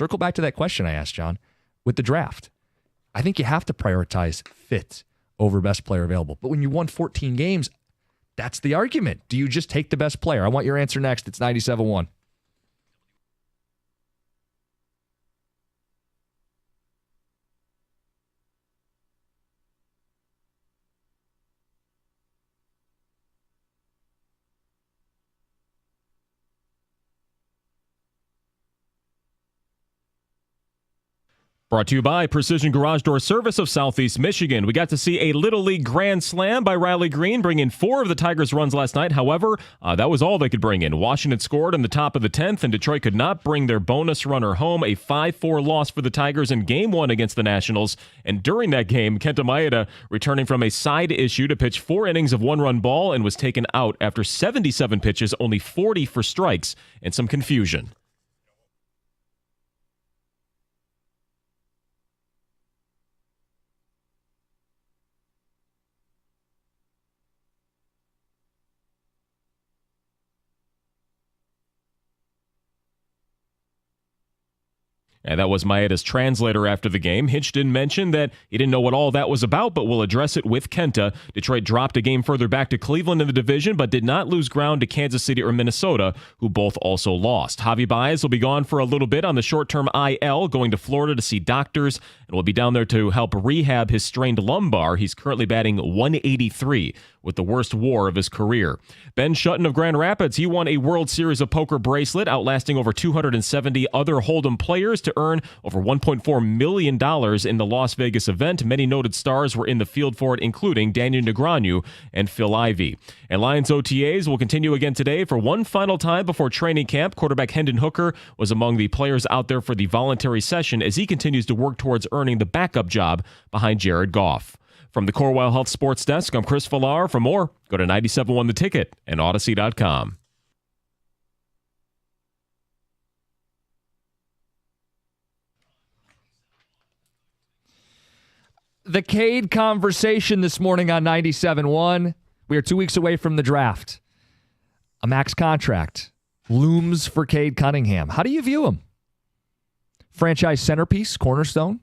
circle back to that question I asked, John, with the draft. I think you have to prioritize fit over best player available. But when you won 14 games, that's the argument. Do you just take the best player? I want your answer next. It's 97.1. Brought to you by Precision Garage Door Service of Southeast Michigan. We got to see a Little League Grand Slam by Riley Green, bring in 4 of the Tigers' runs last night. However, that was all they could bring in. Washington scored in the top of the 10th, and Detroit could not bring their bonus runner home. A 5-4 loss for the Tigers in Game 1 against the Nationals. And during that game, Kenta Maeda, returning from a side issue to pitch 4 innings of 1-run ball, and was taken out after 77 pitches, only 40 for strikes, and some confusion. And that was Maeda's translator after the game. Hinch didn't mention that he didn't know what all that was about, but we'll address it with Kenta. Detroit dropped a game further back to Cleveland in the division, but did not lose ground to Kansas City or Minnesota, who both also lost. Javy Baez will be gone for a little bit on the short-term IL, going to Florida to see doctors, and will be down there to help rehab his strained lumbar. He's currently batting .183 with the worst WAR of his career. Ben Sutton of Grand Rapids, he won a World Series of Poker bracelet, outlasting over 270 other Hold'em players to earn over $1.4 million in the Las Vegas event. Many noted stars were in the field for it, including Daniel Negreanu and Phil Ivey. And Lions OTAs will continue again today for one final time before training camp. Quarterback Hendon Hooker was among the players out there for the voluntary session as he continues to work towards earning the backup job behind Jared Goff. From the Corewell Health Sports Desk, I'm Chris Villar. For more, go to 97.1 The Ticket and Odyssey.com. The Cade conversation this morning on 97.1. We are 2 weeks away from the draft. A max contract looms for Cade Cunningham. How do you view him? Franchise centerpiece, cornerstone?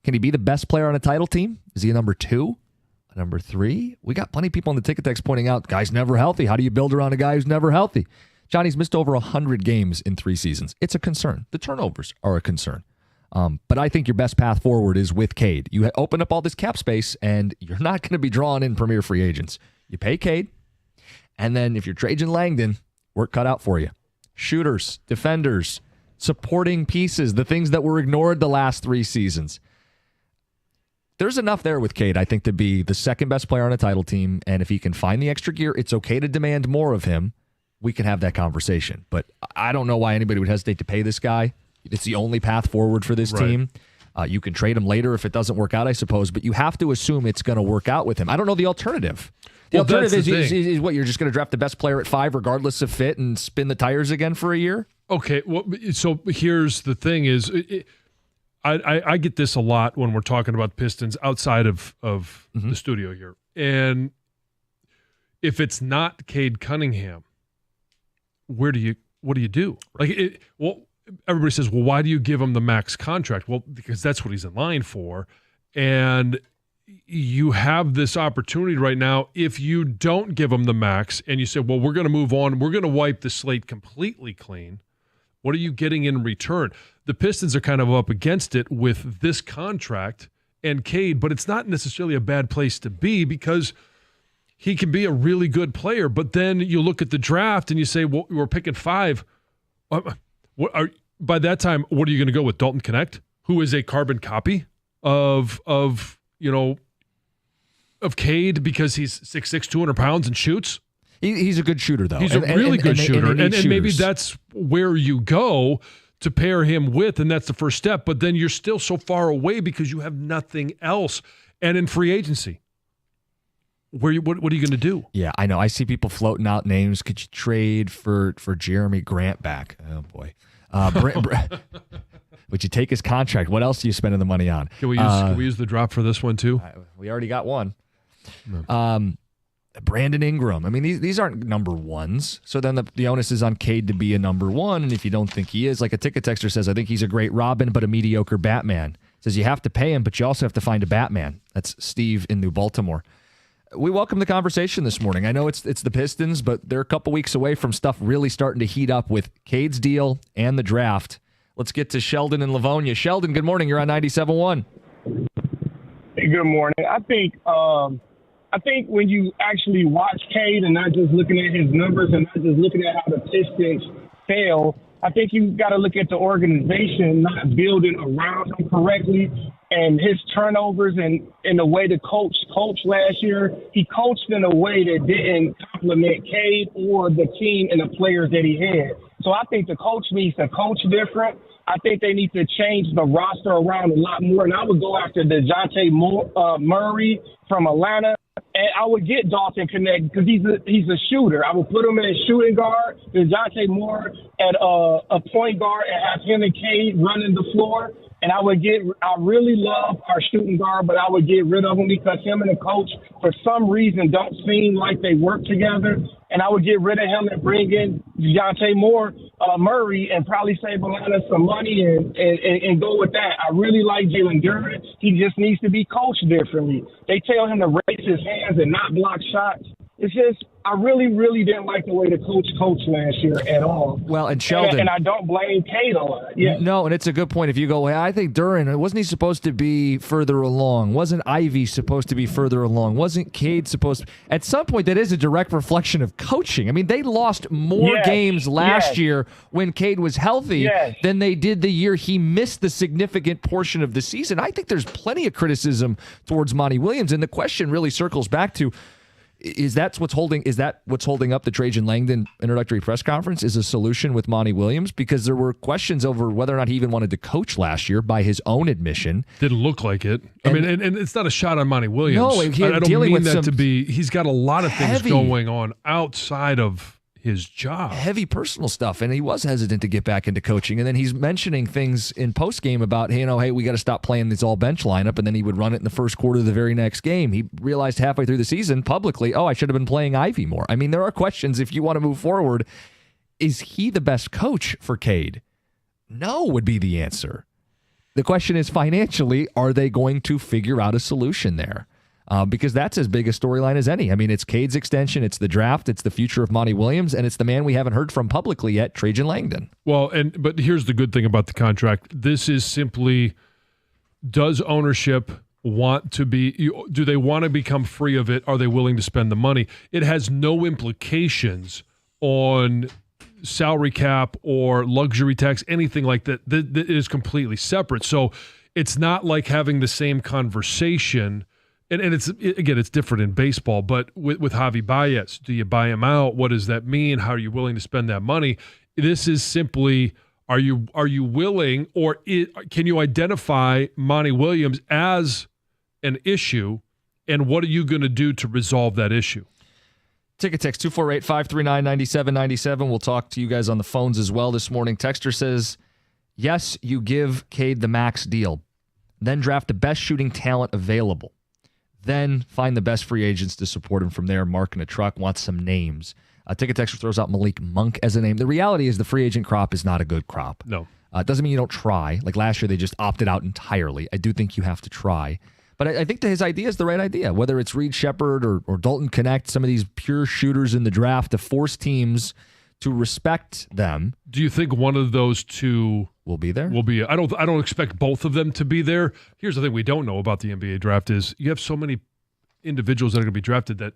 Can he be the best player on a title team? Is he a number 2? A number 3? We got plenty of people on the ticket text pointing out, guy's never healthy. How do you build around a guy who's never healthy? Johnny's missed over 100 games in 3 seasons. It's a concern. The turnovers are a concern. But I think your best path forward is with Cade. You open up all this cap space, and you're not going to be drawing in premier free agents. You pay Cade, and then if you're Trajan Langdon, work cut out for you. Shooters, defenders, supporting pieces, the things that were ignored the last 3 seasons. There's enough there with Cade, I think, to be the second best player on a title team. And if he can find the extra gear, it's okay to demand more of him. We can have that conversation. But I don't know why anybody would hesitate to pay this guy. It's the only path forward for this team. You can trade him later if it doesn't work out, I suppose. But you have to assume it's going to work out with him. I don't know the alternative. The alternative is what, you're just going to draft the best player at 5 regardless of fit and spin the tires again for a year? Okay, well, so here's the thing is... I get this a lot when we're talking about Pistons outside of the studio here. And if it's not Cade Cunningham, what do you do? Like, everybody says, well, why do you give him the max contract? Well, because that's what he's in line for. And you have this opportunity right now. If you don't give him the max and you say, well, we're going to move on, we're going to wipe the slate completely clean, what are you getting in return? The Pistons are kind of up against it with this contract and Cade, but it's not necessarily a bad place to be because he can be a really good player. But then you look at the draft and you say, well, we're picking 5. By that time, what are you going to go with? Dalton Knecht, who is a carbon copy of Cade because he's 6'6", 200 pounds and shoots? He's a good shooter, though. He's a really good shooter. And maybe that's where you go to pair him with, and that's the first step. But then you're still so far away because you have nothing else. And in free agency, what are you going to do? Yeah, I know. I see people floating out names. Could you trade for Jeremy Grant back? Oh, boy. Would you take his contract? What else are you spending the money on? Can we use the drop for this one, too? We already got one. No. Brandon Ingram. I mean, these aren't number ones. So then the onus is on Cade to be a number one. And if you don't think he is, like a ticket texter says, I think he's a great Robin, but a mediocre Batman. Says you have to pay him, but you also have to find a Batman. That's Steve in New Baltimore. We welcome the conversation this morning. I know it's the Pistons, but they're a couple weeks away from stuff really starting to heat up with Cade's deal and the draft. Let's get to Sheldon in Livonia. Sheldon, good morning. You're on 97.1. Hey, good morning. I think when you actually watch Cade and not just looking at his numbers and not just looking at how the Pistons fail, I think you got to look at the organization not building around him correctly, and his turnovers and the way the coach coached last year. He coached in a way that didn't complement Cade or the team and the players that he had. So I think the coach needs to coach different. I think they need to change the roster around a lot more. And I would go after DeJounte Murray from Atlanta. And I would get Dalton Connect because he's a shooter. I would put him at shooting guard, DeJounte Moore at a point guard, and have him and Cade running the floor. And I really love our shooting guard, but I would get rid of him because him and the coach, for some reason, don't seem like they work together. And I would get rid of him and bring in DeJounte Murray, and probably save Atlanta some money and go with that. I really like Jalen Duren. He just needs to be coached differently. They tell him to raise his hands and not block shots. It's just, I really, really didn't like the way the coach coached last year at all. Well, and Sheldon. And I don't blame Cade on it. Yeah. No, and it's a good point. If you go, I think Duren, wasn't he supposed to be further along? Wasn't Ivy supposed to be further along? Wasn't Cade supposed to? At some point, that is a direct reflection of coaching. I mean, they lost more games last year when Cade was healthy than they did the year he missed the significant portion of the season. I think there's plenty of criticism towards Monty Williams, and the question really circles back to, Is that what's holding up the Trajan Langdon introductory press conference? Is a solution with Monty Williams? Because there were questions over whether or not he even wanted to coach last year, by his own admission. Didn't look like it. I mean, and it's not a shot on Monty Williams. No, I don't mean that to be. He's got a lot of things going on outside of his job. Heavy personal stuff, and he was hesitant to get back into coaching. And then he's mentioning things in postgame about, hey, we got to stop playing this all bench lineup, and then he would run it in the first quarter of the very next game. He realized halfway through the season publicly, I should have been playing Ivy more. I mean, there are questions if you want to move forward. Is he the best coach for Cade? No would be the answer. The question is, financially, are they going to figure out a solution there? Because that's as big a storyline as any. I mean, it's Cade's extension, it's the draft, it's the future of Monty Williams, and it's the man we haven't heard from publicly yet, Trajan Langdon. Well, but here's the good thing about the contract. This is simply, does ownership want to be, do they want to become free of it? Are they willing to spend the money? It has no implications on salary cap or luxury tax, anything like that. That is completely separate. So it's not like having the same conversation. And it's different in baseball, but with Javy Baez, do you buy him out? What does that mean? How are you willing to spend that money? This is simply, are you willing, or can you identify Monty Williams as an issue, and what are you going to do to resolve that issue? Ticket text 248-539-9797. We'll talk to you guys on the phones as well this morning. Texter says, yes, you give Cade the max deal, then draft the best shooting talent available. Then find the best free agents to support him from there. Mark in a truck wants some names. Ticket Texter throws out Malik Monk as a name. The reality is the free agent crop is not a good crop. No. It doesn't mean you don't try. Like last year, they just opted out entirely. I do think you have to try. But I think that his idea is the right idea, whether it's Reed Shepherd or Dalton Connect, some of these pure shooters in the draft, to force teams to respect them. Do you think one of those two will be there? I don't expect both of them to be there. Here's the thing we don't know about the NBA draft is you have so many individuals that are going to be drafted that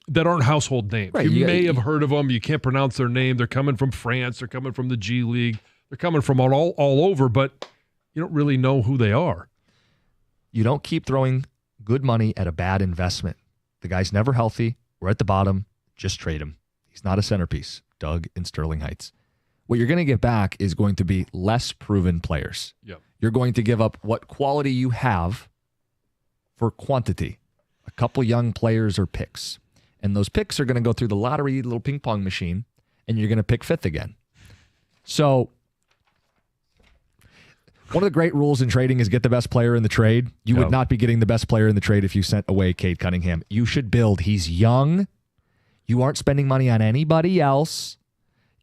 that aren't household names. Right, you may have heard of them. You can't pronounce their name. They're coming from France. They're coming from the G League. They're coming from all over, but you don't really know who they are. You don't keep throwing good money at a bad investment. The guy's never healthy. We're at the bottom. Just trade him. He's not a centerpiece. Doug in Sterling Heights. What you're going to get back is going to be less proven players. Yep. You're going to give up what quality you have for quantity. A couple young players or picks. And those picks are going to go through the lottery little ping pong machine, and you're going to pick fifth again. So One of the great rules in trading is get the best player in the trade. You would not be getting the best player in the trade if you sent away Cade Cunningham. You should build. He's young. You aren't spending money on anybody else.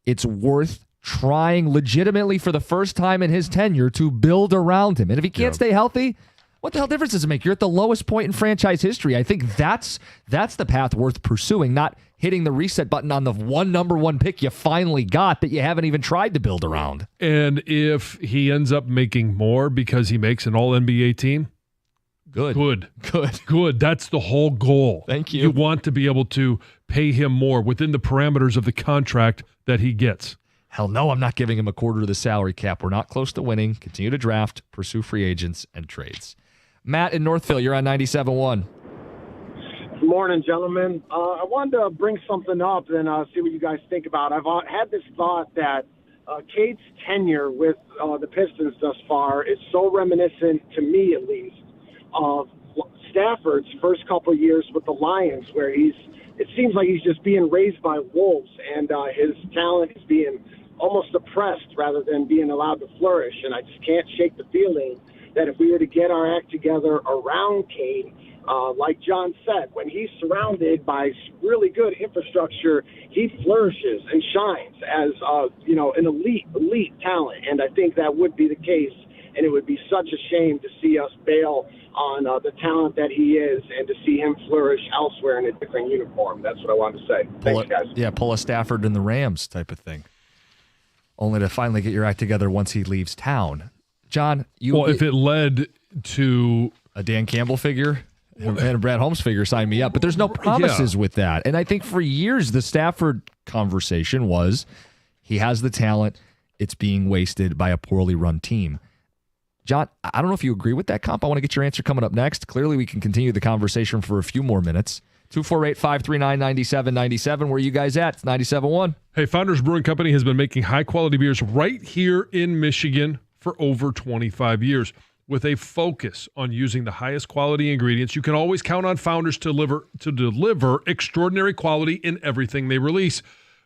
It's worth trying legitimately for the first time in his tenure to build around him. And if he can't stay healthy, what the hell difference does it make? You're at the lowest point in franchise history. I think that's the path worth pursuing, not hitting the reset button on the number one pick you finally got that you haven't even tried to build around. And if he ends up making more because he makes an all-NBA team, Good. That's the whole goal. Thank you. You want to be able to pay him more within the parameters of the contract that he gets. Hell no, I'm not giving him a quarter of the salary cap. We're not close to winning. Continue to draft, pursue free agents, and trades. Matt in Northville, you're on 97.1. Good morning, gentlemen. I wanted to bring something up and see what you guys think about. I've had this thought that Cade's tenure with the Pistons thus far is so reminiscent, to me at least, of Stafford's first couple of years with the Lions, where it seems like he's just being raised by wolves, and his talent is being almost oppressed rather than being allowed to flourish. And I just can't shake the feeling that if we were to get our act together around Cade, like John said, when he's surrounded by really good infrastructure, he flourishes and shines as an elite talent. And I think that would be the case. And it would be such a shame to see us bail on the talent that he is and to see him flourish elsewhere in a different uniform. That's what I wanted to say. Thanks, guys. Yeah, pull a Stafford in the Rams type of thing. Only to finally get your act together once he leaves town. John, if it led to a Dan Campbell figure and a Brad Holmes figure, sign me up. But there's no promises with that. And I think for years the Stafford conversation was he has the talent, it's being wasted by a poorly run team. John, I don't know if you agree with that comp. I want to get your answer coming up next. Clearly, we can continue the conversation for a few more minutes. 248-539-9797. Where are you guys at? It's 97.1. Hey, Founders Brewing Company has been making high-quality beers right here in Michigan for over 25 years. With a focus on using the highest quality ingredients, you can always count on Founders to deliver extraordinary quality in everything they release.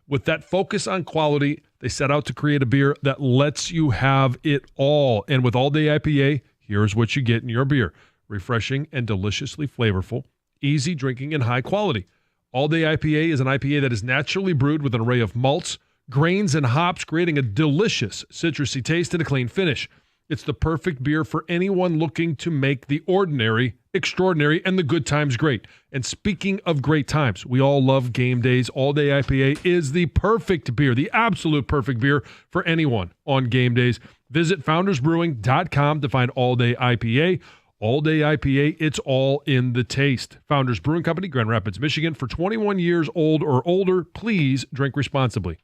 With that focus on quality, they set out to create a beer that lets you have it all. And with All Day IPA, here's what you get in your beer. Refreshing and deliciously flavorful, easy drinking, and high quality. All Day IPA is an IPA that is naturally brewed with an array of malts, grains, and hops, creating a delicious citrusy taste and a clean finish. It's the perfect beer for anyone looking to make the ordinary extraordinary and the good times great. And speaking of great times, we all love game days. All Day IPA is the perfect beer, the absolute perfect beer for anyone on game days. Visit foundersbrewing.com to find All Day IPA. All Day IPA, it's all in the taste. Founders Brewing Company, Grand Rapids, Michigan. For 21 years old or older, please drink responsibly.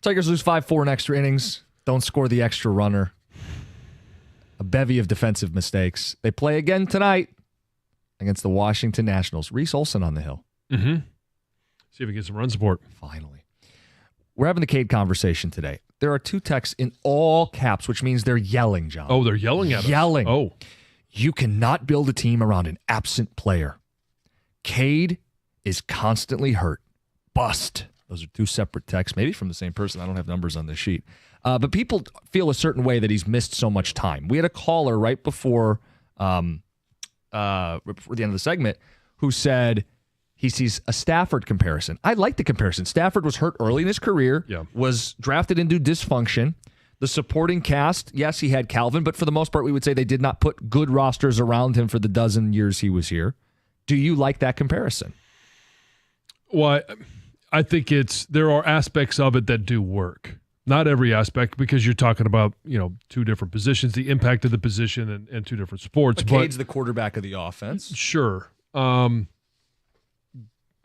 Tigers lose 5-4 in extra innings. Don't score the extra runner. A bevy of defensive mistakes. They play again tonight against the Washington Nationals. Reese Olson on the hill. Mm-hmm. See if he gets some run support. Finally. We're having the Cade conversation today. There are 2 texts in all caps, which means they're yelling, John. Oh, they're yelling at us. Yelling. Oh. You cannot build a team around an absent player. Cade is constantly hurt. Bust. Those are 2 separate texts, maybe from the same person. I don't have numbers on this sheet. But people feel a certain way that he's missed so much time. We had a caller right before the end of the segment who said he sees a Stafford comparison. I like the comparison. Stafford was hurt early in his career, was drafted into dysfunction. The supporting cast, yes, he had Calvin, but for the most part, we would say they did not put good rosters around him for the dozen years he was here. Do you like that comparison? Well, I think there are aspects of it that do work. Not every aspect, because you're talking about, 2 different positions, the impact of the position and 2 different sports. But Cade's the quarterback of the offense. Sure.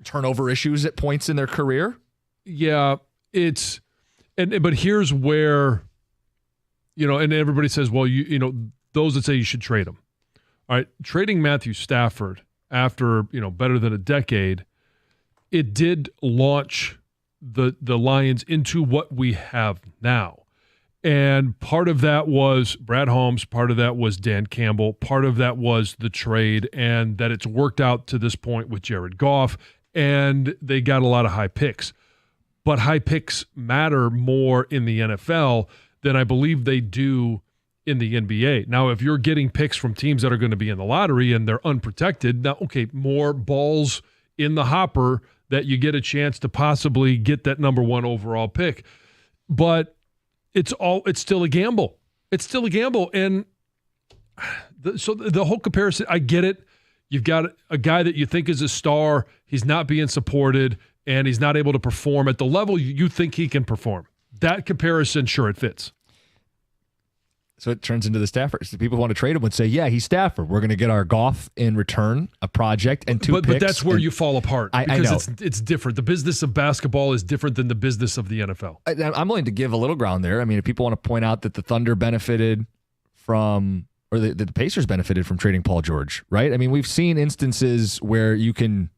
Turnover issues at points in their career? Yeah, but here's where, and everybody says, well, those that say you should trade him. All right, trading Matthew Stafford after, better than a decade, it did launch the Lions into what we have now. And part of that was Brad Holmes, part of that was Dan Campbell, part of that was the trade, and that it's worked out to this point with Jared Goff, and they got a lot of high picks. But high picks matter more in the NFL than I believe they do in the NBA. Now, if you're getting picks from teams that are going to be in the lottery and they're unprotected, now, okay, more balls in the hopper that you get a chance to possibly get that number 1 overall pick. But it's still a gamble. It's still a gamble. And so the whole comparison, I get it. You've got a guy that you think is a star. He's not being supported, and he's not able to perform at the level you think he can perform. That comparison, sure, it fits. So it turns into the Stafford. So people want to trade him would say, yeah, he's Stafford. We're going to get our Goff in return, a project, and 2 picks. But that's where you fall apart. I know. It's different. The business of basketball is different than the business of the NFL. I'm willing to give a little ground there. I mean, if people want to point out that the Thunder benefited from, or the Pacers benefited from trading Paul George, right? I mean, we've seen instances where you can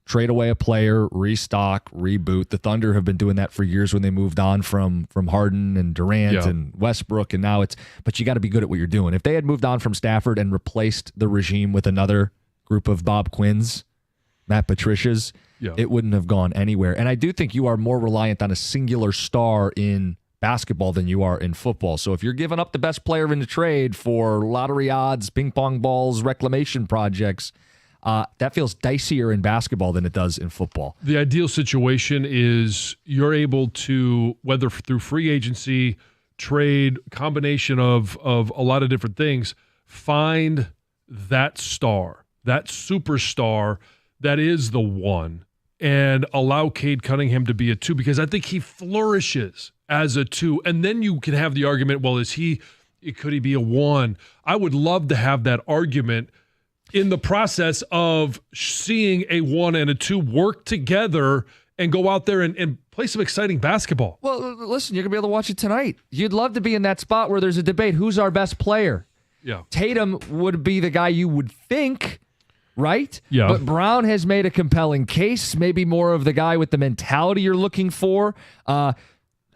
trade away a player, restock, reboot. The Thunder have been doing that for years when they moved on from Harden and Durant and Westbrook, and now but you got to be good at what you're doing. If they had moved on from Stafford and replaced the regime with another group of Bob Quinn's, Matt Patricia's, it wouldn't have gone anywhere. And I do think you are more reliant on a singular star in basketball than you are in football. So if you're giving up the best player in the trade for lottery odds, ping pong balls, reclamation projects, that feels dicier in basketball than it does in football. The ideal situation is you're able to, whether through free agency, trade, combination of a lot of different things, find that star, that superstar that is the one, and allow Cade Cunningham to be a 2, because I think he flourishes as a 2. And then you can have the argument, well, could he be a 1? I would love to have that argument in the process of seeing a 1 and a 2 work together and go out there and play some exciting basketball. Well, listen, you're going to be able to watch it tonight. You'd love to be in that spot where there's a debate. Who's our best player? Yeah. Tatum would be the guy you would think, right? Yeah. But Brown has made a compelling case, maybe more of the guy with the mentality you're looking for.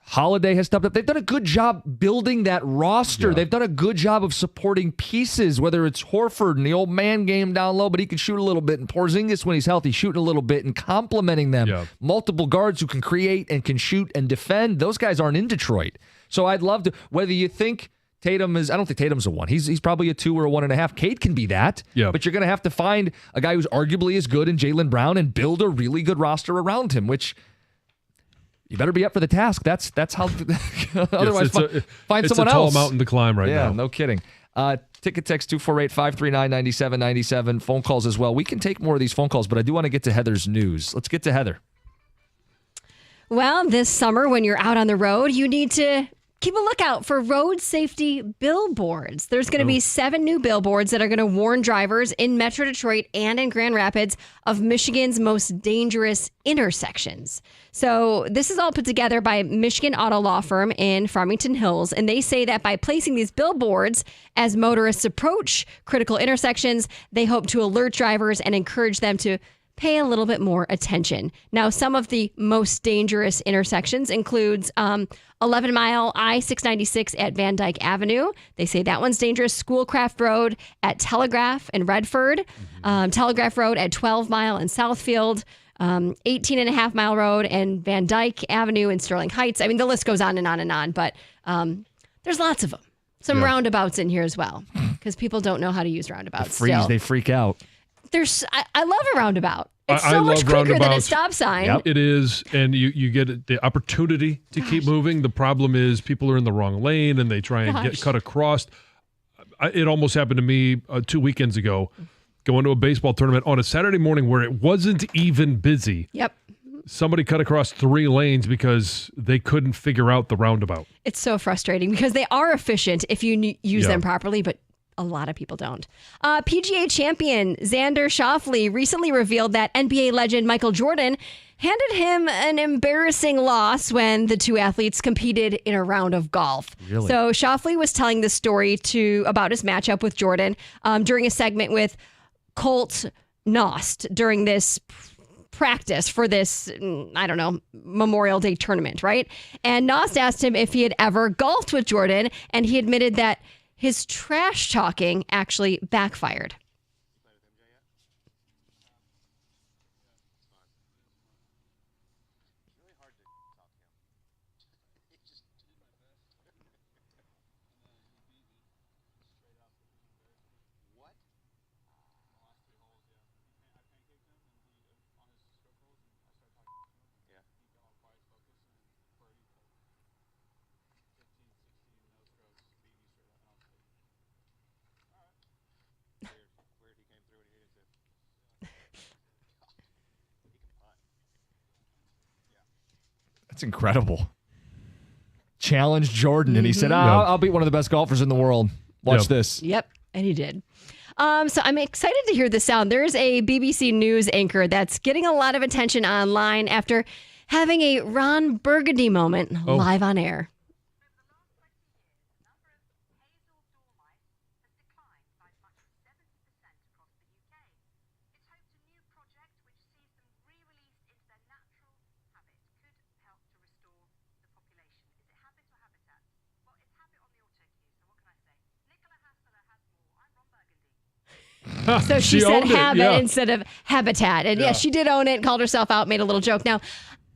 Holiday has stepped up. They've done a good job building that roster. Yeah. They've done a good job of supporting pieces, whether it's Horford and the old man game down low, but he can shoot a little bit, and Porzingis when he's healthy, shooting a little bit and complementing them. Yeah. Multiple guards who can create and can shoot and defend. Those guys aren't in Detroit. So I'd love to, whether you think Tatum is, I don't think Tatum's a 1. He's probably a 2 or a 1.5. Cade can be that, but you're going to have to find a guy who's arguably as good in Jaylen Brown and build a really good roster around him, which you better be up for the task. That's how. Otherwise, find someone else. It's a tall mountain to climb right now. Yeah, no kidding. Ticket text 248-539-9797. Phone calls as well. We can take more of these phone calls, but I do want to get to Heather's news. Let's get to Heather. Well, this summer when you're out on the road, you need to keep a lookout for road safety billboards. There's going to be 7 new billboards that are going to warn drivers in Metro Detroit and in Grand Rapids of Michigan's most dangerous intersections. So this is all put together by Michigan Auto Law Firm in Farmington Hills. And they say that by placing these billboards as motorists approach critical intersections, they hope to alert drivers and encourage them to pay a little bit more attention. Now, some of the most dangerous intersections includes 11-mile I-696 at Van Dyke Avenue. They say that one's dangerous. Schoolcraft Road at Telegraph in Redford. Telegraph Road at 12-mile in Southfield. 18.5-mile road and Van Dyke Avenue in Sterling Heights. I mean, the list goes on and on and on, but there's lots of them. Some roundabouts in here as well, because people don't know how to use roundabouts. They freak out. I love a roundabout. It's I so much love quicker than a roundabouts. stop sign. Yep. It is, and you get the opportunity to keep moving. The problem is people are in the wrong lane and they try and get cut across. It almost happened to me 2 weekends ago, going to a baseball tournament on a Saturday morning where it wasn't even busy. Yep. Somebody cut across 3 lanes because they couldn't figure out the roundabout. It's so frustrating because they are efficient if you use them properly, but a lot of people don't. PGA champion Xander Schauffele recently revealed that NBA legend Michael Jordan handed him an embarrassing loss when the two athletes competed in a round of golf. Really? So Schauffele was telling the story about his matchup with Jordan during a segment with Colt Knost during this practice for this, Memorial Day tournament, right? And Knost asked him if he had ever golfed with Jordan, and he admitted that his trash talking actually backfired. That's incredible. Challenged Jordan, and he said, I'll beat one of the best golfers in the world. Watch this. Yep, and he did. So I'm excited to hear this sound. There's a BBC News anchor that's getting a lot of attention online after having a Ron Burgundy moment live on air. So she said habit instead of habitat. And she did own it, called herself out, made a little joke. Now,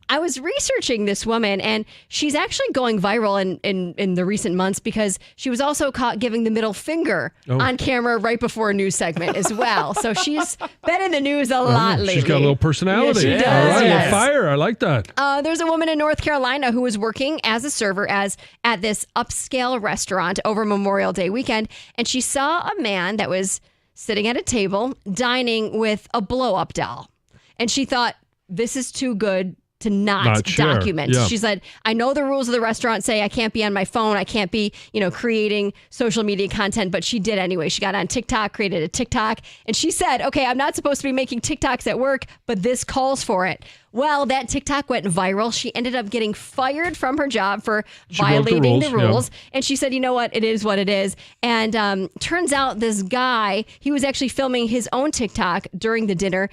I was researching this woman, and she's actually going viral in the recent months because she was also caught giving the middle finger on camera right before a news segment as well. So she's been in the news a lot lately. She's got a little personality. Yeah, she does. All right, Yes. fire. I like that. There's a woman in North Carolina who was working as a server at this upscale restaurant over Memorial Day weekend, and she saw a man that was sitting at a table dining with a blow-up doll. And she thought, this is too good to not document. Yeah. She said, I know the rules of the restaurant say I can't be on my phone. I can't be, creating social media content, but she did anyway. She got on TikTok, created a TikTok, and she said, okay, I'm not supposed to be making TikToks at work, but this calls for it. Well, that TikTok went viral. She ended up getting fired from her job for violating the rules. Yeah. And she said, you know what? It is what it is. And turns out this guy, he was actually filming his own TikTok during the dinner.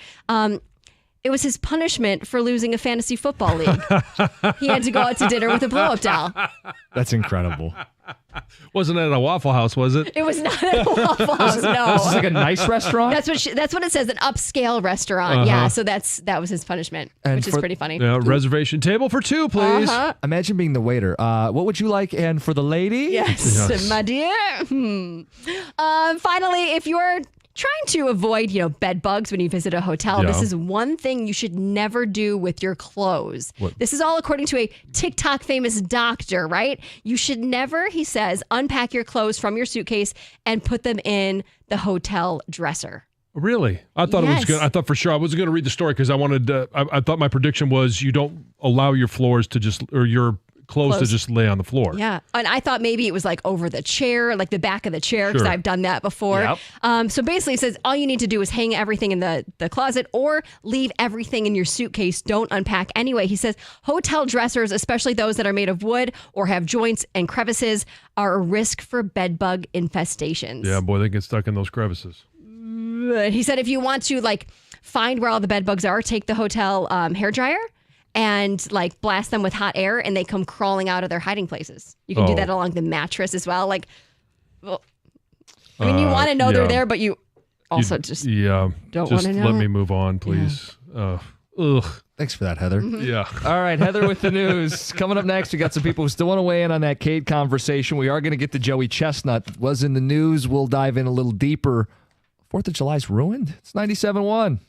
It was his punishment for losing a fantasy football league. He had to go out to dinner with a blow-up doll. That's incredible. Wasn't at a Waffle House, was it? It was not at a Waffle House, no. This is like a nice restaurant? That's what it says, an upscale restaurant. Yeah, so that was his punishment, which is pretty funny. Reservation table for 2, please. Imagine being the waiter. What would you like? And for the lady? Yes. My dear. Finally, if you're trying to avoid, bed bugs when you visit a hotel, this is one thing you should never do with your clothes. What? This is all according to a TikTok famous doctor, right? You should never, he says, unpack your clothes from your suitcase and put them in the hotel dresser. Really? I thought it was good. I thought for sure I wasn't going to read the story because I wanted. I thought my prediction was you don't allow your floors to your clothes to just lay on the floor. Yeah. And I thought maybe it was like over the chair, like the back of the chair, because Sure. I've done that before. Yep. So basically it says all you need to do is hang everything in the closet or leave everything in your suitcase. Don't unpack anyway. He says hotel dressers, especially those that are made of wood or have joints and crevices, are a risk for bed bug infestations. Yeah, boy, they get stuck in those crevices. He said if you want to like find where all the bed bugs are, take the hotel hairdryer and like blast them with hot air and they come crawling out of their hiding places. You can do that along the mattress as well. Like, well, I mean, you want to know they're there, but you also don't want to know. Let me move on, please. Ugh. Thanks for that, Heather. Yeah. All right, Heather with the news. Coming up next, we got some people who still want to weigh in on that Cade conversation. We are going to get to Joey Chestnut. Was in the news. We'll dive in a little deeper. 4th of July's ruined. It's 97.1.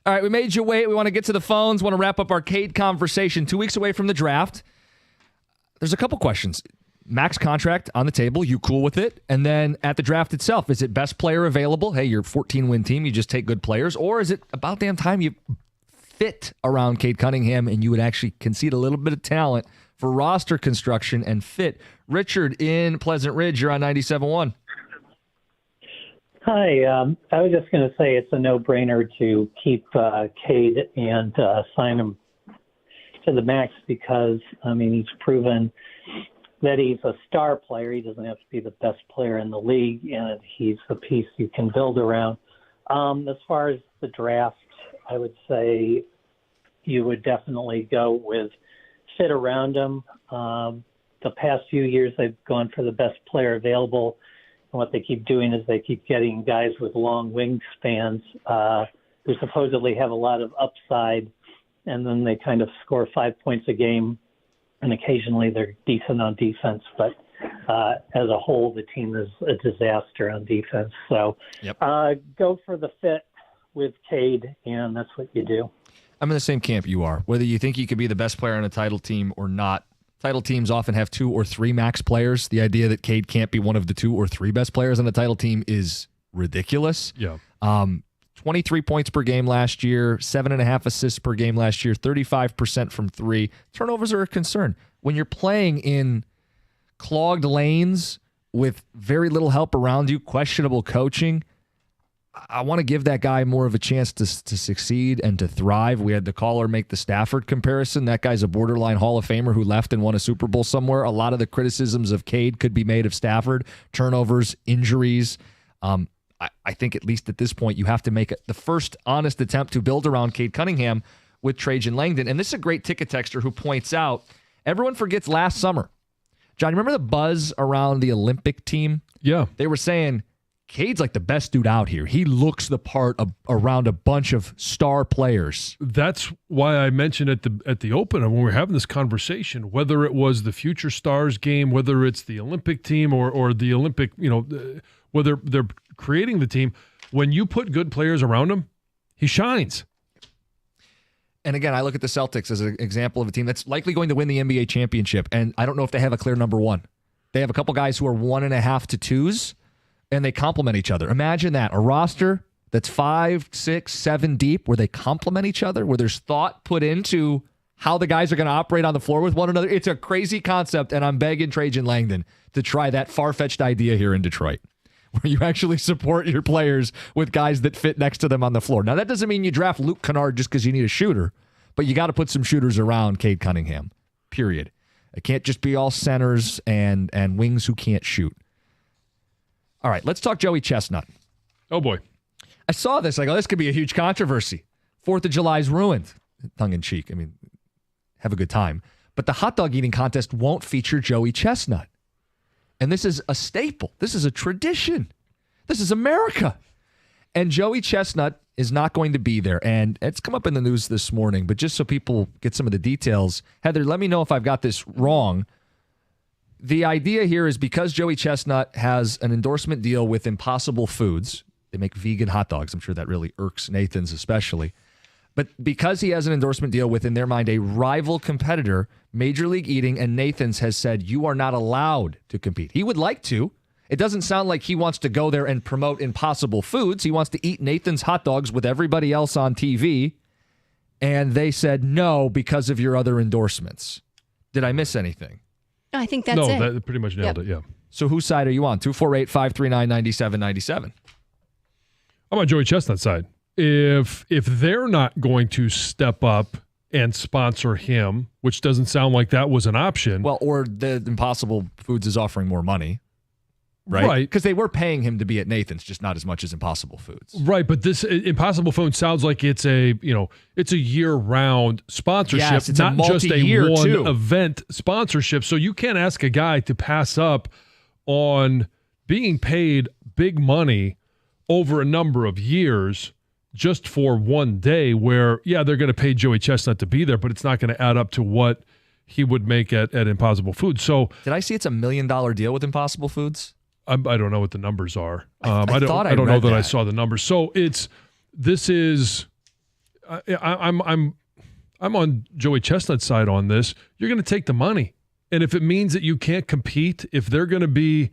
All right, we made you wait. We want to get to the phones. Want to wrap up our Cade conversation. 2 weeks away from the draft. There's a couple questions. max contract on the table. You cool with it? And then at the draft itself, is it best player available? Hey, you're a 14-win team. You just take good players. Or is it about damn time you fit around Cade Cunningham and you would actually concede a little bit of talent for roster construction and fit? Richard in Pleasant Ridge, you're on 97.1. Hi. I was just going to say it's a no-brainer to keep Cade and sign him to the max because, he's proven that he's a star player. He doesn't have to be the best player in the league, and he's a piece you can build around. As far as the draft, I would say you would definitely go with fit around him. The past few years, they've gone for the best player available. And what they keep doing is they keep getting guys with long wingspans who supposedly have a lot of upside, and then they kind of score 5 points a game, and occasionally they're decent on defense. But as a whole, the team is a disaster on defense. So go for the fit with Cade, and that's what you do. I'm in the same camp you are. Whether you think you could be the best player on a title team or not, title teams often have 2 or 3 max players. The idea that Cade can't be one of the 2 or 3 best players on the title team is ridiculous. Yeah. 23 points per game last year, 7.5 assists per game last year, 35% from 3. Turnovers are a concern. When you're playing in clogged lanes with very little help around you, questionable coaching, I want to give that guy more of a chance to succeed and to thrive. We had the caller make the Stafford comparison. That guy's a borderline Hall of Famer who left and won a Super Bowl somewhere. A lot of the criticisms of Cade could be made of Stafford. Turnovers, injuries. I think at least at this point you have to make the first honest attempt to build around Cade Cunningham with Trajan Langdon. And this is a great ticket texter who points out, everyone forgets last summer. John, you remember the buzz around the Olympic team? Yeah. They were saying, Cade's like the best dude out here. He looks the part around a bunch of star players. That's why I mentioned at the open when we were having this conversation, whether it was the Future Stars game, whether it's the Olympic team or the Olympic, whether they're creating the team, when you put good players around him, he shines. And again, I look at the Celtics as an example of a team that's likely going to win the NBA championship, and I don't know if they have a clear number one. They have a couple guys who are 1.5 to 2s, and they complement each other. Imagine that, a roster that's 5, 6, 7 deep, where they complement each other, where there's thought put into how the guys are going to operate on the floor with one another. It's a crazy concept, and I'm begging Trajan Langdon to try that far-fetched idea here in Detroit, where you actually support your players with guys that fit next to them on the floor. Now, that doesn't mean you draft Luke Kennard just because you need a shooter, but you got to put some shooters around Cade Cunningham, period. It can't just be all centers and wings who can't shoot. All right, let's talk Joey Chestnut. Oh, boy. I saw this. I go, this could be a huge controversy. 4th of July is ruined. Tongue-in-cheek. I mean, have a good time. But the hot dog eating contest won't feature Joey Chestnut. And this is a staple. This is a tradition. This is America. And Joey Chestnut is not going to be there. And it's come up in the news this morning, but just so people get some of the details, Heather, let me know if I've got this wrong. The idea here is because Joey Chestnut has an endorsement deal with Impossible Foods. They make vegan hot dogs. I'm sure that really irks Nathan's especially. But because he has an endorsement deal with, in their mind, a rival competitor, Major League Eating and Nathan's has said, you are not allowed to compete. He would like to. It doesn't sound like he wants to go there and promote Impossible Foods. He wants to eat Nathan's hot dogs with everybody else on TV. And they said no because of your other endorsements. Did I miss anything? I think that's it. No, that pretty much nailed it, yeah. So whose side are you on? 248-539-9797. I'm on Joey Chestnut's side. If they're not going to step up and sponsor him, which doesn't sound like that was an option. Well, or the Impossible Foods is offering more money, right? Because they were paying him to be at Nathan's, just not as much as Impossible Foods. Right, but this Impossible Foods sounds like it's a year-round sponsorship, yes, it's not just a one too. Event sponsorship. So you can't ask a guy to pass up on being paid big money over a number of years just for one day where, yeah, they're going to pay Joey Chestnut to be there, but it's not going to add up to what he would make at Impossible Foods. So did I see it's $1 million deal with Impossible Foods? I don't know what the numbers are. I don't know that I saw the numbers. So I'm on Joey Chestnut's side on this. You're going to take the money And if it means that you can't compete, if they're going to be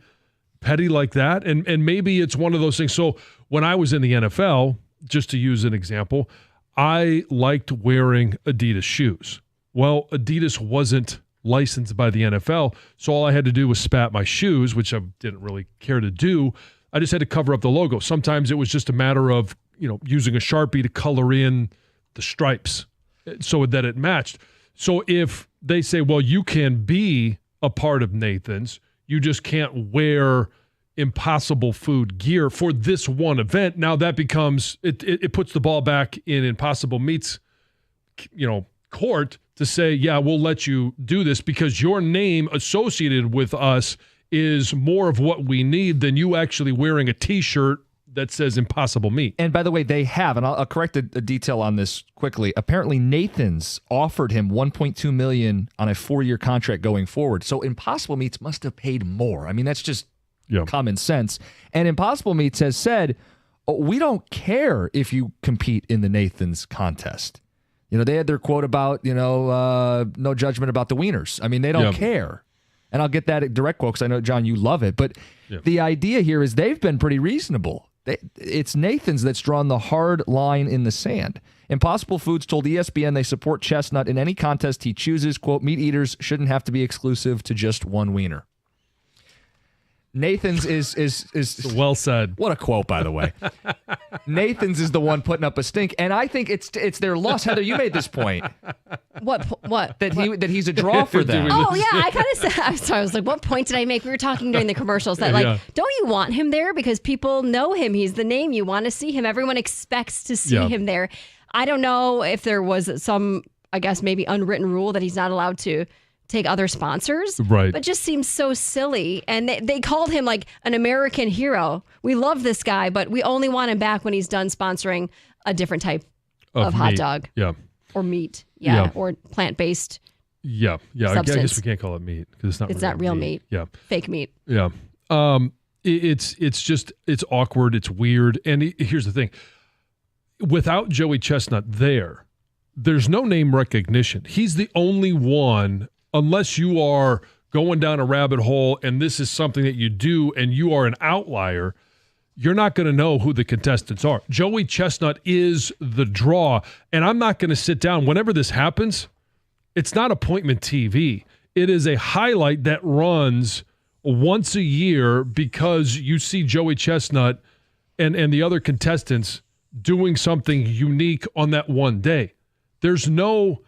petty like that, and maybe it's one of those things. So when I was in the NFL, just to use an example, I liked wearing Adidas shoes. Well, Adidas wasn't licensed by the NFL, so all I had to do was spat my shoes, which I didn't really care to do. I just had to cover up the logo. Sometimes it was just a matter of, using a Sharpie to color in the stripes so that it matched. So if they say, well, you can be a part of Nathan's, you just can't wear Impossible Food gear for this one event. Now that becomes, it puts the ball back in Impossible Meat's, court to say, yeah, we'll let you do this because your name associated with us is more of what we need than you actually wearing a T-shirt that says Impossible Meat. And by the way, they have, and I'll correct a detail on this quickly. Apparently, Nathan's offered him $1.2 million on a 4-year contract going forward. So Impossible Meats must have paid more. I mean, that's just common sense. And Impossible Meats has said, we don't care if you compete in the Nathan's contest. They had their quote about, no judgment about the wieners. I mean, they don't care. And I'll get that direct quote because I know, John, you love it. But the idea here is they've been pretty reasonable. It's Nathan's that's drawn the hard line in the sand. Impossible Foods told ESPN they support Chestnut in any contest he chooses. Quote, meat eaters shouldn't have to be exclusive to just one wiener. Nathan's is well said. What a quote, by the way. Nathan's is the one putting up a stink, and I think it's their loss. Heather, you made this point. What? That he's a draw for them. Oh yeah, I kind of said. I'm sorry. I was like, what point did I make? We were talking during the commercials that don't you want him there because people know him? He's the name. You want to see him. Everyone expects to see him there. I don't know if there was some, I guess maybe unwritten rule that he's not allowed to take other sponsors, right? But just seems so silly. And they called him like an American hero. We love this guy, but we only want him back when he's done sponsoring a different type of hot dog, or meat, or plant-based. I guess we can't call it meat because it's not real meat. Yeah, fake meat. Yeah, it's awkward. It's weird. And here's the thing: without Joey Chestnut there's no name recognition. He's the only one. Unless you are going down a rabbit hole and this is something that you do and you are an outlier, you're not going to know who the contestants are. Joey Chestnut is the draw. And I'm not going to sit down. Whenever this happens, it's not appointment TV. It is a highlight that runs once a year because you see Joey Chestnut and the other contestants doing something unique on that one day. There's no...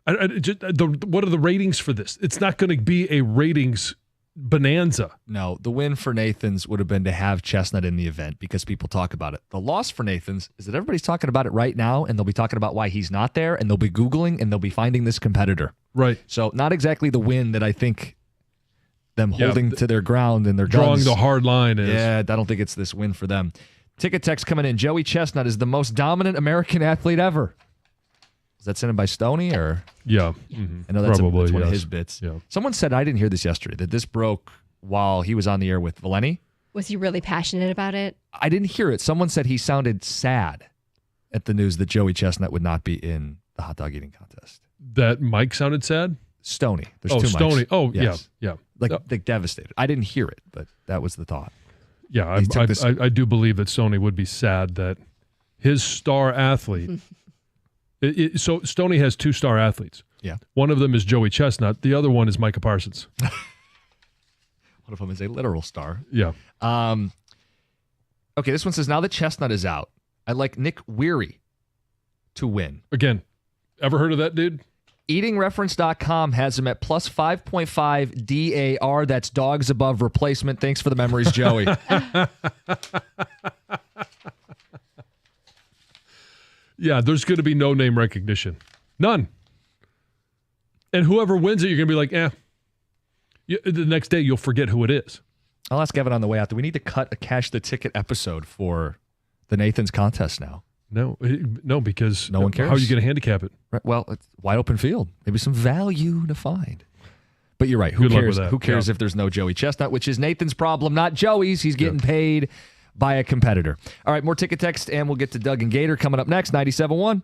what are the ratings for this? It's not going to be a ratings bonanza. No, the win for Nathan's would have been to have Chestnut in the event because people talk about it. The loss for Nathan's is that everybody's talking about it right now, and they'll be talking about why he's not there, and they'll be Googling, and they'll be finding this competitor. Right. So not exactly the win that I think them holding to their ground and their drawing guns. The hard line is. Yeah, I don't think it's this win for them. Ticket text coming in. Joey Chestnut is the most dominant American athlete ever. Is that sent in by Stoney or? Yeah. Mm-hmm. I know that's one of his bits. Yeah. Someone said, I didn't hear this yesterday, that this broke while he was on the air with Valeni. Was he really passionate about it? I didn't hear it. Someone said he sounded sad at the news that Joey Chestnut would not be in the hot dog eating contest. That Mike sounded sad? Stoney. There's two Stoney. Mikes. Oh, yes. Yeah. Like devastated. I didn't hear it, but that was the thought. Yeah, I do believe that Stoney would be sad that his star athlete... So Stoney has 2 star athletes. Yeah. One of them is Joey Chestnut. The other one is Micah Parsons. One of them is a literal star. Yeah. Okay, this one says, now that Chestnut is out, I'd like Nick Weary to win. Again, ever heard of that dude? EatingReference.com has him at plus 5.5 DAR. That's dogs above replacement. Thanks for the memories, Joey. Yeah, there's going to be no name recognition. None. And whoever wins it, you're going to be like, the next day, you'll forget who it is. I'll ask Evan on the way out. Do we need to cut a Cash the Ticket episode for the Nathan's contest now? No, because no one cares. How are you going to handicap it? Right, well, it's wide open field. Maybe some value to find. But you're right. Who cares? Who cares if there's no Joey Chestnut, which is Nathan's problem, not Joey's. He's getting paid by a competitor. All right, more ticket text, and we'll get to Doug and Gator coming up next, 97.1.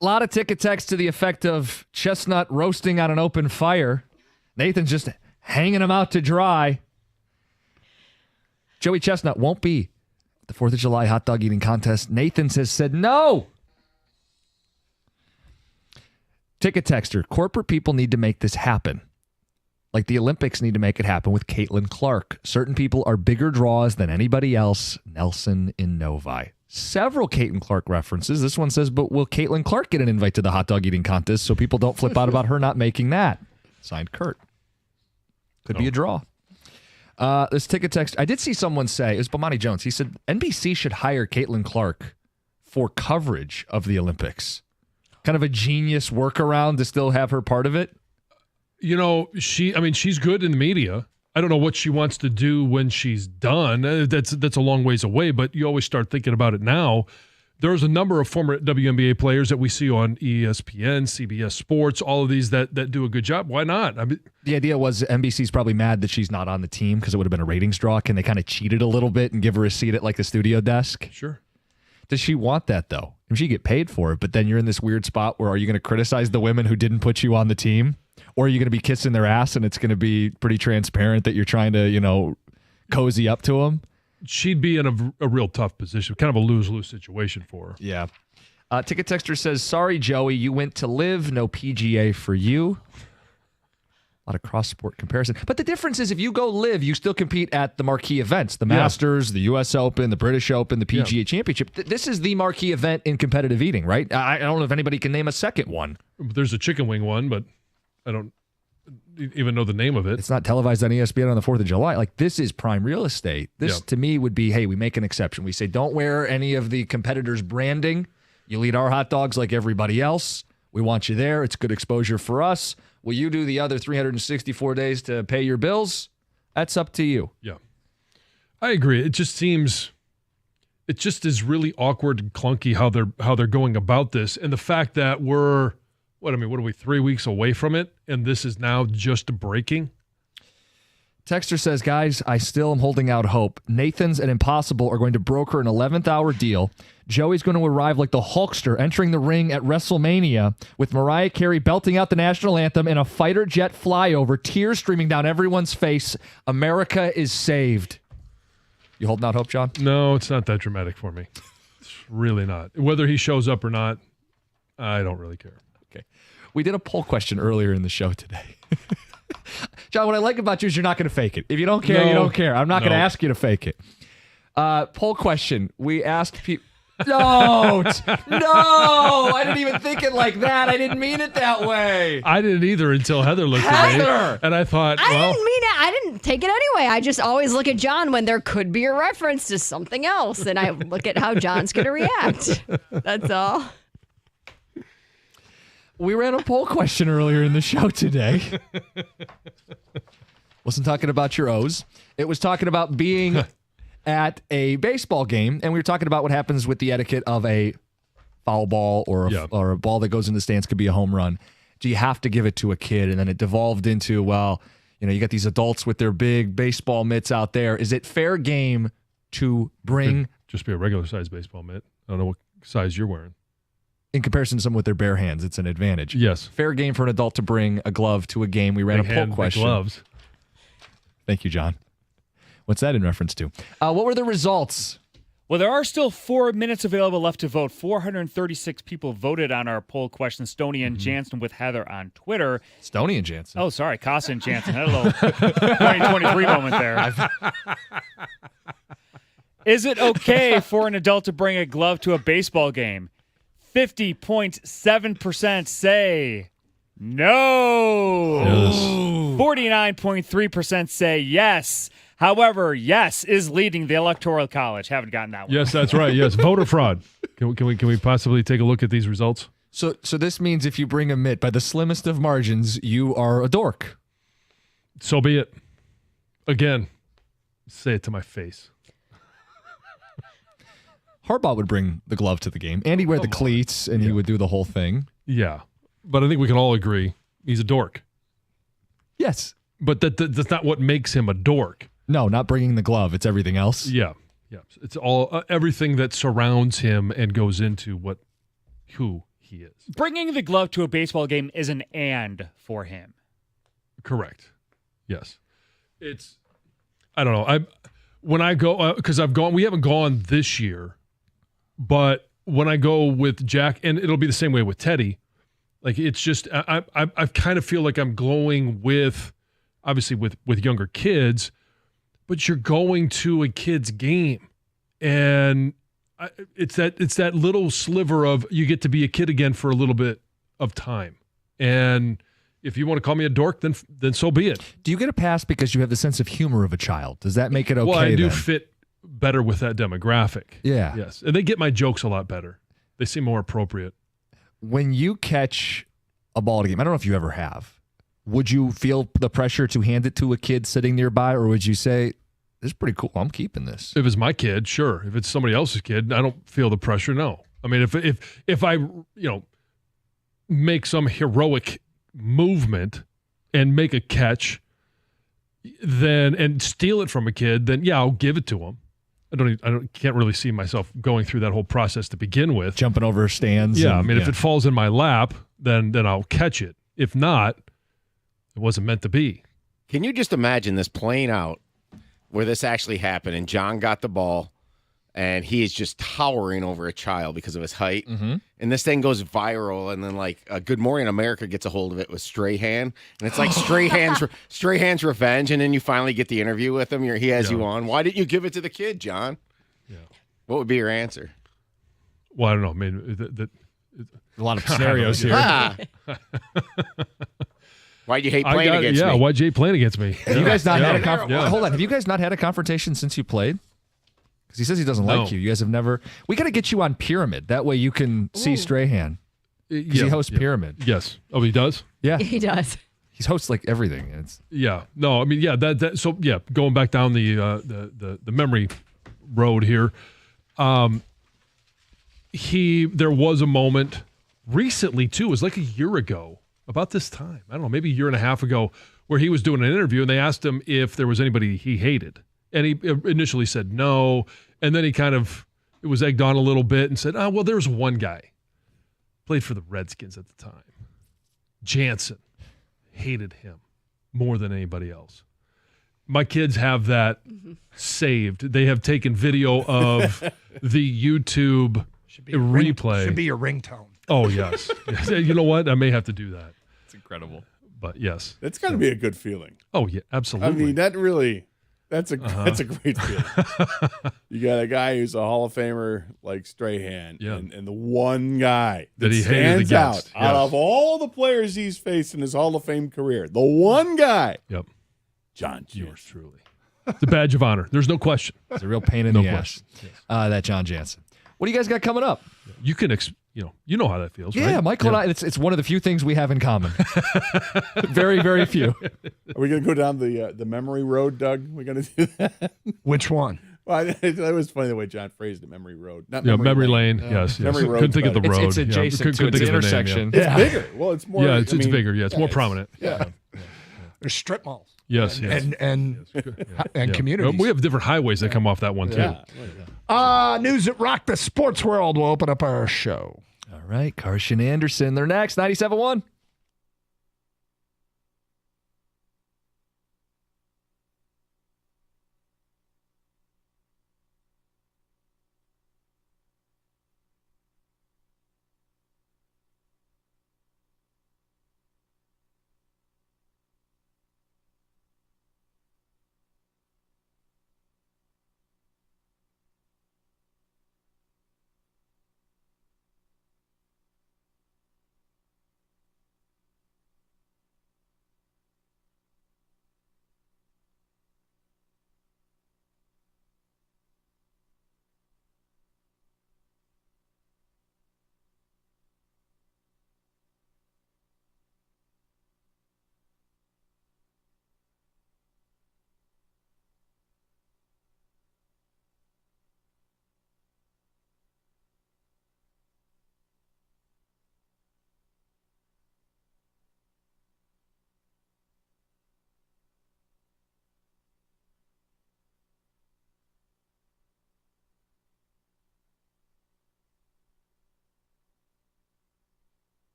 A lot of ticket text to the effect of Chestnut roasting on an open fire. Nathan's just hanging him out to dry. Joey Chestnut won't be at the 4th of July hot dog eating contest. Nathan has said no. Ticket texter, corporate people need to make this happen. Like the Olympics need to make it happen with Cade Clark. Certain people are bigger draws than anybody else. Nelson in Novi. Several Cade Clark references. This one says, but will Cade Clark get an invite to the hot dog eating contest so people don't flip out about her not making that? Signed, Kurt. Could be a draw. This ticket text, I did see someone say, it was Bomani Jones. He said NBC should hire Cade Clark for coverage of the Olympics. Kind of a genius workaround to still have her part of it. You know, she's good in the media. I don't know what she wants to do when she's done. That's a long ways away, but you always start thinking about it now. There's a number of former WNBA players that we see on ESPN, CBS Sports, all of these that do a good job. Why not? I mean, the idea was NBC's probably mad that she's not on the team because it would have been a ratings draw. Can they kind of cheat it a little bit and give her a seat at like the studio desk? Sure. Does she want that though? I mean, she get paid for it, but then you're in this weird spot where are you going to criticize the women who didn't put you on the team? Or are you going to be kissing their ass and it's going to be pretty transparent that you're trying to, cozy up to them? She'd be in a real tough position, kind of a lose-lose situation for her. Yeah. Ticket Texter says, sorry, Joey, you went to live, no PGA for you. A lot of cross-sport comparison. But the difference is if you go live, you still compete at the marquee events, the Masters, the U.S. Open, the British Open, the PGA Championship. This is the marquee event in competitive eating, right? I don't know if anybody can name a second one. There's a chicken wing one, but I don't even know the name of it. It's not televised on ESPN on the 4th of July. Like, this is prime real estate. This, to me, would be, hey, we make an exception. We say, don't wear any of the competitors' branding. You'll eat our hot dogs like everybody else. We want you there. It's good exposure for us. Will you do the other 364 days to pay your bills? That's up to you. Yeah. I agree. It just is really awkward and clunky how they're going about this. And the fact that we're, what are we, 3 weeks away from it, and this is now just breaking? Texter says, guys, I still am holding out hope. Nathan's and Impossible are going to broker an 11th hour deal. Joey's going to arrive like the Hulkster entering the ring at WrestleMania with Mariah Carey belting out the national anthem in a fighter jet flyover, tears streaming down everyone's face. America is saved. You holding out hope, John? No, it's not that dramatic for me. It's really not. Whether he shows up or not, I don't really care. Okay. We did a poll question earlier in the show today. John, what I like about you is you're not going to fake it. If you don't care, you don't care. I'm not going to ask you to fake it. Poll question. We asked people. Don't. No, I didn't even think it like that. I didn't mean it that way. I didn't either until Heather looked at me. And I thought, I didn't mean it. I didn't take it anyway. I just always look at John when there could be a reference to something else. And I look at how John's going to react. That's all. We ran a poll question earlier in the show today. Wasn't talking about your O's. It was talking about being at a baseball game, and we were talking about what happens with the etiquette of a foul ball or a ball that goes in the stands could be a home run. Do you have to give it to a kid? And then it devolved into, well, you got these adults with their big baseball mitts out there. Is it fair game to bring... Just be a regular size baseball mitt. I don't know what size you're wearing. In comparison to someone with their bare hands, it's an advantage. Yes. Fair game for an adult to bring a glove to a game. We ran a poll question. Gloves. Thank you, John. What's that in reference to? What were the results? Well, there are still 4 minutes available left to vote. 436 people voted on our poll question. Stoney and Jansen with Heather on Twitter. Stoney and Jansen. Oh, sorry. Casa and Jansen. Had a little 2023 moment there. Is it okay for an adult to bring a glove to a baseball game? 50.7% say no. Yes. 49.3% say yes. However, yes is leading the Electoral College. Haven't gotten that one. Yes, that's right. Yes, voter fraud. Can we possibly take a look at these results? So this means if you bring a mitt by the slimmest of margins, you are a dork. So be it. Again, say it to my face. Harbaugh would bring the glove to the game, and he'd wear the cleats, and he would do the whole thing. Yeah, but I think we can all agree he's a dork. Yes. But that's not what makes him a dork. No, not bringing the glove. It's everything else. Yeah. It's all everything that surrounds him and goes into who he is. Bringing the glove to a baseball game is an and for him. Correct. Yes. I don't know. When I go, because we haven't gone this year, but when I go with Jack, and it'll be the same way with Teddy, like it's just, I kind of feel like I'm going with, obviously with younger kids, but you're going to a kid's game. And it's that little sliver of you get to be a kid again for a little bit of time. And if you want to call me a dork, then so be it. Do you get a pass because you have the sense of humor of a child? Does that make it okay? Well, I do then? fit better with that demographic. Yeah. Yes. And they get my jokes a lot better. They seem more appropriate. When you catch a ball at a game, I don't know if you ever have, would you feel the pressure to hand it to a kid sitting nearby, or would you say, this is pretty cool, I'm keeping this? If it's my kid, sure. If it's somebody else's kid, I don't feel the pressure, no. I mean, if I, make some heroic movement and make a catch, and steal it from a kid, then yeah, I'll give it to him. Can't really see myself going through that whole process to begin with. Jumping over stands. Yeah, if it falls in my lap, then I'll catch it. If not, it wasn't meant to be. Can you just imagine this playing out where this actually happened and John got the ball and he is just towering over a child because of his height. Mm-hmm. And this thing goes viral, and then like Good Morning America gets a hold of it with Strahan, and it's like Strahan's revenge, and then you finally get the interview with him. He has you on. Why didn't you give it to the kid, John? Yeah. What would be your answer? Well, I don't know. I mean, a lot of scenarios here. Why'd you hate playing against me? Yeah, why'd you hate playing against me? Have you guys not had a Hold on. Have you guys not had a confrontation since you played? Because he says he doesn't like you. You guys have never. We got to get you on Pyramid. That way you can see Strahan. Because he hosts Pyramid. Yes. Oh, he does? Yeah. He does. He hosts like everything. No, I mean, so yeah, going back down the memory road here. There was a moment recently too, it was like a year ago, about this time. I don't know, maybe a year and a half ago, where he was doing an interview and they asked him if there was anybody he hated. And he initially said no. And then it was egged on a little bit and said, well, there's one guy. Played for the Redskins at the time. Jansen. Hated him more than anybody else. My kids have that saved. They have taken video of the YouTube replay. Should be your ringtone. Oh, yes. You know what? I may have to do that. It's incredible. But yes. It's got to be a good feeling. Oh, yeah, absolutely. I mean, that's a great feeling. You got a guy who's a Hall of Famer like Strahan, and the one guy that he stands out of all the players he's faced in his Hall of Fame career, the one guy. Yep. John Jansen. Yours truly. It's a badge of honor. There's no question. It's a real pain in the ass. Yes. That John Jansen. What do you guys got coming up? You can you know how that feels, right? Yeah, Michael and I, it's one of the few things we have in common. Very, very few. Are we going to go down the memory road, Doug? We're going to do that? Which one? Well, that was funny the way John phrased it, memory road. Not memory lane. Yes. Memory road. Couldn't think of the road. It's adjacent to its intersection. It's bigger. Well, it's more. Yeah, it's bigger. Yeah, it's more prominent. Yeah. There's strip malls. Yes. And communities. We have different highways that come off that one, too. News that rocked the sports world will open up our show. All right, Carson Anderson. They're next, 97.1.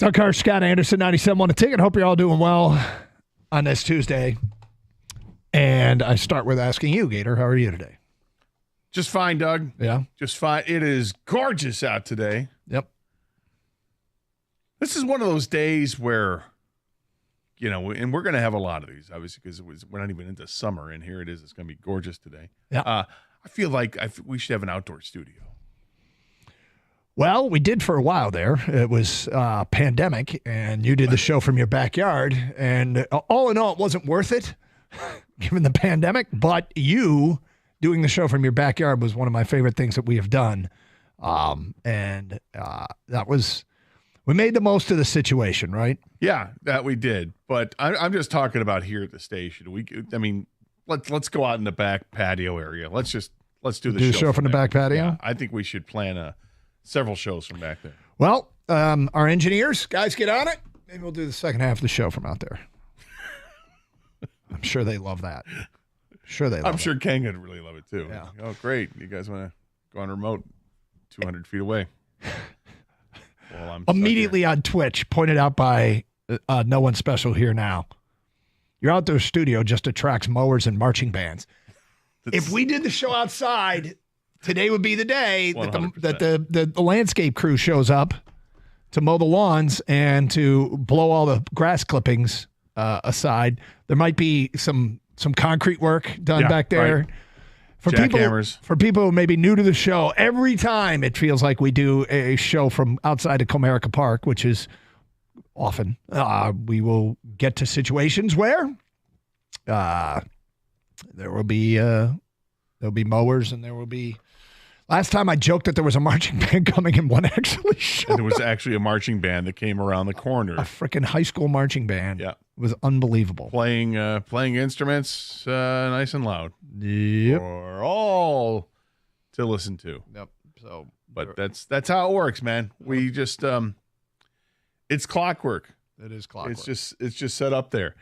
Doug Hurst, Scott Anderson, 97.1 A Ticket. Hope you're all doing well on this Tuesday. And I start with asking you, Gator, how are you today? Just fine, Doug. Yeah? Just fine. It is gorgeous out today. Yep. This is one of those days where, and we're going to have a lot of these, obviously, because we're not even into summer, and here it is. It's going to be gorgeous today. Yeah. I feel like we should have an outdoor studio. Well, we did for a while there. It was pandemic, and you did the show from your backyard. And all in all, it wasn't worth it, given the pandemic. But you doing the show from your backyard was one of my favorite things that we have done. And that was, we made the most of the situation, right? Yeah, that we did. But I'm just talking about here at the station. Let's go out in the back patio area. Let's do the show from the back patio. Yeah, I think we should plan several shows from back there. Well, our engineers, guys, get on it. Maybe we'll do the second half of the show from out there. I'm sure they love that. I'm sure Ken would really love it too. Yeah. Oh, great. You guys want to go on remote 200 feet away? Well, I'm immediately on Twitch, pointed out by No One Special Here Now. Your outdoor studio just attracts mowers and marching bands. If we did the show outside, today would be the day that the landscape crew shows up to mow the lawns and to blow all the grass clippings aside. There might be some concrete work done back there. Right. For people who may be new to the show, every time it feels like we do a show from outside of Comerica Park, which is often, we will get to situations where there'll be mowers and there will be. Last time I joked that there was a marching band coming and one actually showed And there was actually a marching band that came around the corner. A freaking high school marching band. Yeah. It was unbelievable. Playing instruments nice and loud. Yep. For all to listen to. Yep. So, but that's how it works, man. We just it's clockwork. It is clockwork. It's just set up there.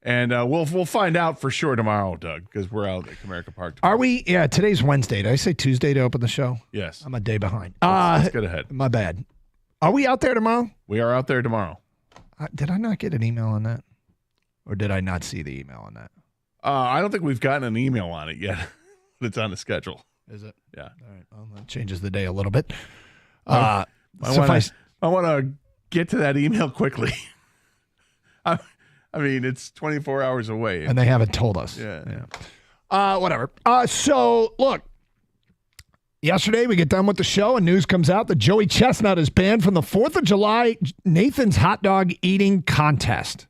And we'll find out for sure tomorrow, Doug, because we're out at Comerica Park tomorrow. Are we? Yeah, today's Wednesday. Did I say Tuesday to open the show? Yes. I'm a day behind. Let's get ahead. My bad. Are we out there tomorrow? We are out there tomorrow. Did I not get an email on that? Or did I not see the email on that? I don't think we've gotten an email on it yet, but it's on the schedule. Is it? Yeah. All right. Well, that changes the day a little bit. I want to get to that email quickly. I mean, it's 24 hours away. And they haven't told us. Yeah. Whatever. So, look. Yesterday, we get done with the show, and news comes out that Joey Chestnut is banned from the 4th of July Nathan's hot dog eating contest.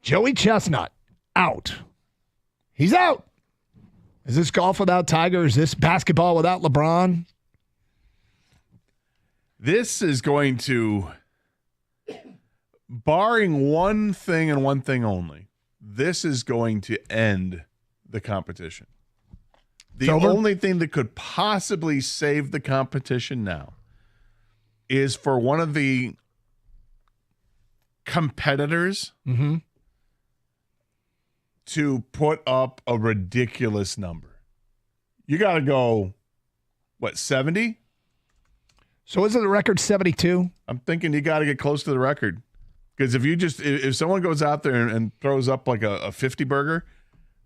Joey Chestnut, out. He's out. Is this golf without Tiger? Is this basketball without LeBron? This is going to, barring one thing and one thing only, this is going to end the competition. The only thing that could possibly save the competition now is for one of the competitors to put up a ridiculous number. You got to go, 70? So isn't the record 72? I'm thinking you got to get close to the record. Because if someone goes out there and throws up like a 50 burger,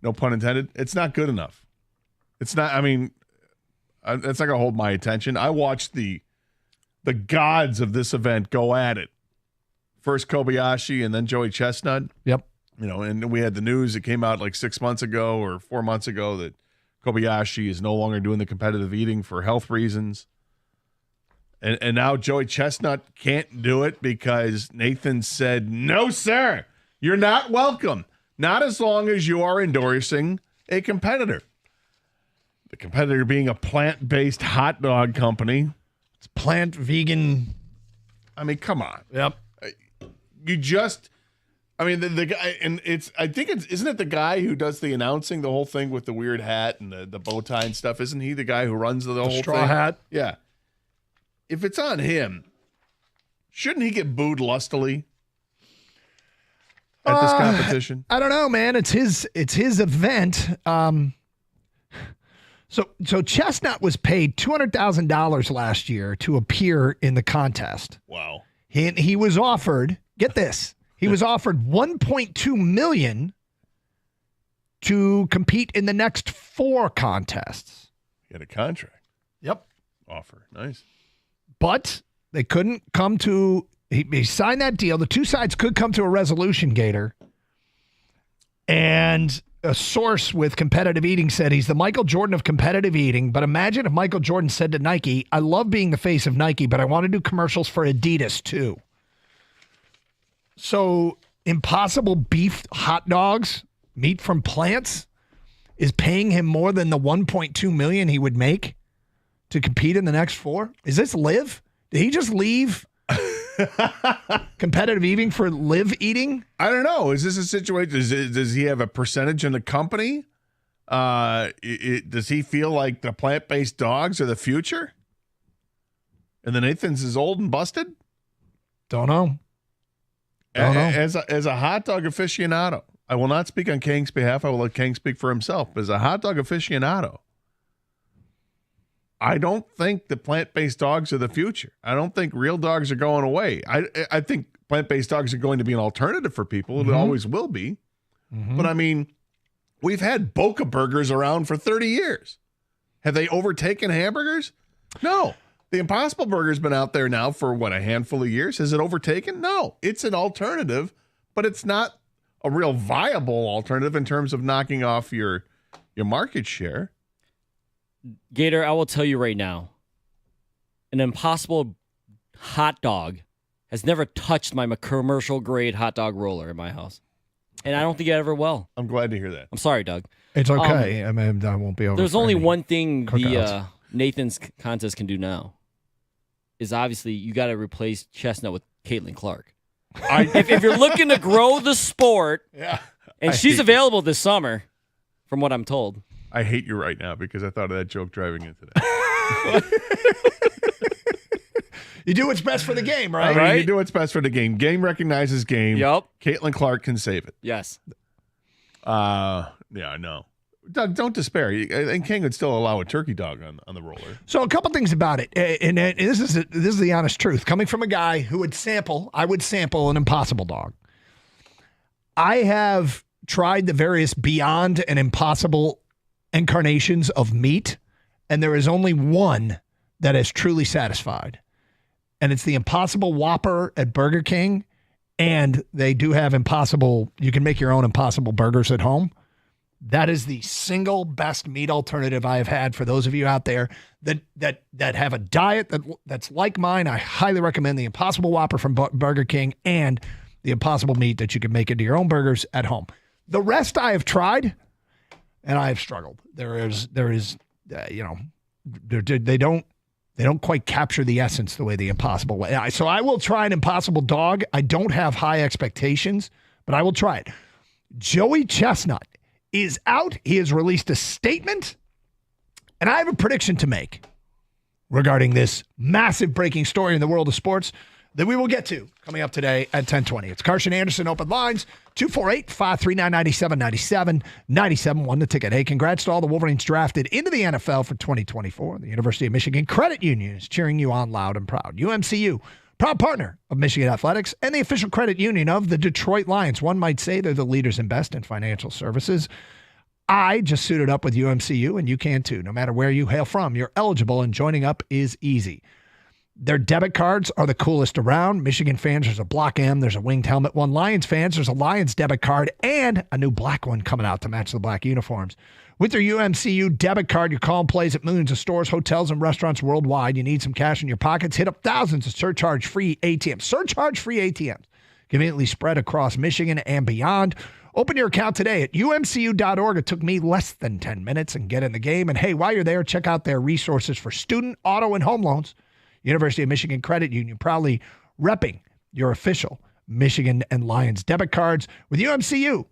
no pun intended, it's not good enough. It's not, that's not going to hold my attention. I watched the gods of this event go at it. First Kobayashi and then Joey Chestnut. Yep. And we had the news that came out like 6 months ago or 4 months ago that Kobayashi is no longer doing the competitive eating for health reasons. And now Joey Chestnut can't do it because Nathan said, no, sir, you're not welcome. Not as long as you are endorsing a competitor. The competitor being a plant-based hot dog company. It's plant, vegan. Come on. Yep. You just, the guy, and isn't it the guy who does the announcing, the whole thing with the weird hat and the bow tie and stuff? Isn't he the guy who runs the whole straw thing? hat? Yeah. If it's on him, shouldn't he get booed lustily at this competition? I don't know, man. It's his event. So Chestnut was paid $200,000 last year to appear in the contest. Wow. He was offered, get this, he was offered $1.2 million to compete in the next 4 contests. He had a contract. Yep. Offer. Nice. But they couldn't come to, he signed that deal. The two sides could come to a resolution, Gator. And a source with competitive eating said he's the Michael Jordan of competitive eating. But imagine if Michael Jordan said to Nike, I love being the face of Nike, but I want to do commercials for Adidas too. So Impossible Beef hot dogs, meat from plants, is paying him more than the $1.2 million he would make to compete in the next 4. Is this live? Did he just leave competitive eating for live eating? I don't know. Is this a situation? Does he have a percentage in the company? Does he feel like the plant-based dogs are the future? And the Nathan's is old and busted? Don't know. As a hot dog aficionado, I will not speak on Kang's behalf. I will let Kang speak for himself. But as a hot dog aficionado, I don't think the plant-based dogs are the future. I don't think real dogs are going away. I think plant-based dogs are going to be an alternative for people. It always will be. Mm-hmm. But, I mean, we've had Boca burgers around for 30 years. Have they overtaken hamburgers? No. The Impossible Burger's been out there now for, a handful of years. Has it overtaken? No. It's an alternative, but it's not a real viable alternative in terms of knocking off your market share. Gator, I will tell you right now, an Impossible hot dog has never touched my commercial grade hot dog roller in my house. And I don't think it ever will. I'm glad to hear that. I'm sorry, Doug. It's okay. I mean, I won't be over. There's only one thing the Nathan's contest can do now is obviously you got to replace Chestnut with Cade Clark. If you're looking to grow the sport, and she's available this summer, from what I'm told. I hate you right now because I thought of that joke driving in today. You do what's best for the game, right? Right? You do what's best for the game. Game recognizes game. Yep. Cade Clark can save it. Yes. Yeah, I know. Doug, don't despair. And King would still allow a turkey dog on the roller. So a couple things about it, and this is the honest truth. Coming from a guy who I would sample an Impossible dog. I have tried the various Beyond and Impossible incarnations of meat, and there is only one that has truly satisfied. And it's the Impossible Whopper at Burger King. And they do have you can make your own Impossible burgers at home. That is the single best meat alternative I have had for those of you out there that have a diet that's like mine. I highly recommend the Impossible Whopper from Burger King and the Impossible meat that you can make into your own burgers at home. The rest I have tried, and I have struggled. They don't quite capture the essence the way the Impossible way. So I will try an Impossible dog. I don't have high expectations, but I will try it. Joey Chestnut is out. He has released a statement, and I have a prediction to make regarding this massive breaking story in the world of sports that we will get to coming up today at 10:20. It's Carson Anderson, Open Lines, 248-539-9797, 97-1 the ticket. Hey, congrats to all the Wolverines drafted into the NFL for 2024. The University of Michigan Credit Union is cheering you on loud and proud. UMCU, proud partner of Michigan Athletics and the official credit union of the Detroit Lions. One might say they're the leaders in best in financial services. I just suited up with UMCU, and you can too. No matter where you hail from, you're eligible, and joining up is easy. Their debit cards are the coolest around. Michigan fans, there's a Block M, there's a winged helmet one. Lions fans, there's a Lions debit card and a new black one coming out to match the black uniforms. With their UMCU debit card, your call and plays at millions of stores, hotels, and restaurants worldwide. You need some cash in your pockets? Hit up thousands of surcharge-free ATMs. Surcharge-free ATMs conveniently spread across Michigan and beyond. Open your account today at umcu.org. It took me less than 10 minutes and get in the game. And hey, while you're there, check out their resources for student, auto, and home loans. University of Michigan Credit Union, proudly repping your official Michigan and Lions debit cards with UMCU.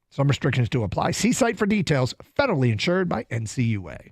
Some restrictions do apply. See site for details. Federally insured by NCUA.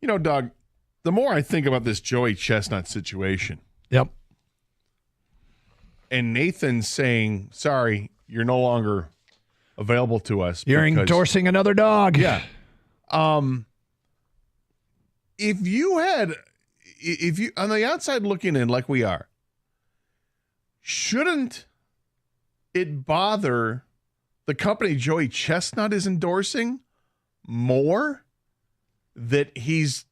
Doug, the more I think about this Joey Chestnut situation. Yep. And Nathan saying, sorry, you're no longer available to us. You're endorsing another dog. Yeah. If you on the outside looking in like we are, shouldn't it bother the company Joey Chestnut is endorsing more that he's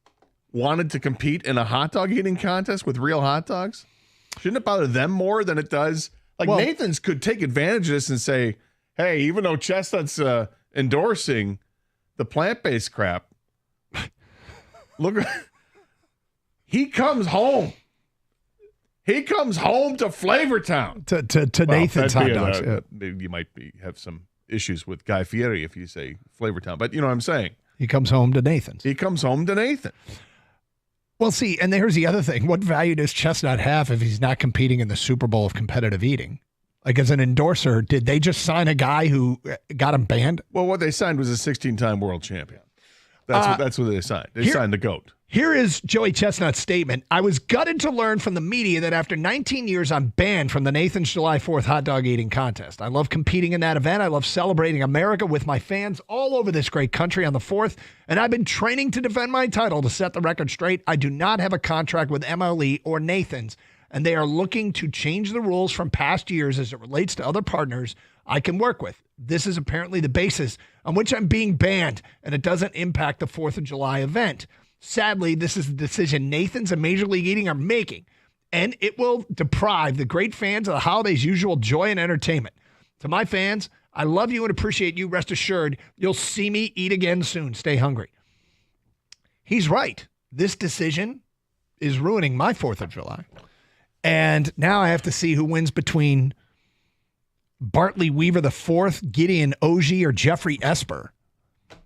wanted to compete in a hot dog eating contest with real hot dogs? Shouldn't it bother them more than it does? Nathan's could take advantage of this and say, hey, even though Chestnut's endorsing the plant-based crap, look, he comes home. He comes home to Flavortown. To Nathan's hot dogs. You might have some issues with Guy Fieri if you say Flavortown, but you know what I'm saying. He comes home to Nathan's. He comes home to Nathan. Well, see, and here's the other thing. What value does Chestnut have if he's not competing in the Super Bowl of competitive eating? Like, as an endorser, did they just sign a guy who got him banned? Well, what they signed was a 16-time world champion. That's what they signed. They signed the GOAT. Here is Joey Chestnut's statement. I was gutted to learn from the media that after 19 years, I'm banned from the Nathan's July 4th hot dog eating contest. I love competing in that event. I love celebrating America with my fans all over this great country on the 4th, and I've been training to defend my title to set the record straight. I do not have a contract with MLE or Nathan's, and they are looking to change the rules from past years as it relates to other partners I can work with. This is apparently the basis on which I'm being banned, and it doesn't impact the 4th of July event. Sadly, this is the decision Nathan's and Major League Eating are making, and it will deprive the great fans of the holiday's usual joy and entertainment. To my fans, I love you and appreciate you. Rest assured, you'll see me eat again soon. Stay hungry. He's right. This decision is ruining my 4th of July. And now I have to see who wins between Bartley Weaver IV, Gideon Ogie, or Jeffrey Esper.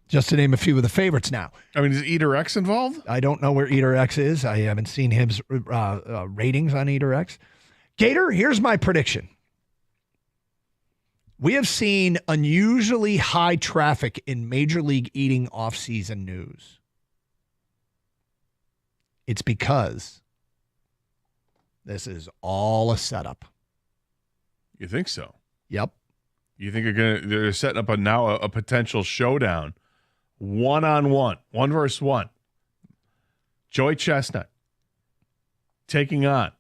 Just to name a few of the favorites now. I mean, is Eater X involved? I don't know where Eater X is. I haven't seen his ratings on Eater X. Gator, here's my prediction. We have seen unusually high traffic in Major League Eating off-season news. It's because this is all a setup. You think so? Yep. You think they're setting up a potential showdown? One-on-one, 1 versus 1. Joey Chestnut taking on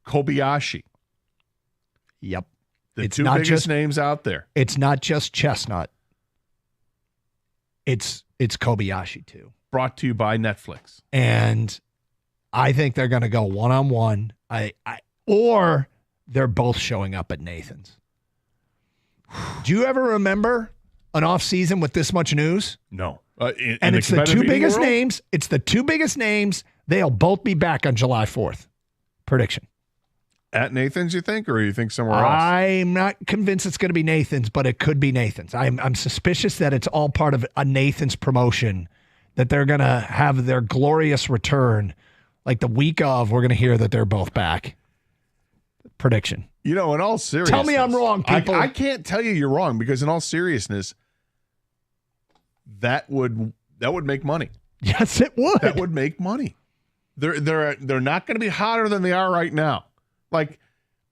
Kobayashi. Yep. It's two biggest names out there. It's not just Chestnut. It's Kobayashi too. Brought to you by Netflix. And I think they're going to go one-on-one. Or they're both showing up at Nathan's. Do you ever remember an off season with this much news? No. And it's the two biggest names. It's the two biggest names. They'll both be back on July 4th. Prediction. At Nathan's, you think, or you think somewhere else? I'm not convinced it's going to be Nathan's, but it could be Nathan's. I'm suspicious that it's all part of a Nathan's promotion, that they're going to have their glorious return. Like the week of, we're going to hear that they're both back. Prediction. You know, in all seriousness. Tell me I'm wrong, people. I can't tell you you're wrong, because in all seriousness, that would make money. Yes, it would. That would make money. They're not going to be hotter than they are right now. Like,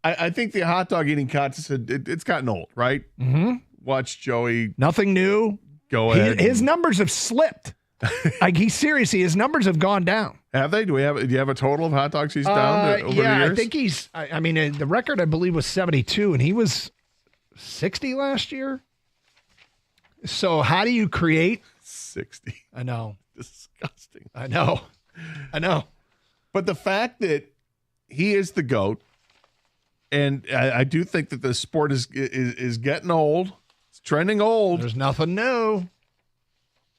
I think the hot dog eating contest, it's gotten old, right? Mm-hmm. Watch Joey. Nothing new. Go ahead. His numbers have slipped. Like, his numbers have gone down. Have they? Do you have a total of hot dogs he's down over the years? I think he's, the record I believe was 72, and he was 60 last year. So how do you create 60? I know. Disgusting. I know. But the fact that he is the GOAT, and I do think that the sport is getting old. It's trending old. There's nothing new.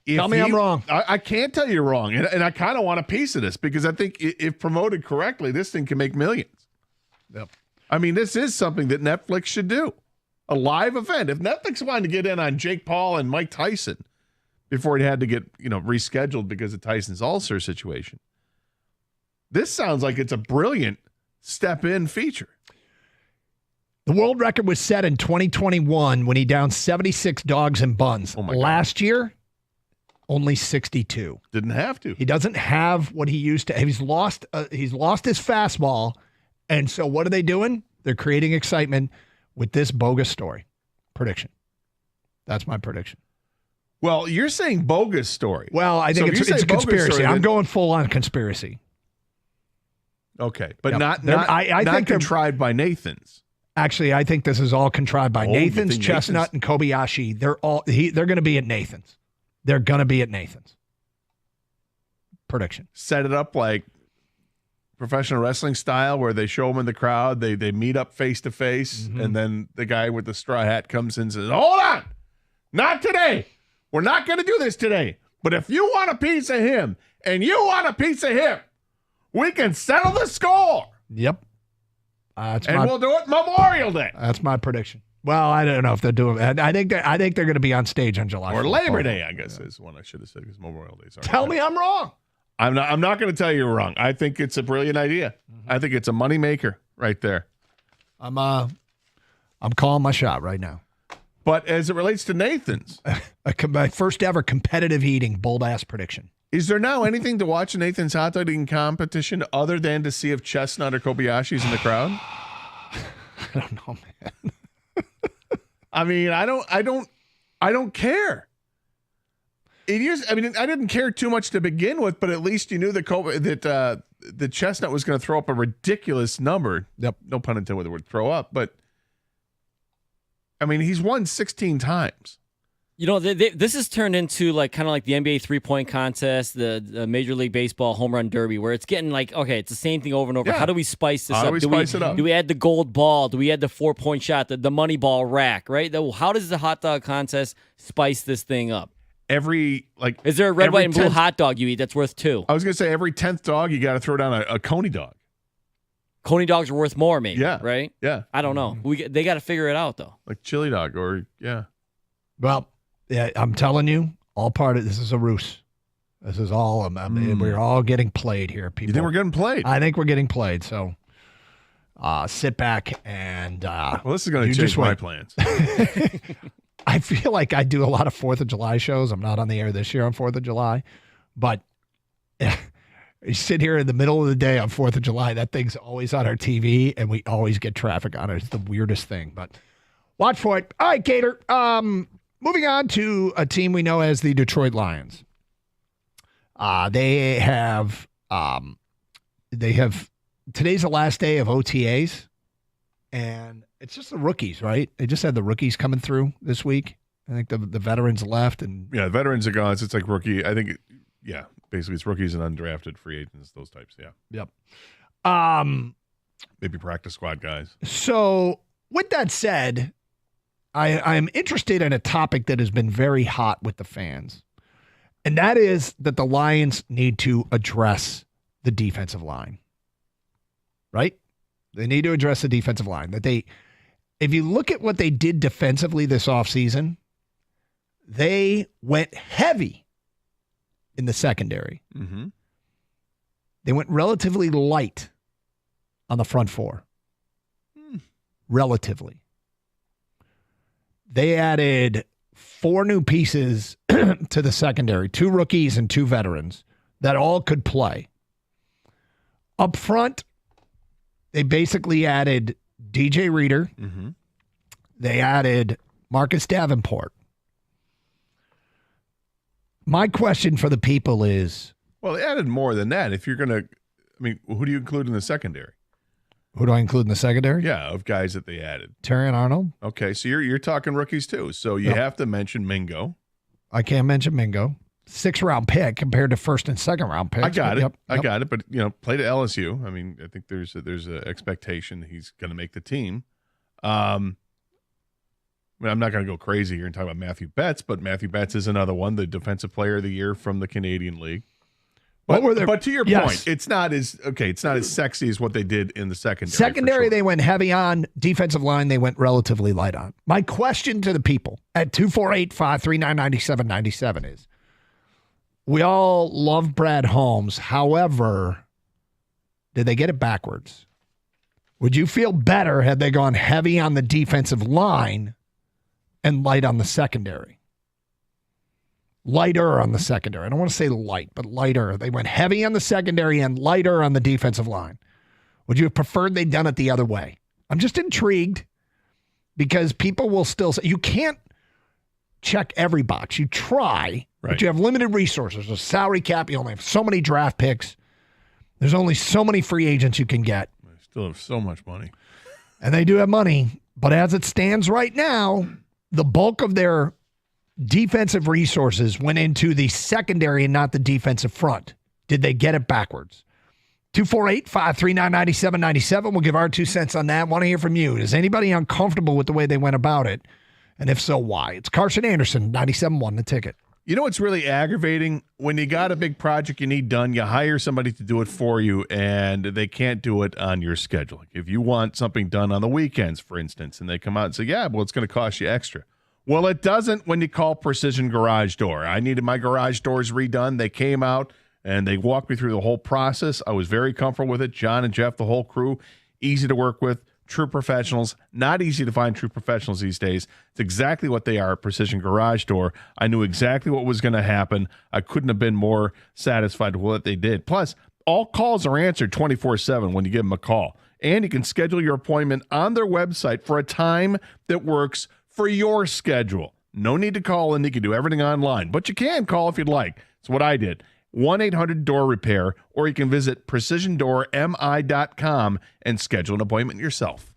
Tell me I'm wrong. I can't tell you wrong. And I kind of want a piece of this, because I think if promoted correctly, this thing can make millions. Yep. I mean, this is something that Netflix should do. A live event. If Netflix wanted to get in on Jake Paul and Mike Tyson before he had to get, rescheduled because of Tyson's ulcer situation, this sounds like it's a brilliant step-in feature. The world record was set in 2021 when he downed 76 dogs and buns. Oh my God. Last year, Only 62. Didn't have to. He doesn't have what he used to. He's lost his fastball. And so what are they doing? They're creating excitement with this bogus story. Prediction. That's my prediction. Well, you're saying bogus story. Well, I think it's a conspiracy. Story, I'm going full on conspiracy. Okay, but Yep. not think contrived by Nathan's. Actually, I think this is all contrived by Nathan's, Chestnut, and Kobayashi. They're going to be at Nathan's. They're going to be at Nathan's. Prediction. Set it up like professional wrestling style where they show them in the crowd. They meet up face to face, and then the guy with the straw hat comes in and says, "Hold on, not today. We're not going to do this today. But if you want a piece of him and you want a piece of him, we can settle the score." Yep. We'll do it Memorial Day. That's my prediction. Well, I don't know if they're doing it. I think they're going to be on stage on July 4th. Or Labor Day, I guess, is one I should have said because Memorial Day. Tell me I'm wrong. I'm not going to tell you you're wrong. I think it's a brilliant idea. I think it's a money maker right there. I'm calling my shot right now. But as it relates to Nathan's, my first ever competitive eating bold ass prediction. Is there now anything to watch Nathan's hot dog eating competition other than to see if Chestnut or Kobayashi's in the crowd? I don't know, man. I mean, I don't care. It is. I mean, I didn't care too much to begin with, but at least you knew that the Chestnut was going to throw up a ridiculous number. Yep. No pun intended with the word throw up, but I mean, he's won 16 times. You know, this has turned into kind of like the NBA 3-point contest, the Major League Baseball home run derby, where it's getting like, okay, it's the same thing over and over. Yeah. How do we spice this up? How do we spice it up? Do we add the gold ball? Do we add the 4-point shot, the money ball rack, right? How does the hot dog contest spice this thing up? Is there a red, white, and blue hot dog you eat that's worth 2? I was going to say every 10th dog, you got to throw down a Coney dog. Coney dogs are worth more, maybe. Yeah. Right? Yeah. I don't know. They got to figure it out, though. Like chili dog yeah. Well, yeah, I'm telling you, all part of this is a ruse. This is all, we're all getting played here, people. You think we're getting played? I think we're getting played. So sit back and. Well, this is going to change my plans. I feel like I do a lot of 4th of July shows. I'm not on the air this year on 4th of July, but you sit here in the middle of the day on 4th of July. That thing's always on our TV, and we always get traffic on it. It's the weirdest thing, but watch for it. All right, Gator. Moving on to a team we know as the Detroit Lions. They have today's the last day of OTAs, and it's just the rookies, right? They just had the rookies coming through this week. I think the veterans left, and the veterans are gone. So it's like rookie. I think, basically it's rookies and undrafted free agents, those types. Yeah. Yep. Maybe practice squad guys. So with that said, I'm interested in a topic that has been very hot with the fans, and that is that the Lions need to address the defensive line, right? They need to address the defensive line. If you look at what they did defensively this offseason, they went heavy in the secondary. Mm-hmm. They went relatively light on the front four. Relatively. They added 4 new pieces to the secondary, 2 rookies and 2 veterans that all could play. Up front, they basically added DJ Reader. Mm-hmm. They added Marcus Davenport. My question for the people is... Well, they added more than that. If you're going to... I mean, who do you include in the secondary? Who do I include in the secondary? Yeah, of guys that they added. Terrion Arnold. Okay, so you're talking rookies too. So you have to mention Mingo. I can't mention Mingo. 6th-round pick compared to 1st and 2nd-round picks. I got it. Yep. I got it. But played at LSU. I mean, I think there's an expectation he's going to make the team. I mean, I'm not going to go crazy here and talk about Matthew Betts, but Matthew Betts is another one, the Defensive Player of the Year from the Canadian League. But to your point, it's not as sexy as what they did in the secondary. Secondary, they went heavy on. Defensive line, they went relatively light on. My question to the people at 248-539-9797 is, we all love Brad Holmes. However, did they get it backwards? Would you feel better had they gone heavy on the defensive line and light on the secondary? lighter on the secondary. I don't want to say light, but lighter. They went heavy on the secondary and lighter on the defensive line. Would you have preferred they'd done it the other way? I'm just intrigued because people will still say, you can't check every box. You try, but you have limited resources. There's a salary cap. You only have so many draft picks. There's only so many free agents you can get. They still have so much money. And they do have money. But as it stands right now, the bulk of their defensive resources went into the secondary and not the defensive front. Did they get it backwards? 248-539-9797. We'll give our 2 cents on that. Want to hear from you. Is anybody uncomfortable with the way they went about it? And if so, why? It's Carson Anderson, 97.1 The Ticket. You know what's really aggravating? When you got a big project you need done, you hire somebody to do it for you, and they can't do it on your schedule. If you want something done on the weekends, for instance, and they come out and say, yeah, well, it's going to cost you extra. Well, it doesn't when you call Precision Garage Door. I needed my garage doors redone. They came out, and they walked me through the whole process. I was very comfortable with it. John and Jeff, the whole crew, easy to work with. True professionals. Not easy to find true professionals these days. It's exactly what they are at Precision Garage Door. I knew exactly what was going to happen. I couldn't have been more satisfied with what they did. Plus, all calls are answered 24/7 when you give them a call. And you can schedule your appointment on their website for a time that works for your schedule. No need to call in. You can do everything online. But you can call if you'd like. It's what I did. 1-800-DOOR-REPAIR, or you can visit precisiondoormi.com and schedule an appointment yourself.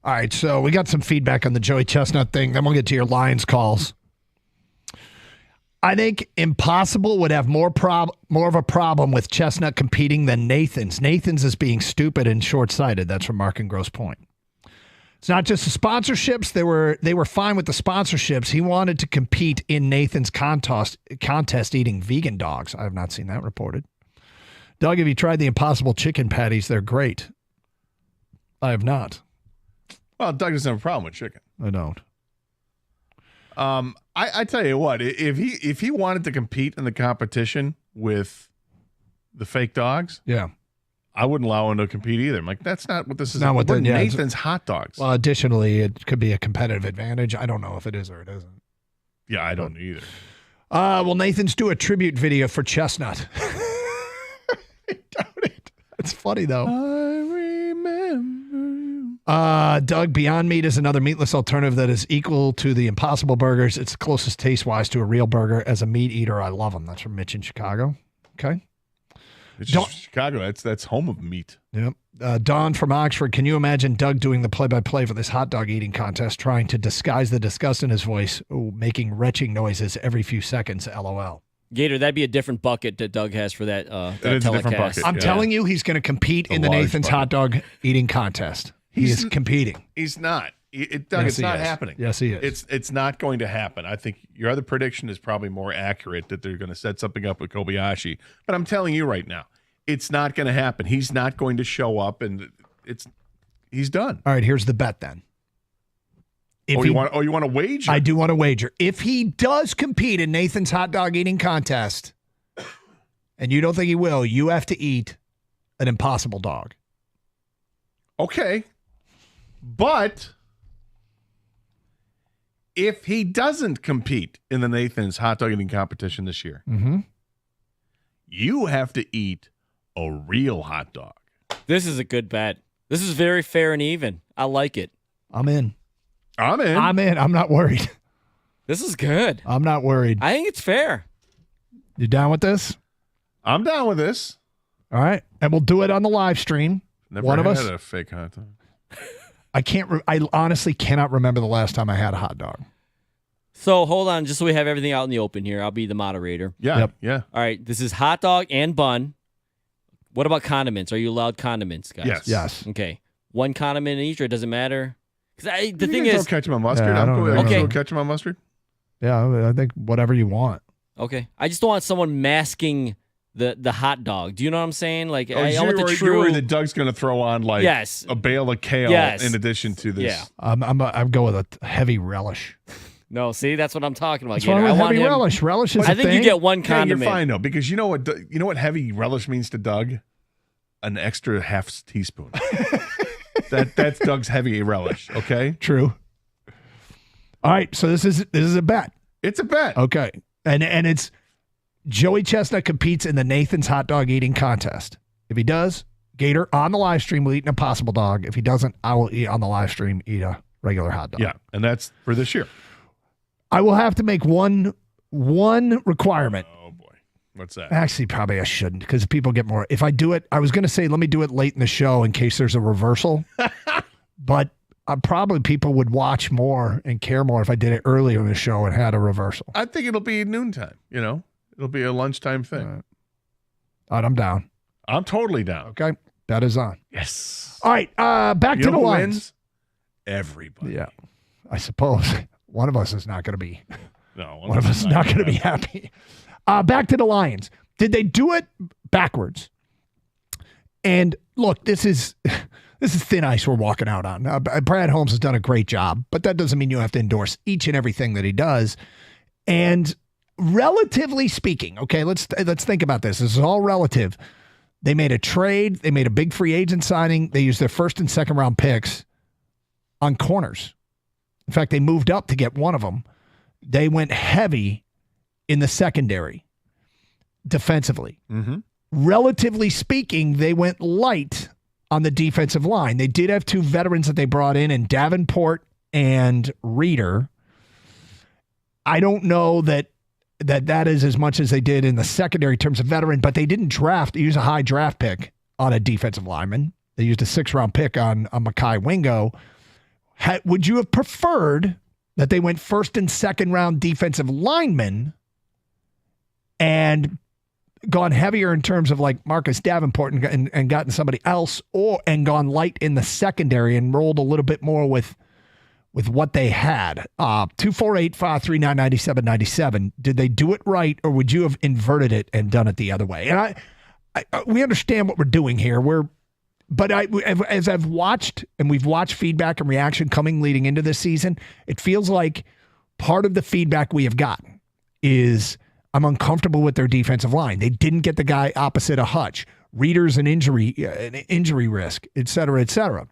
All right, so we got some feedback on the Joey Chestnut thing. Then we'll get to your Lions calls. I think Impossible would have more of a problem with Chestnut competing than Nathan's. Nathan's is being stupid and short-sighted. That's from Mark and Grosse Point. It's not just the sponsorships. They were fine with the sponsorships. He wanted to compete in Nathan's contest eating vegan dogs. I have not seen that reported. Doug, have you tried the Impossible chicken patties? They're great. I have not. Well, Doug doesn't have a problem with chicken. I don't. I tell you what, if he wanted to compete in the competition with the fake dogs, yeah, I wouldn't allow him to compete either. I'm like, that's not what this is. Not what We're yeah, Nathan's hot dogs. Well, additionally, it could be a competitive advantage. I don't know if it is or it isn't. Yeah, I don't either. Well, Nathan's do a tribute video for Chestnut. I doubt it. It's funny, though. I remember. Doug, Beyond Meat is another meatless alternative that is equal to the Impossible Burgers. It's the closest taste-wise to a real burger. As a meat eater, I love them. That's from Mitch in Chicago. Okay. It's just Chicago. That's home of meat. Yep. Don from Oxford. Can you imagine Doug doing the play-by-play for this hot dog eating contest, trying to disguise the disgust in his voice, making retching noises every few seconds? LOL. Gator, that'd be a different bucket that Doug has for that, It is telecast. a different bucket. I'm telling you, he's going to compete in the large Nathan's bucket. hot dog eating contest. He is competing. He's not. Doug, Yes, it's he not is. happening. Yes, he is. It's not going to happen. I think your other prediction is probably more accurate, that they're going to set something up with Kobayashi. But I'm telling you right now, it's not going to happen. He's not going to show up, and he's done. All right, here's the bet then. You want to wager? I do want to wager. If he does compete in Nathan's hot dog eating contest, and you don't think he will, you have to eat an Impossible dog. Okay. But if he doesn't compete in the Nathan's hot dog eating competition this year, you have to eat a real hot dog. This is a good bet. This is very fair and even. I like it. I'm in. I'm in. I'm not worried. This is good. I'm not worried. I think it's fair. You down with this? I'm down with this. All right. And we'll do it on the live stream. Never One of had us. a fake hot dog. I honestly cannot remember the last time I had a hot dog. So hold on, just so we have everything out in the open here. I'll be the moderator. Yeah. Yep. Yeah. All right, this is hot dog and bun. What about condiments? Are you allowed condiments, guys? Yes. Yes. Okay. One condiment in each, or it doesn't matter? Because the You thing can is, throw ketchup and mustard. Yeah, I I'm don't cool with know. Okay. throw ketchup and mustard. Yeah, I think whatever you want. okay, I just don't want someone masking the hot dog. Do you know what I'm saying? Like, I want the You're true. worried that Doug's going to throw on like Yes. a bale of kale Yes. in addition to this. Yeah. I'm going with a heavy relish. No, see, that's what I'm talking about. What's Gator. wrong with I want heavy him. relish? Relish is I a think thing. you get one Yeah, condiment. you're fine though, because you know what heavy relish means to Doug? An extra half teaspoon. That's Doug's heavy relish. Okay, True. All right, so this is a bet. it's a bet. Okay, and it's Joey Chestnut competes in the Nathan's hot dog eating contest. If he does, Gator on the live stream will eat an Impossible dog. If he doesn't, I will eat on the live stream eat a regular hot dog. Yeah, and that's for this year. I will have to make one requirement. Oh boy, what's that? Actually, probably I shouldn't, because people get more. If I do it, I was going to say let me do it late in the show in case there's a reversal, but probably people would watch more and care more if I did it earlier in the show and had a reversal. I think it'll be noontime. It'll be a lunchtime thing. All right, I'm down. I'm totally down. Okay, that is on. Yes. All right, back You to know the who Lions. wins? Everybody. Yeah, I suppose one of us is not going to be. No, One of us is not going to be happy. Back to the Lions. Did they do it backwards? And look, this is thin ice we're walking out on. Brad Holmes has done a great job, but that doesn't mean you have to endorse each and everything that he does. And relatively speaking, okay, let's think about this. This is all relative. They made a trade. They made a big free agent signing. They used their first and second round picks on corners. In fact, they moved up to get one of them. They went heavy in the secondary defensively. Mm-hmm. Relatively speaking, they went light on the defensive line. They did have two veterans that they brought in Davenport and Reeder. I don't know that is as much as they did in the secondary in terms of veteran, but they didn't use a high draft pick on a defensive lineman. They used a 6th-round pick on Mekhi Wingo. Would you have preferred that they went 1st and 2nd round defensive linemen and gone heavier in terms of like Marcus Davenport and gotten somebody else, and gone light in the secondary and rolled a little bit more with what they had? 248-539-9797. Did they do it right, or would you have inverted it and done it the other way? And we understand what we're doing here. But as I've watched, and we've watched feedback and reaction leading into this season, it feels like part of the feedback we have gotten is I'm uncomfortable with their defensive line. They didn't get the guy opposite of Hutch. Reader's an injury risk, et cetera, et cetera.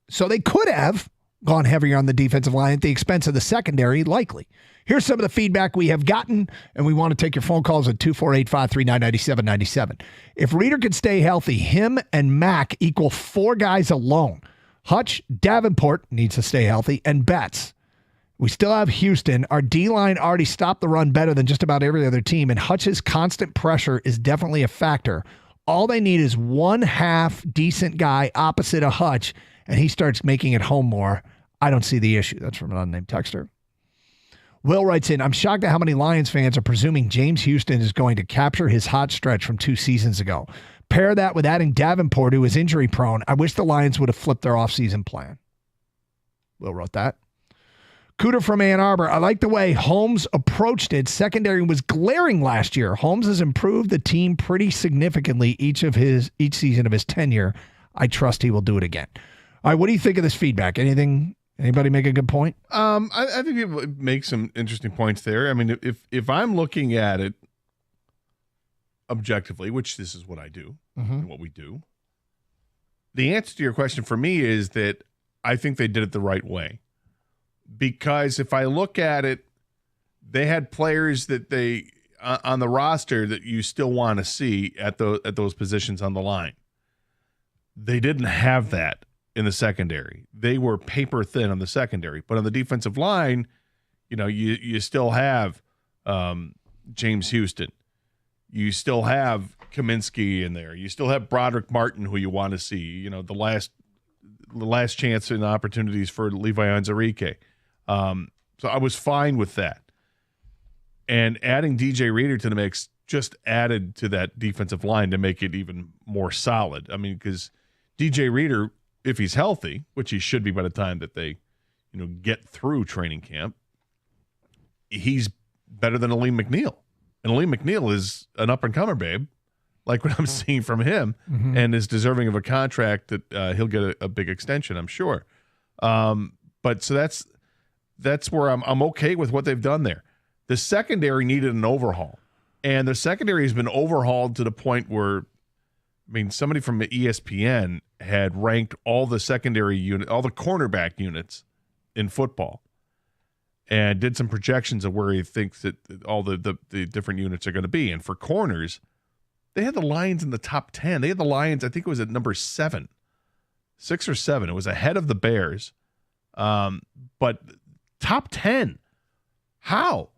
So they could have gone heavier on the defensive line at the expense of the secondary, likely. Here's some of the feedback we have gotten, and we want to take your phone calls at 248-539-9797. If Reader could stay healthy, him and Mack equal 4 guys alone. Hutch, Davenport needs to stay healthy, and Betts. We still have Houston. Our D-line already stopped the run better than just about every other team, and Hutch's constant pressure is definitely a factor. All they need is one half decent guy opposite of Hutch, and he starts making it home more. I don't see the issue. That's from an unnamed texter. Will writes in, I'm shocked at how many Lions fans are presuming James Houston is going to capture his hot stretch from 2 seasons ago. Pair that with adding Davenport, who is injury prone. I wish the Lions would have flipped their offseason plan. Will wrote that. Cooter from Ann Arbor, I like the way Holmes approached it. Secondary was glaring last year. Holmes has improved the team pretty significantly each season of his tenure. I trust he will do it again. All right, what do you think of this feedback? Anybody make a good point? I think people make some interesting points there. I mean, if I'm looking at it objectively, which this is what I do and what we do, the answer to your question for me is that I think they did it the right way. Because if I look at it, they had players that they on the roster that you still want to see at those positions on the line. They didn't have that in the secondary. They were paper thin on the secondary, but on the defensive line, you still have James Houston. You still have Kaminsky in there. You still have Broderick Martin, who you want to see. The last chance and opportunities for Levi Onwuzurike. So I was fine with that. And adding DJ Reader to the mix just added to that defensive line to make it even more solid. I mean, because DJ Reader, if he's healthy, which he should be by the time that they, get through training camp, he's better than Aleem McNeil. And Aleem McNeil is an up-and-comer, babe, like what I'm seeing from him, and is deserving of a contract that he'll get a big extension, I'm sure. But so that's where I'm okay with what they've done there. The secondary needed an overhaul, and the secondary has been overhauled to the point where, somebody from ESPN had ranked all the secondary unit, all the cornerback units in football, and did some projections of where he thinks that all the different units are going to be. And for corners, they had the Lions in the top 10. They had the Lions, I think it was at number 6 or 7. It was ahead of the Bears. But top 10. How?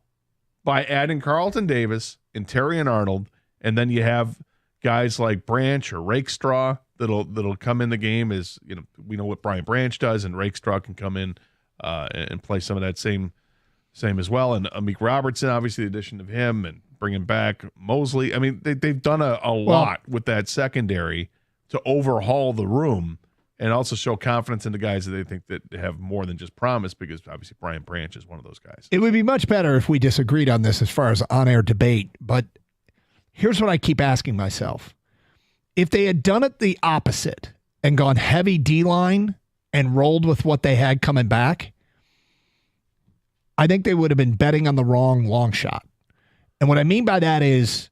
By adding Carlton Davis and Terrion Arnold, and then you have guys like Branch or Rakestraw that'll come in the game. As we know what Brian Branch does, and Rakestraw can come in and play some of that same as well. And Amik Robertson, obviously, the addition of him and bringing back Mosley. I mean, they've done a lot with that secondary to overhaul the room and also show confidence in the guys that they think that have more than just promise, because obviously Brian Branch is one of those guys. It would be much better if we disagreed on this as far as on-air debate, but here's what I keep asking myself. If they had done it the opposite and gone heavy D-line and rolled with what they had coming back, I think they would have been betting on the wrong long shot. And what I mean by that is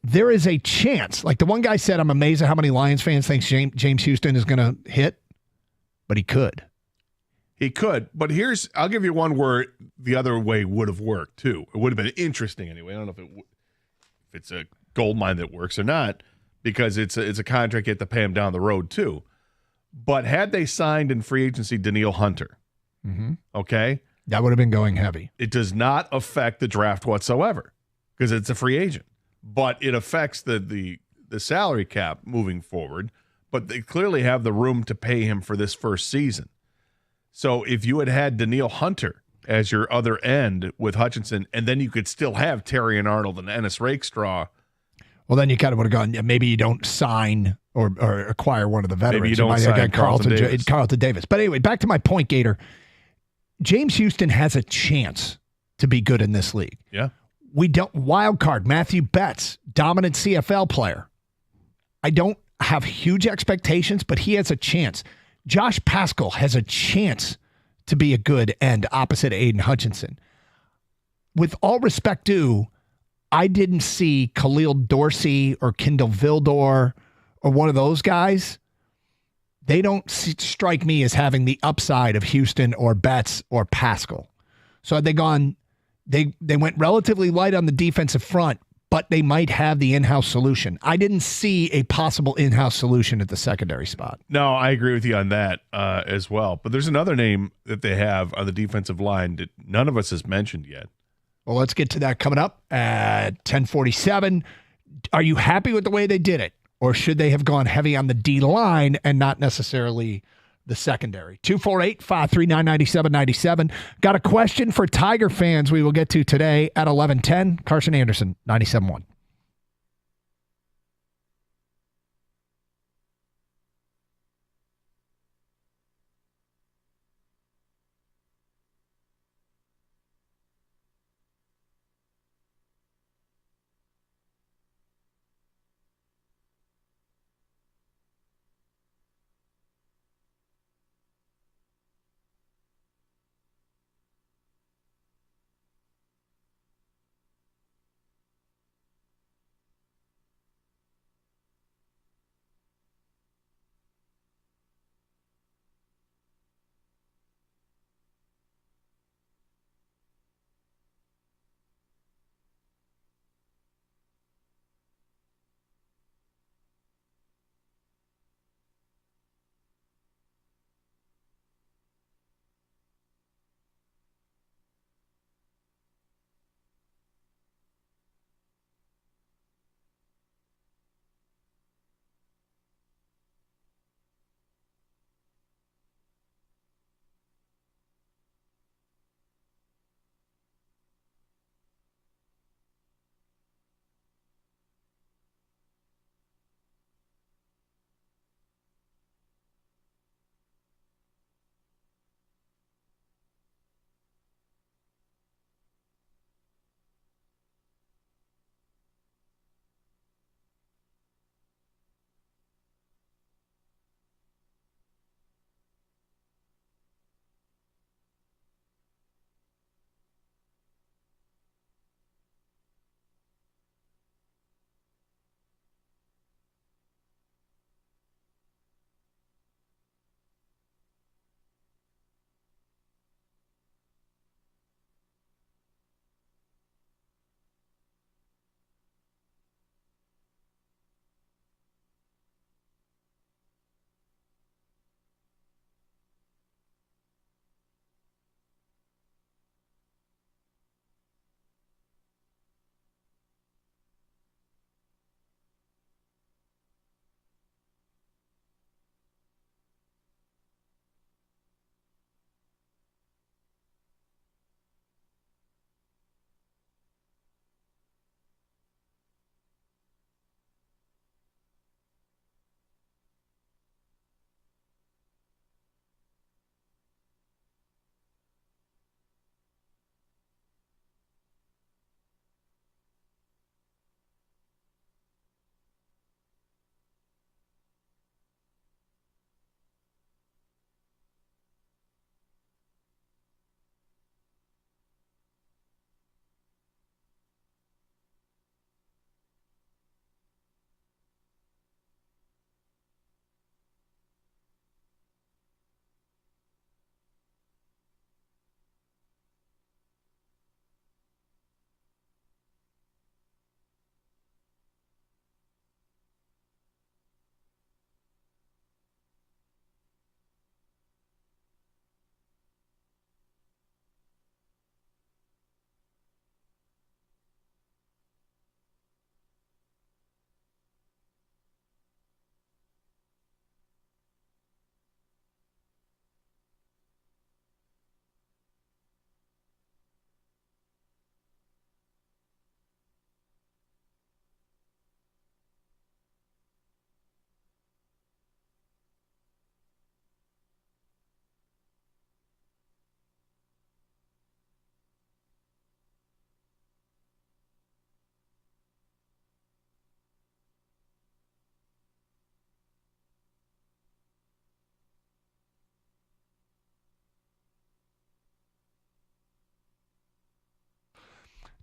there is a chance. Like the one guy said, I'm amazed at how many Lions fans think James Houston is going to hit, but he could. He could. But I'll give you one where the other way would have worked too. It would have been interesting anyway. I don't know if it's a gold mine that works or not, because it's a contract you have to pay him down the road too. But had they signed in free agency Danielle Hunter, okay? That would have been going heavy. It does not affect the draft whatsoever because it's a free agent. But it affects the salary cap moving forward. But they clearly have the room to pay him for this first season. So if you had Danielle Hunter as your other end with Hutchinson, and then you could still have Terrion Arnold and Ennis Rakestraw. Well, then you kind of would have gone, maybe you don't sign or acquire one of the veterans. Maybe you don't sign Carlton Davis. But anyway, back to my point, Gator. James Houston has a chance to be good in this league. Yeah. We don't wild card Matthew Betts, dominant CFL player. I don't have huge expectations, but he has a chance. Josh Paschal has a chance to be a good end opposite Aiden Hutchinson. With all respect due, I didn't see Khalil Dorsey or Kendall Vildor or one of those guys. They don't strike me as having the upside of Houston or Betts or Pascal. So had they gone, they went relatively light on the defensive front, but they might have the in-house solution. I didn't see a possible in-house solution at the secondary spot. No, I agree with you on that as well. But there's another name that they have on the defensive line that none of us has mentioned yet. Well, let's get to that coming up at 10:47. Are you happy with the way they did it? Or should they have gone heavy on the D-line and not necessarily the secondary? 248-539-9797. Got a question for Tiger fans we will get to today at 11:10. Carson Anderson, 97.1.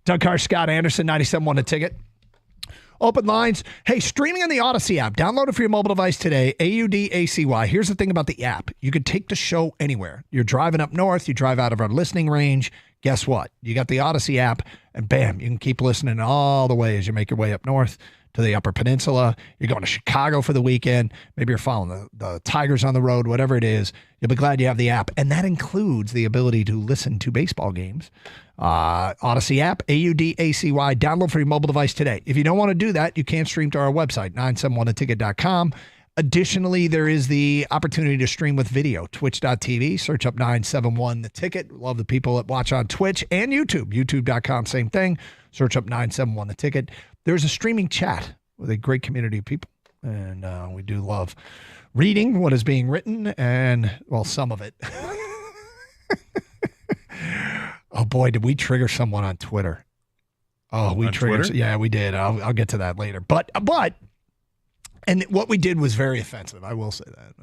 Doug Carr, Scott Anderson, 97.1 The Ticket. Open lines. Hey, streaming on the Odyssey app. Download it for your mobile device today. AUDACY. Here's the thing about the app. You could take the show anywhere. You're driving up north. You drive out of our listening range. Guess what? You got the Odyssey app, and bam, you can keep listening all the way as you make your way up north to the Upper Peninsula. You're going to Chicago for the weekend. Maybe you're following the Tigers on the road, whatever it is. You'll be glad you have the app. And that includes the ability to listen to baseball games. Odyssey app, AUDACY. Download for your mobile device today. If you don't want to do that, you can stream to our website, 971theticket.com. Additionally, there is the opportunity to stream with video, twitch.tv. Search up 971 The Ticket. Love the people that watch on Twitch and YouTube. YouTube.com, same thing. Search up 971 The Ticket. There's a streaming chat with a great community of people. And we do love reading what is being written and, well, some of it. Oh, boy, did we trigger someone on Twitter. Oh, we triggered. Twitter? Yeah, we did. I'll get to that later. But, and what we did was very offensive. I will say that.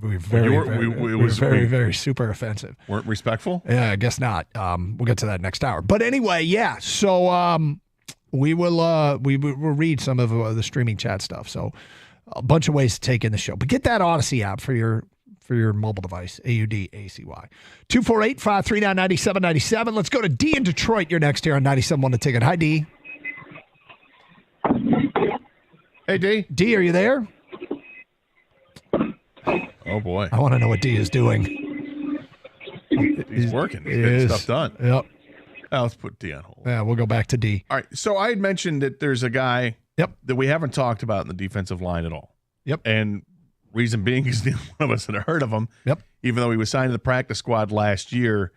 We were very super offensive. Weren't respectful? Yeah, I guess not. We'll get to that next hour. But anyway, yeah. So we will read some of the streaming chat stuff. So a bunch of ways to take in the show. But get that Odyssey app for your mobile device, AUDACY. 248-539-9797. Let's go to D in Detroit. You're next here on 97.1 The Ticket. Hi, D. Hey, D. D, are you there? Oh, boy. I want to know what D is doing. He's working. He's getting stuff done. Yep. Let's put D on hold. Yeah, we'll go back to D. All right. So I had mentioned that there's a guy that we haven't talked about in the defensive line at all. Yep. And reason being is neither one of us had heard of him. Yep. Even though he was signed to the practice squad last year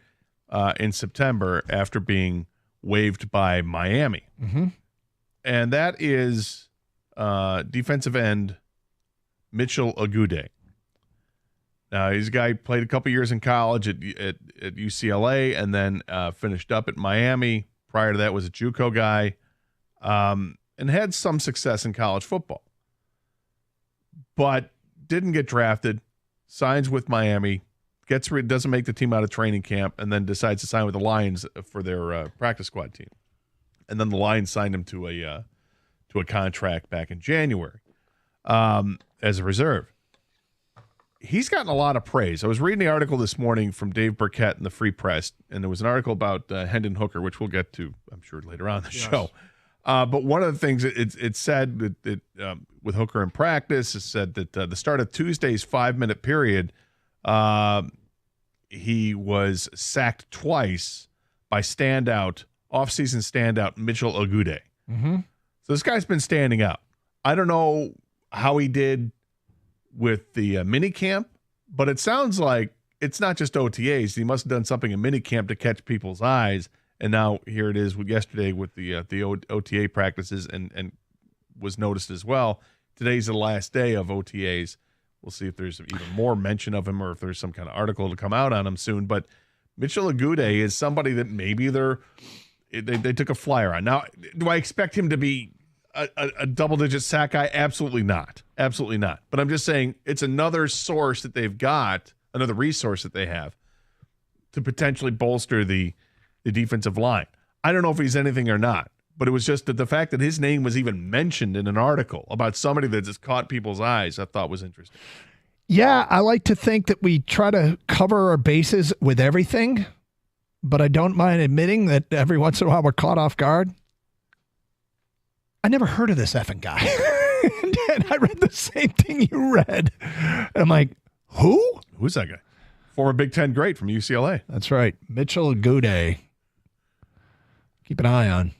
in September after being waived by Miami. Mm-hmm. And that is defensive end Mitchell Agude. Now, he's a guy who played a couple years in college at UCLA and then finished up at Miami. Prior to that was a JUCO guy and had some success in college football. But didn't get drafted, signs with Miami, doesn't make the team out of training camp, and then decides to sign with the Lions for their practice squad team. And then the Lions signed him to a contract back in January as a reserve. He's gotten a lot of praise. I was reading the article this morning from Dave Burkett in the Free Press, and there was an article about Hendon Hooker, which we'll get to, I'm sure, later on in the show. But one of the things it said that with Hooker in practice, it said that the start of Tuesday's 5-minute period, he was sacked twice by offseason standout Mitchell Agude. Mm-hmm. So this guy's been standing out. I don't know how he did with the mini camp, but it sounds like it's not just OTAs. He must have done something in mini camp to catch people's eyes. And now here it is with yesterday with the OTA practices and was noticed as well. Today's the last day of OTAs. We'll see if there's even more mention of him or if there's some kind of article to come out on him soon. But Mitchell Agude is somebody that maybe they took a flyer on. Now, do I expect him to be a double-digit sack guy? Absolutely not. Absolutely not. But I'm just saying it's another source that they've got, another resource that they have to potentially bolster the defensive line. I don't know if he's anything or not, but it was just that the fact that his name was even mentioned in an article about somebody that just caught people's eyes, I thought was interesting. Yeah, I like to think that we try to cover our bases with everything, but I don't mind admitting that every once in a while we're caught off guard. I never heard of this effing guy. And I read the same thing you read. And I'm like, who? Who's that guy? Former Big Ten great from UCLA. That's right. Mitchell Agude. Keep an eye on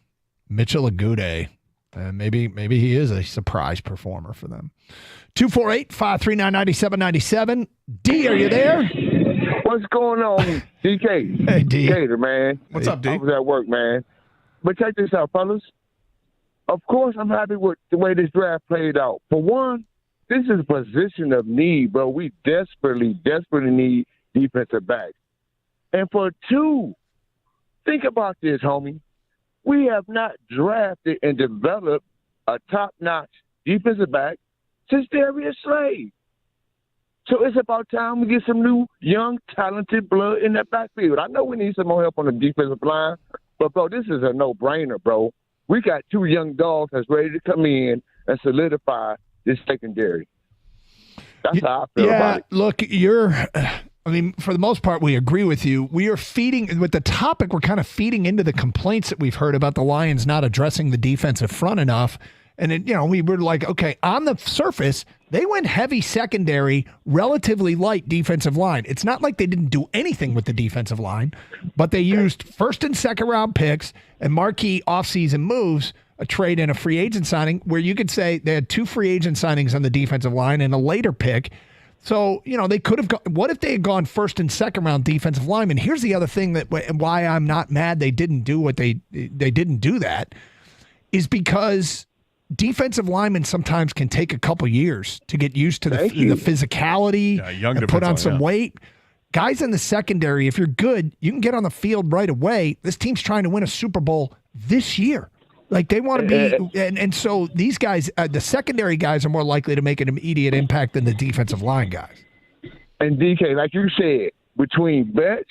Mitchell Agude. Maybe he is a surprise performer for them. 248-539-9797. D, are you there? What's going on, DK? Hey, D. Gator, man. What's up, D? I was at work, man. But check this out, fellas. Of course, I'm happy with the way this draft played out. For one, this is a position of need, bro. We desperately need defensive backs. And for two, think about this, homie. We have not drafted and developed a top-notch defensive back since Darius Slade. So it's about time we get some new, young, talented blood in that backfield. I know we need some more help on the defensive line, But, bro, this is a no-brainer, bro. We got 2 young dogs that's ready to come in and solidify this secondary. That's how I feel about it. Look, for the most part, we agree with you. We are feeding, with the topic, we're kind of feeding into the complaints that we've heard about the Lions not addressing the defensive front enough. And, we were like, okay, on the surface, they went heavy secondary, relatively light defensive line. It's not like they didn't do anything with the defensive line, but they used first and second round picks and marquee offseason moves, a trade and a free agent signing, where you could say they had 2 free agent signings on the defensive line and a later pick. So, they could have gone. What if they had gone first and second round defensive linemen? Here's the other thing why I'm not mad they didn't do what they didn't do that is because defensive linemen sometimes can take a couple years to get used to the physicality and put on some weight. Guys in the secondary, if you're good, you can get on the field right away. This team's trying to win a Super Bowl this year. Like they want to be, and so these guys, the secondary guys are more likely to make an immediate impact than the defensive line guys. And DK, like you said, between Betts,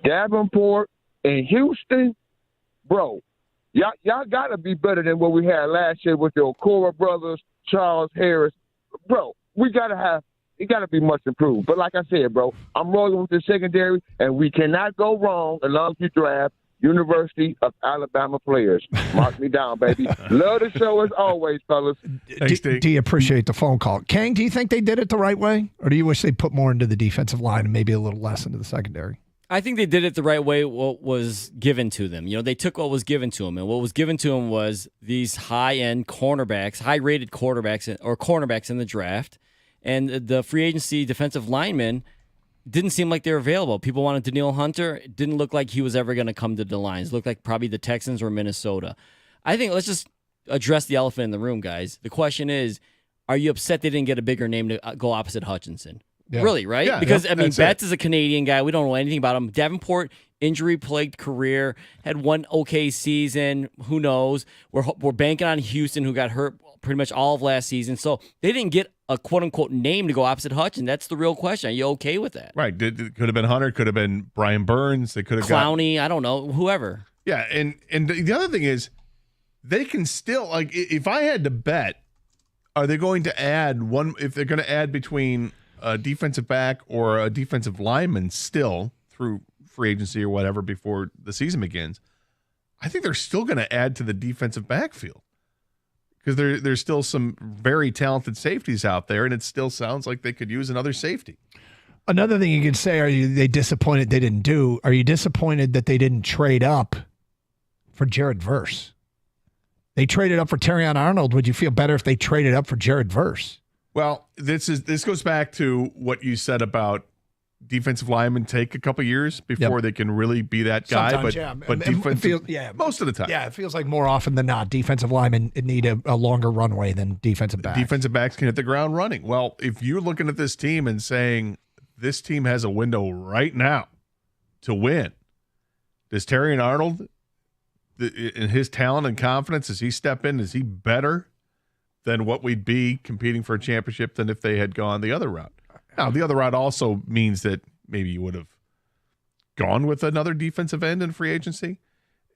Davenport, and Houston, bro, y'all got to be better than what we had last year with the Okoro brothers, Charles Harris. Bro, it got to be much improved. But like I said, bro, I'm rolling with the secondary, and we cannot go wrong as long as you draft University of Alabama players. Mark me down, baby. Love the show as always, fellas. Do you appreciate the phone call? Kang, do you think they did it the right way? Or do you wish they put more into the defensive line and maybe a little less into the secondary? I think they did it the right way, what was given to them. They took what was given to them, and what was given to them was these high-end cornerbacks, high-rated cornerbacks in the draft, and the free agency defensive linemen didn't seem like they were available. People wanted Danielle Hunter. It didn't look like he was ever going to come to the Lions. It looked like probably the Texans or Minnesota. I think let's just address the elephant in the room, guys. The question is, are you upset they didn't get a bigger name to go opposite Hutchinson? Yeah. Really, right? Yeah, because, Betts is a Canadian guy. We don't know anything about him. Davenport, injury-plagued career, had one okay season. Who knows? We're banking on Houston, who got hurt pretty much all of last season. So they didn't get a quote-unquote name to go opposite Hutchinson. That's the real question. Are you okay with that? Right. It could have been Hunter. Could have been Brian Burns. They could have Clowney. I don't know. Whoever. Yeah, and the other thing is, they can still, like, if I had to bet, are they going to add one, if they're going to add between a defensive back or a defensive lineman still through free agency or whatever before the season begins, I think they're still going to add to the defensive backfield because there's still some very talented safeties out there, and it still sounds like they could use another safety. Another thing you could say, are they disappointed they didn't do? Are you disappointed that they didn't trade up for Jared Verse? They traded up for Terrion Arnold. Would you feel better if they traded up for Jared Verse? Well, this goes back to what you said about defensive linemen take a couple years before they can really be that guy. Sometimes, but defensive, most of the time. Yeah, it feels like more often than not, defensive linemen need a longer runway than defensive backs. Defensive backs can hit the ground running. Well, if you're looking at this team and saying this team has a window right now to win, does Terrion Arnold, in his talent and confidence, as he step in, is he better than what we'd be competing for a championship than if they had gone the other route? Now, the other route also means that maybe you would have gone with another defensive end in free agency.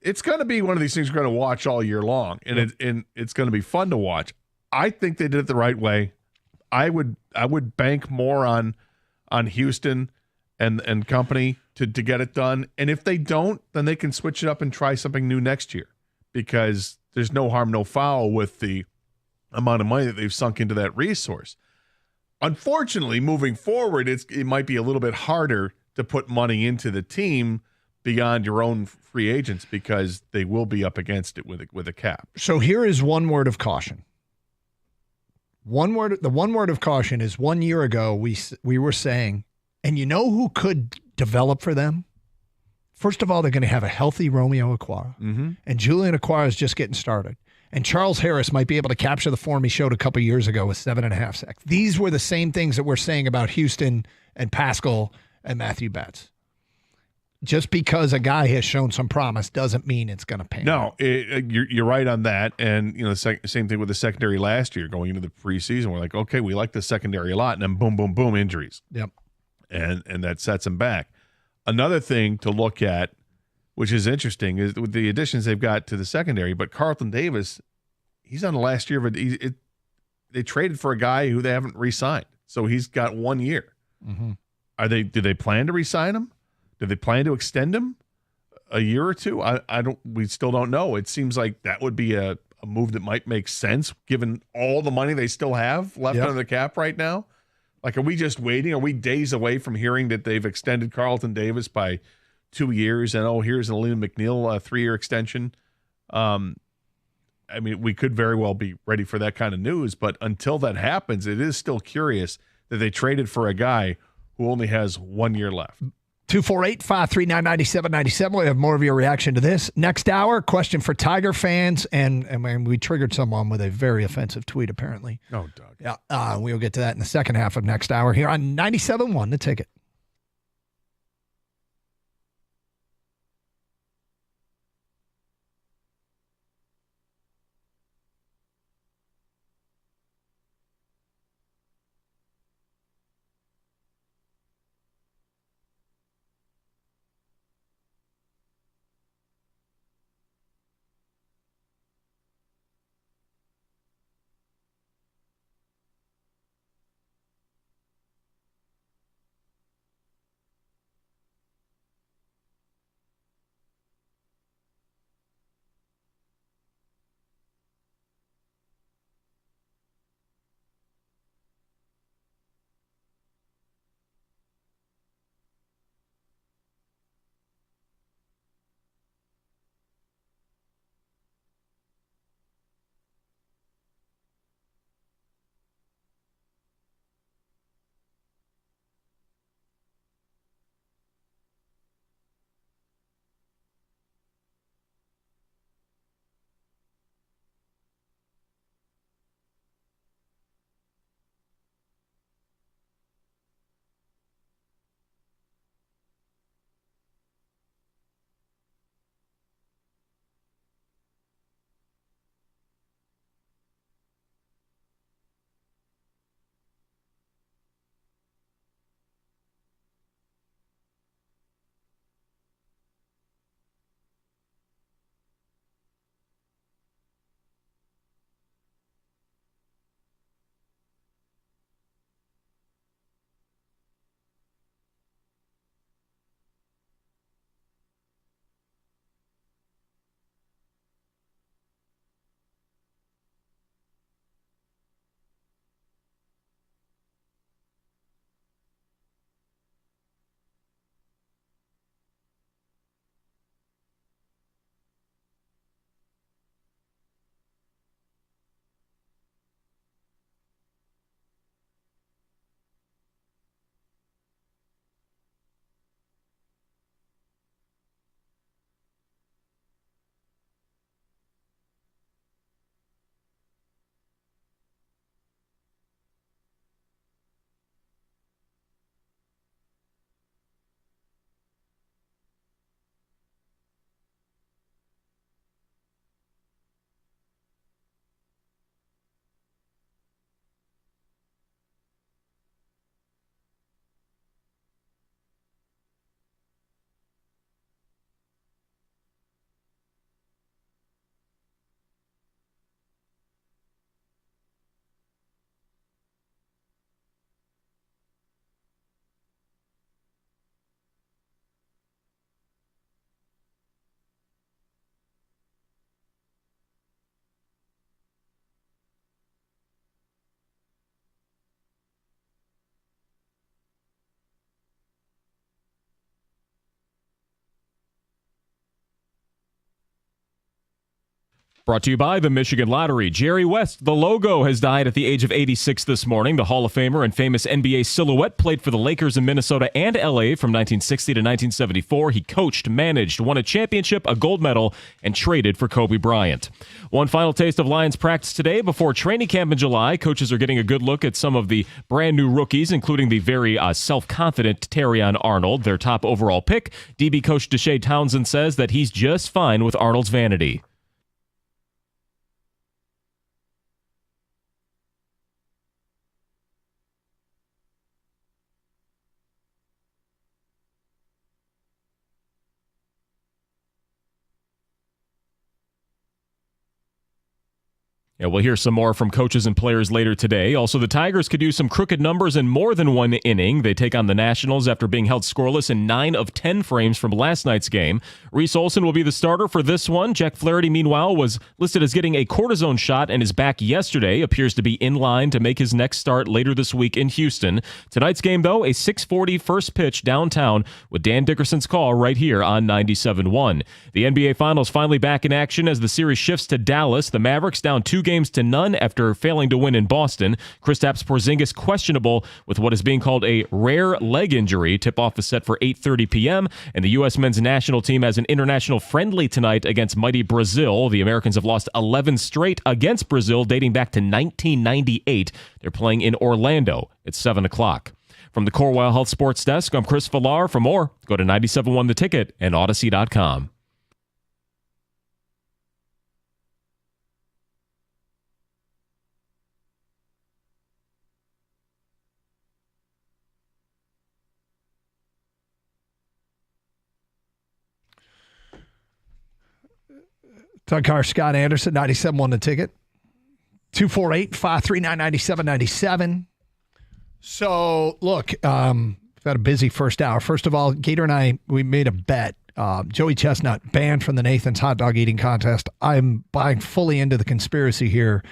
It's going to be one of these things we're going to watch all year long, and it's going to be fun to watch. I think they did it the right way. I would bank more on Houston and company to get it done. And if they don't, then they can switch it up and try something new next year, because there's no harm, no foul with the amount of money that they've sunk into that resource. Unfortunately, moving forward, it might be a little bit harder to put money into the team beyond your own free agents, because they will be up against it with a cap. So here is one word of caution. The one word of caution is 1 year ago we were saying, and you know who could develop for them? First of all, they're going to have a healthy Romeo Okwara. Mm-hmm. And Julian Okwara is just getting started. And Charles Harris might be able to capture the form he showed a couple years ago with 7.5 sacks. These were the same things that we're saying about Houston and Pascal and Matthew Betts. Just because a guy has shown some promise doesn't mean it's going to pan out. No, you're right on that. And same thing with the secondary last year going into the preseason. We're like, okay, we like the secondary a lot, and then boom, boom, boom, injuries. Yep. And that sets them back. Another thing to look at which is interesting, is with the additions they've got to the secondary. But Carlton Davis, he's on the last year of it. They traded for a guy who they haven't re-signed, so he's got 1 year. Mm-hmm. Do they plan to re-sign him? Do they plan to extend him a year or two? We still don't know. It seems like that would be a move that might make sense given all the money they still have left under the cap right now. Like, are we just waiting? Are we days away from hearing that they've extended Carlton Davis by 2 years and here's an Alina McNeil 3-year extension? I mean, we could very well be ready for that kind of news, but until that happens, it is still curious that they traded for a guy who only has 1 year left. 248-539-9797. We have more of your reaction to this. Next hour, question for Tiger fans. And we triggered someone with a very offensive tweet, apparently. Oh, Doug. Yeah, we'll get to that in the second half of next hour here on 97.1 The Ticket. Brought to you by the Michigan Lottery. Jerry West, the logo, has died at the age of 86 this morning. The Hall of Famer and famous NBA silhouette played for the Lakers in Minnesota and LA from 1960 to 1974. He coached, managed, won a championship, a gold medal, and traded for Kobe Bryant. One final taste of Lions practice today before training camp in July. Coaches are getting a good look at some of the brand new rookies, including the very self-confident Terrion Arnold, their top overall pick. DB coach Deshae Townsend says that he's just fine with Arnold's vanity. Yeah, we'll hear some more from coaches and players later today. Also, the Tigers could use some crooked numbers in more than one inning. They take on the Nationals after being held scoreless in 9 of 10 frames from last night's game. Reese Olson will be the starter for this one. Jack Flaherty, meanwhile, was listed as getting a cortisone shot and is back yesterday. Appears to be in line to make his next start later this week in Houston. Tonight's game, though, a 6:40 first pitch downtown with Dan Dickerson's call right here on 97.1. The NBA Finals finally back in action as the series shifts to Dallas. The Mavericks down 2-0 to none after failing to win in Boston. Kristaps Porzingis questionable with what is being called a rare leg injury. Tip-off is set for 8:30 p.m. And the U.S. men's national team has an international friendly tonight against mighty Brazil. The Americans have lost 11 straight against Brazil dating back to 1998. They're playing in Orlando at 7 o'clock. From the Corewell Health Sports Desk, I'm Chris Villar. For more, go to 97.1 The Ticket and Odyssey.com. Doug Carr, Scott Anderson, 97.1 The Ticket. 248-539-9797. So, look, we've had a busy first hour. First of all, Gator and I, we made a bet. Joey Chestnut banned from the Nathan's hot dog eating contest. I'm buying fully into the conspiracy here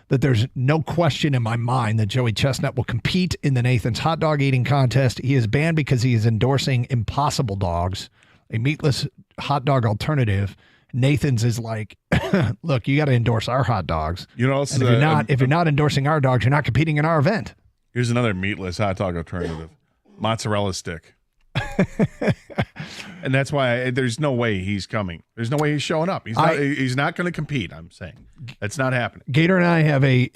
that there's no question in my mind that Joey Chestnut will compete in the Nathan's hot dog eating contest. He is banned because he is endorsing Impossible Dogs, a meatless hot dog alternative. Nathan's is like, look, you got to endorse our hot dogs. You know, and if you're not endorsing our dogs, you're not competing in our event. Here's another meatless hot dog alternative: mozzarella stick. And that's why there's no way he's coming. There's no way he's showing up. He's not going to compete. I'm saying that's not happening. Gator and I have a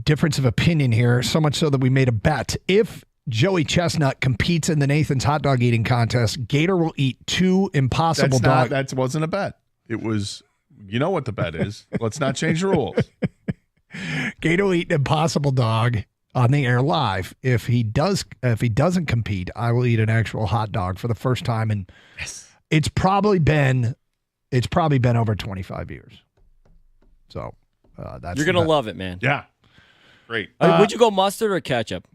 difference of opinion here, so much so that we made a bet. If Joey Chestnut competes in the Nathan's hot dog eating contest, Gator will eat 2 Impossible Dogs. That wasn't a bet. It was, you know what the bet is. Let's not change the rules. Gator will eat an Impossible Dog on the air live. If he doesn't compete, I will eat an actual hot dog for the first time, and it's probably been over 25 years. So that's you're gonna love it, man. Yeah, great. Would you go mustard or ketchup?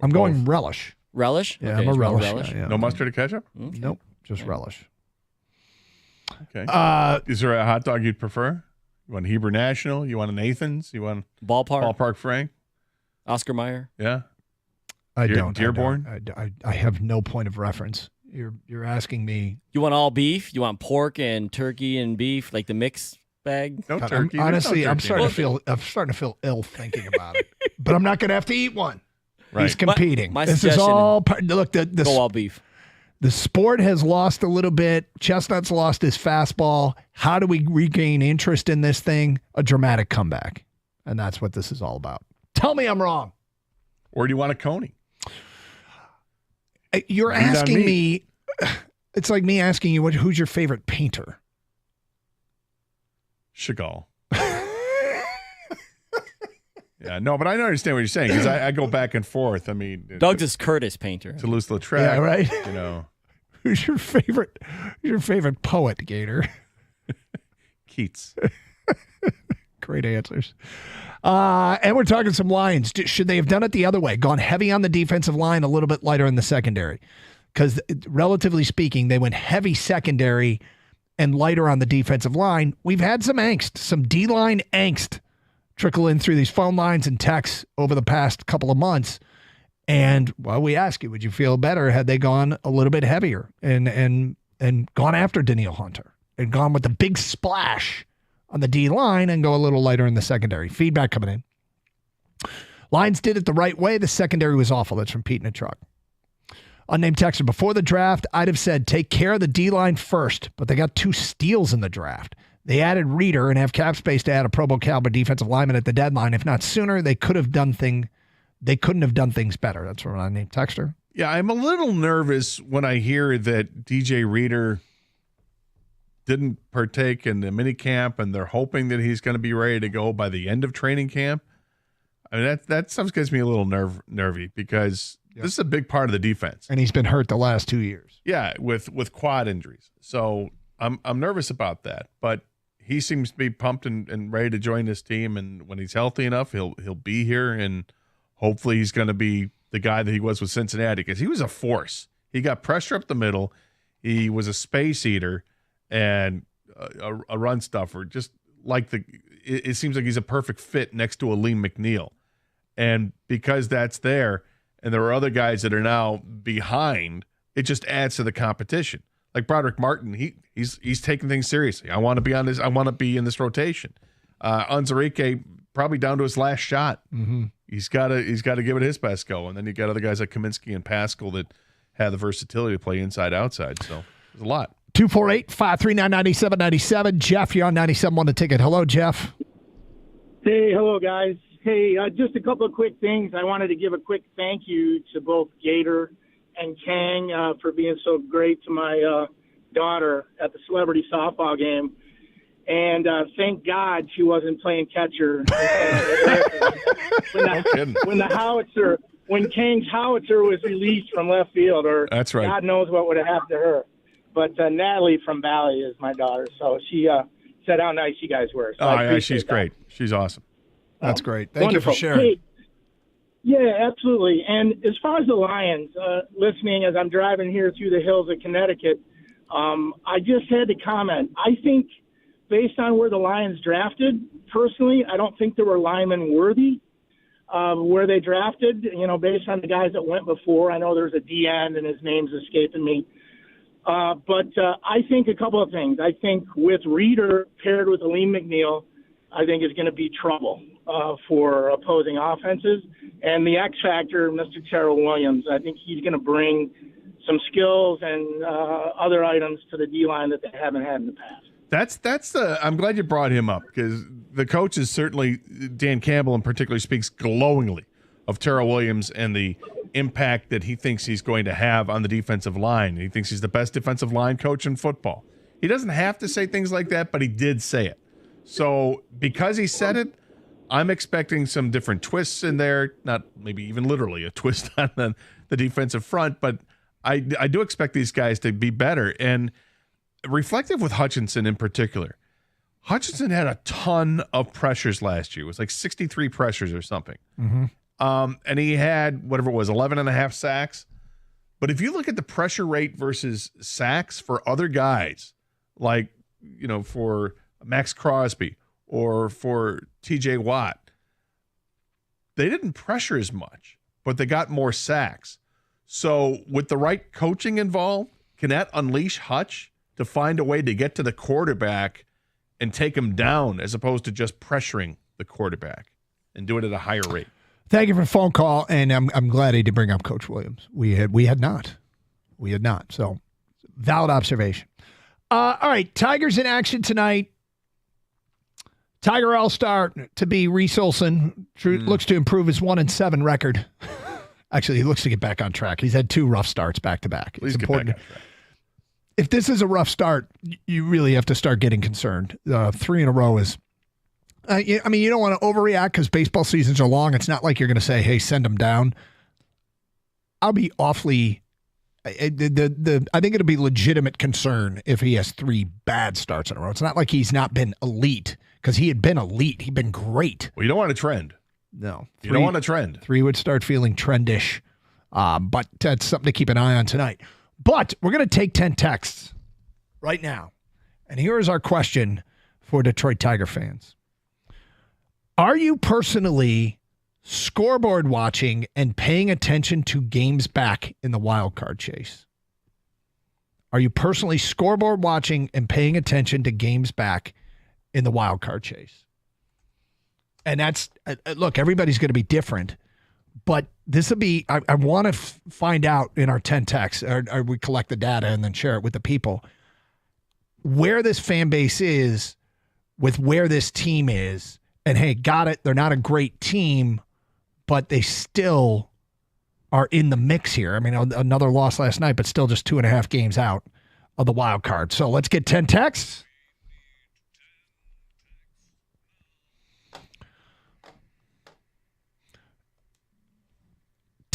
I'm going relish. Relish? Yeah, Okay, I'm a relish. relish. Yeah. No mustard or ketchup? Okay. Nope, just relish. Okay. Is there a hot dog you'd prefer? You want Hebrew National? You want a Nathan's? You want Ballpark Frank? Oscar Mayer? Yeah. Dearborn? I have no point of reference. You're asking me. You want all beef? You want pork and turkey and beef, like the mix bag? No turkey. Honestly, no I'm turkey. starting to feel ill thinking about it. But I'm not going to have to eat one. Right. He's competing. My this is all part. Look, go all beef. The sport has lost a little bit. Chestnut's lost his fastball. How do we regain interest in this thing? A dramatic comeback. And that's what this is all about. Tell me I'm wrong. Or do you want a Coney? You're asking me. It's like me asking you, who's your favorite painter? Chagall. Yeah, no, but I understand what you're saying because I go back and forth. I mean, Doug's is Curtis painter. Toulouse-Lautrec. Yeah, right. You know, who's your favorite poet, Gator? Keats. Great answers. And we're talking some Lions. Should they have done it the other way? Gone heavy on the defensive line, a little bit lighter in the secondary? Because relatively speaking, they went heavy secondary and lighter on the defensive line. We've had some angst, some D-line angst trickle in through these phone lines and texts over the past couple of months. And, well, we ask you, would you feel better had they gone a little bit heavier and gone after Danielle Hunter and gone with the big splash on the D-line and go a little lighter in the secondary? Feedback coming in. Lions did it the right way. The secondary was awful. That's from Pete in a truck. Unnamed texter, before the draft, I'd have said take care of the D-line first, but they got 2 steals in the draft. They added Reeder and have cap space to add a Pro Bowl caliber defensive lineman at the deadline. If not sooner, they couldn't have done things better. That's from an unnamed texter. Yeah, I'm a little nervous when I hear that DJ Reeder didn't partake in the mini camp and they're hoping that he's going to be ready to go by the end of training camp. I mean, that stuff gets me a little nervy because this is a big part of the defense. And he's been hurt the last 2 years. Yeah, with quad injuries. So I'm nervous about that. But he seems to be pumped and ready to join this team. And when he's healthy enough, he'll be here, and hopefully he's going to be the guy that he was with Cincinnati, because he was a force. He got pressure up the middle. He was a space eater and a run stuffer. Just like it seems like he's a perfect fit next to Aleem McNeil. And because that's there, and there are other guys that are now behind, it just adds to the competition. Like Broderick Martin, he's taking things seriously. I want to be on this. I want to be in this rotation. Onwuzurike probably down to his last shot. Mm-hmm. He's got to give it his best go. And then you got other guys like Kaminsky and Pascal that have the versatility to play inside outside. So there's a lot. 248-539-9797. Jeff, you're on 97.1 The Ticket. Hello, Jeff. Hey, hello, guys. Hey, just a couple of quick things. I wanted to give a quick thank you to both Gator and Kang for being so great to my daughter at the celebrity softball game. And thank God she wasn't playing catcher. When Kang's howitzer was released from left field, or that's right. God knows what would have happened to her. But Natalie from Valley is my daughter, so she said how nice you guys were. So yeah, she's great. She's awesome. That's great. Thank wonderful. you for sharing. Hey, yeah, absolutely. And as far as the Lions, listening as I'm driving here through the hills of Connecticut, I just had to comment. I think based on where the Lions drafted, personally, I don't think there were linemen worthy where they drafted, based on the guys that went before. I know there's a D-end and his name's escaping me. But I think a couple of things. I think with Reeder paired with Aleem McNeil, I think is going to be trouble for opposing offenses. And the X factor, Mr. Terrell Williams, I think he's going to bring some skills and other items to the D-line that they haven't had in the past. I'm glad you brought him up, because the coach is certainly, Dan Campbell in particular, speaks glowingly of Terrell Williams and the impact that he thinks he's going to have on the defensive line. He thinks he's the best defensive line coach in football. He doesn't have to say things like that, but he did say it. So because he said it, I'm expecting some different twists in there, not maybe even literally a twist on the defensive front, but I do expect these guys to be better. And reflective with Hutchinson in particular, Hutchinson had a ton of pressures last year. It was like 63 pressures or something. Mm-hmm. And he had, whatever it was, 11 and a half sacks. But if you look at the pressure rate versus sacks for other guys, like, for Max Crosby or for TJ Watt, they didn't pressure as much, but they got more sacks. So with the right coaching involved, can that unleash Hutch to find a way to get to the quarterback and take him down, as opposed to just pressuring the quarterback and do it at a higher rate? Thank you for the phone call, and I'm glad he did bring up Coach Williams. We had not. So, valid observation. All right, Tigers in action tonight. Tiger All-Star to be Reese Olson. Looks to improve his 1-7 record. Actually, he looks to get back on track. He's had 2 rough starts back-to-back. Please get back on track. If this is a rough start, you really have to start getting concerned. 3 in a row is... you don't want to overreact because baseball seasons are long. It's not like you're going to say, hey, send him down. I'll be awfully... I think it'll be legitimate concern if he has 3 bad starts in a row. It's not like he's not been elite, because he had been elite. He'd been great. Well, you don't want a trend. No. You don't want a trend. 3 would start feeling trendish. But that's something to keep an eye on tonight. But we're going to take 10 texts right now. And here is our question for Detroit Tiger fans. Are you personally scoreboard watching and paying attention to games back in the wild card chase? Are you personally scoreboard watching and paying attention to games back in the wild card chase? And that's, look, everybody's going to be different, but this will be, I want to find out in our 10 texts, or we collect the data and then share it with the people, where this fan base is with where this team is. And hey, got it. They're not a great team, but they still are in the mix here. I mean, another loss last night, but still just 2.5 games out of the wild card. So let's get 10 texts.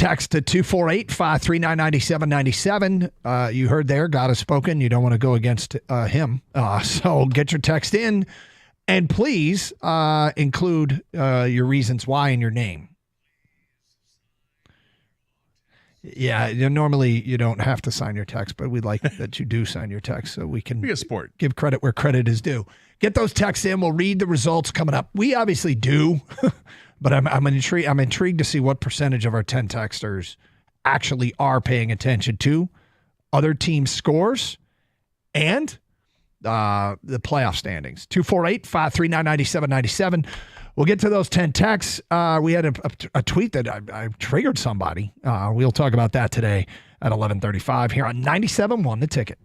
text to 248-539-9797. You heard there, God has spoken. You don't want to go against him. So get your text in, and please include your reasons why in your name. Yeah, normally you don't have to sign your text, but we'd like that you do sign your text so we can be a sport. Give credit where credit is due. Get those texts in. We'll read the results coming up. We obviously do, but I'm intrigued to see what percentage of our 10 texters actually are paying attention to other teams' scores and the playoff standings. 248-539-9797. We'll get to those 10 texts. We had a tweet that I triggered somebody. We'll talk about that today at 11:35 here on 97.1 The Ticket.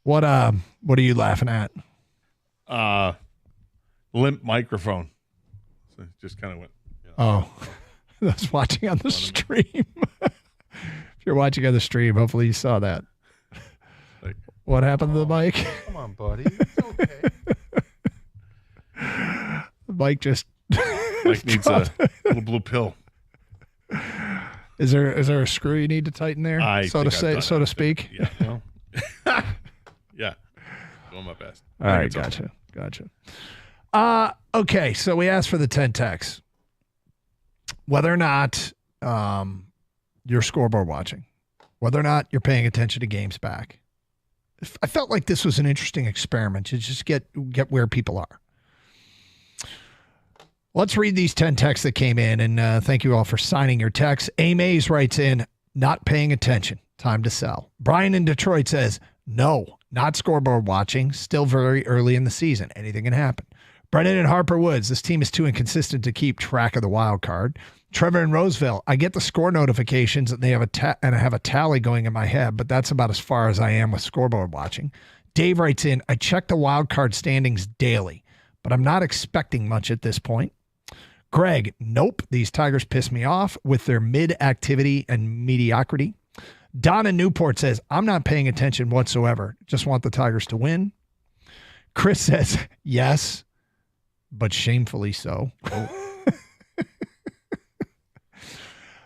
What are you laughing at? Limp microphone. So it just kind of went. You know. Oh, that's watching on the stream. If you're watching on the stream, hopefully you saw that. Like, what happened to the mic? Come on, buddy. It's okay. The mic just. Mike needs a little blue pill. Is there a screw you need to tighten there, so to speak? Yeah. Well, yeah. Doing my best. All right, gotcha. Okay, so we asked for the 10 texts. Whether or not you're scoreboard watching, whether or not you're paying attention to games back. I felt like this was an interesting experiment to just get where people are. Let's read these 10 texts that came in, and thank you all for signing your texts. A. Mays writes in, not paying attention, time to sell. Brian in Detroit says, no, not scoreboard watching, still very early in the season. Anything can happen. Brennan in Harper Woods, this team is too inconsistent to keep track of the wild card. Trevor in Roseville, I get the score notifications and they have and I have a tally going in my head, but that's about as far as I am with scoreboard watching. Dave writes in, I check the wild card standings daily, but I'm not expecting much at this point. Greg, nope, these Tigers piss me off with their mid-activity and mediocrity. Don in Newport says, I'm not paying attention whatsoever. Just want the Tigers to win. Chris says, yes, but shamefully so.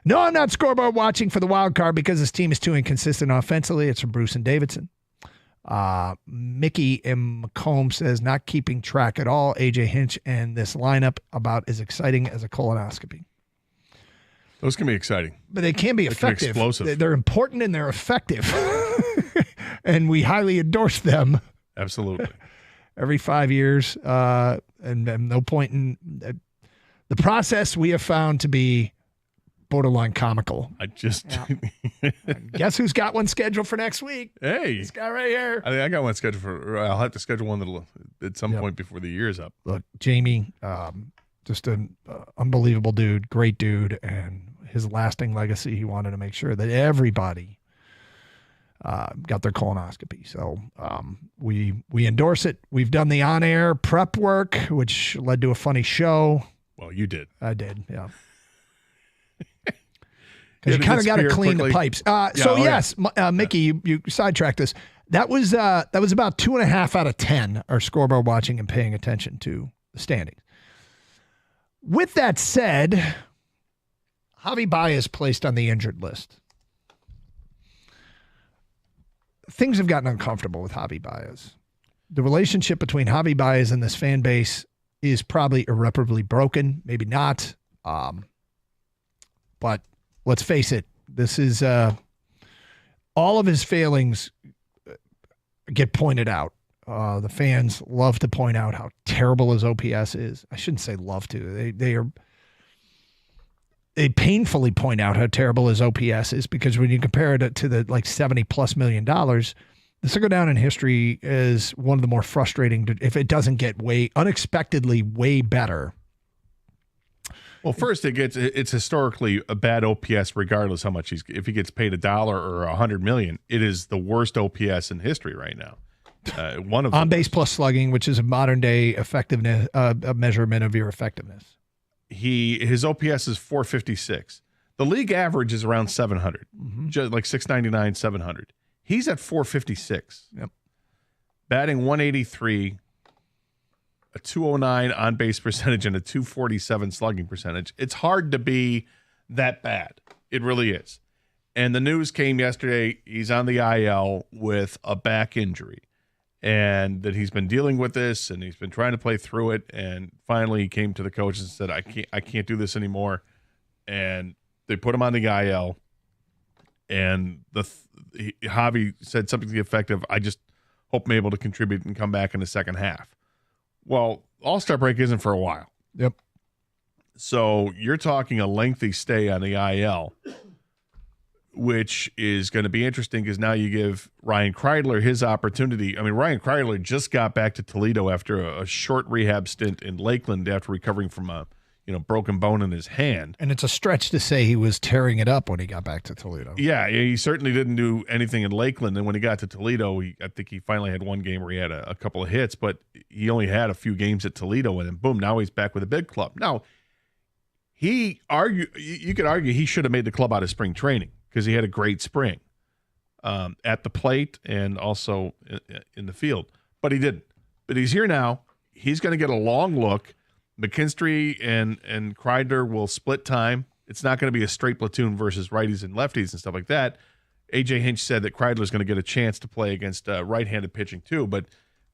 No, I'm not scoreboard watching for the wild card because this team is too inconsistent offensively. It's from Bruce and Davidson. Mickey M. McComb says, not keeping track at all. AJ Hinch and this lineup about as exciting as a colonoscopy. Those can be exciting. But they can be effective. Explosive. They're important and they're effective. And we highly endorse them. Absolutely. Every 5 years. And no point in the process we have found to be borderline comical. Guess who's got one scheduled for next week? Hey. This guy right here. I think I got one scheduled I'll have to schedule one at some point before the year's up. Look, Jamie, just an unbelievable dude, great dude, and his lasting legacy, he wanted to make sure that everybody got their colonoscopy. So we endorse it. We've done the on-air prep work, which led to a funny show. Well, you did. I did, yeah. Because you kind of got to clean the pipes. Mickey, you sidetracked this. That was about 2.5 out of 10 are scoreboard watching and paying attention to the standings. With that said, Javy Baez placed on the injured list. Things have gotten uncomfortable with Javy Baez. The relationship between Javy Baez and this fan base is probably irreparably broken. Maybe not. But let's face it, this is all of his failings get pointed out. The fans love to point out how terrible his OPS is. I shouldn't say love to. They painfully point out how terrible his OPS is, because when you compare it to the $70+ million, this will go down in history as one of the more frustrating, if it doesn't get unexpectedly way better. Well, first it's historically a bad OPS regardless how much if he gets paid $1 or $100 million, it is the worst OPS in history right now. One of on base plus slugging, which is a modern day effectiveness a measurement of your effectiveness. His OPS is 456. The league average is around 700, just like 699, 700. He's at 456. Yep. Batting 183. A 209 on-base percentage and a 247 slugging percentage. It's hard to be that bad. It really is. And the news came yesterday, he's on the IL with a back injury, and that he's been dealing with this, and he's been trying to play through it, and finally he came to the coach and said, I can't do this anymore. And they put him on the IL, and Javy said something to the effect of, I just hope I'm able to contribute and come back in the second half. Well, All-Star break isn't for a while. Yep. So you're talking a lengthy stay on the IL, which is going to be interesting because now you give Ryan Kreidler his opportunity. I mean, Ryan Kreidler just got back to Toledo after a short rehab stint in Lakeland after recovering from a broken bone in his hand. And it's a stretch to say he was tearing it up when he got back to Toledo. Yeah, he certainly didn't do anything in Lakeland. And when he got to Toledo, I think he finally had one game where he had a couple of hits, but he only had a few games at Toledo, and then boom, now he's back with a big club. Now, you could argue he should have made the club out of spring training because he had a great spring at the plate and also in the field, but he didn't. But he's here now. He's going to get a long look. McKinstry and Kreidler will split time. It's not going to be a straight platoon versus righties and lefties and stuff like that. A.J. Hinch said that Kreidler's going to get a chance to play against right-handed pitching too, but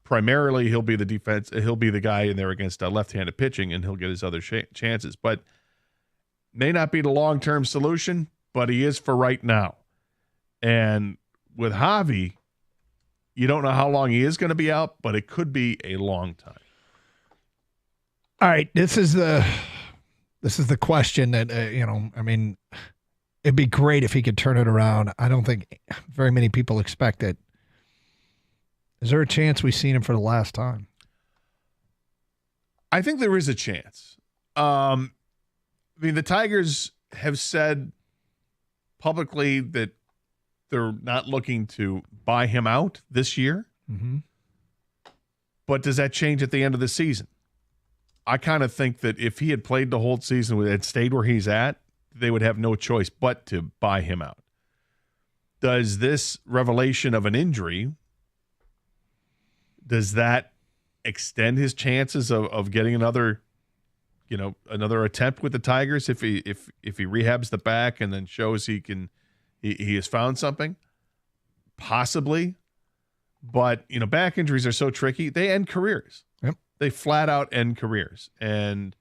primarily he'll be the defense. He'll be the guy in there against left-handed pitching, and he'll get his other chances. But may not be the long-term solution, but he is for right now. And with Javy, you don't know how long he is going to be out, but it could be a long time. All right, this is the question that it'd be great if he could turn it around. I don't think very many people expect it. Is there a chance we've seen him for the last time? I think there is a chance. The Tigers have said publicly that they're not looking to buy him out this year. Mm-hmm. But does that change at the end of the season? I kind of think that if he had played the whole season and stayed where he's at, they would have no choice but to buy him out. Does this revelation of an injury, does that extend his chances of getting another attempt with the Tigers if he rehabs the back and then shows he has found something? Possibly. But, back injuries are so tricky. They end careers. Yep. They flat out end careers. And,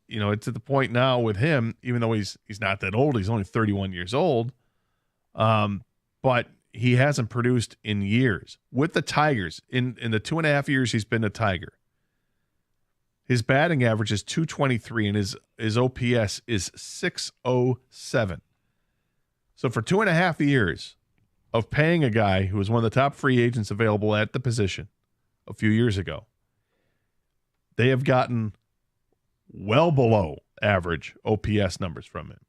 it's at the point now with him, even though he's not that old, he's only 31 years old, but he hasn't produced in years. With the Tigers, in the 2.5 years he's been a Tiger, his batting average is .223 and his OPS is .607. So for 2.5 years of paying a guy who was one of the top free agents available at the position a few years ago, they have gotten well below average OPS numbers from him.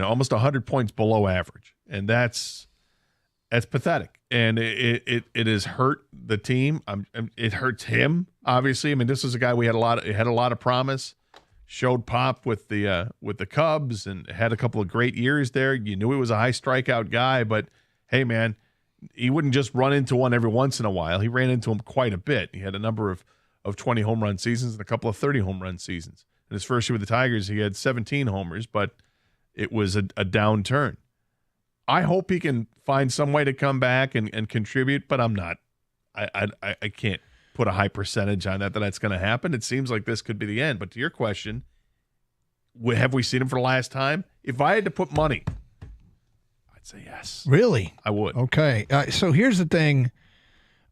Almost 100 points below average. And that's pathetic. And it has hurt the team. It hurts him, obviously. This is a guy had a lot of promise. Showed pop with the Cubs and had a couple of great years there. You knew he was a high strikeout guy, but hey, man, he wouldn't just run into one every once in a while. He ran into him quite a bit. He had a number of 20 home run seasons and a couple of 30 home run seasons. In his first year with the Tigers, he had 17 homers, but it was a downturn. I hope he can find some way to come back and contribute, but I'm not. I can't put a high percentage on that's going to happen. It seems like this could be the end. But to your question, have we seen him for the last time? If I had to put money, I'd say yes. Really? I would. Okay. So here's the thing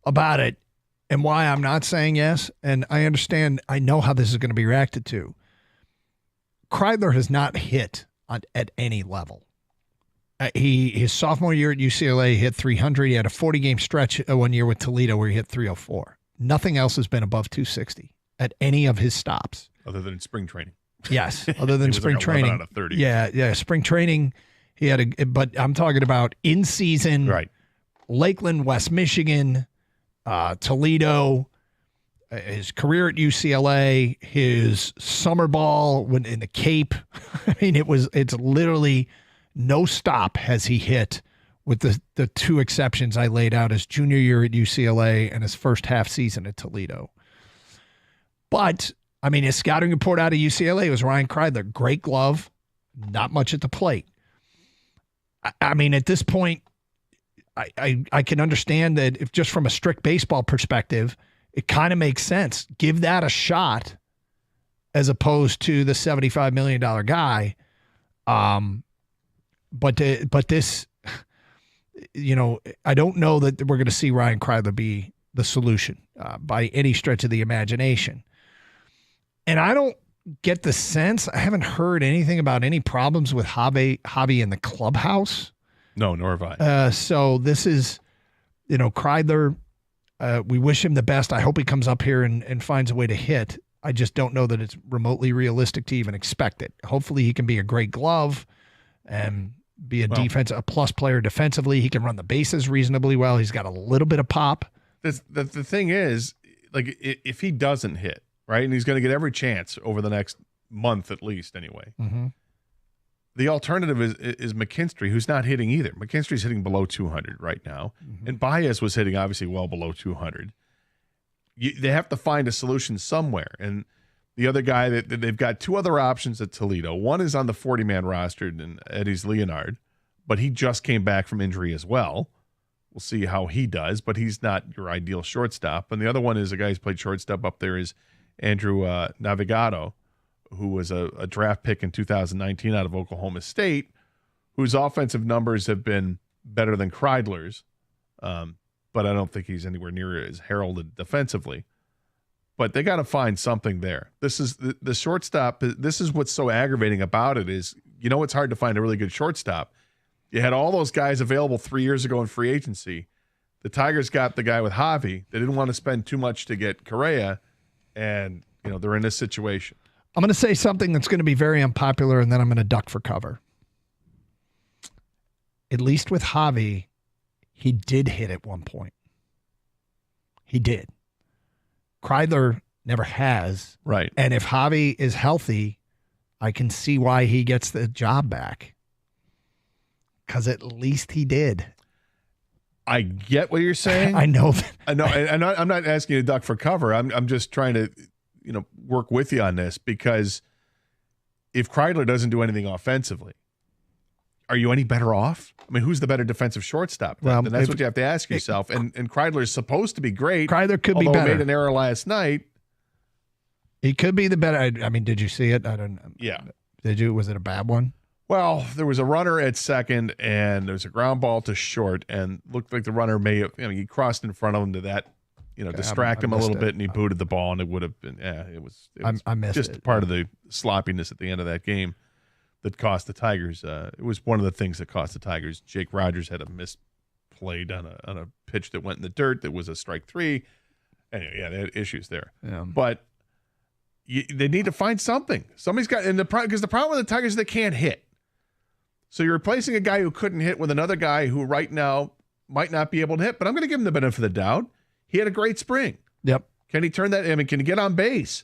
about it and why I'm not saying yes. And I understand, I know how this is going to be reacted to. Kreidler has not hit at any level. His sophomore year at UCLA hit 300. He had a 40-game stretch one year with Toledo where he hit 304. Nothing else has been above 260 at any of his stops. Other than spring training. Yes, other than spring training. Out of 30. Yeah, spring training. He had but I'm talking about in season. Right. Lakeland, West Michigan, Toledo, his career at UCLA, his summer ball when in the Cape. It's literally no stop has he hit, with the two exceptions I laid out, his junior year at UCLA and his first half season at Toledo. But, his scouting report out of UCLA was Ryan Kreidler. Great glove, not much at the plate. At this point, I can understand that if just from a strict baseball perspective, it kind of makes sense. Give that a shot as opposed to the $75 million guy. But this... I don't know that we're going to see Ryan Kreidler be the solution by any stretch of the imagination. And I don't get the sense, I haven't heard anything about any problems with Javy in the clubhouse. No, nor have I. So this is, Kreidler, we wish him the best. I hope he comes up here and finds a way to hit. I just don't know that it's remotely realistic to even expect it. Hopefully he can be a great glove and be a plus player defensively. He can run the bases reasonably well. He's got a little bit of pop. The thing is, if he doesn't hit, right, and he's going to get every chance over the next month at least anyway, mm-hmm. The alternative is McKinstry, who's not hitting either. McKinstry's hitting below 200 right now, mm-hmm. and Baez was hitting obviously well below 200. They have to find a solution somewhere, and the other guy that they've got two other options at Toledo. One is on the 40-man roster, and Eddie's Leonard, but he just came back from injury as well, We'll see how he does, but he's not your ideal shortstop. And the other one is a guy who's played shortstop up there is Andrew Navigado, who was a draft pick in 2019 out of Oklahoma State, whose offensive numbers have been better than Kreidler's, but I don't think he's anywhere near as heralded defensively. But they got to find something there. This is the shortstop. This is what's so aggravating about it is, it's hard to find a really good shortstop. You had all those guys available 3 years ago in free agency. The Tigers got the guy with Javy. They didn't want to spend too much to get Correa, and they're in this situation. I'm going to say something that's going to be very unpopular, and then I'm going to duck for cover. At least with Javy, he did hit at one point. He did. Kreidler never has. Right. And if Javy is healthy, I can see why he gets the job back. Because at least he did. I get what you're saying. I know. I know. And I'm not asking you to duck for cover. I'm just trying to, work with you on this, because if Kreidler doesn't do anything offensively, are you any better off? I mean, who's the better defensive shortstop? Well, and that's what you have to ask yourself. And Kreidler is supposed to be great. Kreidler could be better. Although he made an error last night. He could be the better. I mean, did you see it? I don't know. Yeah. Did you? Was it a bad one? Well, there was a runner at second, and there was a ground ball to short, and looked like the runner may have, he crossed in front of him to that, distract him a little bit, and he booted the ball, and it would have been, it was I missed just it. part of the sloppiness at the end of that game that cost the Tigers. It was one of the things that cost the Tigers. Jake Rodgers had a misplayed on a pitch that went in the dirt that was a strike three. Anyway, they had issues there. Yeah. But they need to find something. Somebody's got, because the problem with the Tigers is they can't hit. So you're replacing a guy who couldn't hit with another guy who right now might not be able to hit, but I'm going to give him the benefit of the doubt. He had a great spring. Yep. Can he turn that? Can he get on base?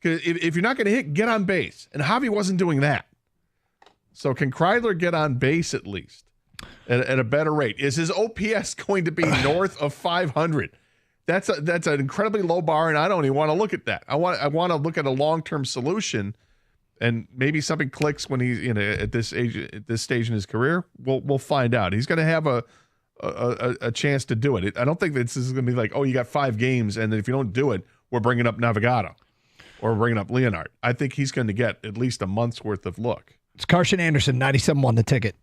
Because if you're not going to hit, get on base. And Javy wasn't doing that. So can Kreidler get on base at least at a better rate? Is his OPS going to be north of 500? That's an incredibly low bar, and I don't even want to look at that. I want to look at a long-term solution. And maybe something clicks when he's at this age, at this stage in his career. We'll find out. He's going to have a chance to do it. I don't think this is going to be like, oh, you got 5 games, and if you don't do it, we're bringing up Navigado or bringing up Leonard. I think he's going to get at least a month's worth of look. It's Carson Anderson, 97.1 The Ticket.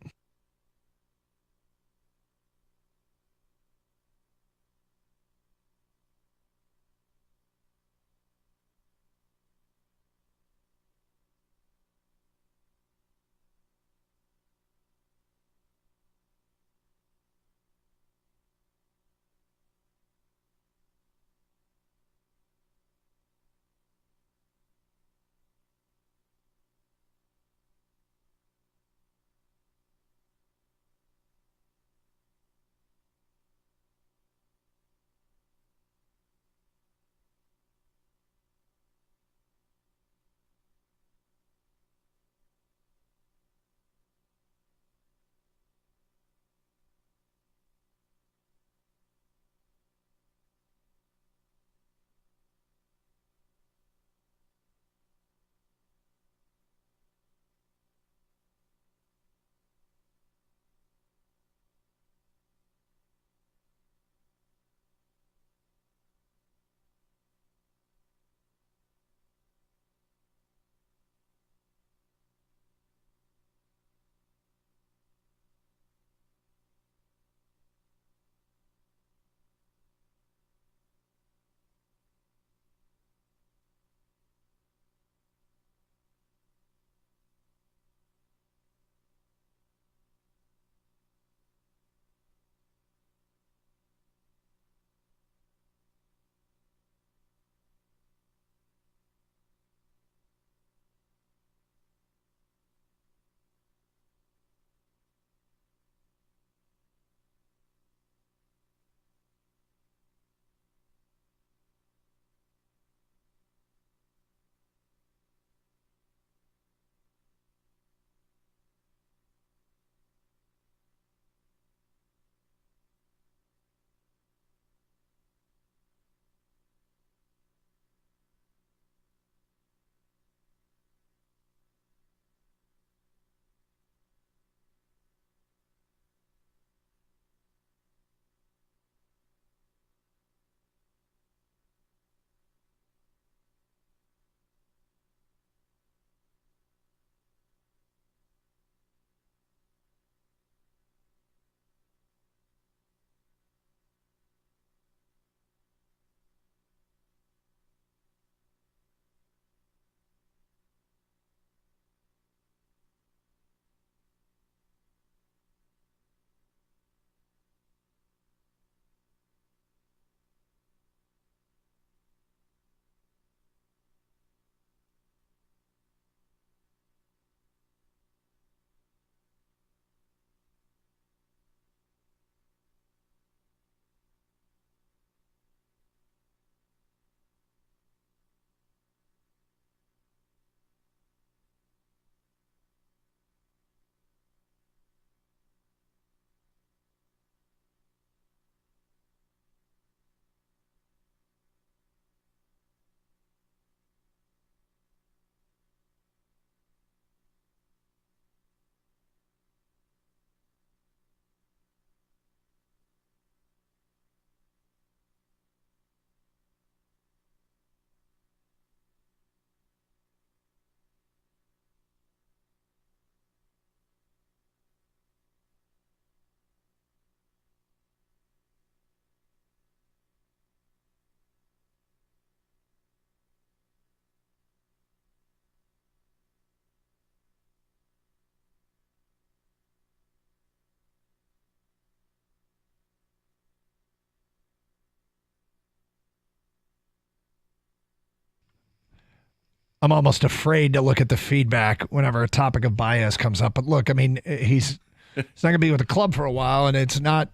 I'm almost afraid to look at the feedback whenever a topic of Baez comes up. But look, I mean, he's not going to be with the club for a while, and it's not.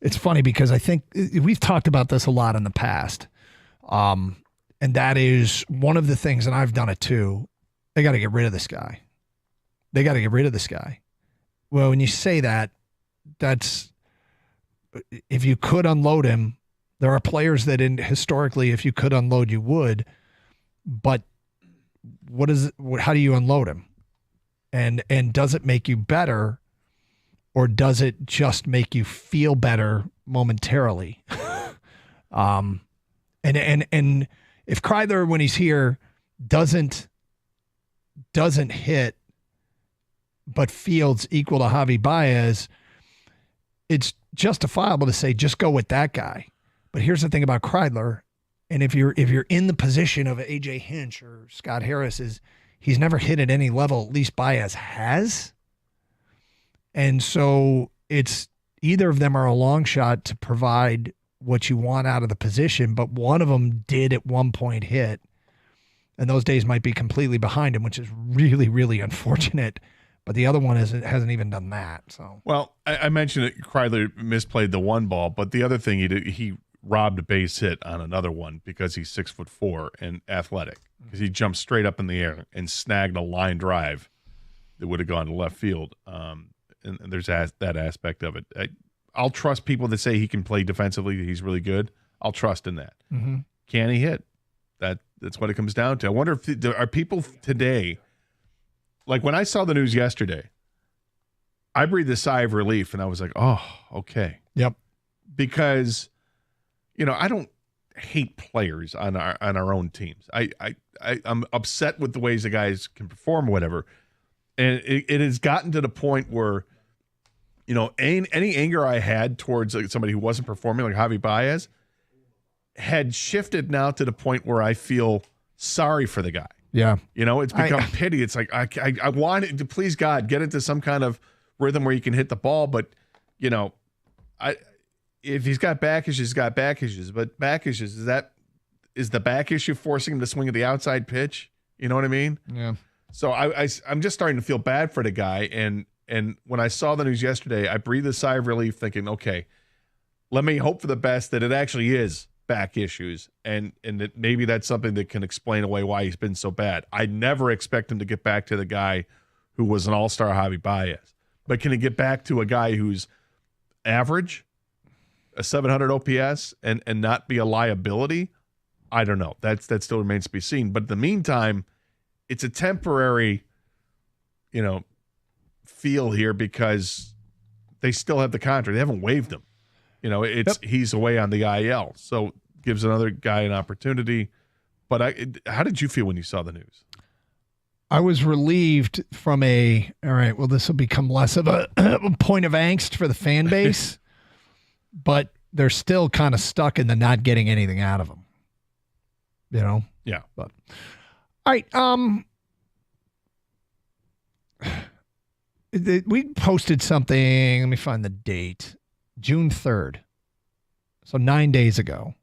It's funny because I think we've talked about this a lot in the past, and that is one of the things, and I've done it too. They got to get rid of this guy. They got to get rid of this guy. Well, when you say that, that's if you could unload him. There are players that historically, if you could unload, you would. But what is it? How do you unload him? And does it make you better, or does it just make you feel better momentarily? And if Kreidler, when he's here, doesn't hit, but Fields equal to Javy Baez, it's justifiable to say just go with that guy. But here's the thing about Kreidler, and if you're in the position of AJ Hinch or Scott Harris, is he's never hit at any level, at least Baez has. And so it's either of them are a long shot to provide what you want out of the position, but one of them did at one point hit, and those days might be completely behind him, which is really, really unfortunate. But the other one hasn't even done that. So well, I mentioned that Kreidler misplayed the one ball, but the other thing he did, he robbed a base hit on another one because he's 6'4" and athletic. Because he jumped straight up in the air and snagged a line drive that would have gone to left field. And there's that aspect of it. I'll trust people that say he can play defensively, that he's really good. I'll trust in that. Mm-hmm. Can he hit? That's what it comes down to. I wonder if there are people today, like when I saw the news yesterday, I breathed a sigh of relief and I was like, oh, okay. Yep. Because, I don't hate players on our own teams. I'm upset with the ways the guys can perform or whatever. And it has gotten to the point where, any anger I had towards somebody who wasn't performing, like Javy Baez, had shifted now to the point where I feel sorry for the guy. Yeah. It's become pity. It's like, I want it to, please God, get into some kind of rhythm where you can hit the ball. But, if he's got back issues, he's got back issues. But back issues, is the back issue forcing him to swing at the outside pitch? You know what I mean? Yeah. So I'm just starting to feel bad for the guy. And when I saw the news yesterday, I breathed a sigh of relief thinking, okay, let me hope for the best that it actually is back issues and that maybe that's something that can explain away why he's been so bad. I never expect him to get back to the guy who was an all-star Javy Baez. But can he get back to a guy who's average, a 700 OPS, and not be a liability? I don't know. That still remains to be seen. But in the meantime, it's a temporary, feel here because they still have the contract. They haven't waived him. He's away on the IL, so gives another guy an opportunity. But how did you feel when you saw the news? I was relieved from all right, well, this will become less of a point of angst for the fan base, but they're still kind of stuck in the not getting anything out of them. Yeah. But all right, we posted something. Let me find the date. June 3rd. So 9 days ago.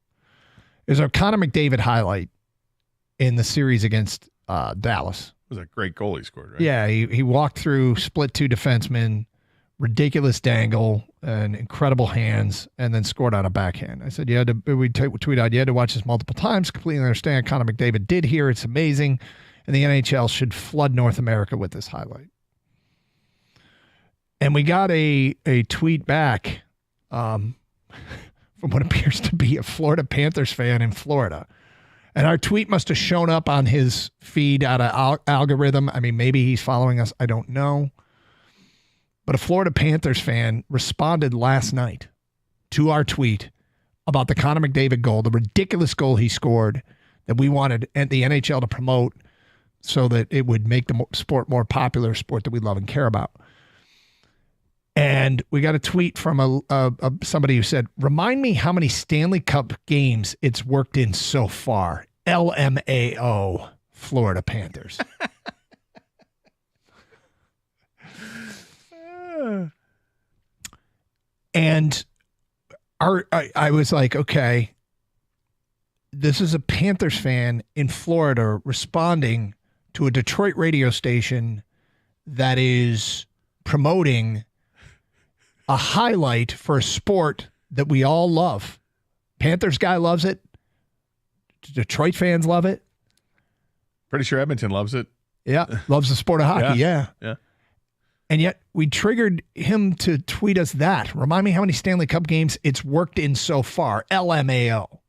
There's a Connor McDavid highlight in the series against Dallas. It was a great goal he scored, right? Yeah, he walked through, split two defensemen, ridiculous dangle, and incredible hands, and then scored on a backhand. I said, we tweeted out, you had to watch this multiple times, completely understand Connor McDavid did here. It's amazing. And the NHL should flood North America with this highlight. And we got a tweet back from what appears to be a Florida Panthers fan in Florida. And our tweet must have shown up on his feed out of algorithm. I mean, maybe he's following us. I don't know. But a Florida Panthers fan responded last night to our tweet about the Connor McDavid goal, the ridiculous goal he scored that we wanted the NHL to promote so that it would make the sport more popular, sport that we love and care about. And we got a tweet from somebody who said, remind me how many Stanley Cup games it's worked in so far. LMAO, Florida Panthers. And I was like, okay, this is a Panthers fan in Florida responding to a Detroit radio station that is promoting a highlight for a sport that we all love. Panthers guy loves it. Detroit fans love it. Pretty sure Edmonton loves it. Yeah, loves the sport of hockey. Yeah. And yet we triggered him to tweet us that. Remind me how many Stanley Cup games it's worked in so far. LMAO.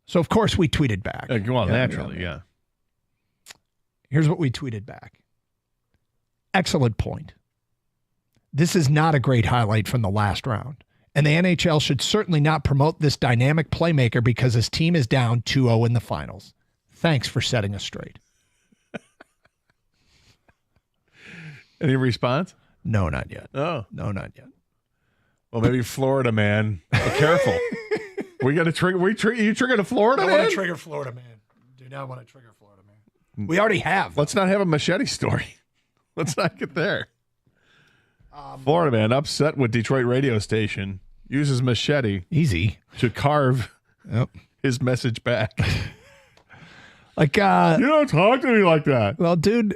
So, of course, we tweeted back. Well, naturally, yeah. Here's what we tweeted back. Excellent point. This is not a great highlight from the last round. And the NHL should certainly not promote this dynamic playmaker because his team is down 2-0 in the finals. Thanks for setting us straight. Any response? No, not yet. Oh. No, not yet. Well, maybe Florida, man. Be careful. We got to trigger. You trigger to Florida, man? I want to trigger Florida, man. Do not want to trigger Florida, man. We already have. Let's not have a machete story. Let's not get there. Florida man upset with Detroit radio station uses machete to carve his message back. Like you don't talk to me like that. Well, dude.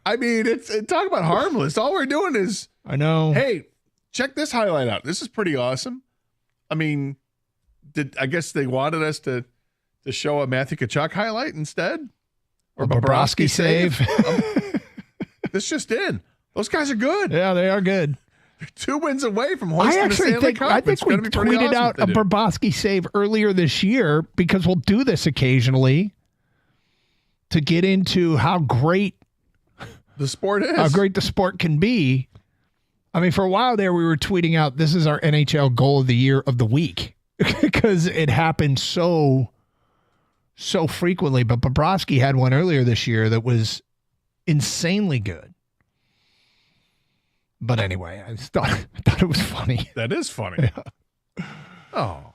I mean, it's talk about harmless. All we're doing is I know. Hey, check this highlight out. This is pretty awesome. I mean, I guess they wanted us to show a Matthew Tkachuk highlight instead, or Bobrovsky save. This just in. Those guys are good. Yeah, they are good. They're 2 wins away from hoisting the Stanley Cup. I think we tweeted out a Bobrovsky save earlier this year because we'll do this occasionally to get into how great the sport is. How great the sport can be. I mean, for a while there, we were tweeting out, this is our NHL goal of the year of the week because it happened so frequently. But Bobrovsky had one earlier this year that was insanely good. But anyway, I thought it was funny. That is funny. Yeah. Oh.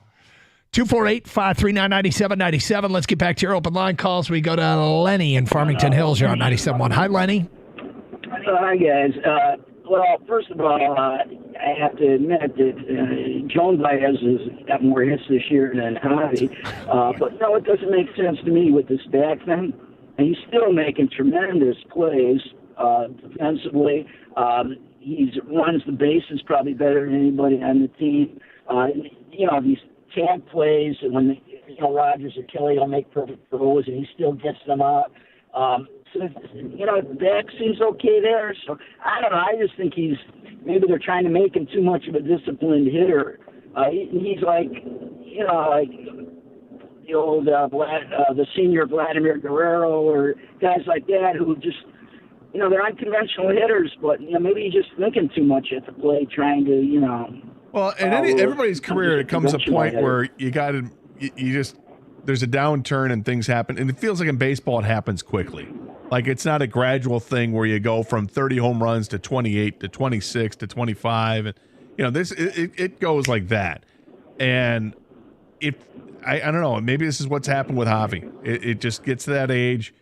248-539-9797. Let's get back to your open line calls. We go to Lenny in Farmington Hills. You're on 97.1. Hi, Lenny. Hi, guys. Well, first of all, I have to admit that Javy Baez has got more hits this year than Javy. But no, it doesn't make sense to me with this back thing. And he's still making tremendous plays defensively. He runs the bases probably better than anybody on the team. These tag plays, and when Rodgers or Kelly will make perfect throws, and he still gets them out. So, the back seems okay there. So, I don't know. I just think maybe they're trying to make him too much of a disciplined hitter. He's like the old, the senior Vladimir Guerrero or guys like that who just, they're unconventional hitters, but, maybe he's just thinking too much at the plate, trying to, Well, in everybody's career, it comes a point where you got to, there's a downturn and things happen. And it feels like in baseball, it happens quickly. Like it's not a gradual thing where you go from 30 home runs to 28 to 26 to 25. And, it goes like that. And I don't know, maybe this is what's happened with Javy. It just gets to that age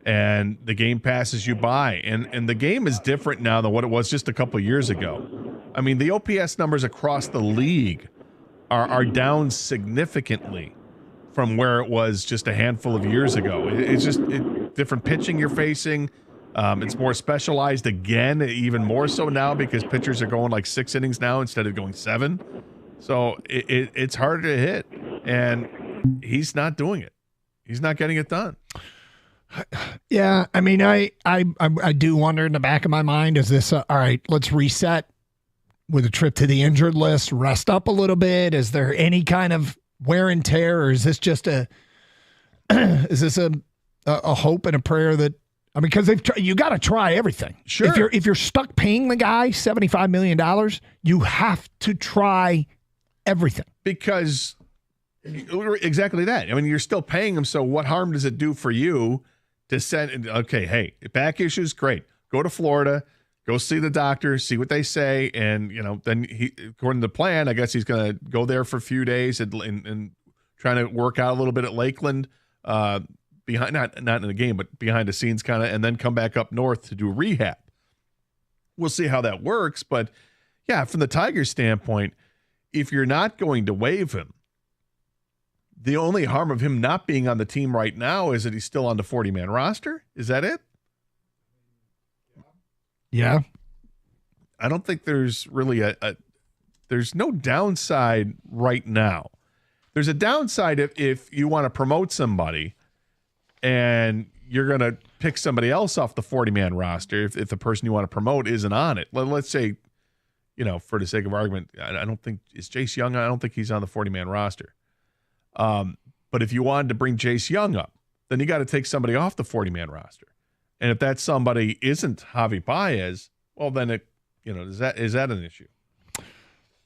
and the game passes you by. And the game is different now than what it was just a couple of years ago. I mean, the OPS numbers across the league are down significantly from where it was just a handful of years ago. It's just different pitching you're facing. It's more specialized again, even more so now because pitchers are going like 6 innings now instead of going 7. So it's harder to hit, and he's not doing it. He's not getting it done. Yeah, I mean, I do wonder in the back of my mind, is this all right, let's reset with a trip to the injured list, rest up a little bit? Is there any kind of wear and tear, or is this just a hope and a prayer that, I mean, because you got to try everything. Sure. If you're stuck paying the guy $75 million, you have to try everything. Because exactly that. I mean, you're still paying him, so what harm does it do for you to send, okay, hey, back issues, great. Go to Florida, go see the doctor, see what they say, and, then he, according to the plan, I guess he's going to go there for a few days and trying to work out a little bit at Lakeland, behind, not in the game, but behind the scenes kind of, and then come back up north to do rehab. We'll see how that works, but yeah, from the Tigers' standpoint, if you're not going to waive him, the only harm of him not being on the team right now is that he's still on the 40-man roster. Is that it? Yeah. I don't think there's really there's no downside right now. There's a downside if you want to promote somebody and you're going to pick somebody else off the 40-man roster if the person you want to promote isn't on it. Let's say, for the sake of argument, I don't think, is Jace Young? I don't think he's on the 40-man roster. But if you wanted to bring Jace Young up, then you got to take somebody off the 40-man roster. And if that somebody isn't Javy Baez, well, then is that an issue?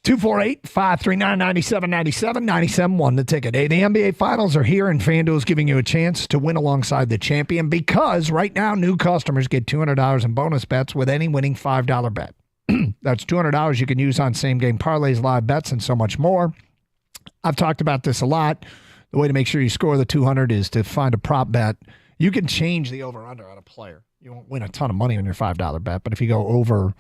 248-539-9797, 97.1 the ticket. Hey, the NBA Finals are here, and FanDuel is giving you a chance to win alongside the champion because right now new customers get $200 in bonus bets with any winning $5 bet. That's $200 you can use on same-game parlays, live bets, and so much more. I've talked about this a lot. The way to make sure you score the 200 is to find a prop bet. You can change the over-under on a player. You won't win a ton of money on your $5 bet, but if you go over,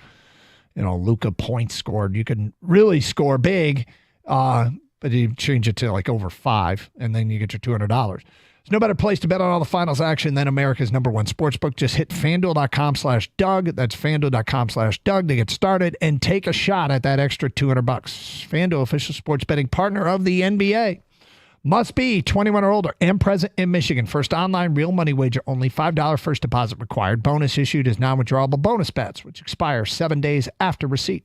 Luka points scored, you can really score big, but you change it to like over 5, and then you get your $200. There's no better place to bet on all the finals action than America's #1 sportsbook. Just hit FanDuel.com/Doug. That's FanDuel.com/Doug to get started and take a shot at that extra $200. FanDuel, official sports betting partner of the NBA. Must be 21 or older and present in Michigan. First online real money wager only. $5 first deposit required. Bonus issued as non-withdrawable bonus bets, which expire 7 days after receipt.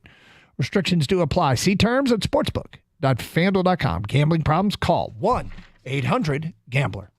Restrictions do apply. See terms at sportsbook.fanduel.com. Gambling problems? Call 1-800-GAMBLER.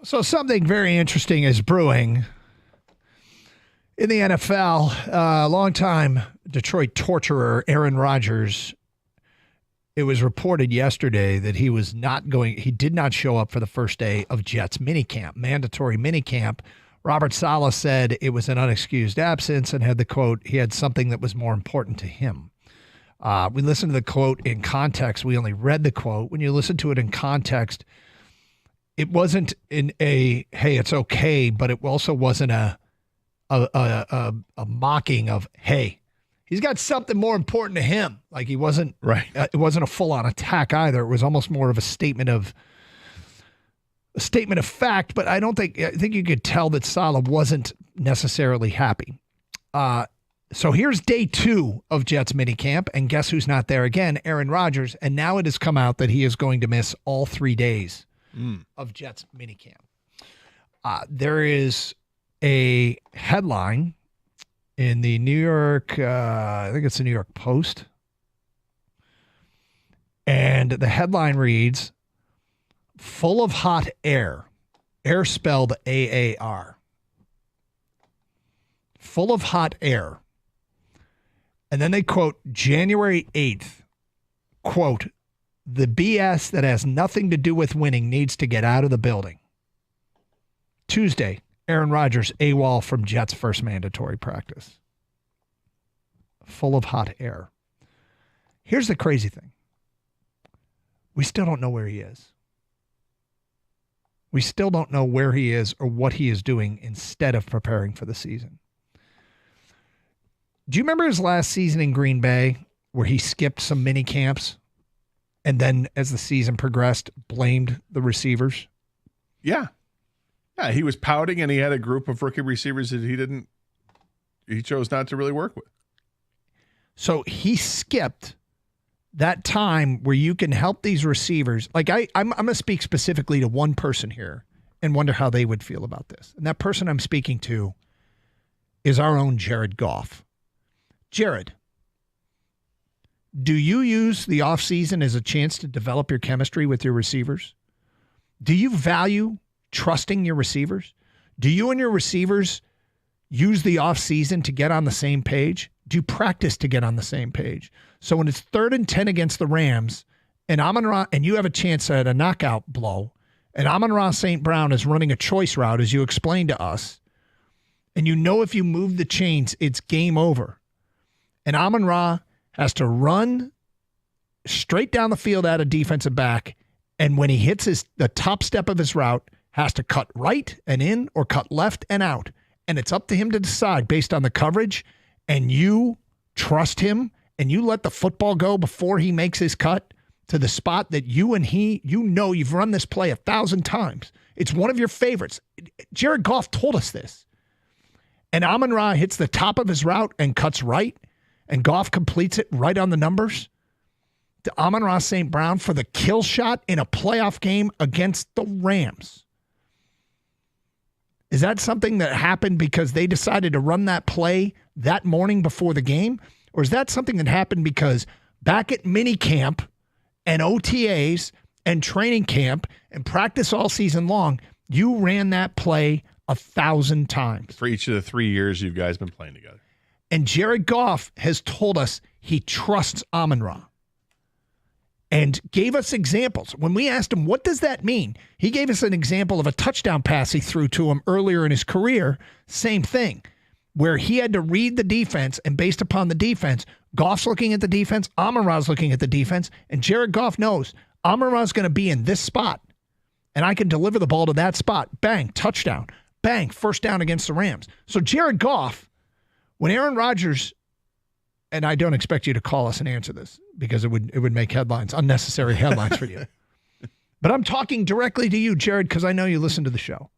So something very interesting is brewing in the NFL. Longtime Detroit torturer Aaron Rodgers. It was reported yesterday that he did not show up for the first day of Jets minicamp, mandatory minicamp. Robert Saleh said it was an unexcused absence and had the quote, he had something that was more important to him. We listened to the quote in context. We only read the quote. When you listen to it in context, it wasn't in a, hey, it's okay, but it also wasn't a mocking of, hey, he's got something more important to him. Like he wasn't right. It wasn't a full-on attack either. It was almost more of a statement of fact. But I think you could tell that Saleh wasn't necessarily happy. So here's day 2 of Jets minicamp, and guess who's not there again? Aaron Rodgers. And now it has come out that he is going to miss all 3 days of Jets minicamp. There is a headline in the New York, I think it's the New York Post. And the headline reads, full of hot air. Air spelled A-A-R. Full of hot air. And then they quote January 8th, quote, the BS that has nothing to do with winning needs to get out of the building. Tuesday, Aaron Rodgers AWOL from Jets' first mandatory practice. Full of hot air. Here's the crazy thing. We still don't know where he is. We still don't know where he is or what he is doing instead of preparing for the season. Do you remember his last season in Green Bay where he skipped some mini camps and then as the season progressed, blamed the receivers? Yeah. Yeah, he was pouting and he had a group of rookie receivers that he chose not to really work with. So he skipped that time where you can help these receivers. Like I'm going to speak specifically to one person here and wonder how they would feel about this. And that person I'm speaking to is our own Jared Goff. Jared, do you use the offseason as a chance to develop your chemistry with your receivers? Do you value trusting your receivers? Do you and your receivers use the offseason to get on the same page? Do you practice to get on the same page? So when it's 3rd and 10 against the Rams, and Amon-Ra, and you have a chance at a knockout blow, and Amon-Ra St. Brown is running a choice route, as you explained to us, and you know if you move the chains, it's game over. And Amon-Ra has to run straight down the field at a defensive back, and when he hits the top step of his route, has to cut right and in or cut left and out. And it's up to him to decide based on the coverage, and you trust him and you let the football go before he makes his cut to the spot that you and he, you know you've run this play 1,000 times. It's one of your favorites. Jared Goff told us this. And Amon-Ra hits the top of his route and cuts right, and Goff completes it right on the numbers to Amon-Ra St. Brown for the kill shot in a playoff game against the Rams. Is that something that happened because they decided to run that play that morning before the game? Or is that something that happened because back at minicamp and OTAs and training camp and practice all season long, you ran that play 1,000 times? For each of the 3 years you guys been playing together. And Jared Goff has told us he trusts Amon-Ra and gave us examples. When we asked him, what does that mean? He gave us an example of a touchdown pass he threw to him earlier in his career. Same thing, where he had to read the defense, and based upon the defense, Goff's looking at the defense, Amon-Ra's looking at the defense, and Jared Goff knows Amon-Ra's going to be in this spot, and I can deliver the ball to that spot. Bang, touchdown. Bang, first down against the Rams. So Jared Goff, when Aaron Rodgers, and I don't expect you to call us and answer this because it would make headlines, unnecessary headlines for you. But I'm talking directly to you, Jared, because I know you listen to the show.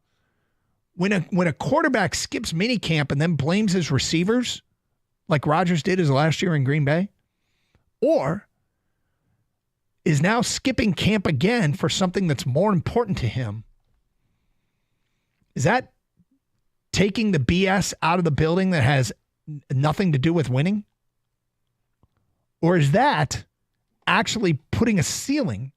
When a quarterback skips minicamp and then blames his receivers, like Rodgers did his last year in Green Bay, or is now skipping camp again for something that's more important to him, is that taking the BS out of the building that has nothing to do with winning? Or is that actually putting a ceiling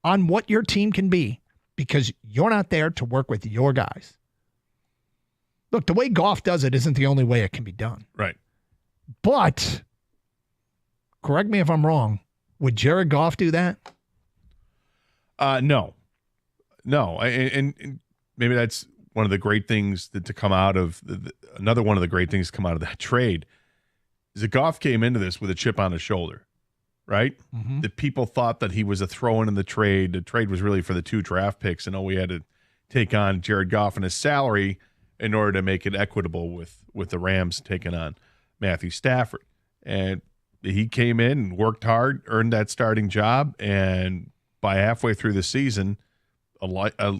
on what your team can be because you're not there to work with your guys. Look, the way Goff does it isn't the only way it can be done. Right. But, correct me if I'm wrong, would Jared Goff do that? No. And maybe that's one of the great things to come out of another one of the great things to come out of that trade is that Goff came into this with a chip on his shoulder, right? Mm-hmm. That people thought that he was a throw-in in the trade. The trade was really for the 2 draft picks, and we had to take on Jared Goff and his salary in order to make it equitable with the Rams taking on Matthew Stafford. And he came in and worked hard, earned that starting job, and by halfway through the season, the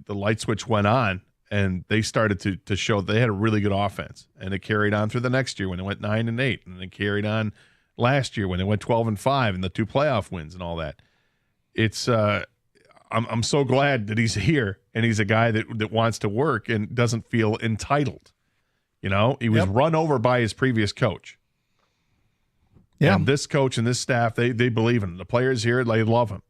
light switch went on, and they started to show they had a really good offense. And it carried on through the next year when it went 9-8, and it carried on last year when it went 12-5 and the 2 playoff wins and all that. It's I'm so glad that he's here, and he's a guy that wants to work and doesn't feel entitled. He was run over by his previous coach. Yeah. And this coach and this staff, they believe in him. The players here, they love him.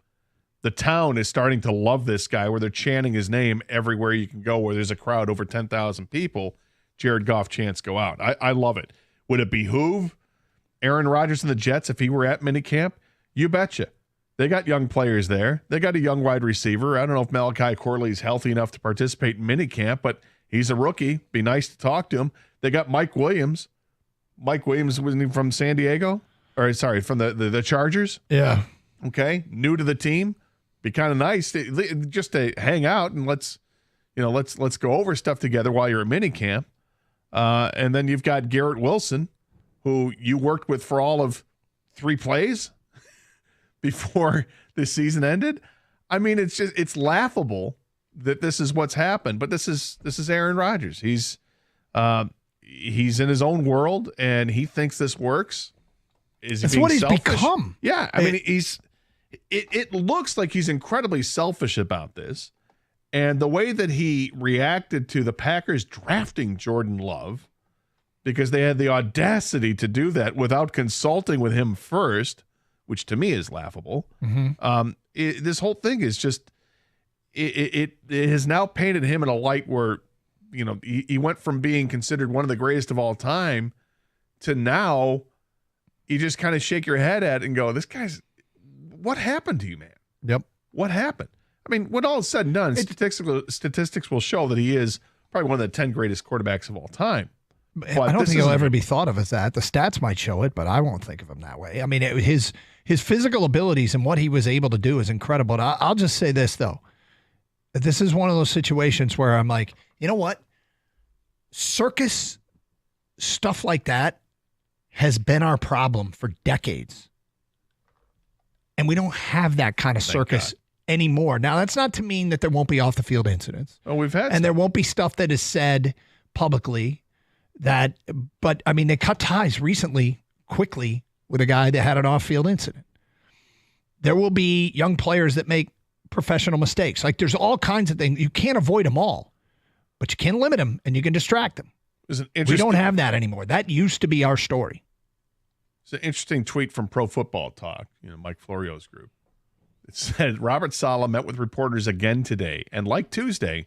The town is starting to love this guy where they're chanting his name everywhere you can go where there's a crowd over 10,000 people. Jared Goff chants go out. I love it. Would it behoove Aaron Rodgers and the Jets if he were at minicamp? You betcha. They got young players there. They got a young wide receiver. I don't know if Malachi Corley is healthy enough to participate in minicamp, but he's a rookie. Be nice to talk to him. They got Mike Williams. Mike Williams, wasn't he from San Diego? Or sorry, from the Chargers? Yeah. Okay. New to the team. Be kind of nice just to hang out and let's go over stuff together while you're at minicamp. And then you've got Garrett Wilson, who you worked with for all of 3 plays before the season ended. I mean, it's laughable that this is what's happened, but this is Aaron Rodgers. He's in his own world and he thinks this works. That's what he's become. Yeah, I mean, it looks like he's incredibly selfish about this, and the way that he reacted to the Packers drafting Jordan Love, because they had the audacity to do that without consulting with him first, which to me is laughable. Mm-hmm. This whole thing is just it has now painted him in a light where he went from being considered one of the greatest of all time to now you just kind of shake your head at it and go, what happened to you, man? Yep. What happened? I mean, when all is said and done, statistics will show that he is probably one of the 10 greatest quarterbacks of all time. But I don't think he'll ever be thought of as that. The stats might show it, but I won't think of him that way. I mean, his physical abilities and what he was able to do is incredible. And I'll just say this, though. This is one of those situations where I'm like, you know what? Circus stuff like that has been our problem for decades. And we don't have that kind of circus anymore. Now, that's not to mean that there won't be off-the-field incidents. Oh, we've had and there won't be stuff that is said publicly but I mean, they cut ties recently, quickly, with a guy that had an off-field incident. There will be young players that make professional mistakes. Like, there's all kinds of things. You can't avoid them all, but you can limit them and you can distract them. We don't have that anymore. That used to be our story. It's an interesting tweet from Pro Football Talk, Mike Florio's group. It said, Robert Saleh met with reporters again today, and like Tuesday,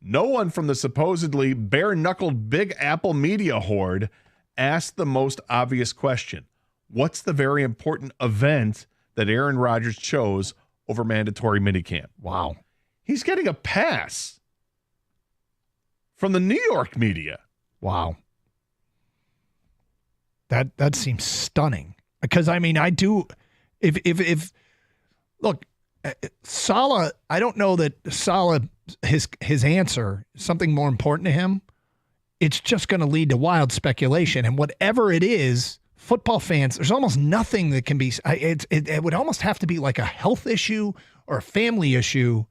no one from the supposedly bare-knuckled Big Apple media horde asked the most obvious question. What's the very important event that Aaron Rodgers chose over mandatory minicamp? Wow. He's getting a pass from the New York media. Wow. That seems stunning. Because, I mean, I do if look, Saleh, I don't know that Saleh, his answer, something more important to him, it's just going to lead to wild speculation. And whatever it is, football fans, there's almost nothing that can be, it would almost have to be like a health issue or a family issue.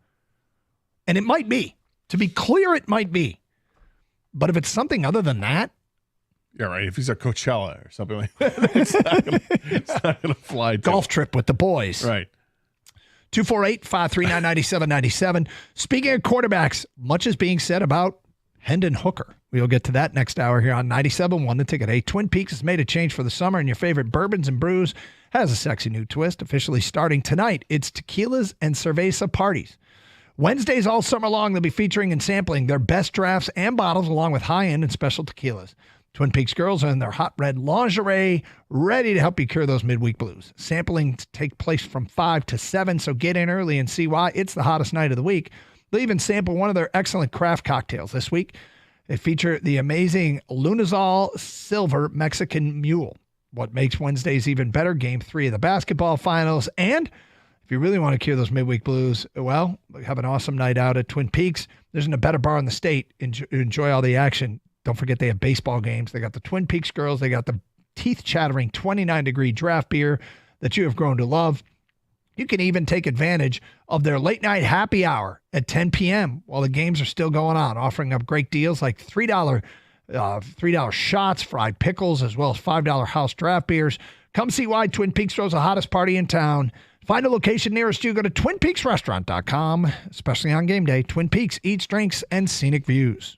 And it might be. To be clear, it might be. But if it's something other than that, yeah, right. If he's at Coachella or something like that, it's not going to fly. Golf trip with the boys. Right. 248-539-9797. Speaking of quarterbacks, much is being said about Hendon Hooker. We'll get to that next hour here on 97.1 The Ticket. Hey, Twin Peaks has made a change for the summer, and your favorite bourbons and brews has a sexy new twist, officially starting tonight. It's tequilas and cerveza parties. Wednesdays all summer long, they'll be featuring and sampling their best drafts and bottles along with high-end and special tequilas. Twin Peaks girls are in their hot red lingerie, ready to help you cure those midweek blues. Sampling take place from 5 to 7, so get in early and see why it's the hottest night of the week. They'll even sample one of their excellent craft cocktails this week. They feature the amazing Lunazol Silver Mexican Mule. What makes Wednesdays even better, Game 3 of the basketball finals. And if you really want to cure those midweek blues, well, have an awesome night out at Twin Peaks. There isn't a better bar in the state. Enjoy all the action. Don't forget they have baseball games. They got the Twin Peaks girls. They got the teeth-chattering 29-degree draft beer that you have grown to love. You can even take advantage of their late-night happy hour at 10 p.m. while the games are still going on, offering up great deals like $3 shots, fried pickles, as well as $5 house draft beers. Come see why Twin Peaks throws the hottest party in town. Find a location nearest you. Go to TwinPeaksRestaurant.com, especially on game day. Twin Peaks, eats, drinks, and scenic views.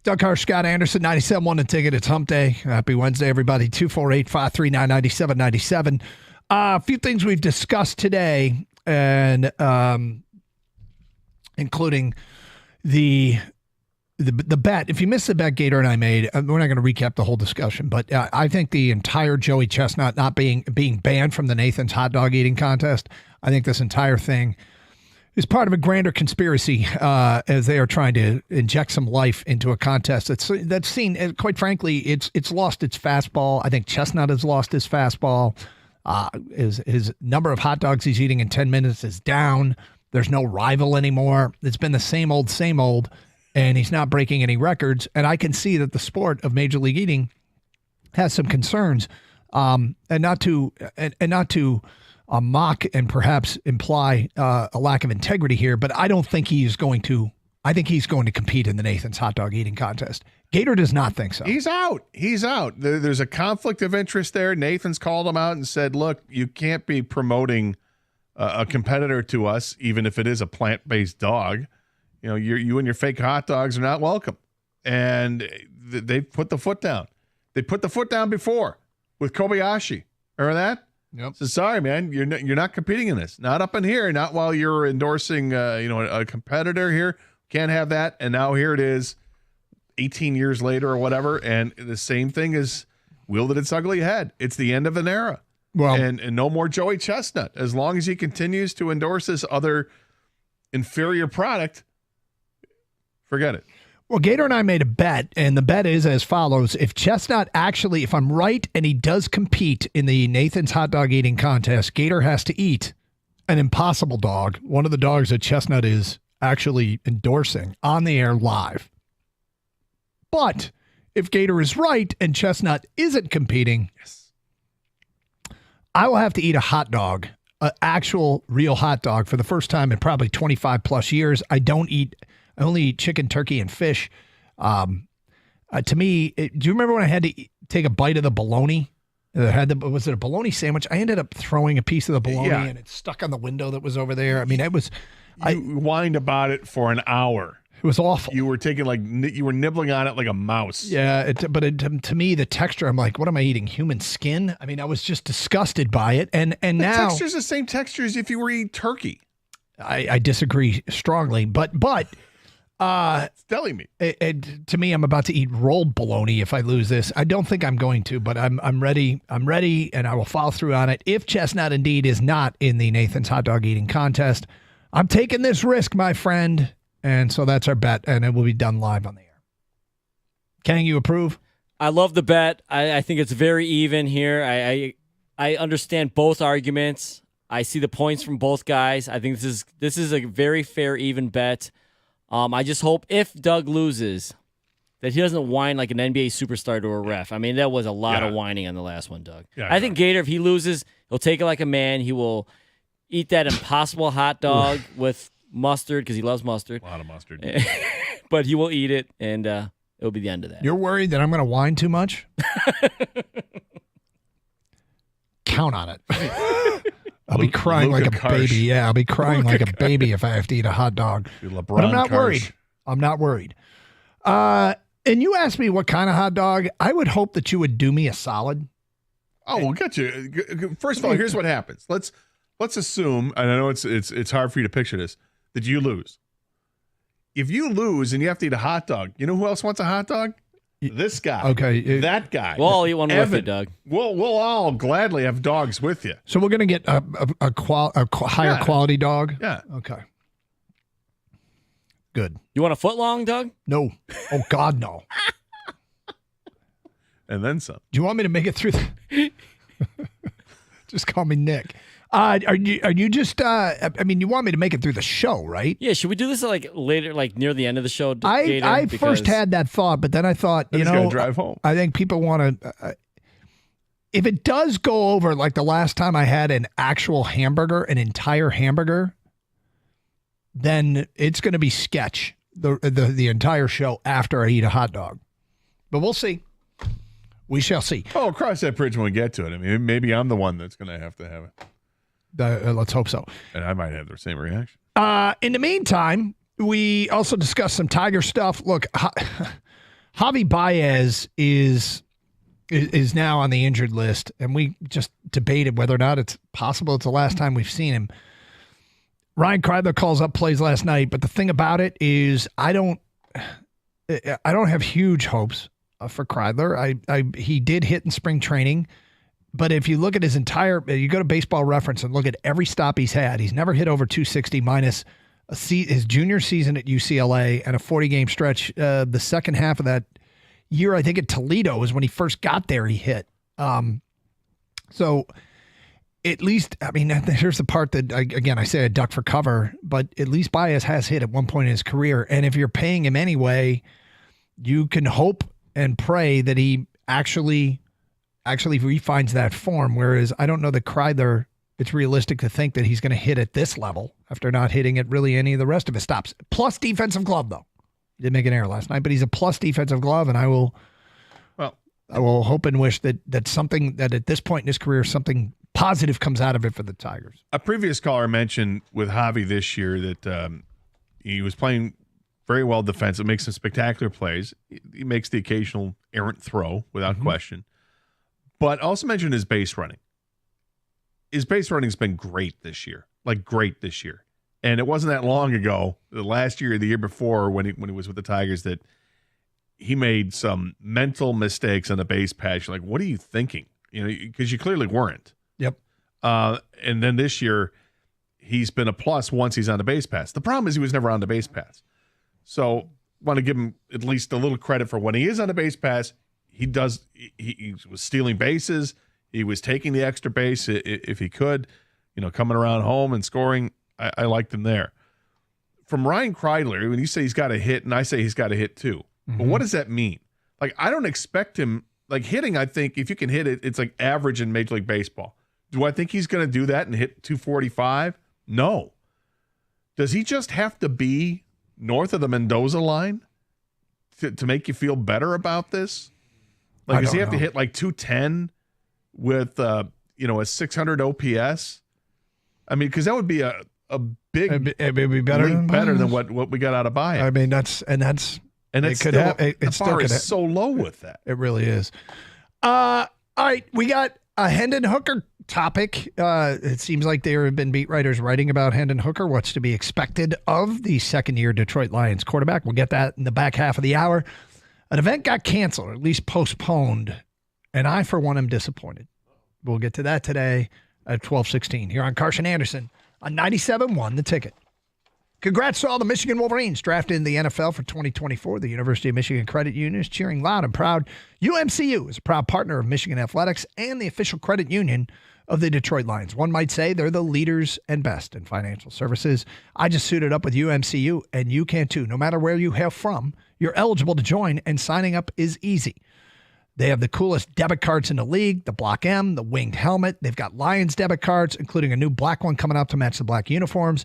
Doug Harsh, Scott Anderson, 97.1 The Ticket. It's Hump Day. Happy Wednesday, everybody. 248-539-9797. A few things we've discussed today, and including the bet. If you missed the bet Gator and I made, we're not going to recap the whole discussion, but I think the entire Joey Chestnut not being banned from the Nathan's hot dog eating contest, I think this entire thing is part of a grander conspiracy as they are trying to inject some life into a contest that's seen, quite frankly, it's lost its fastball. I think Chestnut has lost his fastball. His number of hot dogs he's eating in 10 minutes is down. There's no rival anymore. It's been the same old, and he's not breaking any records. And I can see that the sport of Major League Eating has some concerns, and not to mock and perhaps imply a lack of integrity here, but I don't think he's going to. I think he's going to compete in the Nathan's hot dog eating contest. Gator does not think so. He's out. There's a conflict of interest there. Nathan's called him out and said, "Look, you can't be promoting a competitor to us, even if it is a plant-based dog. You know, you and your fake hot dogs are not welcome." And they put the foot down. They put the foot down before with Kobayashi. Remember that? Yep. So sorry, man, you're not competing in this. Not up in here. Not while you're endorsing, a competitor here. Can't have that. And now here it is, 18 years later or whatever, and the same thing is wielded its ugly head. It's the end of an era. Well, and no more Joey Chestnut. As long as he continues to endorse this other inferior product, forget it. Well, Gator and I made a bet, and the bet is as follows. If Chestnut actually, if I'm right and he does compete in the Nathan's hot dog eating contest, Gator has to eat an impossible dog, one of the dogs that Chestnut is actually endorsing on the air live. But if Gator is right and Chestnut isn't competing, yes, I will have to eat a hot dog, an actual real hot dog for the first time in probably 25 plus years. I only eat chicken, turkey, and fish. To me, do you remember when I had to take a bite of the bologna? Was it a bologna sandwich? I ended up throwing a piece of the bologna and it stuck on the window that was over there. I mean, it was. You whined about it for an hour. It was awful. You were you were nibbling on it like a mouse. Yeah, to me, the texture, I'm like, what am I eating? Human skin? I mean, I was just disgusted by it. And the now texture's the same texture as if you were eating turkey. I disagree strongly, but it's deli meat. To me, I'm about to eat rolled bologna if I lose this. I don't think I'm going to, but I'm ready. I'm ready, and I will follow through on it. If Chestnut indeed is not in the Nathan's hot dog eating contest, I'm taking this risk, my friend. And so that's our bet, and it will be done live on the air. Kang, you approve? I love the bet. I think it's very even here. I understand both arguments. I see the points from both guys. I think this is a very fair, even bet. I just hope if Doug loses that he doesn't whine like an NBA superstar to a ref. I mean, that was a lot of whining on the last one, Doug. Yeah, I think Gator, if he loses, he'll take it like a man. He will eat that impossible hot dog with mustard because he loves mustard. A lot of mustard. But he will eat it, and it'll be the end of that. You're worried that I'm going to whine too much? Count on it. I'll be crying like a baby. Yeah, I'll be crying like a baby if I have to eat a hot dog. But I'm not worried. I'm not worried. And you asked me what kind of hot dog. I would hope that you would do me a solid. Oh, we'll get you. First of all, here's what happens. Let's assume, and I know it's hard for you to picture this, that you lose. If you lose and you have to eat a hot dog, you know who else wants a hot dog? This guy. Okay. That guy. We'll all eat one with you, Doug. We'll all gladly have dogs with you. So we're going to get a higher quality dog? Yeah. Okay. Good. You want a foot long, Doug? No. Oh, God, no. And then some. Do you want me to make it through the... Just call me Nick. Are you just? I mean, you want me to make it through the show, right? Yeah. Should we do this like later, like near the end of the show? I first had that thought, but then I thought, drive home. I think people want to. If it does go over like the last time I had an actual hamburger, an entire hamburger, then it's going to be sketch the entire show after I eat a hot dog. But we'll see. We shall see. Oh, cross that bridge when we get to it. I mean, maybe I'm the one that's going to have it. Let's hope so. And I might have the same reaction. In the meantime, we also discussed some Tiger stuff. Look, Javy Baez is now on the injured list, and we just debated whether or not it's possible it's the last time we've seen him. Ryan Kreidler calls up plays last night, but the thing about it is I don't have huge hopes for Kreidler. He did hit in spring training, but if you look at his you go to Baseball Reference and look at every stop he's had, he's never hit over 260 minus his junior season at UCLA and a 40-game stretch. The second half of that year, I think at Toledo is when he first got there, he hit. So at least, I mean, here's the part that, I say I duck for cover, but at least Baez has hit at one point in his career. And if you're paying him anyway, you can hope and pray that he actually refines that form. Whereas I don't know that Kreidler, it's realistic to think that he's going to hit at this level after not hitting at really any of the rest of his stops. Plus defensive glove, though. He did make an error last night, but he's a plus defensive glove, and I will hope and wish that something that at this point in his career, something positive comes out of it for the Tigers. A previous caller mentioned with Javy this year that he was playing very well defensive, makes some spectacular plays. He makes the occasional errant throw without question, but also mentioned his base running. His base running has been great this year, And it wasn't that long ago, the last year, the year before, when he was with the Tigers, that he made some mental mistakes on the base pass. You're like, what are you thinking? Because you clearly weren't. Yep. And then this year, he's been a plus once he's on the base pass. The problem is he was never on the base pass. So want to give him at least a little credit for when he is on the base pass. He was stealing bases. He was taking the extra base if he could, coming around home and scoring. I liked him there. From Ryan Kreidler, when you say he's got to hit, and I say he's got to hit too. But what does that mean? Like, I don't expect him, like hitting, I think if you can hit it, it's like average in Major League Baseball. Do I think he's going to do that and hit 245? No. Does he just have to be north of the Mendoza line to make you feel better about this? Like, does he have to hit like 210 with, a 600 OPS? I mean, because that would be a big, it'd be better than what we got out of Baez. I mean, that's it could have. The bar is so low with that. It really is. All right, we got a Hendon Hooker topic. It seems like there have been beat writers writing about Hendon Hooker. What's to be expected of the second-year Detroit Lions quarterback? We'll get that in the back half of the hour. An event got canceled, or at least postponed, and I, for one, am disappointed. We'll get to that today at 12:16 here on Carson Anderson on 97.1 The Ticket. Congrats to all the Michigan Wolverines drafted in the NFL for 2024. The University of Michigan Credit Union is cheering loud and proud. UMCU is a proud partner of Michigan Athletics and the official credit union of the Detroit Lions. One might say they're the leaders and best in financial services. I just suited up with UMCU, and you can too. No matter where you hail from, you're eligible to join, and signing up is easy. They have the coolest debit cards in the league, the Block M, the winged helmet. They've got Lions debit cards, including a new black one coming out to match the black uniforms.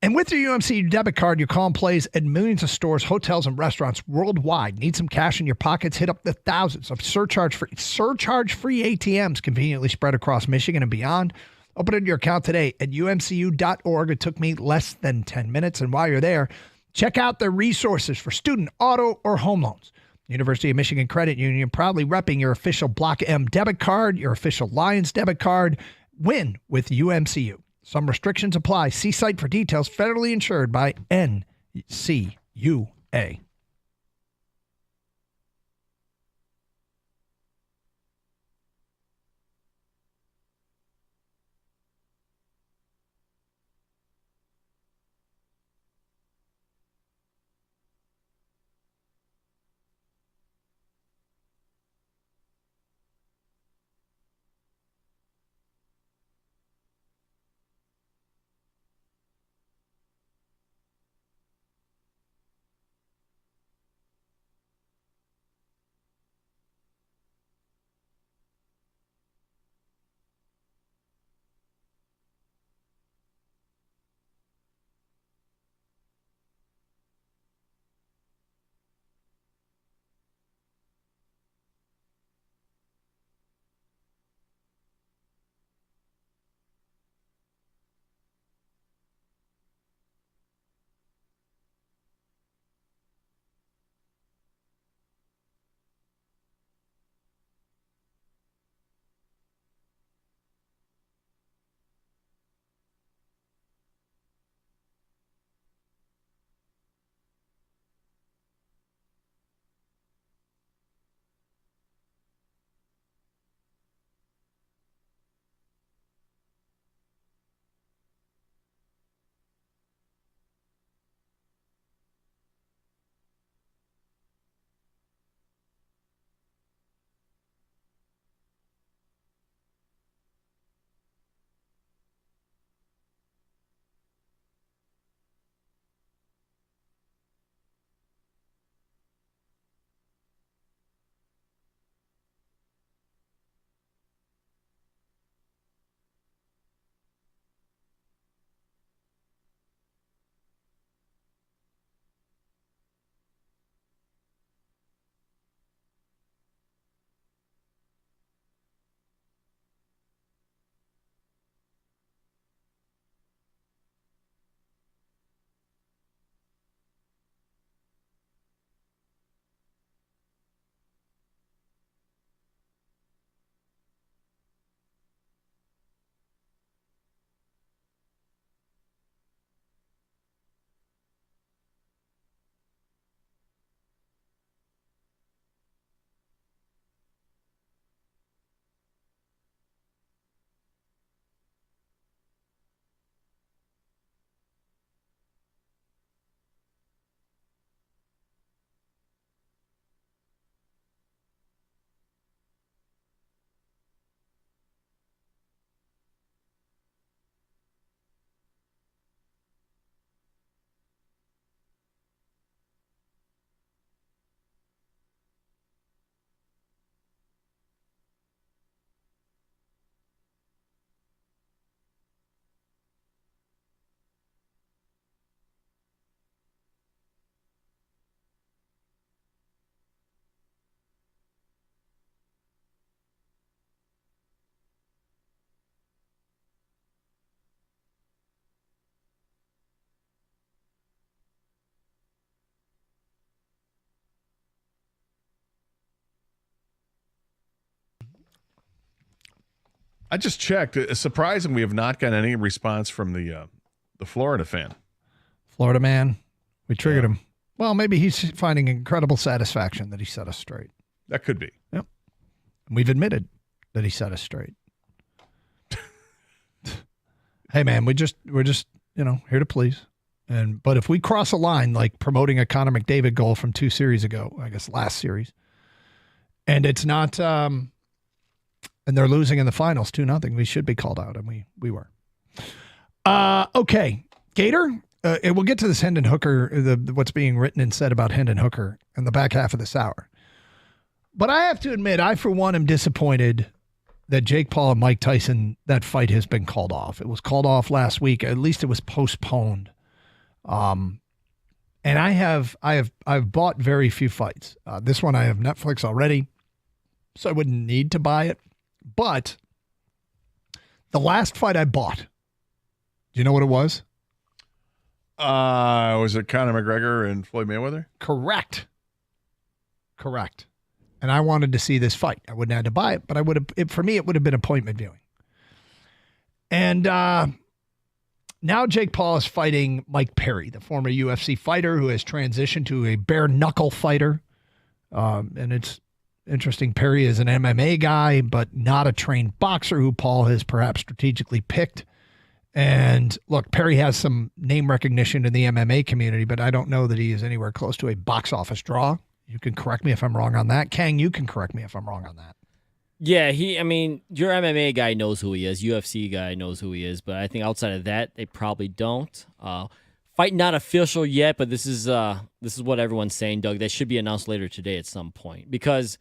And with your UMC debit card, your call and plays at millions of stores, hotels, and restaurants worldwide. Need some cash in your pockets? Hit up the thousands of surcharge-free ATMs conveniently spread across Michigan and beyond. Open your account today at umcu.org. It took me less than 10 minutes. And while you're there, check out their resources for student, auto, or home loans. University of Michigan Credit Union, proudly repping your official Block M debit card, your official Lions debit card. Win with UMCU. Some restrictions apply. See site for details. Federally insured by NCUA. I just checked. It's surprising we have not gotten any response from the Florida fan. Florida man, we triggered him. Well, maybe he's finding incredible satisfaction that he set us straight. That could be. Yep. We've admitted that he set us straight. Hey, man, we're just here to please. But if we cross a line like promoting a Connor McDavid goal from 2 series ago, I guess last series, and it's not, and they're losing in the finals 2-0, we should be called out, and we were. Okay, Gator. We'll get to this Hendon Hooker, what's being written and said about Hendon Hooker in the back half of this hour. But I have to admit, I, for one, am disappointed that Jake Paul and Mike Tyson, that fight has been called off. It was called off last week. At least it was postponed. And I've bought very few fights. This one I have Netflix already, so I wouldn't need to buy it. But the last fight I bought, do you know what it was? Was it Conor McGregor and Floyd Mayweather? Correct. And I wanted to see this fight. I wouldn't have had to buy it, but I would have. For me, it would have been appointment viewing. And now Jake Paul is fighting Mike Perry, the former UFC fighter who has transitioned to a bare knuckle fighter. And it's interesting. Perry is an MMA guy, but not a trained boxer who Paul has perhaps strategically picked. And look, Perry has some name recognition in the MMA community, but I don't know that he is anywhere close to a box office draw. You can correct me if I'm wrong on that. Kang, you can correct me if I'm wrong on that. Yeah, your MMA guy knows who he is. UFC guy knows who he is. But I think outside of that, they probably don't. Fight not official yet, but this is what everyone's saying, Doug. That should be announced later today at some point. Because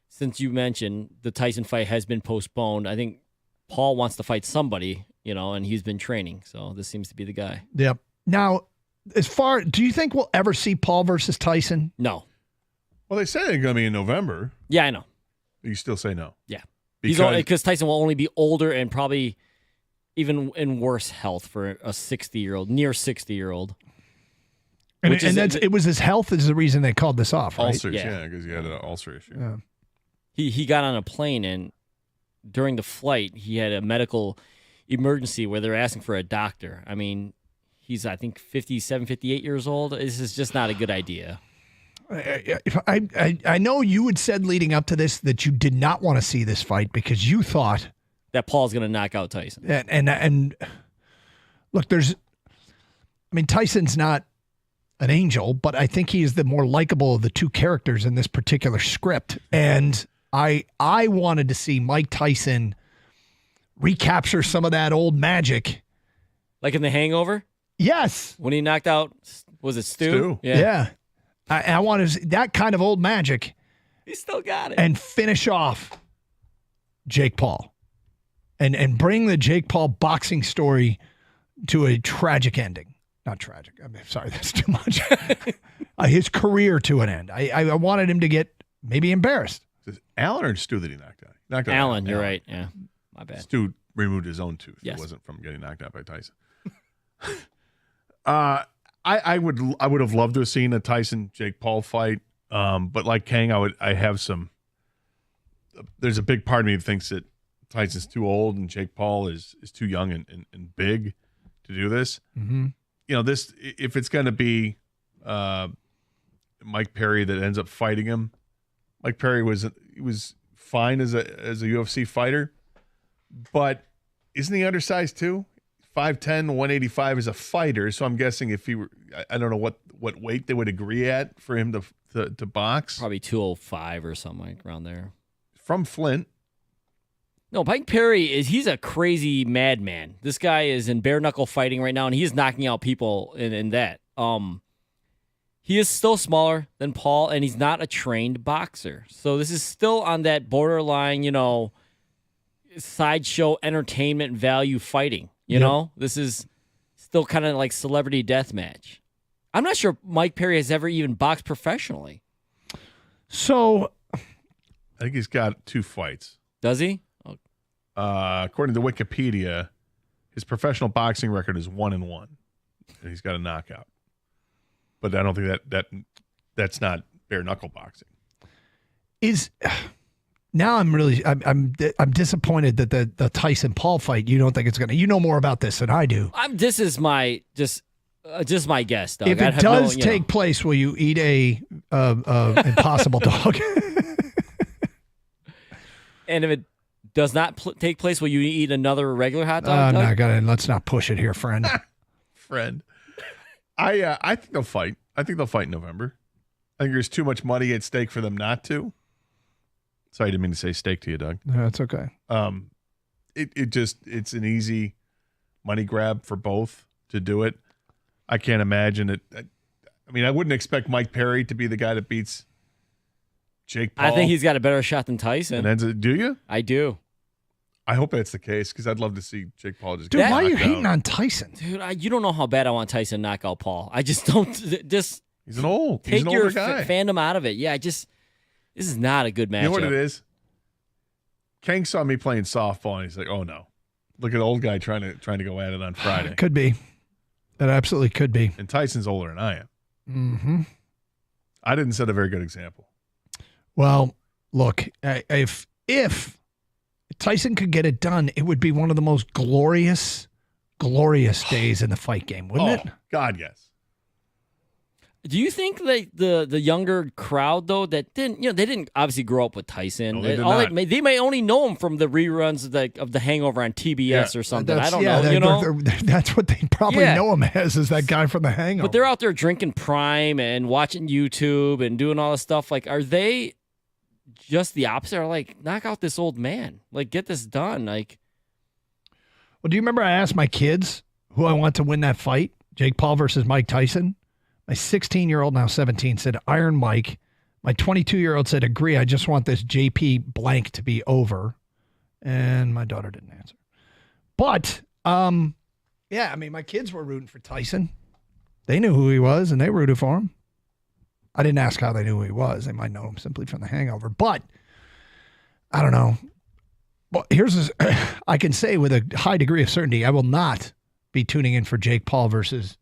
since you mentioned the Tyson fight has been postponed, I think Paul wants to fight somebody, and he's been training. So this seems to be the guy. Yep. Now, do you think we'll ever see Paul versus Tyson? No. Well, they say they're going to be in November. Yeah, I know. You still say no? Yeah. Because Tyson will only be older and probably even in worse health for a 60-year-old, near 60-year-old. And it was his health is the reason they called this off, right? Ulcers, yeah, because he had an ulcer issue. Yeah. He got on a plane, and during the flight, he had a medical emergency where they're asking for a doctor. I mean, he's, I think, 57, 58 years old. This is just not a good idea. I know you had said leading up to this that you did not want to see this fight because you thought that Paul's going to knock out Tyson. And look, Tyson's not an angel, but I think he is the more likable of the two characters in this particular script. And I wanted to see Mike Tyson recapture some of that old magic. Like in The Hangover? Yes. When he knocked out, was it Stu? Yeah. I want to see that kind of old magic. He still got it. And finish off Jake Paul. And bring the Jake Paul boxing story to a tragic ending. Not tragic. Sorry, that's too much. His career to an end. I wanted him to get maybe embarrassed. Is it Allen or Stu that he knocked out? Knocked out Allen, you're right. Yeah, my bad. Stu removed his own tooth. Yes. It wasn't from getting knocked out by Tyson. I would have loved to have seen a Tyson Jake Paul fight, but like Kang, I have some. There's a big part of me that thinks that Tyson's too old and Jake Paul is too young and big to do this. Mm-hmm. This if it's going to be Mike Perry that ends up fighting him. Mike Perry was fine as a UFC fighter, but isn't he undersized too? 5'10", 185 as a fighter. So I'm guessing if he were, I don't know what weight they would agree at for him to box. Probably 205 or something like around there. From Flint. No, Mike Perry he's a crazy madman. This guy is in bare knuckle fighting right now, and he's knocking out people in that. He is still smaller than Paul, and he's not a trained boxer. So this is still on that borderline, sideshow entertainment value fighting. You know, this is still kind of like celebrity deathmatch. I'm not sure Mike Perry has ever even boxed professionally. So I think he's got 2 fights. Does he? Oh. According to Wikipedia, his professional boxing record is 1-1, and he's got a knockout. But I don't think that's not bare knuckle boxing. Now I'm disappointed that the Tyson Paul fight, you don't think it's gonna. You know more about this than I do. This is my just my guess, Doug. If it does take place, will you eat a Impossible Dog? And if it does not take place, will you eat another regular hot dog? Let's not push it here, friend. I think they'll fight. I think they'll fight in November. I think there's too much money at stake for them not to. Sorry, I didn't mean to say steak to you, Doug. No, it's okay. It's an easy money grab for both to do it. I can't imagine it. I mean, I wouldn't expect Mike Perry to be the guy that beats Jake Paul. I think he's got a better shot than Tyson. Do you? I do. I hope that's the case because I'd love to see Jake Paul just. Dude, get why are you knocked hating out. on Tyson? Dude, you don't know how bad I want Tyson to knock out Paul. I just don't. Just he's an older guy. Fandom out of it. Yeah, this is not a good matchup. You know what it is? Kang saw me playing softball and he's like, "Oh no, look at the old guy trying to go at it on Friday." Could be. It absolutely could be. And Tyson's older than I am. Mm-hmm. I didn't set a very good example. Well, look, if Tyson could get it done, it would be one of the most glorious days in the fight game, wouldn't it? God, yes. Do you think that the younger crowd though that didn't they didn't obviously grow up with Tyson? No, they did not. They may only know him from the reruns of the Hangover on TBS or something. I don't know. That's what they probably know him as, is that guy from the Hangover. But they're out there drinking Prime and watching YouTube and doing all this stuff. Like, are they just the opposite? Or like, knock out this old man. Like, get this done. Like, well, do you remember I asked my kids who I want to win that fight? Jake Paul versus Mike Tyson. My 16-year-old, now 17, said Iron Mike. My 22-year-old said, agree, I just want this JP blank to be over. And my daughter didn't answer. But, yeah, I mean, my kids were rooting for Tyson. They knew who he was, and they rooted for him. I didn't ask how they knew who he was. They might know him simply from the Hangover. But, I don't know. Well, I can say with a high degree of certainty, I will not be tuning in for Jake Paul versus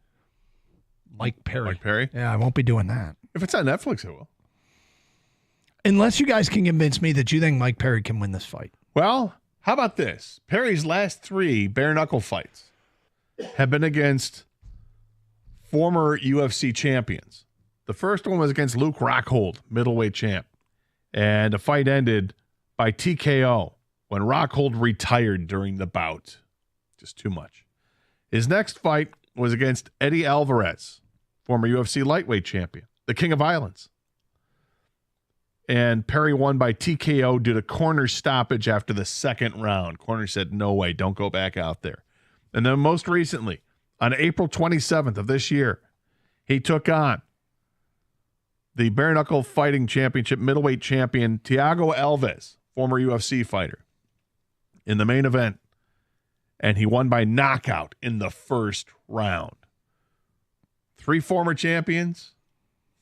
Mike Perry. Mike Perry? Yeah, I won't be doing that. If it's on Netflix, it will. Unless you guys can convince me that you think Mike Perry can win this fight. Well, how about this? Perry's last 3 bare knuckle fights have been against former UFC champions. The first one was against Luke Rockhold, middleweight champ. And the fight ended by TKO when Rockhold retired during the bout. Just too much. His next fight was against Eddie Alvarez, former UFC lightweight champion, the King of Violence. And Perry won by TKO due to corner stoppage after the second round. Corner said, no way, don't go back out there. And then most recently, on April 27th of this year, he took on the bare knuckle fighting championship middleweight champion, Thiago Alves, former UFC fighter, in the main event. And he won by knockout in the first round. 3 former champions,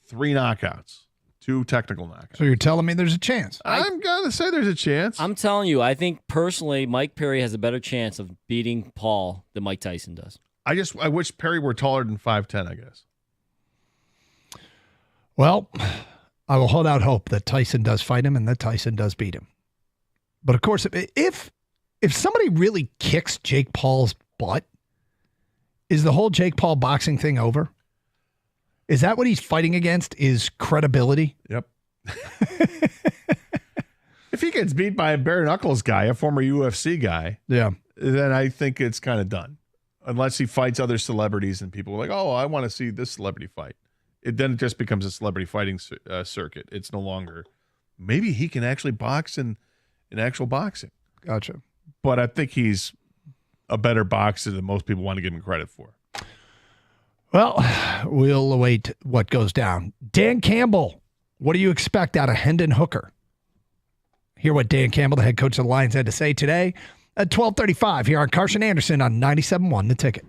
3 knockouts, 2 technical knockouts. So you're telling me there's a chance? I'm going to say there's a chance. I'm telling you, I think personally Mike Perry has a better chance of beating Paul than Mike Tyson does. I wish Perry were taller than 5'10", I guess. Well, I will hold out hope that Tyson does fight him and that Tyson does beat him. But of course, if somebody really kicks Jake Paul's butt, is the whole Jake Paul boxing thing over? Is that what he's fighting against, is credibility? Yep. If he gets beat by a bare knuckles guy, a former UFC guy, yeah, then I think it's kind of done. Unless he fights other celebrities and people are like, oh, I want to see this celebrity fight. Then it just becomes a celebrity fighting circuit. It's no longer. Maybe he can actually box in actual boxing. Gotcha. But I think he's a better boxer than most people want to give him credit for. Well, we'll await what goes down. Dan Campbell, what do you expect out of Hendon Hooker? Hear what Dan Campbell, the head coach of the Lions, had to say today at 12:35 here on Carson Anderson on 97.1 The Ticket.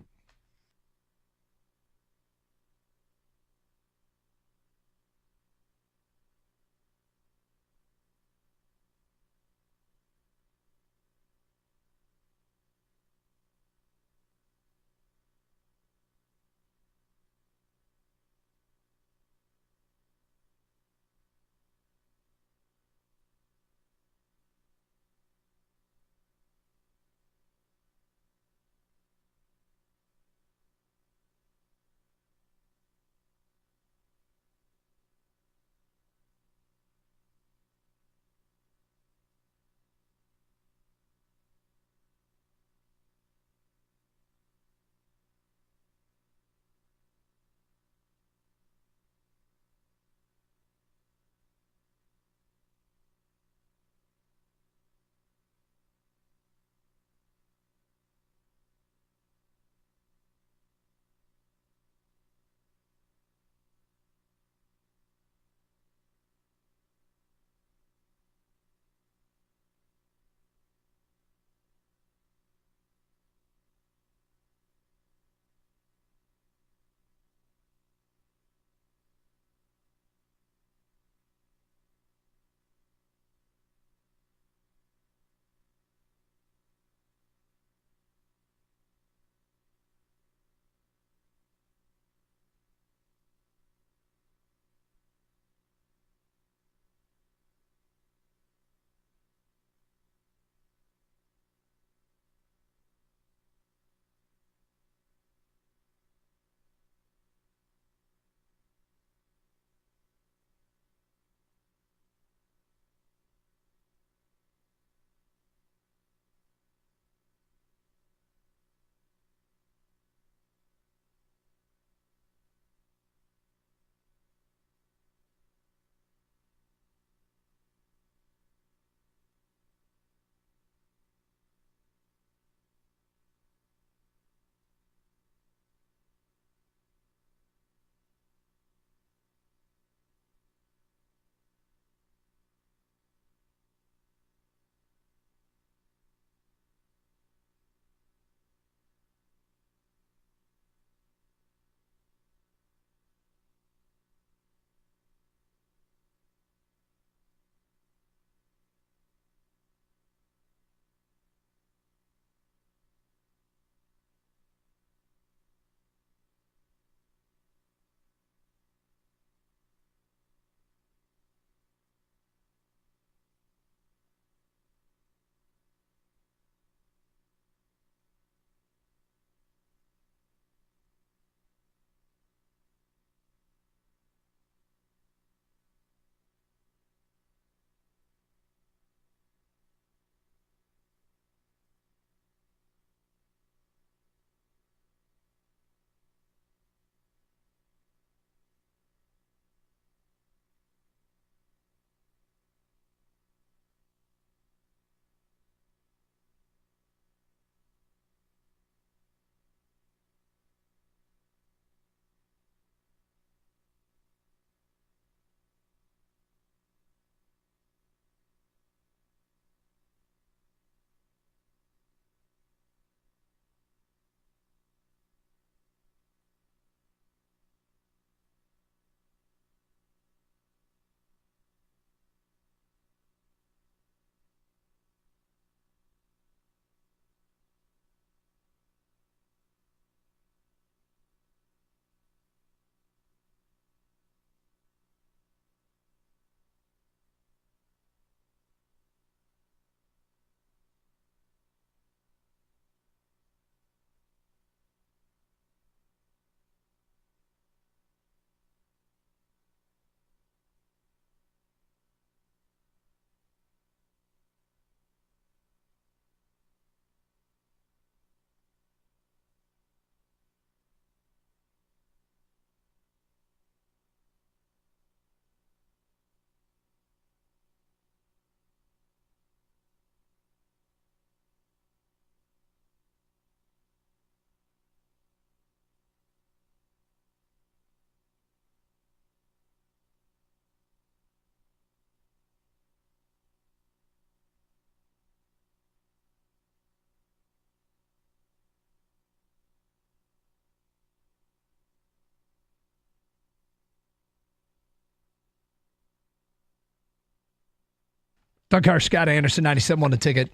Doug Carr, Scott Anderson, 97 The Ticket.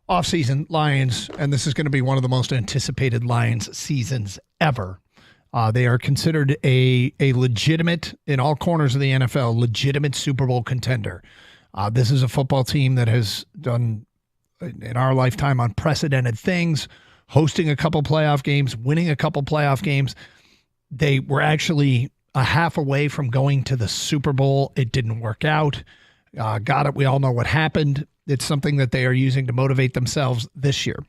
Off-season Lions, and this is going to be one of the most anticipated Lions seasons ever. They are considered a legitimate, in all corners of the NFL, legitimate Super Bowl contender. This is a football team that has done, in our lifetime, unprecedented things, hosting a couple playoff games, winning a couple playoff games. They were actually a half away from going to the Super Bowl. It didn't work out. Got it. We all know what happened. It's something that they are using to motivate themselves this year.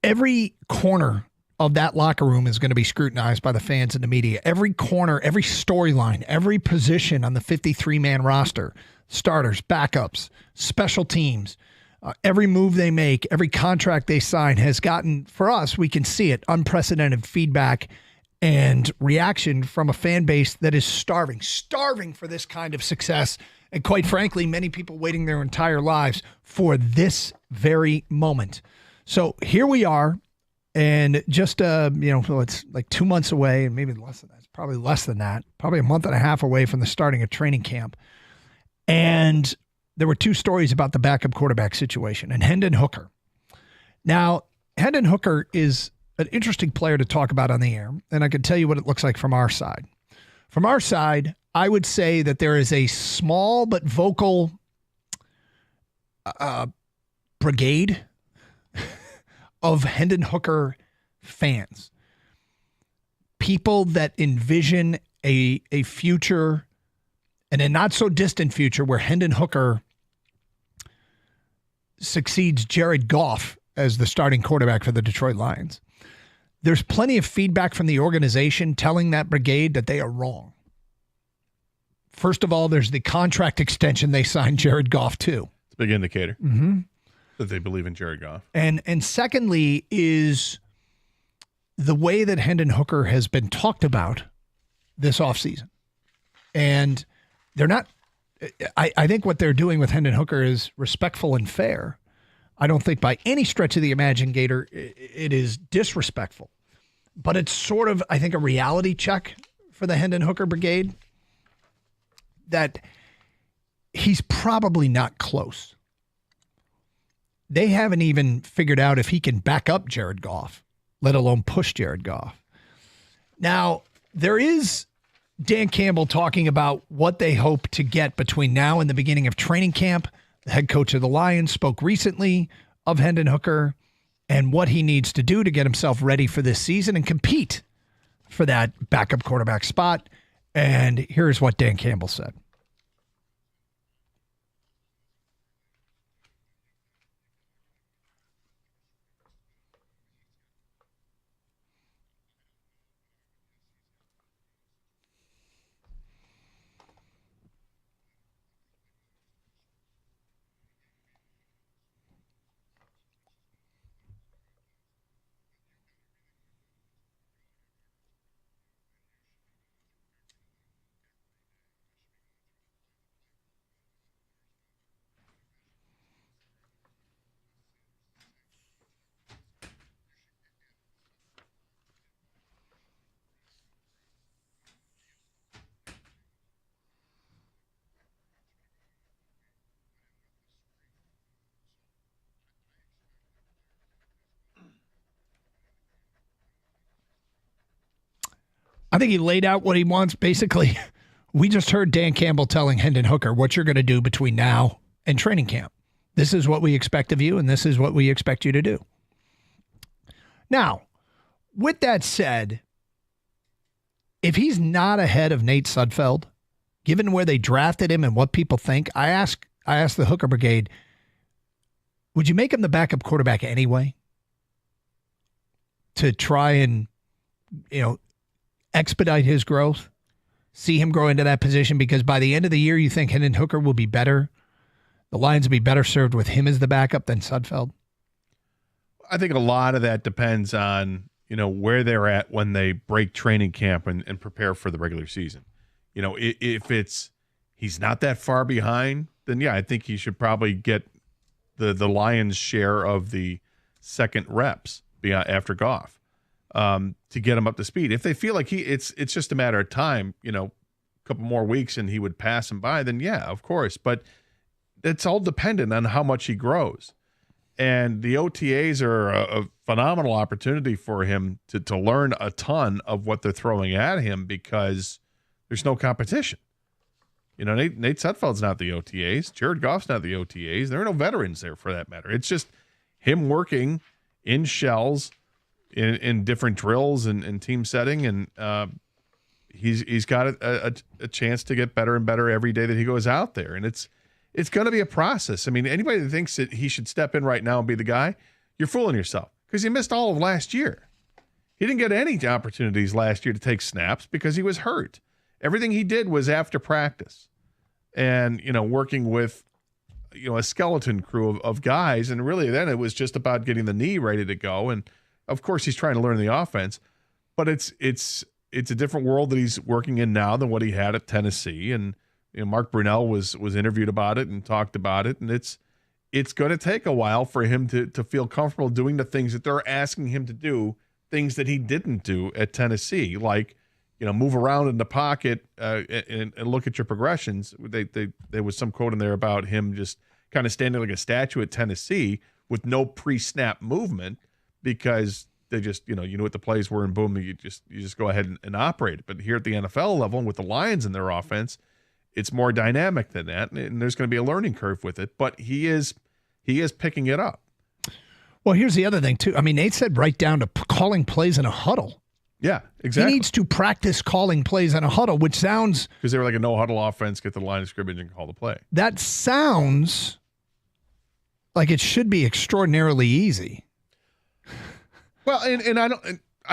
Every corner of that locker room is going to be scrutinized by the fans and the media. Every corner, every storyline, every position on the 53-man roster, starters, backups, special teams, every move they make, every contract they sign has gotten, for us, we can see it, unprecedented feedback and reaction from a fan base that is starving for this kind of success. And quite frankly, many people waiting their entire lives for this very moment. So here we are, and just, it's like 2 months away, maybe less than that. It's probably less than that, probably a month and a half away from the starting of training camp. And there were two stories about the backup quarterback situation and Hendon Hooker. Now, Hendon Hooker is an interesting player to talk about on the air, and I can tell you what it looks like from our side. From our side, I would say that there is a small but vocal brigade of Hendon Hooker fans. People that envision a future, and a not so distant future, where Hendon Hooker succeeds Jared Goff as the starting quarterback for the Detroit Lions. There's plenty of feedback from the organization telling that brigade that they are wrong. First of all, there's the contract extension they signed Jared Goff to. It's a big indicator that they believe in Jared Goff. And secondly is the way that Hendon Hooker has been talked about this offseason. And they're not, I think what they're doing with Hendon Hooker is respectful and fair. I don't think by any stretch of the imaginator it is disrespectful. But it's sort of, I think, a reality check for the Hendon Hooker brigade that he's probably not close. They haven't even figured out if he can back up Jared Goff, let alone push Jared Goff. Now, there is Dan Campbell talking about what they hope to get between now and the beginning of training camp. The head coach of the Lions spoke recently of Hendon Hooker and what he needs to do to get himself ready for this season and compete for that backup quarterback spot. And here's what Dan Campbell said. I think he laid out what he wants. Basically, we just heard Dan Campbell telling Hendon Hooker what you're going to do between now and training camp. This is what we expect of you, and this is what we expect you to do. Now, with that said, if he's not ahead of Nate Sudfeld, given where they drafted him and what people think, I asked the Hooker Brigade, would you make him the backup quarterback anyway? To try and, expedite his growth, see him grow into that position, because by the end of the year, you think Hendon Hooker will be better. The Lions will be better served with him as the backup than Sudfeld. I think a lot of that depends on, where they're at when they break training camp and prepare for the regular season. If he's not that far behind, then yeah, I think he should probably get the Lions' share of the second reps after Goff. To get him up to speed. If they feel like it's just a matter of time, couple more weeks and he would pass him by, then yeah, of course. But it's all dependent on how much he grows. And the OTAs are a phenomenal opportunity for him to learn a ton of what they're throwing at him because there's no competition. You know, Nate Sudfeld's not the OTAs. Jared Goff's not the OTAs. There are no veterans there for that matter. It's just him working in shells in different drills and team setting, and he's got a chance to get better and better every day that he goes out there. And it's going to be a process. I mean, anybody that thinks that he should step in right now and be the guy, you're fooling yourself because he missed all of last year. He didn't get any opportunities last year to take snaps because he was hurt. Everything he did was after practice and, you know, working with, you know, a skeleton crew of guys. And really then it was just about getting the knee ready to go. And of course he's trying to learn the offense, but it's a different world that he's working in now than what he had at Tennessee. And, you know, Mark Brunell was interviewed about it and talked about it. And it's going to take a while for him to feel comfortable doing the things that they're asking him to do, things that he didn't do at Tennessee, like, you know, move around in the pocket and look at your progressions. There was some quote in there about him just kind of standing like a statue at Tennessee with no pre-snap movement because they just, you know what the plays were and boom, you just go ahead and operate it. But here at the NFL level and with the Lions in their offense, it's more dynamic than that, and there's going to be a learning curve with it. But he is picking it up. Well, here's the other thing too. I mean, Nate said right down to calling plays in a huddle. Yeah, exactly. He needs to practice calling plays in a huddle, which sounds... Because they were like a no-huddle offense, get to the line of scrimmage and call the play. That sounds like it should be extraordinarily easy. Well, and I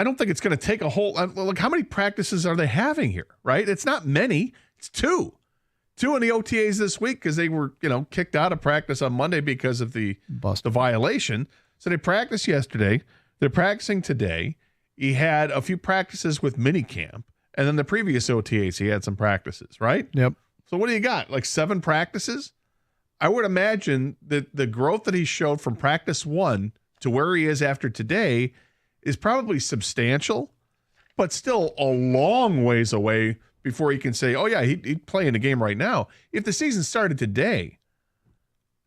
don't think it's going to take a whole... Look, how many practices are they having here, right? It's not many. It's 2. 2 in the OTAs this week because they were, you know, kicked out of practice on Monday because of the violation. So they practiced yesterday. They're practicing today. He had a few practices with minicamp, and then the previous OTAs, he had some practices, right? Yep. So what do you got? Like 7 practices? I would imagine that the growth that he showed from practice 1 to where he is after today is probably substantial, but still a long ways away before he can say, oh, yeah, he'd play in a game right now. If the season started today,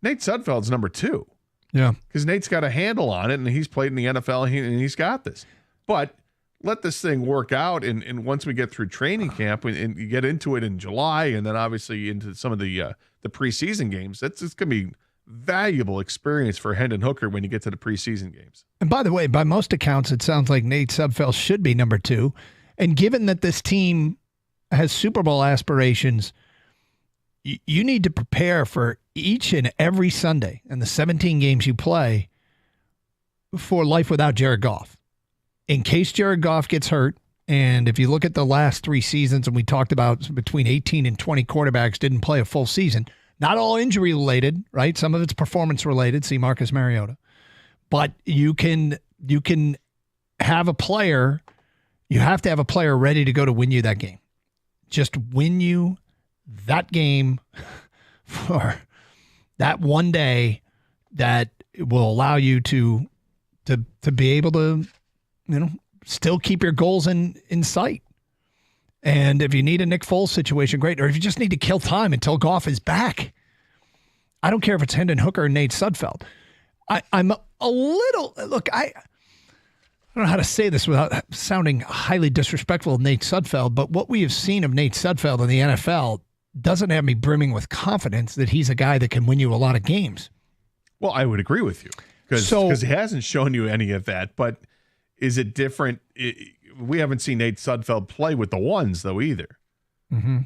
Nate Sudfeld's number 2. Yeah. Because Nate's got a handle on it, and he's played in the NFL, and he's got this. But let this thing work out, and once we get through training camp and you get into it in July, and then obviously into some of the preseason games, it's going to be valuable experience for Hendon Hooker when you get to the preseason games. And by the way, by most accounts, it sounds like Nate Sudfeld should be number 2. And given that this team has Super Bowl aspirations, you need to prepare for each and every Sunday and the 17 games you play for life without Jared Goff. In case Jared Goff gets hurt, and if you look at the last 3 seasons, and we talked about between 18 and 20 quarterbacks didn't play a full season, not all injury related, right? Some of it's performance related. See Marcus Mariota. But you can have a player, you have to have a player ready to go to win you that game. Just win you that game for that one day that will allow you to be able to, you know, still keep your goals in sight. And if you need a Nick Foles situation, great. Or if you just need to kill time until Goff is back. I don't care if it's Hendon Hooker or Nate Sudfeld. I'm a little, look, I don't know how to say this without sounding highly disrespectful of Nate Sudfeld, but what we have seen of Nate Sudfeld in the NFL doesn't have me brimming with confidence that he's a guy that can win you a lot of games. Well, I would agree with you because he hasn't shown you any of that, but is it different? We haven't seen Nate Sudfeld play with the ones, though, either. Mm-hmm.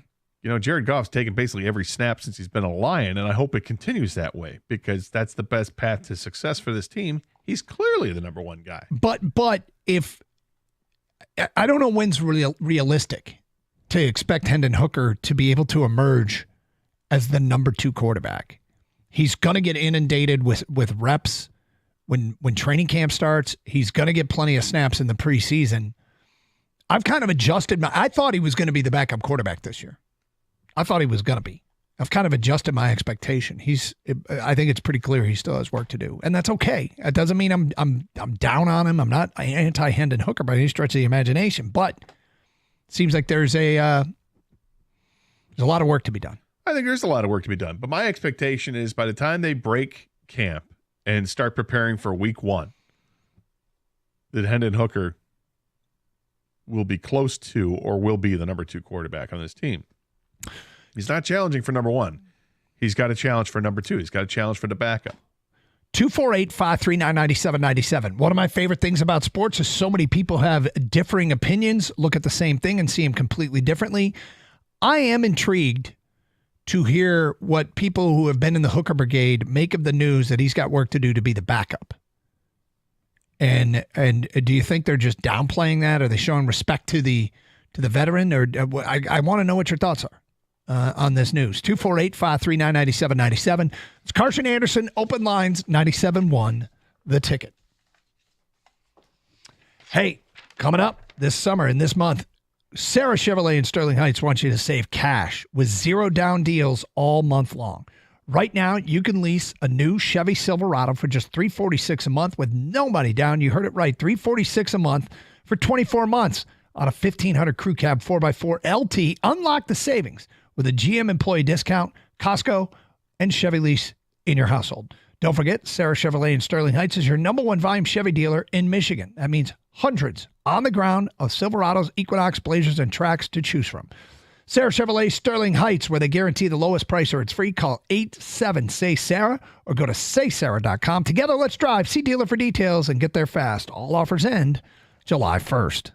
You know, Jared Goff's taken basically every snap since he's been a Lion, and I hope it continues that way because that's the best path to success for this team. He's clearly the number 1 guy. But if I don't know when's really realistic to expect Hendon Hooker to be able to emerge as the number 2 quarterback. He's going to get inundated with reps when training camp starts. He's going to get plenty of snaps in the preseason. I've kind of adjusted I thought he was going to be the backup quarterback this year. I thought he was going to be. I've kind of adjusted my expectation. I think it's pretty clear he still has work to do, and that's okay. It doesn't mean I'm down on him. I'm not anti Hendon Hooker by any stretch of the imagination, but it seems like there's a There's a lot of work to be done. I think there's a lot of work to be done. But my expectation is by the time they break camp and start preparing for week 1, that Hendon Hooker will be close to or will be the number 2 quarterback on this team. He's not challenging for number 1. He's got a challenge for number 2. He's got a challenge for the backup. 248-539-9797. One of my favorite things about sports is so many people have differing opinions, look at the same thing and see them completely differently. I am intrigued to hear what people who have been in the Hooker Brigade make of the news that he's got work to do to be the backup. And do you think they're just downplaying that? Are they showing respect to the veteran? Or I want to know what your thoughts are on this news. 248-539-9797. It's Carson Anderson, Open Lines, 97.1, The Ticket. Hey, coming up this summer and this month, Sarah Chevrolet in Sterling Heights wants you to save cash with 0 down deals all month long. Right now, you can lease a new Chevy Silverado for just $346 a month with no money down. You heard it right, $346 a month for 24 months on a 1500 Crew Cab 4x4 LT. Unlock the savings with a GM employee discount, Costco, and Chevy lease in your household. Don't forget, Sarah Chevrolet in Sterling Heights is your #1 volume Chevy dealer in Michigan. That means hundreds on the ground of Silverados, Equinox, Blazers, and Trax to choose from. Sarah Chevrolet, Sterling Heights, where they guarantee the lowest price or it's free. Call 87-SAY-SARAH or go to saysarah.com. Together, let's drive. See dealer for details and get there fast. All offers end July 1st.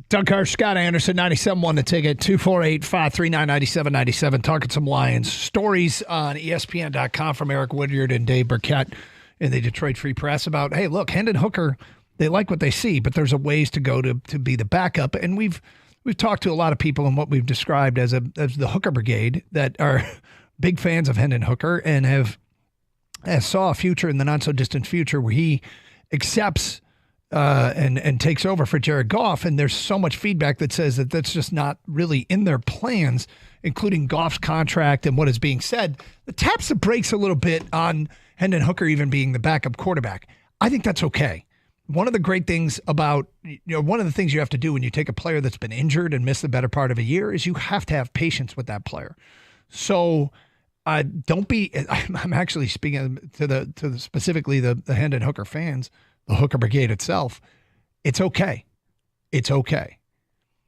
Doug Carr, Scott Anderson, 97.1 The Ticket, 248-539-9797. Talking some Lions. Stories on ESPN.com from Eric Woodyard and Dave Burkett in the Detroit Free Press about, hey, look, Hendon Hooker, they like what they see, but there's a ways to go to be the backup. And we've talked to a lot of people in what we've described as the Hooker Brigade that are big fans of Hendon Hooker and saw a future in the not-so-distant future where he accepts and takes over for Jared Goff, and there's so much feedback that says that that's just not really in their plans, including Goff's contract and what is being said. That taps the brakes a little bit on Hendon Hooker even being the backup quarterback. I think that's okay. One of the great things about, one of the things you have to do when you take a player that's been injured and missed the better part of a year is you have to have patience with that player. So don't be, I'm actually speaking to the specifically the Hendon Hooker fans, the Hooker Brigade itself. It's okay. It's okay.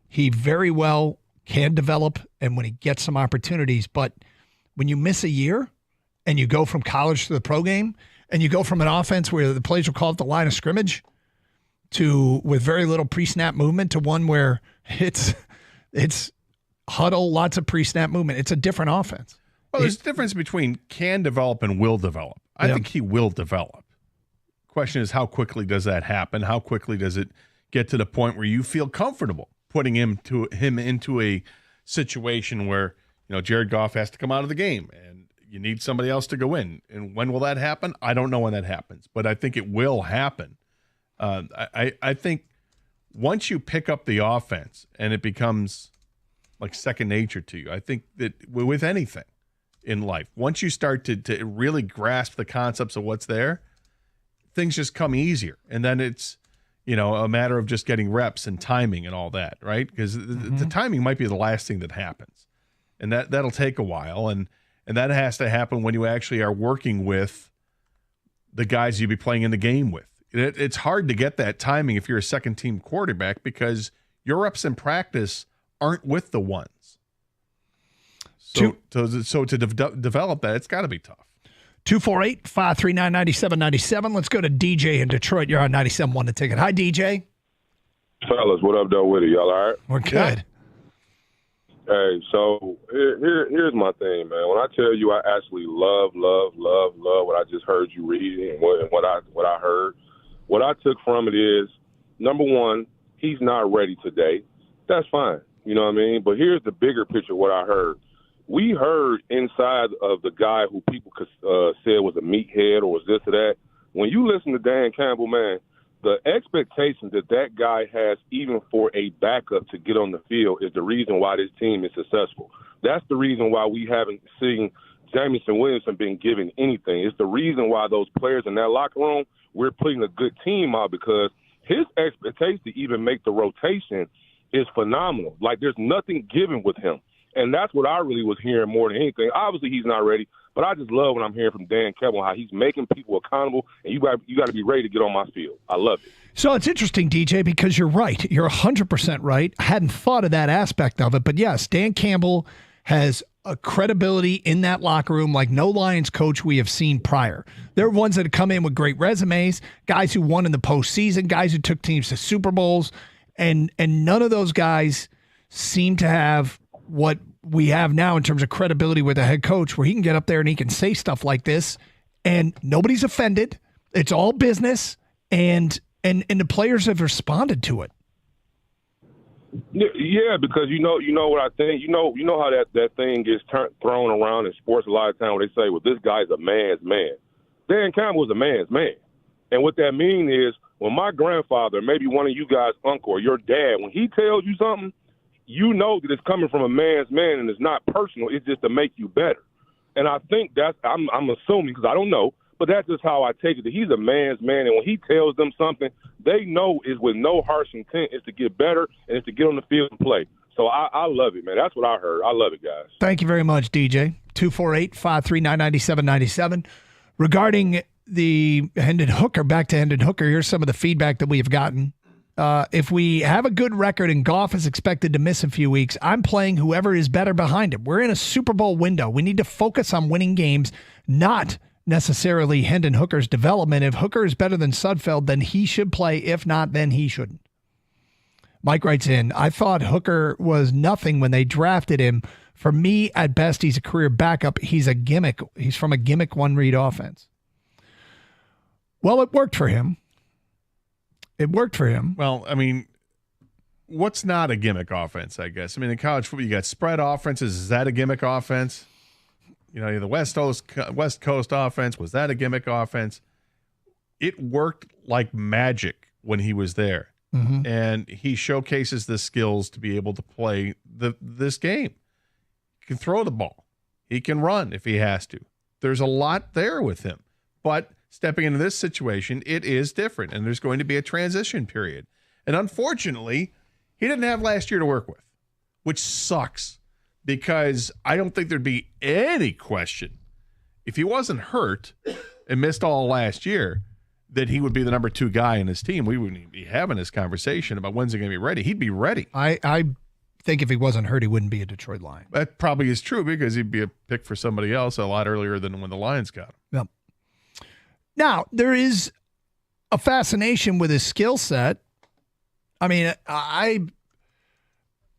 He very well can develop, and when he gets some opportunities, but when you miss a year and you go from college to the pro game and you go from an offense where the plays are called at the line of scrimmage to with very little pre-snap movement to one where it's huddle, lots of pre-snap movement. It's a different offense. Well, there's a difference between can develop and will develop. I think he will develop. Question is, how quickly does that happen? How quickly does it get to the point where you feel comfortable putting him into a situation where, Jared Goff has to come out of the game and you need somebody else to go in? And when will that happen? I don't know when that happens, but I think it will happen. I think once you pick up the offense and it becomes like second nature to you, I think that with anything in life, once you start to really grasp the concepts of what's there, things just come easier. And then it's, a matter of just getting reps and timing and all that, right? Because the timing might be the last thing that happens. And that'll take a while. And that has to happen when you actually are working with the guys you'll be playing in the game with. It's hard to get that timing if you're a second-team quarterback because your reps in practice aren't with the ones. So to develop that, it's got to be tough. 248-539-9797. Let's go to DJ in Detroit. You're on 97.1 The Ticket. Hi, DJ. Fellas, what up, though, with it? Y'all all right? We're good. Hey, so here's my thing, man. When I tell you I actually love what I just heard you read and what I heard, what I took from it is, number one, he's not ready today. That's fine. You know what I mean? But here's the bigger picture of what I heard. We heard inside of the guy who people said was a meathead or was this or that. When you listen to Dan Campbell, man, the expectation that guy has even for a backup to get on the field is the reason why this team is successful. That's the reason why we haven't seen Jamison Williamson being given anything. It's the reason why those players in that locker room, we're putting a good team out because his expectation to even make the rotation is phenomenal. Like, there's nothing given with him. And that's what I really was hearing more than anything. Obviously, he's not ready, but I just love when I'm hearing from Dan Campbell how he's making people accountable, and you got to be ready to get on my field. I love it. So it's interesting, DJ, because you're right. You're 100% right. I hadn't thought of that aspect of it, but yes, Dan Campbell has a credibility in that locker room like no Lions coach we have seen prior. There are ones that have come in with great resumes, guys who won in the postseason, guys who took teams to Super Bowls, and none of those guys seem to have what we have now in terms of credibility with a head coach where he can get up there and he can say stuff like this and nobody's offended. It's all business and the players have responded to it. Yeah, because you know what I think. You know how that thing gets thrown around in sports a lot of times where they say, well, this guy's a man's man. Dan Campbell is a man's man. And what that means is when my grandfather, maybe one of you guys' uncle or your dad, when he tells you something, you know that it's coming from a man's man and it's not personal. It's just to make you better. And I think I'm assuming because I don't know, but that's just how I take it, that he's a man's man. And when he tells them something, they know is with no harsh intent. It's to get better and it's to get on the field and play. So I love it, man. That's what I heard. I love it, guys. Thank you very much, DJ. 248-539-9797. Regarding the Hendon Hooker, back to Hendon Hooker, here's some of the feedback that we have gotten. If we have a good record and Goff is expected to miss a few weeks, I'm playing whoever is better behind him. We're in a Super Bowl window. We need to focus on winning games, not necessarily Hendon Hooker's development. If Hooker is better than Sudfeld, then he should play. If not, then he shouldn't. Mike writes in, I thought Hooker was nothing when they drafted him. For me, at best, he's a career backup. He's a gimmick. He's from a gimmick one-read offense. Well, it worked for him. Well, I mean, what's not a gimmick offense, I guess? I mean, in college football, you got spread offenses. Is that a gimmick offense? You know, the West Coast offense, was that a gimmick offense? It worked like magic when he was there. Mm-hmm. And he showcases the skills to be able to play this game. He can throw the ball. He can run if he has to. There's a lot there with him. But stepping into this situation, it is different, and there's going to be a transition period. And unfortunately, he didn't have last year to work with, which sucks because I don't think there'd be any question if he wasn't hurt and missed all last year that he would be the number 2 guy in his team. We wouldn't even be having this conversation about when's he going to be ready. He'd be ready. I think if he wasn't hurt, he wouldn't be a Detroit Lion. That probably is true because he'd be a pick for somebody else a lot earlier than when the Lions got him. Yep. Now, there is a fascination with his skill set. I mean,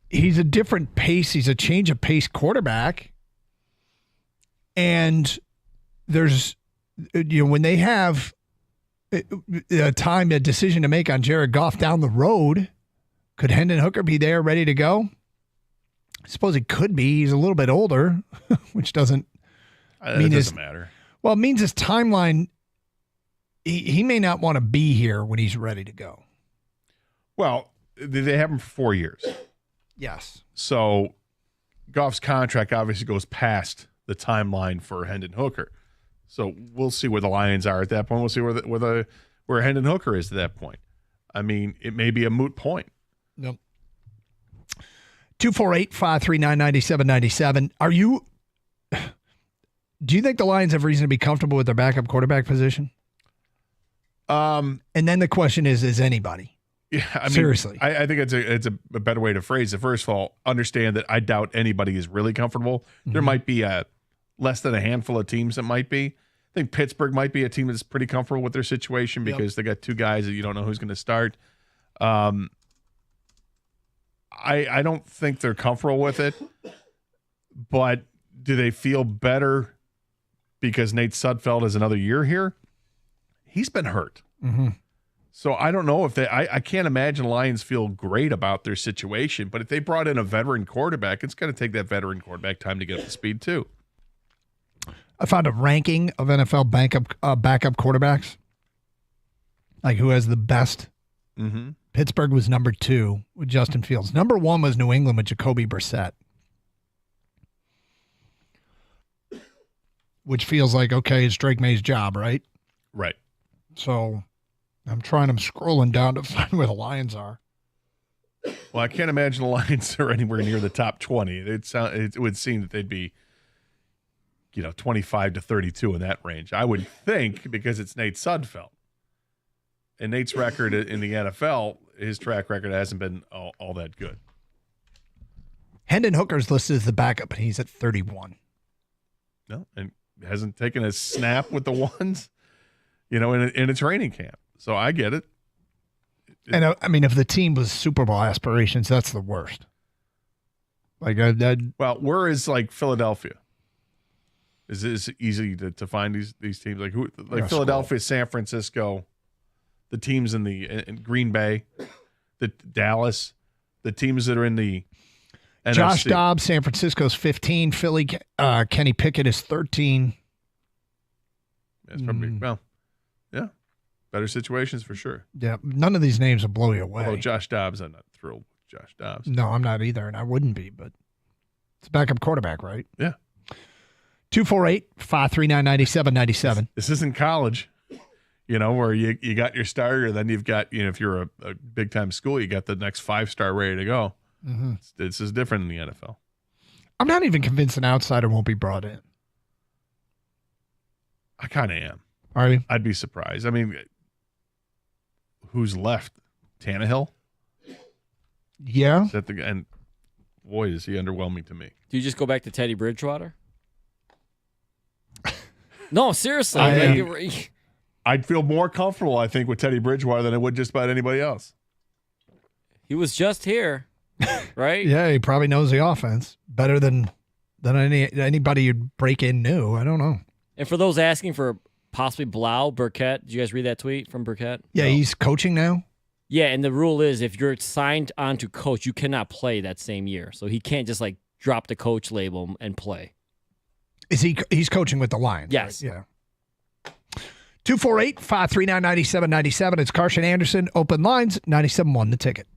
he's a different pace. He's a change of pace quarterback. And there's, when they have a decision to make on Jared Goff down the road, could Hendon Hooker be there ready to go? I suppose he could be. He's a little bit older, which doesn't mean it doesn't matter. Well, it means his timeline, he may not want to be here when he's ready to go. Well, they have him for 4 years. Yes. So Goff's contract obviously goes past the timeline for Hendon Hooker. So we'll see where the Lions are at that point. We'll see where Hendon Hooker is at that point. I mean, it may be a moot point. Nope. 248-539-9797. Do you think the Lions have reason to be comfortable with their backup quarterback position? And then the question is anybody? Yeah, I mean, seriously. I think it's a better way to phrase it. First of all, understand that I doubt anybody is really comfortable. Mm-hmm. There might be less than a handful of teams that might be. I think Pittsburgh might be a team that's pretty comfortable with their situation because they got 2 guys that you don't know who's going to start. I don't think they're comfortable with it, but do they feel better because Nate Sudfeld has another year here? He's been hurt. Mm-hmm. So I don't know if I can't imagine Lions feel great about their situation, but if they brought in a veteran quarterback, it's going to take that veteran quarterback time to get up to speed too. I found a ranking of NFL backup quarterbacks, like who has the best. Mm-hmm. Pittsburgh was number 2 with Justin Fields. Number 1 was New England with Jacoby Brissett, which feels like, okay, it's Drake May's job, right? Right. So I'm scrolling down to find where the Lions are. Well, I can't imagine the Lions are anywhere near the top 20. It would seem that they'd be, 25 to 32 in that range. I would think because it's Nate Sudfeld. And Nate's record in the NFL, his track record hasn't been all that good. Hendon Hooker's listed as the backup, and he's at 31. No, and hasn't taken a snap with the ones, in a training camp. So I get it. And I mean, if the team was Super Bowl aspirations, that's the worst. Well, where is Philadelphia? Is it easy to find these teams Philadelphia, San Francisco, the teams in Green Bay, the Dallas, the teams that are in the NFC. Josh Dobbs, San Francisco's 15. Philly, Kenny Pickett is 13. That's probably better situations for sure. Yeah, none of these names will blow you away. Although Josh Dobbs, I'm not thrilled with Josh Dobbs. No, I'm not either, and I wouldn't be, but it's a backup quarterback, right? Yeah. 248-539-9797. This isn't college, where you got your starter, then you've got, if you're a big-time school, you got the next 5-star ready to go. Mm-hmm. This is different in the NFL. I'm not even convinced an outsider won't be brought in. I kind of am. Are you? I'd be surprised. I mean, who's left? Tannehill? Yeah. And boy, is he underwhelming to me. Do you just go back to Teddy Bridgewater? No, seriously. I'd feel more comfortable, I think, with Teddy Bridgewater than I would just about anybody else. He was just here, right? Yeah, he probably knows the offense better than anybody you'd break in new. I don't know. And for those asking for possibly Blau, Burkett, did you guys read that tweet from Burkett? Yeah, No. he's coaching now. Yeah, and the rule is if you're signed on to coach, you cannot play that same year. So he can't just like drop the coach label and play. He's coaching with the Lions? Yes. Right? Yeah. 248-539-9797. It's Carson Anderson. Open lines, 97.1 The Ticket.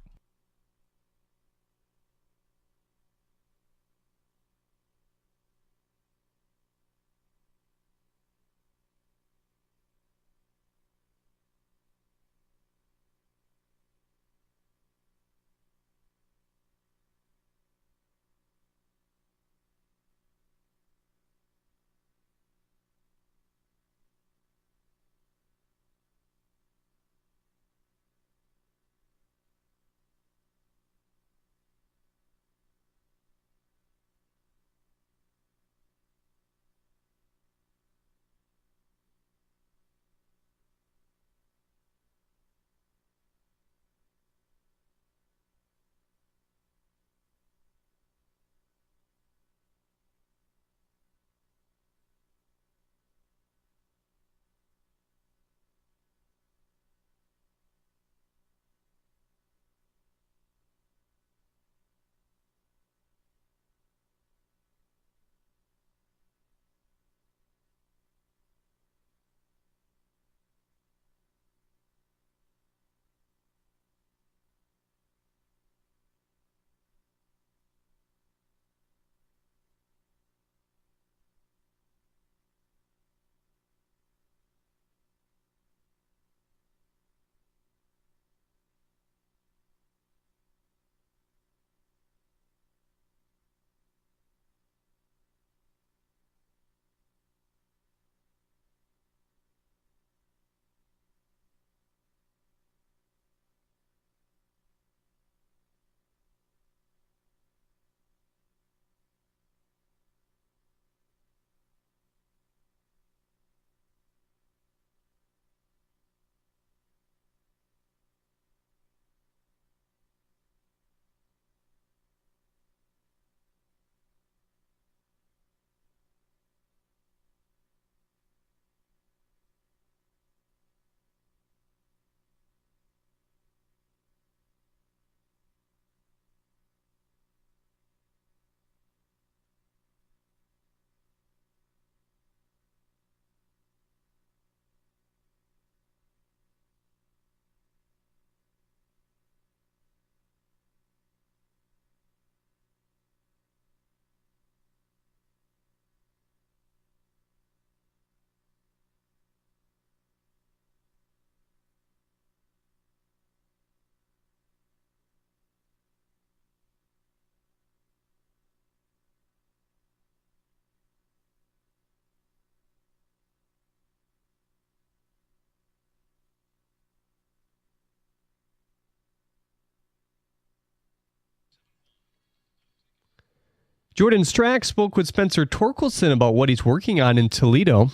Jordan Strack spoke with Spencer Torkelson about what he's working on in Toledo.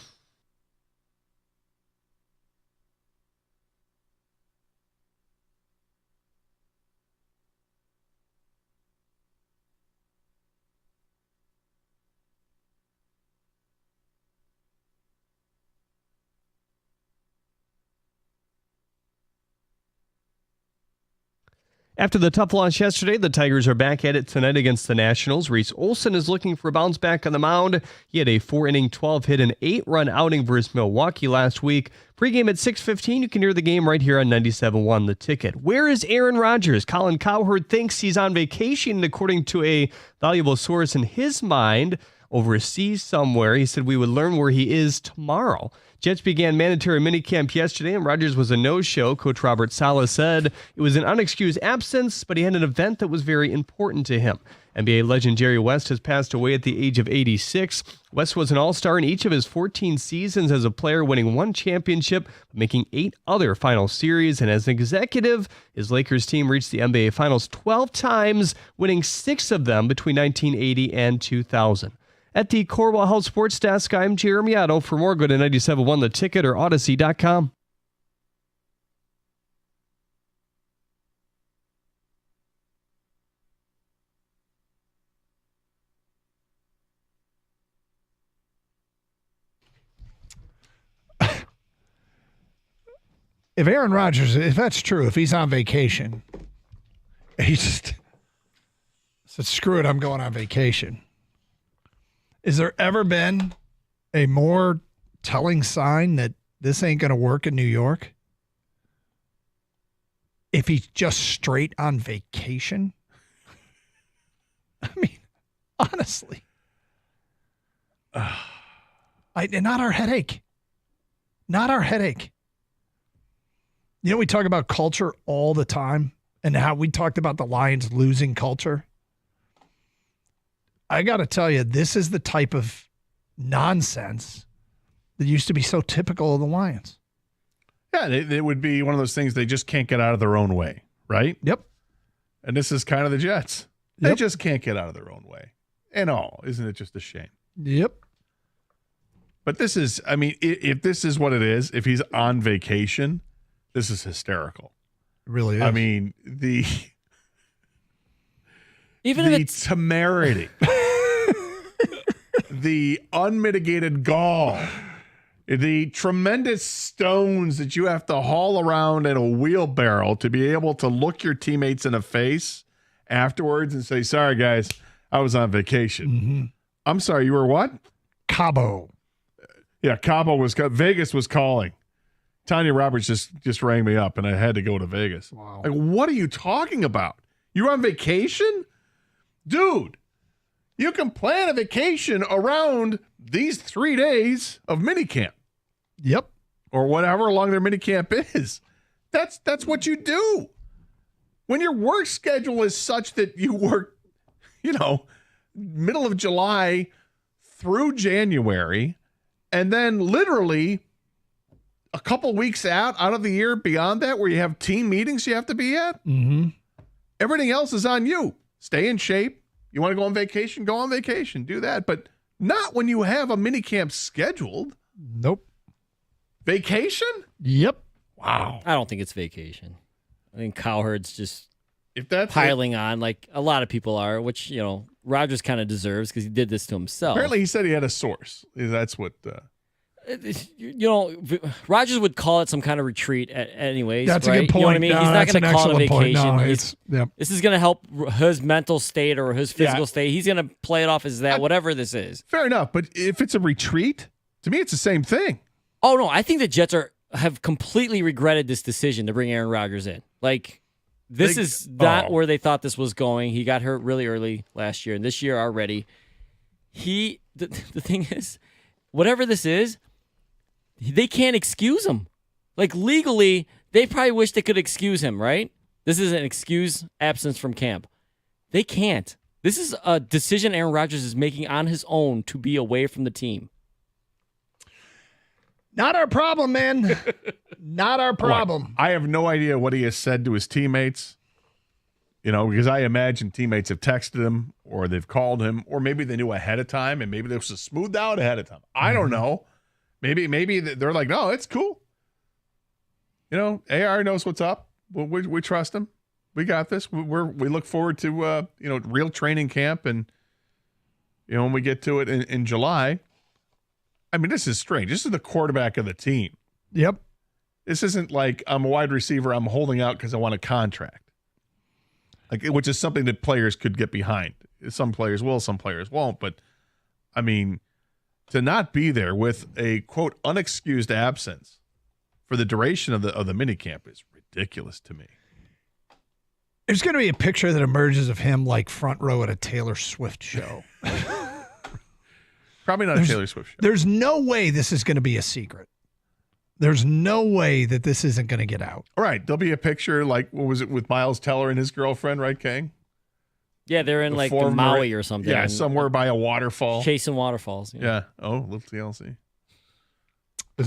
After the tough loss yesterday, the Tigers are back at it tonight against the Nationals. Reese Olson is looking for a bounce back on the mound. He had a 4-inning, 12-hit, and 8-run outing versus Milwaukee last week. Pre-game at 6:15, you can hear the game right here on 97.1 The Ticket. Where is Aaron Rodgers? Colin Cowherd thinks he's on vacation, according to a valuable source in his mind, overseas somewhere. He said we would learn where he is tomorrow. Jets began mandatory minicamp yesterday, and Rodgers was a no-show. Coach Robert Saleh said it was an unexcused absence, but he had an event that was very important to him. NBA legend Jerry West has passed away at the age of 86. West was an all-star in each of his 14 seasons as a player, winning 1 championship, making 8 other final series. And as an executive, his Lakers team reached the NBA Finals 12 times, winning 6 of them between 1980 and 2000. At the Corwell Health Sports Desk, I'm Jeremy Otto. For more, go to 97.1 The Ticket or Odyssey.com. if Aaron Rodgers, if that's true, if he's on vacation, he just said, screw it, I'm going on vacation. Is there ever been a more telling sign that this ain't going to work in New York? If he's just straight on vacation? I mean, honestly. Not our headache. Not our headache. You know, we talk about culture all the time and how we talked about the Lions losing culture. I got to tell you, this is the type of nonsense that used to be so typical of the Lions. Yeah, it would be one of those things they just can't get out of their own way, right? Yep. And this is kind of the Jets. They just can't get out of their own way. And all, isn't it just a shame? Yep. But this is, I mean, if this is what it is, if he's on vacation, this is hysterical. It really is. I mean, the temerity, the unmitigated gall, the tremendous stones that you have to haul around in a wheelbarrow to be able to look your teammates in the face afterwards and say, sorry, guys, I was on vacation. Mm-hmm. I'm sorry, you were what? Cabo. Yeah, Vegas was calling. Tanya Roberts just rang me up, and I had to go to Vegas. Wow. Like, what are you talking about? You're on vacation? Dude, you can plan a vacation around these 3 days of minicamp. Yep. Or whatever long their minicamp is. That's what you do. When your work schedule is such that you work, middle of July through January, and then literally a couple weeks out of the year beyond that where you have team meetings you have to be at, everything else is on you. Stay in shape. You want to go on vacation? Go on vacation. Do that. But not when you have a minicamp scheduled. Nope. Vacation? Yep. Wow. I don't think it's vacation. I think Cowherd's just that's piling on like a lot of people are, which, Rodgers kind of deserves because he did this to himself. Apparently he said he had a source. That's what... Rodgers would call it some kind of retreat anyways. That's right? a good point. You know what I mean? No, he's not going to call it a vacation. No, this is going to help his mental state or his physical state. He's going to play it off as that, whatever this is. Fair enough, but if it's a retreat, to me it's the same thing. Oh, no, I think the Jets have completely regretted this decision to bring Aaron Rodgers in. Like, this is not where they thought this was going. He got hurt really early last year, and this year already. The thing is, whatever this is, they can't excuse him. Like, legally, they probably wish they could excuse him, right? This is an excuse absence from camp. They can't. This is a decision Aaron Rodgers is making on his own to be away from the team. Not our problem, man. Not our problem. I have no idea what he has said to his teammates, because I imagine teammates have texted him or they've called him, or maybe they knew ahead of time and maybe this was smoothed out ahead of time. I don't know. Maybe they're like, no, it's cool. AR knows what's up. We trust him. We got this. We look forward to real training camp, and when we get to it in July. I mean, this is strange. This is the quarterback of the team. Yep. This isn't like I'm a wide receiver. I'm holding out because I want a contract. Which is something that players could get behind. Some players will, some players won't. But I mean, to not be there with a quote unexcused absence for the duration of the minicamp is ridiculous to me. There's going to be a picture that emerges of him like front row at a Taylor Swift show. Probably not a Taylor Swift show. There's no way this is going to be a secret. There's no way that this isn't going to get out. All right. There'll be a picture like, what was it, with Miles Teller and his girlfriend, right, Kang? Yeah, they're in like the Maui or something. Yeah, somewhere by a waterfall. Chasing waterfalls. Yeah. Oh, a little TLC.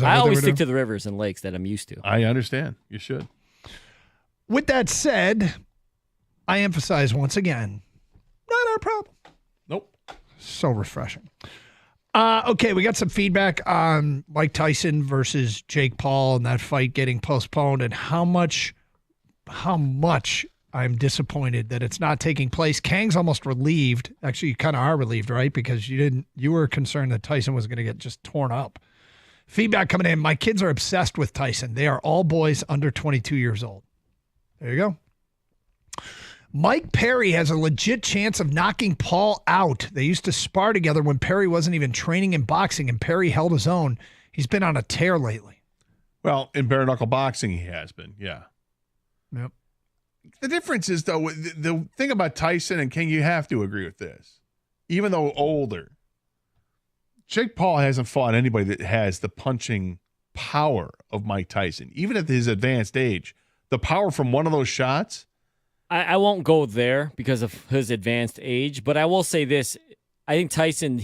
I always stick to the rivers and lakes that I'm used to. I understand. You should. With that said, I emphasize once again, not our problem. Nope. So refreshing. Okay, we got some feedback on Mike Tyson versus Jake Paul and that fight getting postponed, and how much I'm disappointed that it's not taking place. Kang's almost relieved. Actually, you kind of are relieved, right? Because you were concerned that Tyson was going to get just torn up Feedback coming in. My kids are obsessed with Tyson. They are all boys under 22 years old. There you go. Mike Perry has a legit chance of knocking Paul out. They used to spar together when Perry wasn't even training in boxing, and Perry held his own. He's been on a tear lately. Well, in bare knuckle boxing, he has been, yeah. Yep. The difference is, though, the thing about Tyson and King, you have to agree with this. Even though older, Jake Paul hasn't fought anybody that has the punching power of Mike Tyson. Even at his advanced age, the power from one of those shots. I won't go there because of his advanced age, but I will say this. I think Tyson,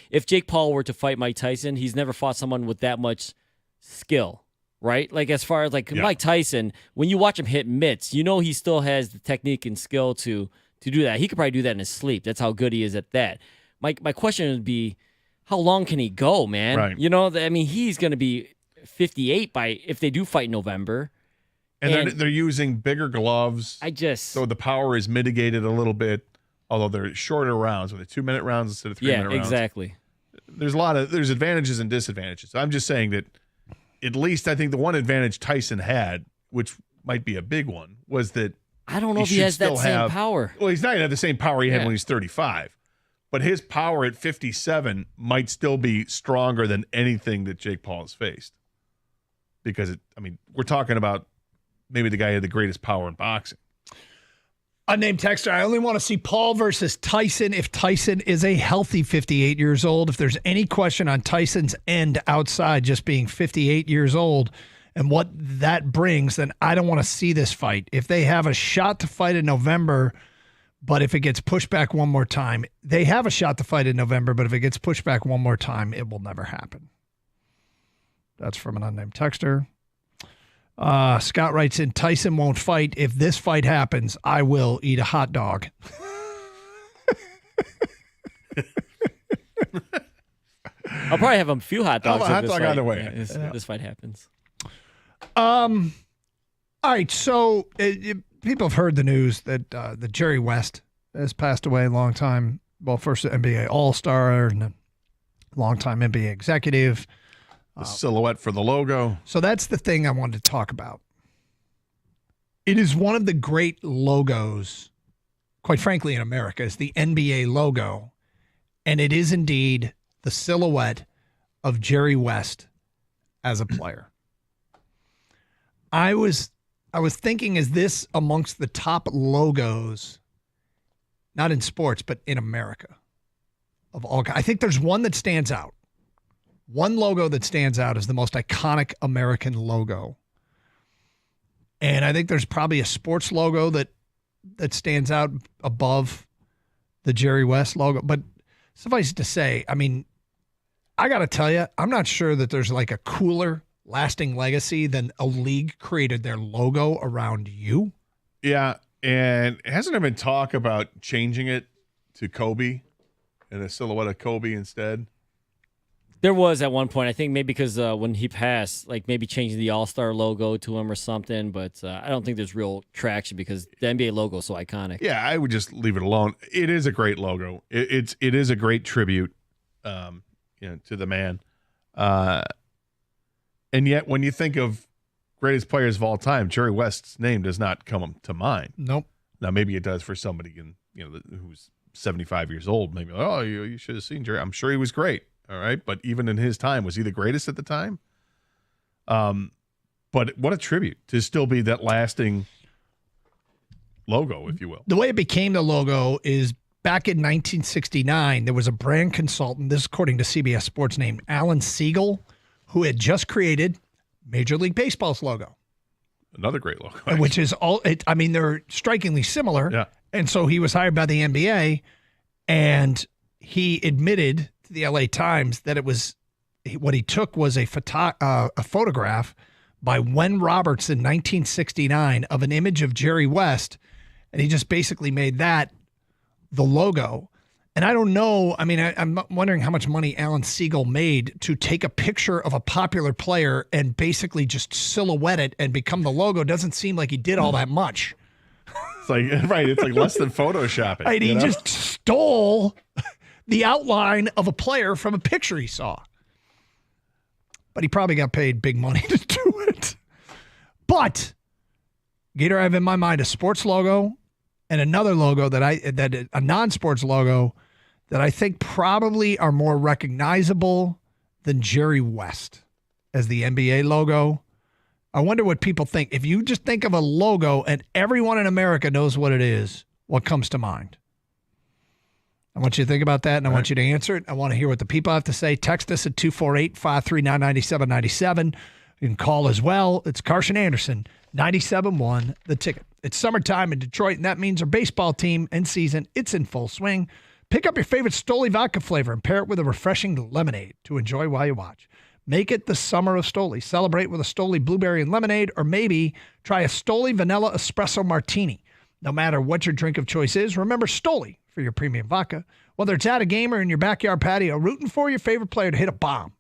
if Jake Paul were to fight Mike Tyson, he's never fought someone with that much skill, right? Like as far as Mike Tyson, when you watch him hit mitts, you know he still has the technique and skill to do that. He could probably do that in his sleep. That's how good he is at that. My question would be, how long can he go, man? Right. You know, he's going to be 58 if they do fight in November. And they're using bigger gloves. So the power is mitigated a little bit, although they're shorter rounds, with 2-minute rounds instead of 3-minute rounds. Yeah, exactly. There's advantages and disadvantages. I'm just saying that at least I think the one advantage Tyson had, which might be a big one, was that I don't know if he has that same power. Well, he's not going to have the same power he had when he's 35. But his power at 57 might still be stronger than anything that Jake Paul has faced. Because, we're talking about maybe the guy who had the greatest power in boxing. Unnamed texter, I only want to see Paul versus Tyson if Tyson is a healthy 58 years old. If there's any question on Tyson's end outside just being 58 years old and what that brings, then I don't want to see this fight. If they have a shot to fight in November, but if it gets pushed back one more time, they have a shot to fight in November, but if it gets pushed back one more time, it will never happen. That's from an unnamed texter. Scott writes in, Tyson won't fight. If this fight happens, I will eat a hot dog. I'll probably have a few hot dogs. Hot dog on the way. This fight happens. All right, so people have heard the news that Jerry West has passed away, first NBA All-Star and a longtime NBA executive. The silhouette for the logo. So that's the thing I wanted to talk about. It is one of the great logos, quite frankly, in America, is the NBA logo. And it is indeed the silhouette of Jerry West as a player. I was thinking, is this amongst the top logos, not in sports, but in America of all? I think there's one that stands out. One logo that stands out is the most iconic American logo. And I think there's probably a sports logo that stands out above the Jerry West logo. But suffice it to say, I got to tell you, I'm not sure that there's like a cooler lasting legacy than a league created their logo around you. Yeah, and hasn't there been talk about changing it to Kobe and a silhouette of Kobe instead? There was at one point, I think maybe because when he passed, maybe changing the All-Star logo to him or something, but I don't think there's real traction because the NBA logo is so iconic. Yeah, I would just leave it alone. It is a great logo. It is a great tribute, to the man. And yet, when you think of greatest players of all time, Jerry West's name does not come to mind. Nope. Now, maybe it does for somebody who's 75 years old. Maybe, you should have seen Jerry. I'm sure he was great. All right. But even in his time, was he the greatest at the time? But what a tribute to still be that lasting logo, if you will. The way it became the logo is back in 1969, there was a brand consultant, this is according to CBS Sports, named Alan Siegel, who had just created Major League Baseball's logo. Another great logo. Which is they're strikingly similar. Yeah. And so he was hired by the NBA, and he admitted to the LA Times that what he took was a photograph by Wen Roberts in 1969 of an image of Jerry West, and he just basically made that the logo. And I don't know, I'm wondering how much money Alan Siegel made to take a picture of a popular player and basically just silhouette it and become the logo. Doesn't seem like he did all that much. It's like less than photoshopping. Right, he just stole the outline of a player from a picture he saw. but he probably got paid big money to do it. But Gator, I have in my mind a sports logo and another logo that a non-sports logo that I think probably are more recognizable than Jerry West as the NBA logo. I wonder what people think. If you just think of a logo and everyone in America knows what it is, what comes to mind? I want you to think about that, and I want you to answer it. I want to hear what the people have to say. Text us at 248-539-9797. You can call as well. It's Carson Anderson, 97.1 The Ticket. It's summertime in Detroit, and that means our baseball team and season, it's in full swing. Pick up your favorite Stoli vodka flavor and pair it with a refreshing lemonade to enjoy while you watch. Make it the summer of Stoli. Celebrate with a Stoli blueberry and lemonade, or maybe try a Stoli vanilla espresso martini. No matter what your drink of choice is, remember Stoli for your premium vodka. Whether it's at a game or in your backyard patio, rooting for your favorite player to hit a bomb,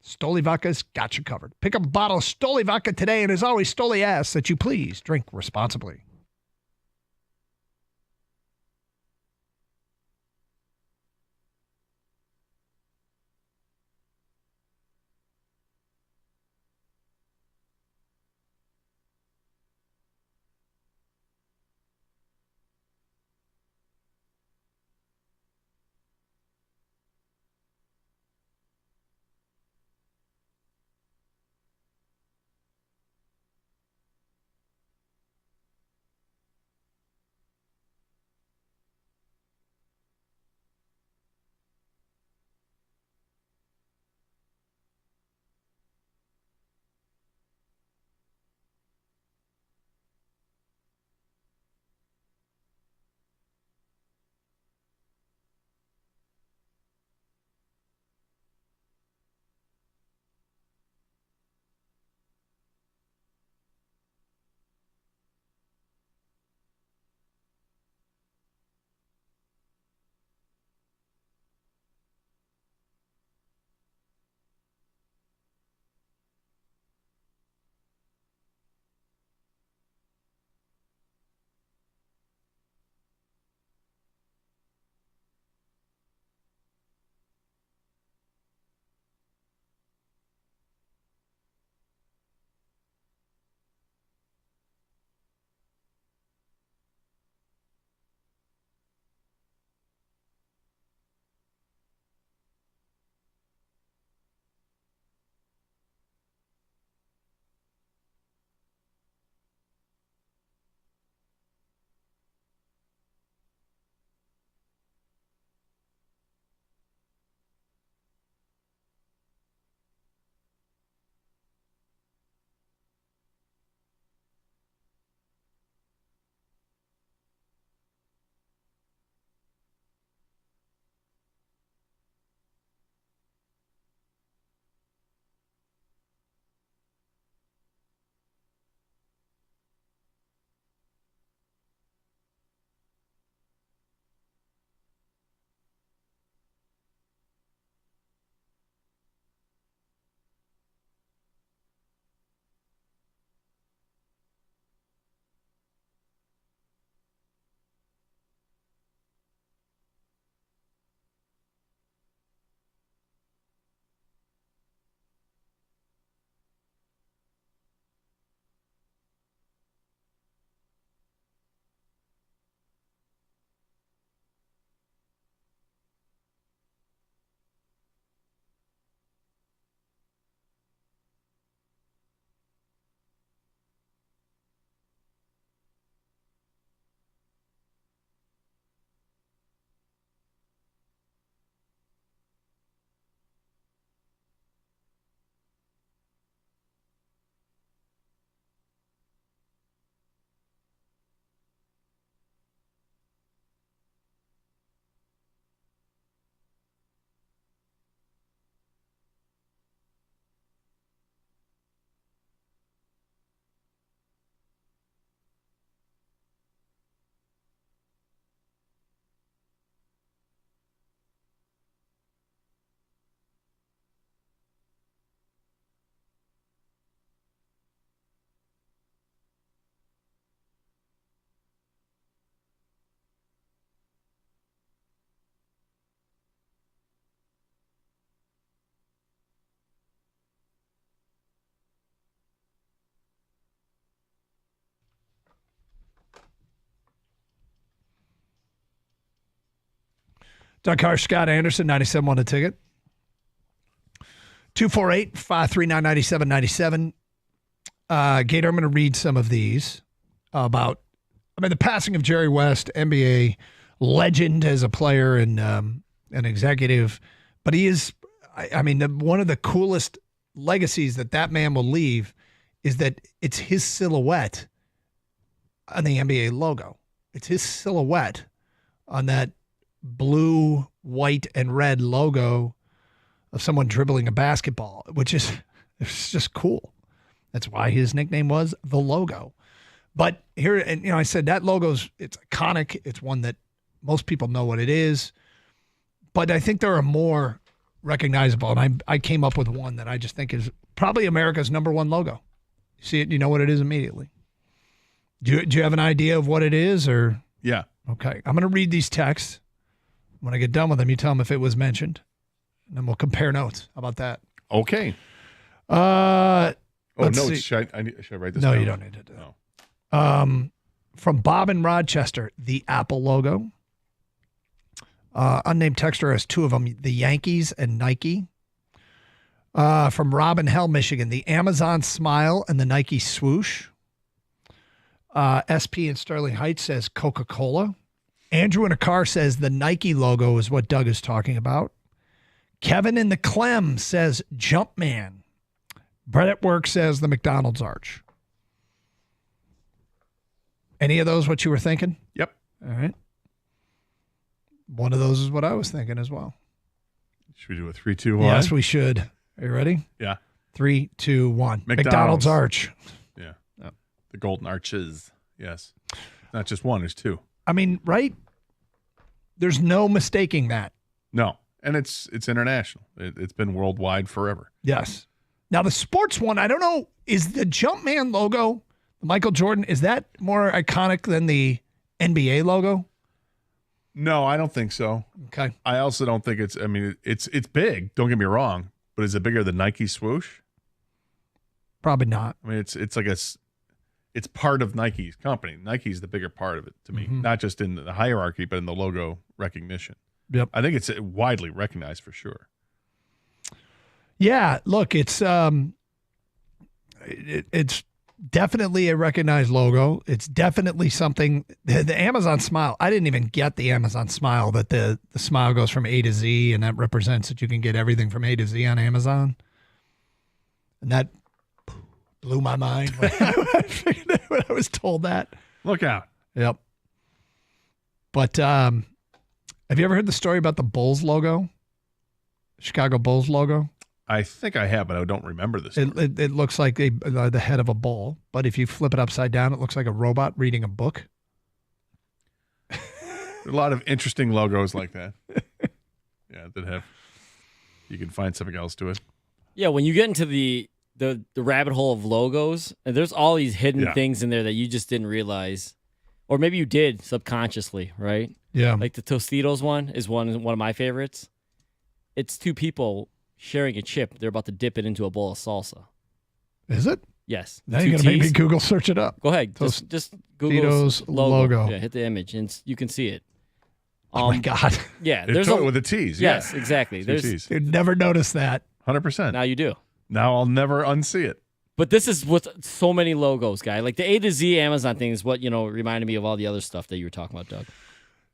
Stoli Vodka's got you covered. Pick up a bottle of Stoli Vodka today, and as always, Stoli asks that you please drink responsibly. Doug Harsh, Scott Anderson, 97.1 The Ticket. 248-539-9797. Gator, I'm going to read some of these about, the passing of Jerry West, NBA legend as a player and an executive. But he is, one of the coolest legacies that man will leave is that it's his silhouette on the NBA logo. It's his silhouette on that blue, white, and red logo of someone dribbling a basketball, which is it's just cool. That's why his nickname was the Logo. But here, and I said that it's iconic. It's one that most people know what it is. But I think there are more recognizable, and I came up with one that I just think is probably America's number one logo. You see it, you know what it is immediately. Do you have an idea of what it is, or? Yeah. Okay. I'm going to read these texts. When I get done with them, you tell them if it was mentioned, and then we'll compare notes. How about that? Okay. Let's see. Should I write this No, down? you don't need to do that. From Bob in Rochester, the Apple logo. Unnamed texter has two of them, the Yankees and Nike. From Rob in Hell, Michigan, the Amazon smile and the Nike swoosh. SP in Sterling Heights says Coca-Cola. Andrew in a car says the Nike logo is what Doug is talking about. Kevin in the Clem says Jumpman. Brett at work says the McDonald's arch. Any of those what you were thinking? Yep. All right. One of those is what I was thinking as well. Should we do a 3, 2, 1? Yes, we should. Are you ready? Yeah. 3, 2, 1. McDonald's arch. Yeah. The golden arches. Yes. Not just one, there's two. Right? There's no mistaking that. No. And it's international. It's been worldwide forever. Yes. Now, the sports one, I don't know, is the Jumpman logo, Michael Jordan, is that more iconic than the NBA logo? No, I don't think so. Okay. I also don't think it's big, don't get me wrong, but is it bigger than Nike swoosh? Probably not. It's part of Nike's company. Nike's the bigger part of it to me, not just in the hierarchy, but in the logo recognition. Yep. I think it's widely recognized for sure. Yeah, look, it's definitely a recognized logo. It's definitely something. The Amazon smile, I didn't even get the Amazon smile, that the smile goes from A to Z, and that represents that you can get everything from A to Z on Amazon. And that blew my mind when I was told that. Look out. Yep. But have you ever heard the story about the Bulls logo? Chicago Bulls logo? I think I have, but I don't remember this. It looks like the head of a bull, but if you flip it upside down, it looks like a robot reading a book. There are a lot of interesting logos like that. Yeah, you can find something else to it. Yeah, when you get into the rabbit hole of logos, and there's all these hidden things in there that you just didn't realize. Or maybe you did subconsciously, right? Yeah. Like the Tostitos one is one of my favorites. It's two people sharing a chip. They're about to dip it into a bowl of salsa. Is it? Yes. Now you're going to make me Google search it up. Go ahead. Just Google logo. Yeah, hit the image, and you can see it. Oh, my God. Yeah. There's with the T's. Yes, exactly. T's. You'd never notice that. 100%. Now you do. Now I'll never unsee it. But this is with so many logos, guy. Like the A to Z Amazon thing is what, reminded me of all the other stuff that you were talking about, Doug.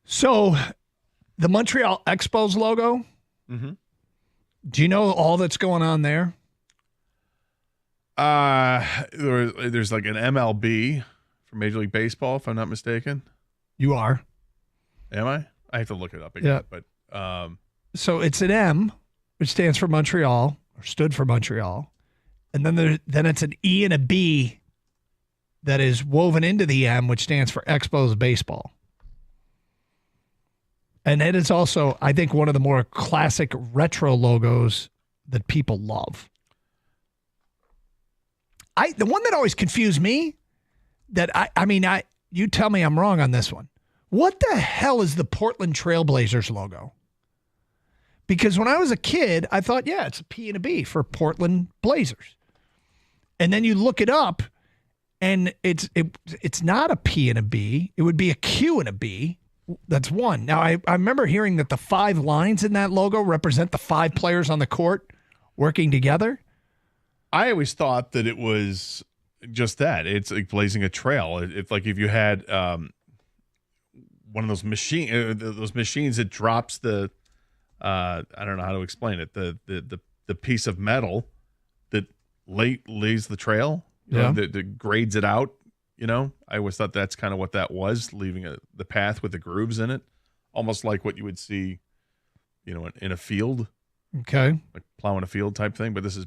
So the Montreal Expos logo, do you know all that's going on there? There's like an MLB for Major League Baseball, if I'm not mistaken. You are. Am I? I have to look it up again. Yeah. But so it's an M, which stands for Montreal, or stood for Montreal. And then it's an E and a B that is woven into the M, which stands for Expos Baseball. And it is also, I think, one of the more classic retro logos that people love. The one that always confused me, you tell me I'm wrong on this one. What the hell is the Portland Trailblazers logo? Because when I was a kid, I thought, yeah, it's a P and a B for Portland Blazers. And then you look it up, and it's not a P and a B. It would be a Q and a B. That's one. Now, I remember hearing that the 5 lines in that logo represent the 5 players on the court working together. I always thought that it was just that. It's like blazing a trail. It's like if you had one of those machines that drops the I don't know how to explain it. The piece of metal that lays the trail, that grades it out. I always thought that's kind of what that was, leaving the path with the grooves in it, almost like what you would see, in a field. Okay. Like plowing a field type thing, but this is,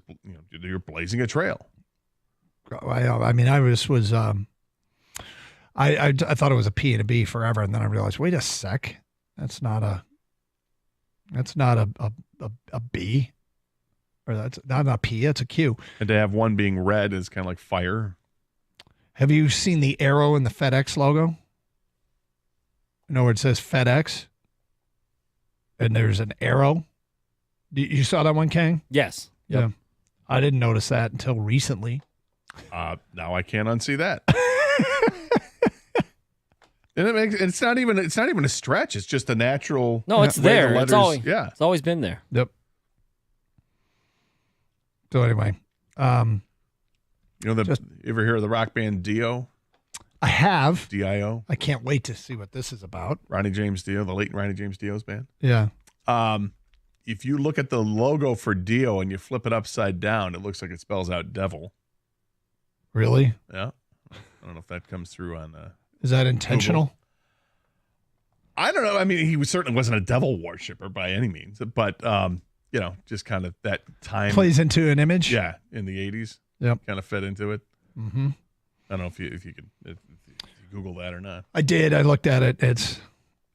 you're blazing a trail. I mean, I thought it was a P and a B forever, and then I realized, wait a sec, that's not a B, or that's not a P, it's a Q. And to have one being red is kind of like fire. Have you seen the arrow in the FedEx logo? You know where it says FedEx, and there's an arrow. You saw that one, Kang? Yes. Yeah. Yep. I didn't notice that until recently. Now I can't unsee that. And it's not even a stretch. It's just a natural. No, it's there. The letters, it's always been there. Yep. So anyway, you ever hear of the rock band Dio? I have. D-I-O. I can't wait to see what this is about. Ronnie James Dio, the late Ronnie James Dio's band. Yeah. If you look at the logo for Dio and you flip it upside down, it looks like it spells out devil. Really? Yeah. I don't know if that comes through on. Is that intentional? Google. I don't know. I mean, he certainly wasn't a devil worshiper by any means, but just kind of that time plays into an image. Yeah, in the 80s. Yep. Kind of fed into it. Mm-hmm. I don't know if you Google that or not. I did. I looked at it.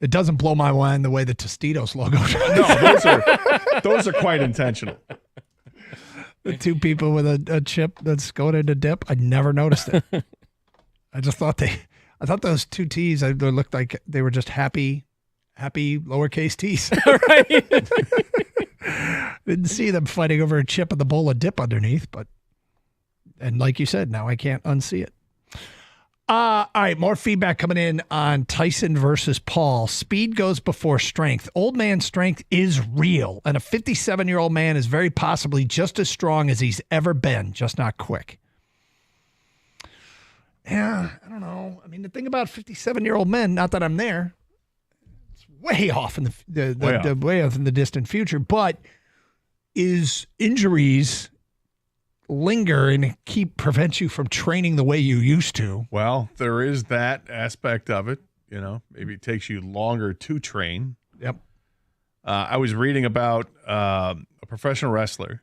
It doesn't blow my mind the way the Tostitos logo does. No, those are quite intentional. The 2 people with a chip that's going into dip. I never noticed it. I just thought I thought those 2 T's, they looked like they were just happy lowercase T's. Right. Didn't see them fighting over a chip with a bowl of dip underneath, and like you said, now I can't unsee it. All right, more feedback coming in on Tyson versus Paul. Speed goes before strength. Old man strength is real, and a 57-year-old man is very possibly just as strong as he's ever been, just not quick. Yeah, I don't know. I mean, the thing about 57-year-old men, not that I'm there, it's way off in way off in the distant future, but is injuries linger and prevent you from training the way you used to? Well, there is that aspect of it. Maybe it takes you longer to train. Yep. I was reading about a professional wrestler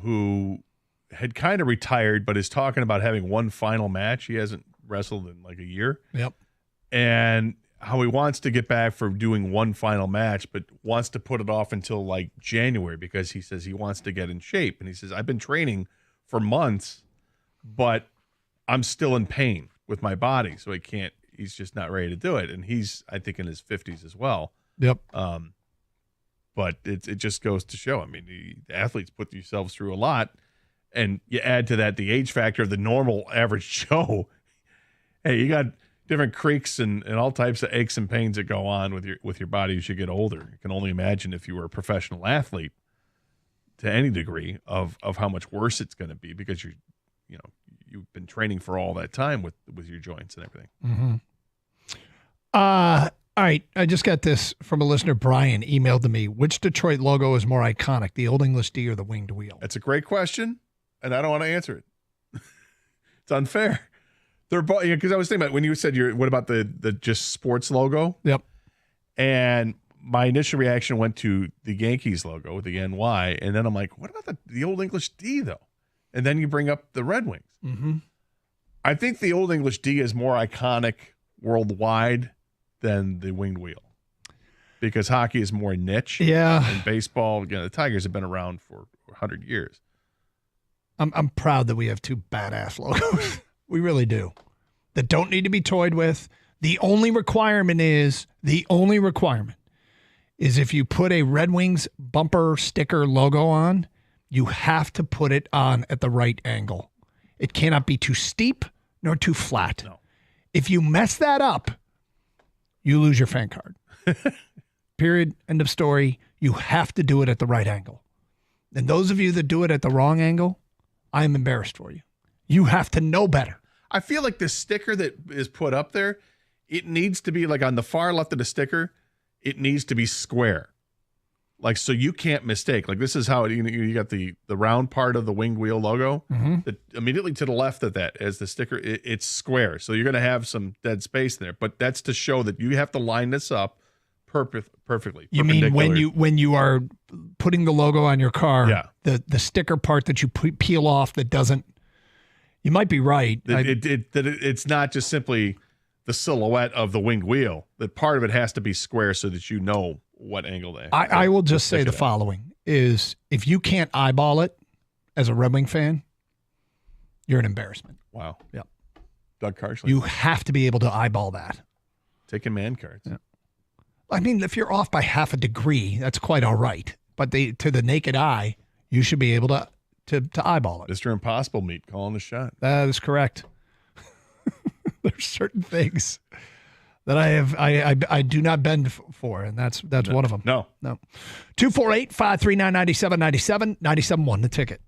who had kind of retired, but is talking about having one final match. He hasn't wrestled in like a year. Yep. And how he wants to get back for doing one final match, but wants to put it off until like January because he says he wants to get in shape. And he says, I've been training for months, but I'm still in pain with my body. So he's just not ready to do it. And he's, I think, in his 50s as well. Yep. But it just goes to show. I mean, the athletes put themselves through a lot. And you add to that the age factor of the normal average Joe. Hey, you got different creaks and all types of aches and pains that go on with your body as you get older. You can only imagine if you were a professional athlete to any degree of how much worse it's going to be because you've been training for all that time with your joints and everything. Mm-hmm. All right, I just got this from a listener. Brian emailed to me. Which Detroit logo is more iconic, the Old English D or the winged wheel? That's a great question, and I don't want to answer it. It's unfair. They're both, because I was thinking about when you said what about the just sports logo? Yep. And my initial reaction went to the Yankees logo with the NY, and then I'm like, what about the Old English D though? And then you bring up the Red Wings. Mm-hmm. I think the Old English D is more iconic worldwide than the winged wheel because hockey is more niche. Yeah. And baseball, the Tigers have been around for 100 years. I'm proud that we have 2 badass logos. We really do. That don't need to be toyed with. The only requirement is if you put a Red Wings bumper sticker logo on, you have to put it on at the right angle. It cannot be too steep nor too flat. No. If you mess that up, you lose your fan card. Period. End of story. You have to do it at the right angle. And those of you that do it at the wrong angle, I am embarrassed for you. You have to know better. I feel like the sticker that is put up there, it needs to be like on the far left of the sticker, it needs to be square. Like, so you can't mistake. Like, this is how you got the round part of the wing wheel logo. That immediately to the left of that as the sticker, it's square. So you're going to have some dead space there. But that's to show that you have to line this up perfectly. You mean when you are putting the logo on your car, the sticker part that you peel off that doesn't, you might be right. It's not just simply the silhouette of the winged wheel. That part of it has to be square so that you know what angle they have. I will just say the following is if you can't eyeball it as a Red Wing fan, you're an embarrassment. Wow. Yep. Doug Karschley. You have to be able to eyeball that. Taking man cards. Yeah. I mean, if you're off by half a degree, that's quite all right. But to the naked eye, you should be able to eyeball it. Mr. Impossible meat calling the shot. That is correct. There's certain things that I do not bend for, and that's one of them. No. 248-539-9797, 97.1 The Ticket.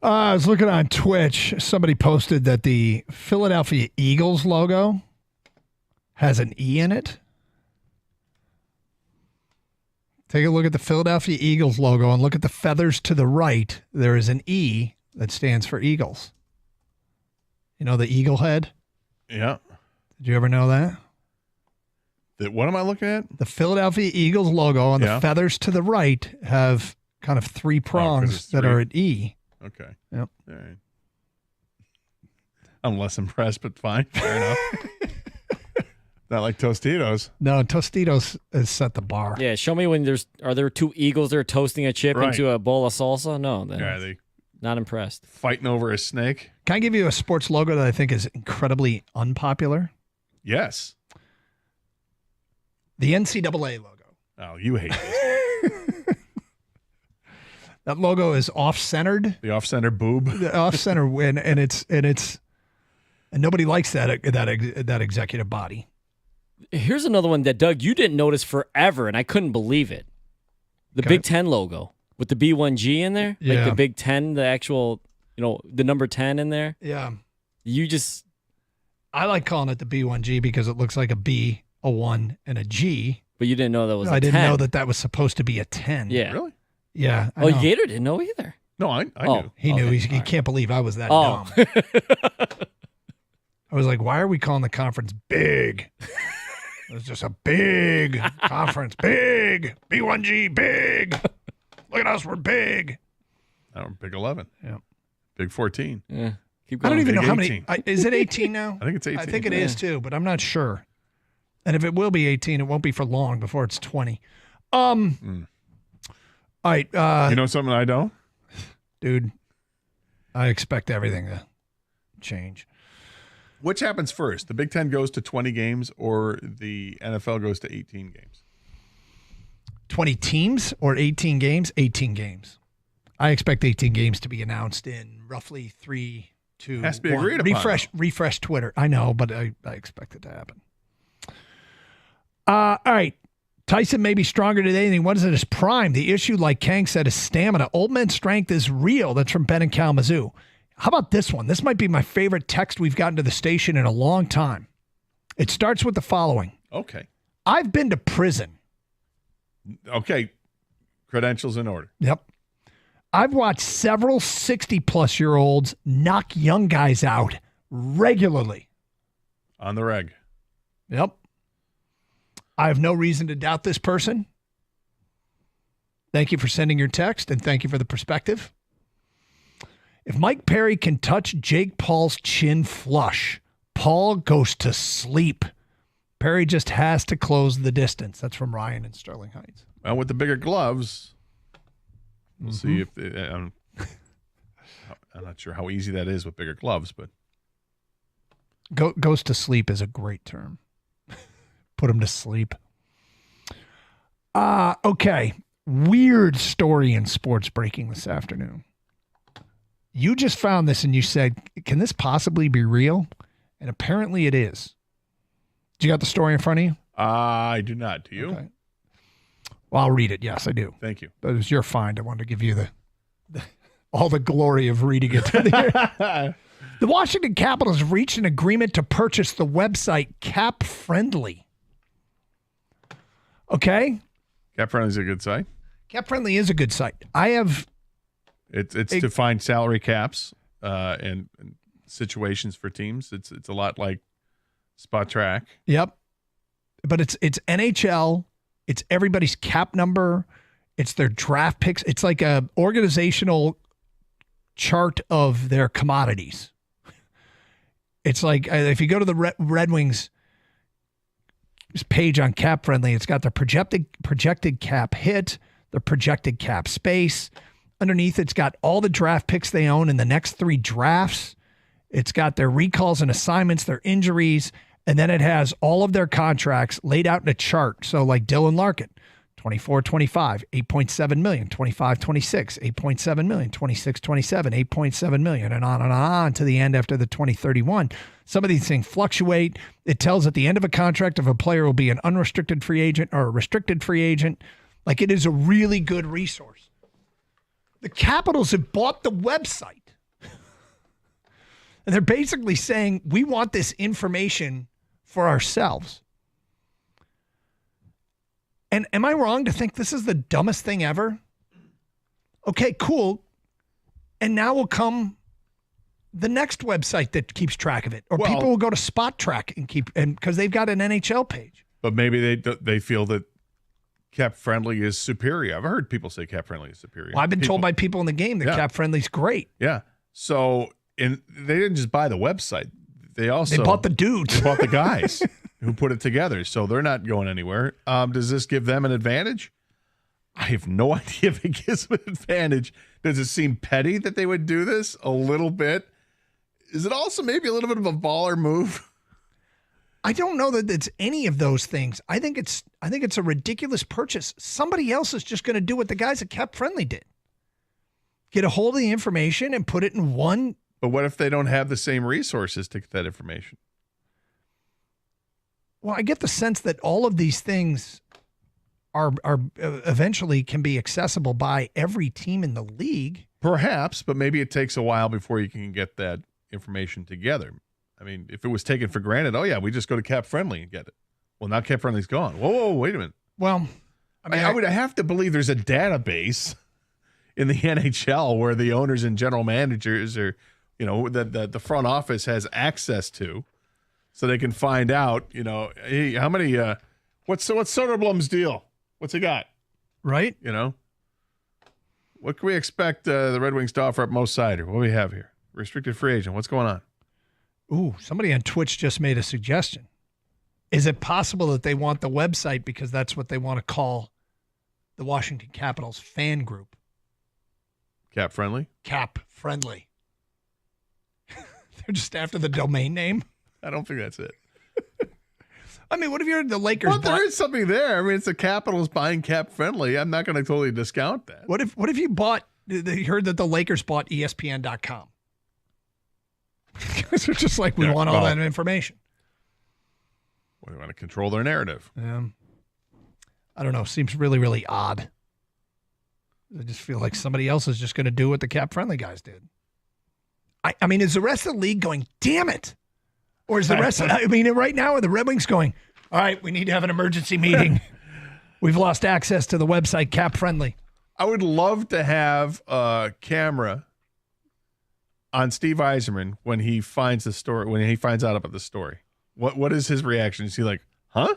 I was looking on Twitch. Somebody posted that the Philadelphia Eagles logo has an E in it. Take a look at the Philadelphia Eagles logo and look at the feathers to the right. There is an E that stands for Eagles. You know the eagle head? Yeah. Did you ever know that? What am I looking at? The Philadelphia Eagles logo and the feathers to the right have kind of three prongs that are at E. Okay. Yep. All right. I'm less impressed, but fine. Fair enough. Not like Tostitos. No, Tostitos has set the bar. Yeah, show me when are there two eagles that are toasting a chip into a bowl of salsa? No, they not impressed. Fighting over a snake. Can I give you a sports logo that I think is incredibly unpopular? Yes. The NCAA logo. Oh, you hate this. That logo is off-centered. The off-center boob. The off-center win, and nobody likes that executive body. Here's another one that, Doug, you didn't notice forever, and I couldn't believe it. The Big Ten logo with the B1G in there. Yeah. Like the Big Ten, the actual, the number 10 in there. Yeah. I like calling it the B1G because it looks like a B, a 1, and a G. But you didn't know that was a 10. I didn't know that was supposed to be a 10. Yeah. Really? Yeah. Gator didn't know either. No, I knew. He knew. He can't believe I was that dumb. I was like, why are we calling the conference big? It was just a big conference. Big. B1G, big. Look at us. We're big. Oh, Big 11. Yeah. Big 14. Yeah. I don't even know how many. Is it 18 now? I think it's 18. I think it is too, but I'm not sure. And if it will be 18, it won't be for long before it's 20. All right. You know something I don't? Dude, I expect everything to change. Which happens first? The Big Ten goes to 20 games or the NFL goes to 18 games? 20 teams or 18 games? 18 games. I expect 18 games to be announced in roughly 3, 2, Has to be 1. agreed upon. Refresh Twitter. I know, but I expect it to happen. All right. Tyson may be stronger today than he was at his prime. The issue, like Kang said, is stamina. Old men's strength is real. That's from Ben in Kalamazoo. How about this one? This might be my favorite text we've gotten to the station in a long time. It starts with the following. Okay. I've been to prison. Okay. Credentials in order. Yep. I've watched several 60-plus-year-olds knock young guys out regularly. On the reg. Yep. I have no reason to doubt this person. Thank you for sending your text, and thank you for the perspective. If Mike Perry can touch Jake Paul's chin flush, Paul goes to sleep. Perry just has to close the distance. That's from Ryan in Sterling Heights. Well, with the bigger gloves, we'll see if I'm not sure how easy that is with bigger gloves, but goes to sleep is a great term. Put him to sleep. Okay. Weird story in sports breaking this afternoon. You just found this and you said, can this possibly be real? And apparently it is. Do you got the story in front of you? I do not. Do you? Okay. Well, I'll read it. Yes, I do. Thank you. That was your find. I wanted to give you all the glory of reading it. The Washington Capitals reached an agreement to purchase the website CapFriendly. Okay? CapFriendly is a good site. CapFriendly is a good site. It's to find salary caps and situations for teams. It's a lot like Spot Track. Yep. But it's NHL. It's everybody's cap number. It's their draft picks. It's like a organizational chart of their commodities. It's like if you go to the Red Wings page on CapFriendly, it's got their projected cap hit, their projected cap space. Underneath, it's got all the draft picks they own in the next 3 drafts. It's got their recalls and assignments, their injuries, and then it has all of their contracts laid out in a chart. So like Dylan Larkin, 24-25, $8.7 million, 25-26, $8.7 million, 26-27, $8.7 million, and on to the end after the 2031. Some of these things fluctuate. It tells at the end of a contract if a player will be an unrestricted free agent or a restricted free agent. Like, it is a really good resource. The Capitals have bought the website. And they're basically saying, we want this information for ourselves. And am I wrong to think this is the dumbest thing ever? Okay, cool. And now will come the next website that keeps track of it. Or people will go to Spot Track and because they've got an NHL page. But maybe they feel that CapFriendly is superior. I've heard people say CapFriendly is superior. Well, I've been told by people in the game that CapFriendly's great. Yeah. So they didn't just buy the website. They bought the dudes. They bought the guys who put it together. So they're not going anywhere. Does this give them an advantage? I have no idea if it gives them an advantage. Does it seem petty that they would do this? A little bit. Is it also maybe a little bit of a baller move? I don't know that it's any of those things. I think it's a ridiculous purchase. Somebody else is just going to do what the guys at CapFriendly did. Get a hold of the information and put it in one. But what if they don't have the same resources to get that information? Well, I get the sense that all of these things are eventually can be accessible by every team in the league. Perhaps, but maybe it takes a while before you can get that information together. I mean, if it was taken for granted, oh yeah, we just go to CapFriendly and get it. Well, now CapFriendly's gone. Whoa, wait a minute. Well, I would have to believe there's a database in the NHL where the owners and general managers are, that the front office has access to, so they can find out, hey, how many, what's Soderblom's deal? What's he got? Right. What can we expect the Red Wings to offer up Mo Seider? What do we have here? Restricted free agent. What's going on? Ooh, somebody on Twitch just made a suggestion. Is it possible that they want the website because that's what they want to call the Washington Capitals fan group? CapFriendly? CapFriendly. They're just after the domain name? I don't think that's it. I mean, what if you're the Lakers? Well, there is something there. I mean, it's the Capitals buying CapFriendly. I'm not going to totally discount that. What if you heard that the Lakers bought ESPN.com? Because they're just like, we want all that information. We want to control their narrative. I don't know. Seems really, really odd. I just feel like somebody else is just going to do what the CapFriendly guys did. I mean, is the rest of the league going, damn it? Or is the rest right now are the Red Wings going, all right, we need to have an emergency meeting. We've lost access to the website CapFriendly. I would love to have a camera on Steve Yzerman when he finds the story, when he finds out about the story. What is his reaction? Is he like, huh?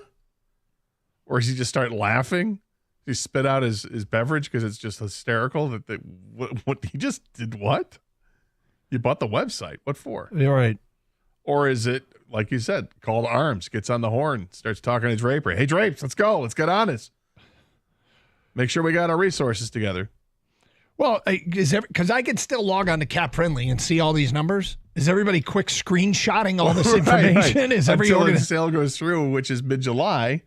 Or does he just start laughing? Does he spit out his beverage because it's just hysterical that what he just did? What? You bought the website. What for? You're right. Or is it, like you said, call to arms, gets on the horn, starts talking to Draper. Hey, Drapes, let's go. Let's get on this. Make sure we got our resources together. Well, because I could still log on to CapFriendly and see all these numbers. Is everybody quick screenshotting all this information? Right. Is until the sale goes through, which is mid-July.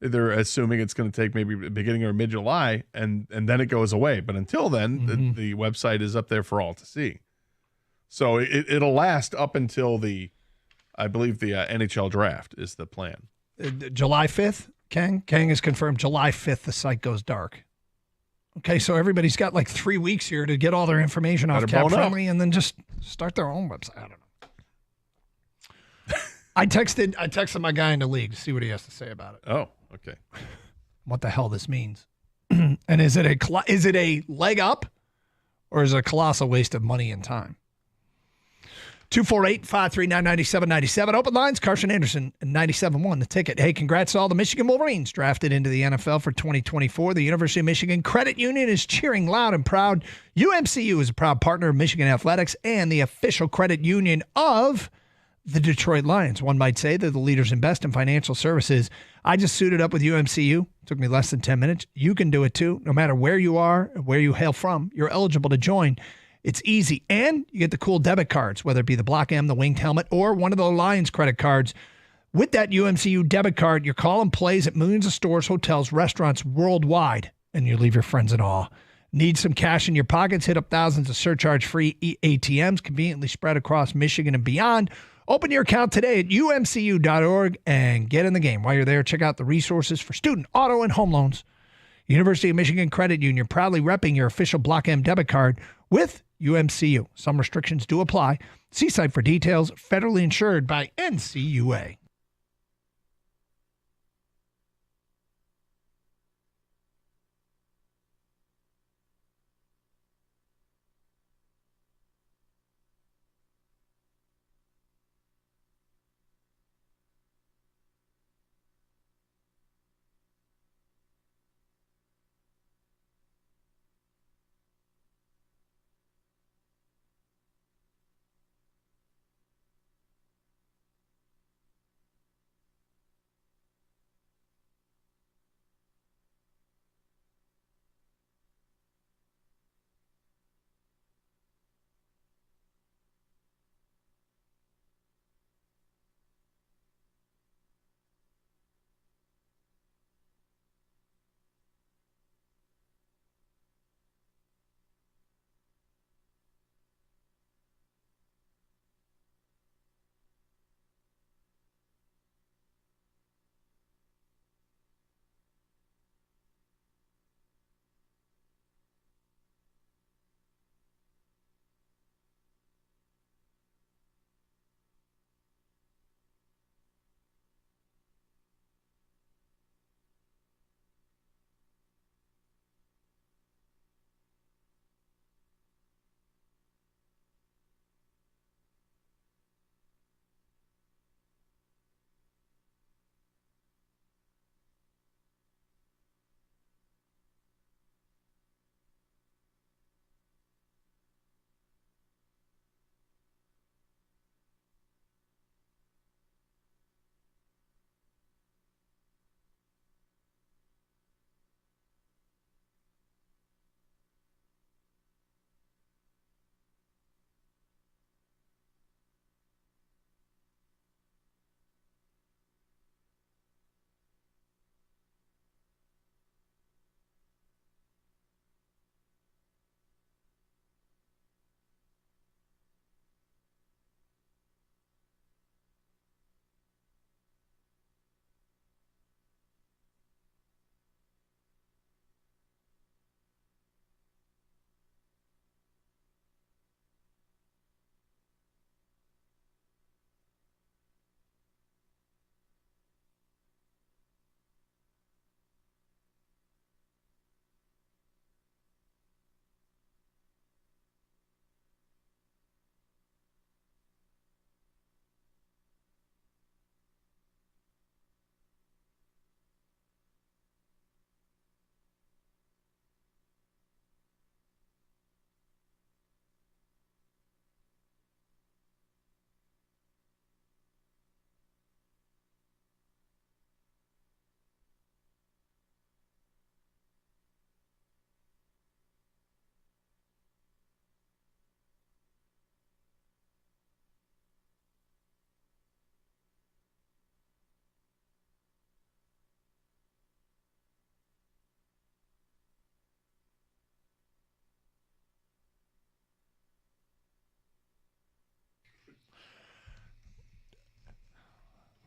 They're assuming it's going to take maybe beginning or mid-July, and then it goes away. But until then, the website is up there for all to see. So it'll last up until I believe the NHL draft is the plan. July 5th, Kang has confirmed July 5th the site goes dark. Okay, so everybody's got like 3 weeks here to get all their information off CapFriendly and then just start their own website. I don't know. I texted my guy in the league to see what he has to say about it. Oh, okay. What the hell this means? And is it a leg up or is it a colossal waste of money and time? 248-539-9797. Open lines, Carson Anderson, 97.1, the ticket. Hey, congrats to all the Michigan Wolverines drafted into the NFL for 2024. The University of Michigan Credit Union is cheering loud and proud. UMCU is a proud partner of Michigan Athletics and the official credit union of the Detroit Lions. One might say they're the leaders in best in financial services. I just suited up with UMCU. It took me less than 10 minutes. You can do it too. No matter where you are, where you hail from, you're eligible to join. It's easy, and you get the cool debit cards, whether it be the Block M, the Winged Helmet, or one of the Lions credit cards. With that UMCU debit card, your call and plays at millions of stores, hotels, restaurants worldwide, and you leave your friends in awe. Need some cash in your pockets? Hit up thousands of surcharge-free ATMs conveniently spread across Michigan and beyond. Open your account today at umcu.org and get in the game. While you're there, check out the resources for student, auto, and home loans. University of Michigan Credit Union, proudly repping your official Block M debit card with UMCU. Some restrictions do apply. See site for details. Federally insured by NCUA.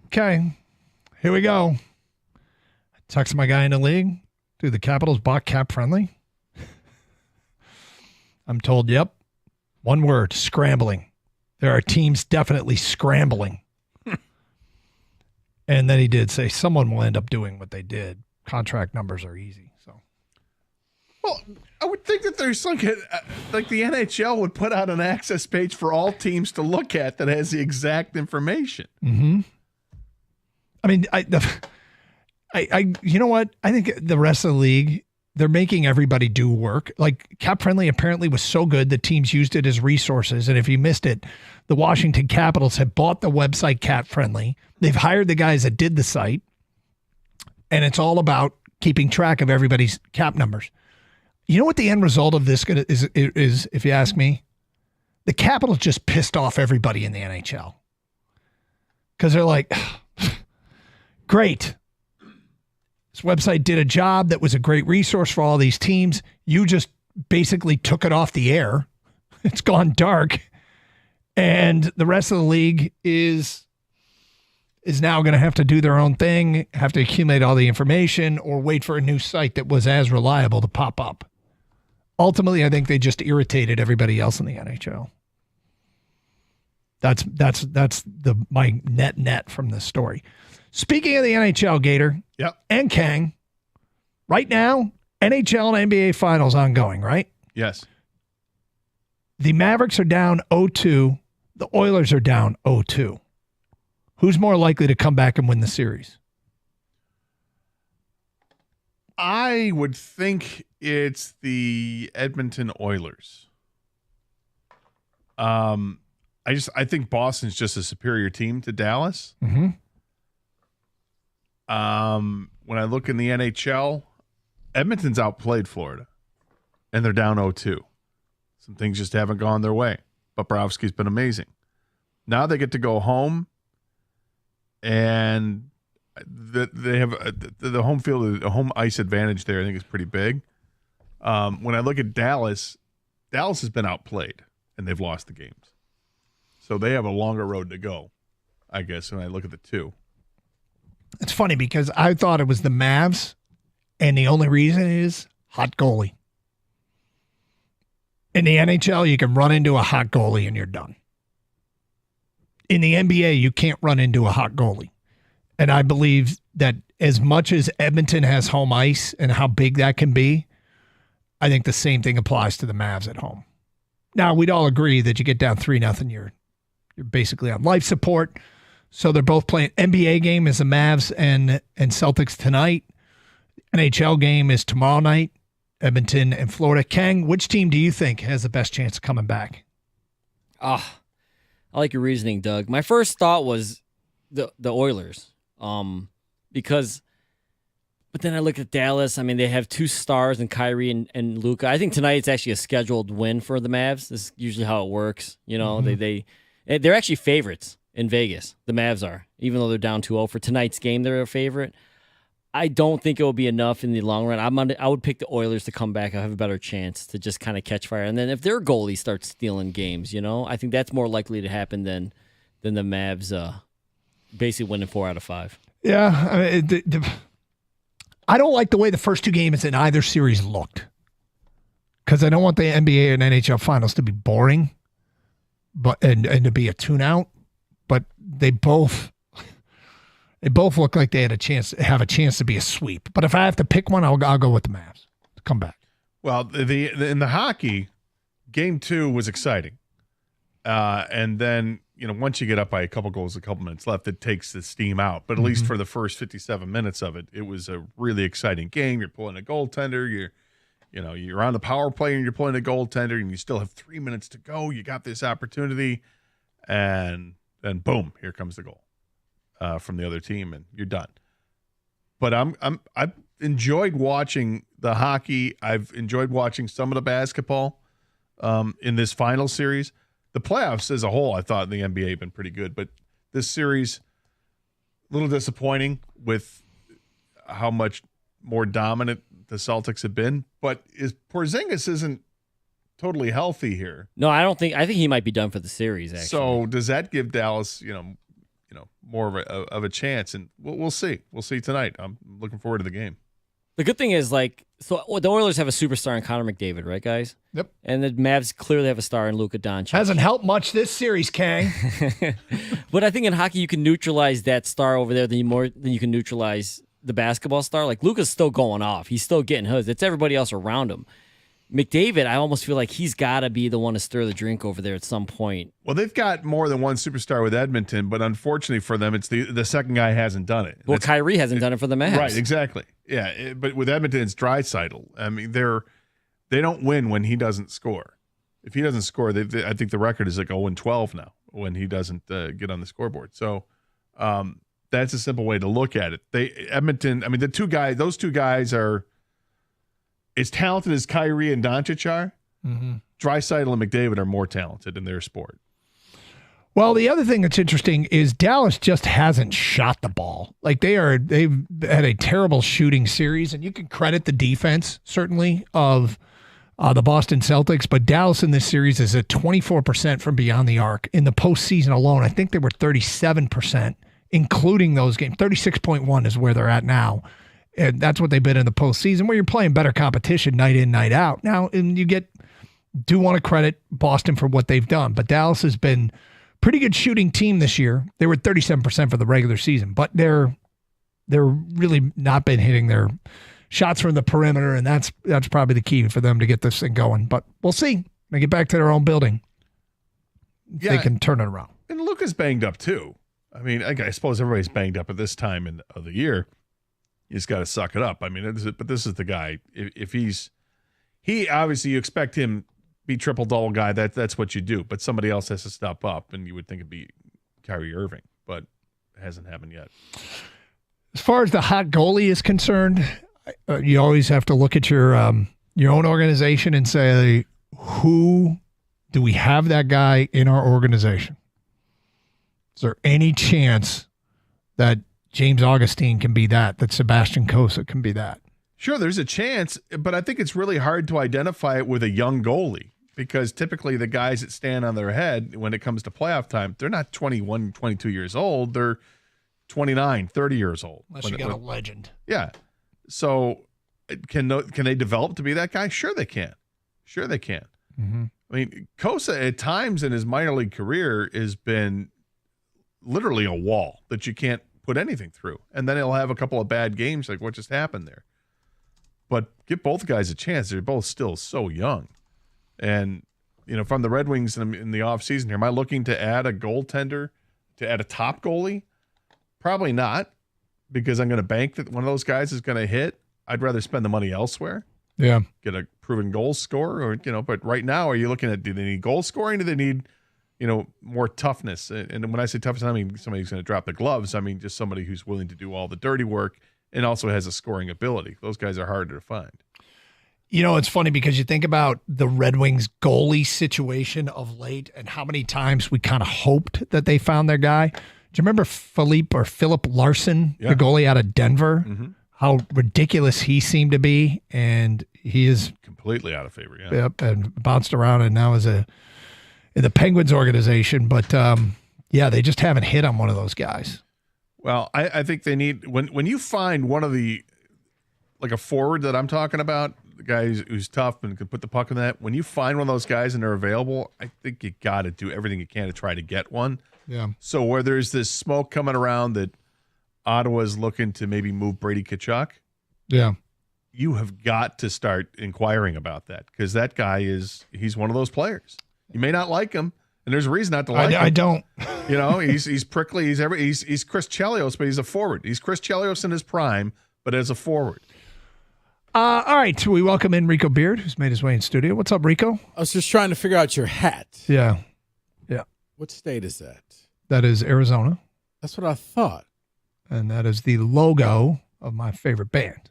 Okay, here we go. I text my guy in the league. Do the Capitals bought CapFriendly? I'm told, yep. One word, scrambling. There are teams definitely scrambling. And then he did say someone will end up doing what they did. Contract numbers are easy. So, well, I would think that there's like the NHL would put out an access page for all teams to look at that has the exact information. Mm-hmm. I mean, I you know what? I think the rest of the league, they're making everybody do work. Like CapFriendly apparently was so good that teams used it as resources. And if you missed it, the Washington Capitals have bought the website CapFriendly. They've hired the guys that did the site. And it's all about keeping track of everybody's cap numbers. You know what the end result of this is, if you ask me? The Capitals just pissed off everybody in the NHL. Because they're like, great. This website did a job that was a great resource for all these teams. You just basically took it off the air. It's gone dark. And the rest of the league is now going to have to do their own thing, have to accumulate all the information, or wait for a new site that was as reliable to pop up. Ultimately, I think they just irritated everybody else in the NHL. That's my net from this story. Speaking of the NHL, Gator, and Kang, right now, NHL and NBA Finals ongoing, right? Yes. The Mavericks are down 0-2. The Oilers are down 0-2. Who's more likely to come back and win the series? I would think it's the Edmonton Oilers. I think Boston's just a superior team to Dallas. Mm-hmm. When I look in the NHL, Edmonton's outplayed Florida, and they're down 0-2. Some things just haven't gone their way. Bobrovsky's been amazing. Now they get to go home, and they have the home field, the home ice advantage there. I think is pretty big. When I look at Dallas has been outplayed, and they've lost the games. So they have a longer road to go, I guess, when I look at the two. It's funny because I thought it was the Mavs, and the only reason is hot goalie. In the NHL, you can run into a hot goalie and you're done. In the NBA, you can't run into a hot goalie. And I believe that as much as Edmonton has home ice and how big that can be, I think the same thing applies to the Mavs at home. Now, we'd all agree that you get down 3-0, you're basically on life support. So they're both playing. NBA game is the Mavs and Celtics tonight. NHL game is tomorrow night, Edmonton and Florida. Kang, which team do you think has the best chance of coming back? I like your reasoning, Doug. My first thought was the Oilers, but then I look at Dallas. I mean, they have two stars in Kyrie and Luka. I think tonight it's actually a scheduled win for the Mavs. This is usually how it works. You know, they're actually favorites in Vegas. The Mavs are, even though they're down 2-0 for tonight's game. They're a favorite. I don't think it will be enough in the long run. I would pick the Oilers to come back. I have a better chance to just kind of catch fire. And then if their goalie starts stealing games, you know, I think that's more likely to happen than the Mavs basically winning 4 out of 5. Yeah, I don't like the way the first two games in either series looked because I don't want the NBA and NHL finals to be boring, and to be a tune-out. But they both look like they had a chance to be a sweep. But if I have to pick one, I'll go with the Mavs to come back. Well, in the hockey, game 2 was exciting, and then once you get up by a couple goals, a couple minutes left, it takes the steam out. But at least for the first 57 minutes of it, it was a really exciting game. You're pulling a goaltender. You're on the power play and you're pulling a goaltender, and you still have 3 minutes to go. You got this opportunity, and then boom, here comes the goal from the other team, and you're done. But I've enjoyed watching the hockey. I've enjoyed watching some of the basketball in this final series. The playoffs as a whole, I thought in the NBA have been pretty good, but this series, a little disappointing with how much more dominant the Celtics have been. But Porzingis isn't totally healthy here. No, I don't think. I think he might be done for the series. Actually, so does that give Dallas, more of a chance? And we'll see. We'll see tonight. I'm looking forward to the game. The good thing is, the Oilers have a superstar in Connor McDavid, right, guys? Yep. And the Mavs clearly have a star in Luka Doncic. Hasn't helped much this series, Kang. But I think in hockey you can neutralize that star over there than you can neutralize the basketball star. Like, Luka's still going off. He's still getting his. It's everybody else around him. McDavid, I almost feel like he's got to be the one to stir the drink over there at some point. Well, they've got more than one superstar with Edmonton, but unfortunately for them, it's the second guy hasn't done it. Well, Kyrie hasn't done it for the Mavs. Right, exactly. Yeah, but with Edmonton, it's Draisaitl. I mean, they don't win when he doesn't score. If he doesn't score, I think the record is like 0-12 now when he doesn't get on the scoreboard. So that's a simple way to look at it. Edmonton, I mean, those two guys are as talented as Kyrie and Doncic are. Draisaitl and McDavid are more talented in their sport. Well, the other thing that's interesting is Dallas just hasn't shot the ball. Like they've had a terrible shooting series, and you can credit the defense certainly of the Boston Celtics, but Dallas in this series is at 24% from beyond the arc. In the postseason alone, I think they were 37%, including those games. 36.1 is where they're at now. And that's what they've been in the postseason, where you're playing better competition night in, night out. Now, and do want to credit Boston for what they've done, but Dallas has been pretty good shooting team this year. They were 37% for the regular season, but they're really not been hitting their shots from the perimeter, and that's probably the key for them to get this thing going. But we'll see. When they get back to their own building, they can turn it around. And Luka's banged up too. I mean, I suppose everybody's banged up at this time of the year. You just got to suck it up. I mean, but this is the guy. If he obviously you expect him be triple-double guy. That's what you do. But somebody else has to step up, and you would think it'd be Kyrie Irving, but it hasn't happened yet. As far as the hot goalie is concerned, you always have to look at your own organization and say, who do we have that guy in our organization? Is there any chance that James Augustine can be that Sebastian Cossa can be that? Sure, there's a chance, but I think it's really hard to identify it with a young goalie because typically the guys that stand on their head when it comes to playoff time, they're not 21, 22 years old. They're 29, 30 years old. Unless you got a legend. Yeah. So can they develop to be that guy? Sure they can. Sure they can. Mm-hmm. I mean, Cossa at times in his minor league career has been literally a wall that you can't put anything through. And then he'll have a couple of bad games like what just happened there. But give both guys a chance. They're both still so young. And, from the Red Wings in the offseason here, am I looking to add a goaltender, to add a top goalie? Probably not, because I'm going to bank that one of those guys is going to hit. I'd rather spend the money elsewhere. Yeah. Get a proven goal scorer, or, but right now, are you looking at, do they need goal scoring? Do they need, more toughness? And when I say toughness, I mean somebody who's going to drop the gloves. I mean just somebody who's willing to do all the dirty work and also has a scoring ability. Those guys are harder to find. It's funny because you think about the Red Wings goalie situation of late and how many times we kind of hoped that they found their guy. Do you remember Philip Larson, the goalie out of Denver? Mm-hmm. How ridiculous he seemed to be, and he is completely out of favor. Yeah. Yep, and bounced around and now is in the Penguins organization. But they just haven't hit on one of those guys. Well, I think they need when you find one of the like a forward that I'm talking about, the guy who's tough and can put the puck in that. When you find one of those guys and they're available, I think you got to do everything you can to try to get one. Yeah. So where there's this smoke coming around that Ottawa's looking to maybe move Brady Tkachuk, you have got to start inquiring about that because that guy he's one of those players. You may not like him, and there's a reason not to like him. I don't. He's prickly. He's Chris Chelios, but he's a forward. He's Chris Chelios in his prime, but as a forward. All right, we welcome in Rico Beard, who's made his way in studio. What's up, Rico? I was just trying to figure out your hat. Yeah. What state is that? That is Arizona. That's what I thought. And that is the logo of my favorite band.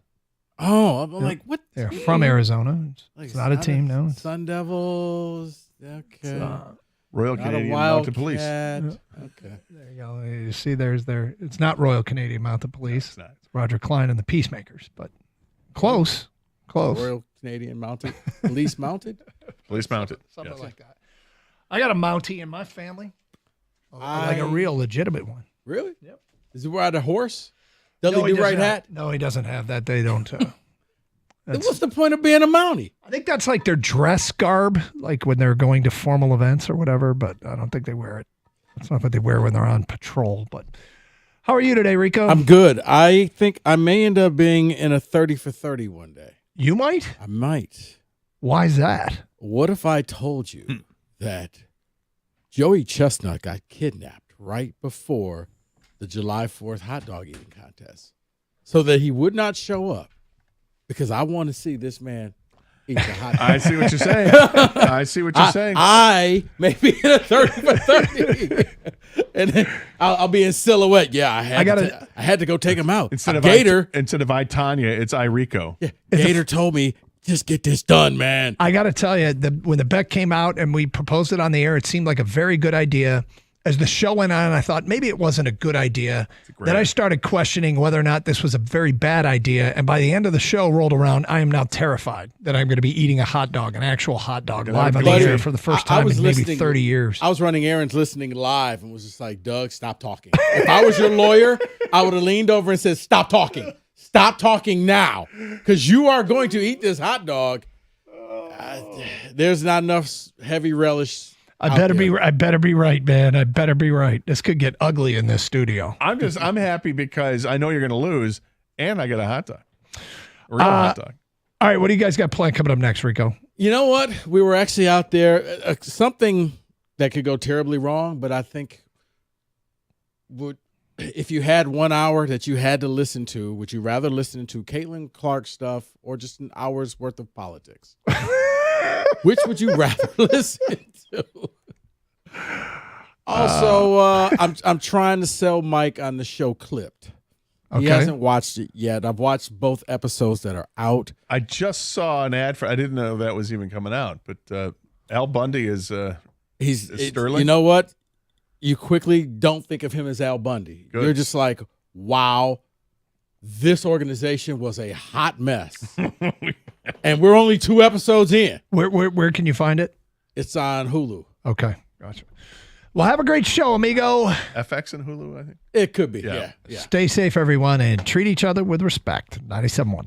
Oh, I'm like, what? They're from Arizona. It's not a team, no. Sun Devils. Okay. Royal Canadian Mounted Police. Okay. There you go. You see, it's not Royal Canadian Mounted Police. It's not. It's Roger Klein and the Peacemakers, but close. Royal Canadian Mounted Police Mounted? Police Mounted. Something like that. I got a Mountie in my family. Like a real legitimate one. Really? Yep. Does he ride a horse? Does he do right hat? No, he doesn't have that. They don't. What's the point of being a Mountie? I think that's like their dress garb, like when they're going to formal events or whatever, but I don't think they wear it. That's not what they wear when they're on patrol. But how are you today, Rico? I'm good. I think I may end up being in a 30 for 30 one day. You might? I might. Why is that? What if I told you that Joey Chestnut got kidnapped right before the July 4th hot dog eating contest so that he would not show up because I want to see this man eat the hot dog. I see what you're saying. I may be in a 30 for 30. And then I'll be in silhouette. Yeah, I had to go take him out. Instead of Gator. Instead of I, Tanya, it's I, Rico. Yeah, Gator told me, just get this done, man. I got to tell you, when the bet came out and we proposed it on the air, it seemed like a very good idea. As the show went on, I thought maybe it wasn't a good idea. Then I started questioning whether or not this was a very bad idea. And by the end of the show rolled around, I am now terrified that I'm going to be eating a hot dog, an actual hot dog, live on the air for the first time in maybe 30 years. I was running errands listening live and was just like, Doug, stop talking. If I was your lawyer, I would have leaned over and said, stop talking. Stop talking now, because you are going to eat this hot dog. There's not enough heavy relish I better be right, man. I better be right. This could get ugly in this studio. I'm happy because I know you're going to lose, and I got a hot dog. A real hot dog. All right, what do you guys got planned coming up next, Rico? You know what? We were actually out there. Something that could go terribly wrong, but I think if you had 1 hour that you had to listen to, would you rather listen to Caitlin Clark stuff or just an hour's worth of politics? Which would you rather listen to? Also, I'm trying to sell Mike on the show Clipped. He hasn't watched it yet. I've watched both episodes that are out. I just saw an ad for. I didn't know that was even coming out. But Al Bundy is sterling. You know what? You quickly don't think of him as Al Bundy. Good. You're just like, wow, this organization was a hot mess. And we're only 2 episodes in. Where can you find it? It's on Hulu. Okay, gotcha. Well, have a great show, amigo. FX and Hulu, I think. It could be, yeah. Stay safe, everyone, and treat each other with respect. 97.1.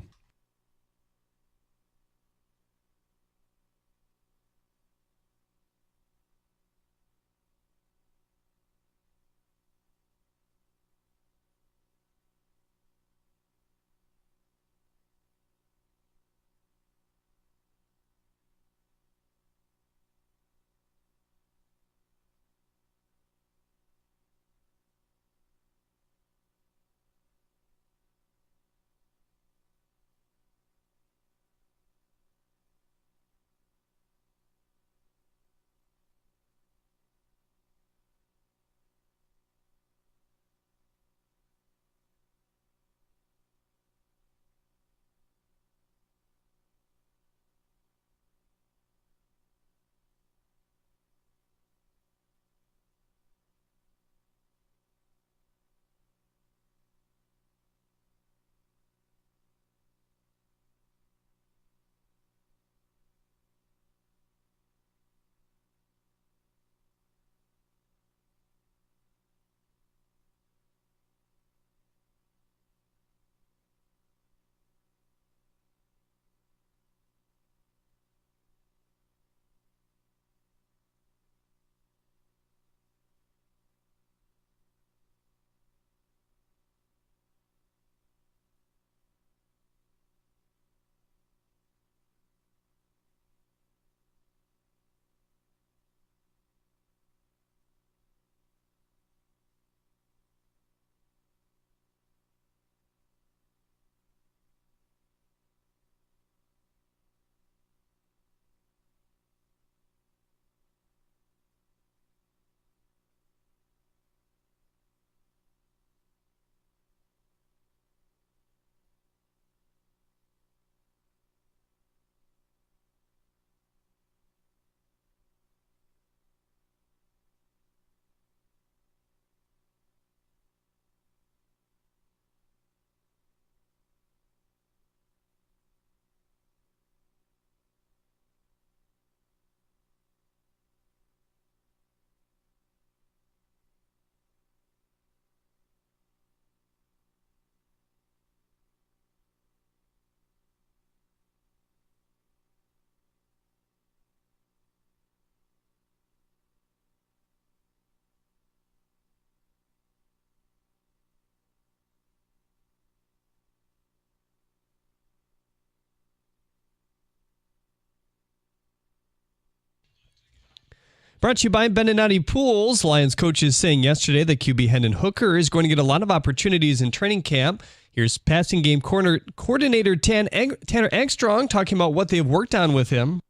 Brought to you by Beninati Pools. Lions coaches saying yesterday that QB Hendon Hooker is going to get a lot of opportunities in training camp. Here's passing game coordinator Tanner Engstrong talking about what they've worked on with him.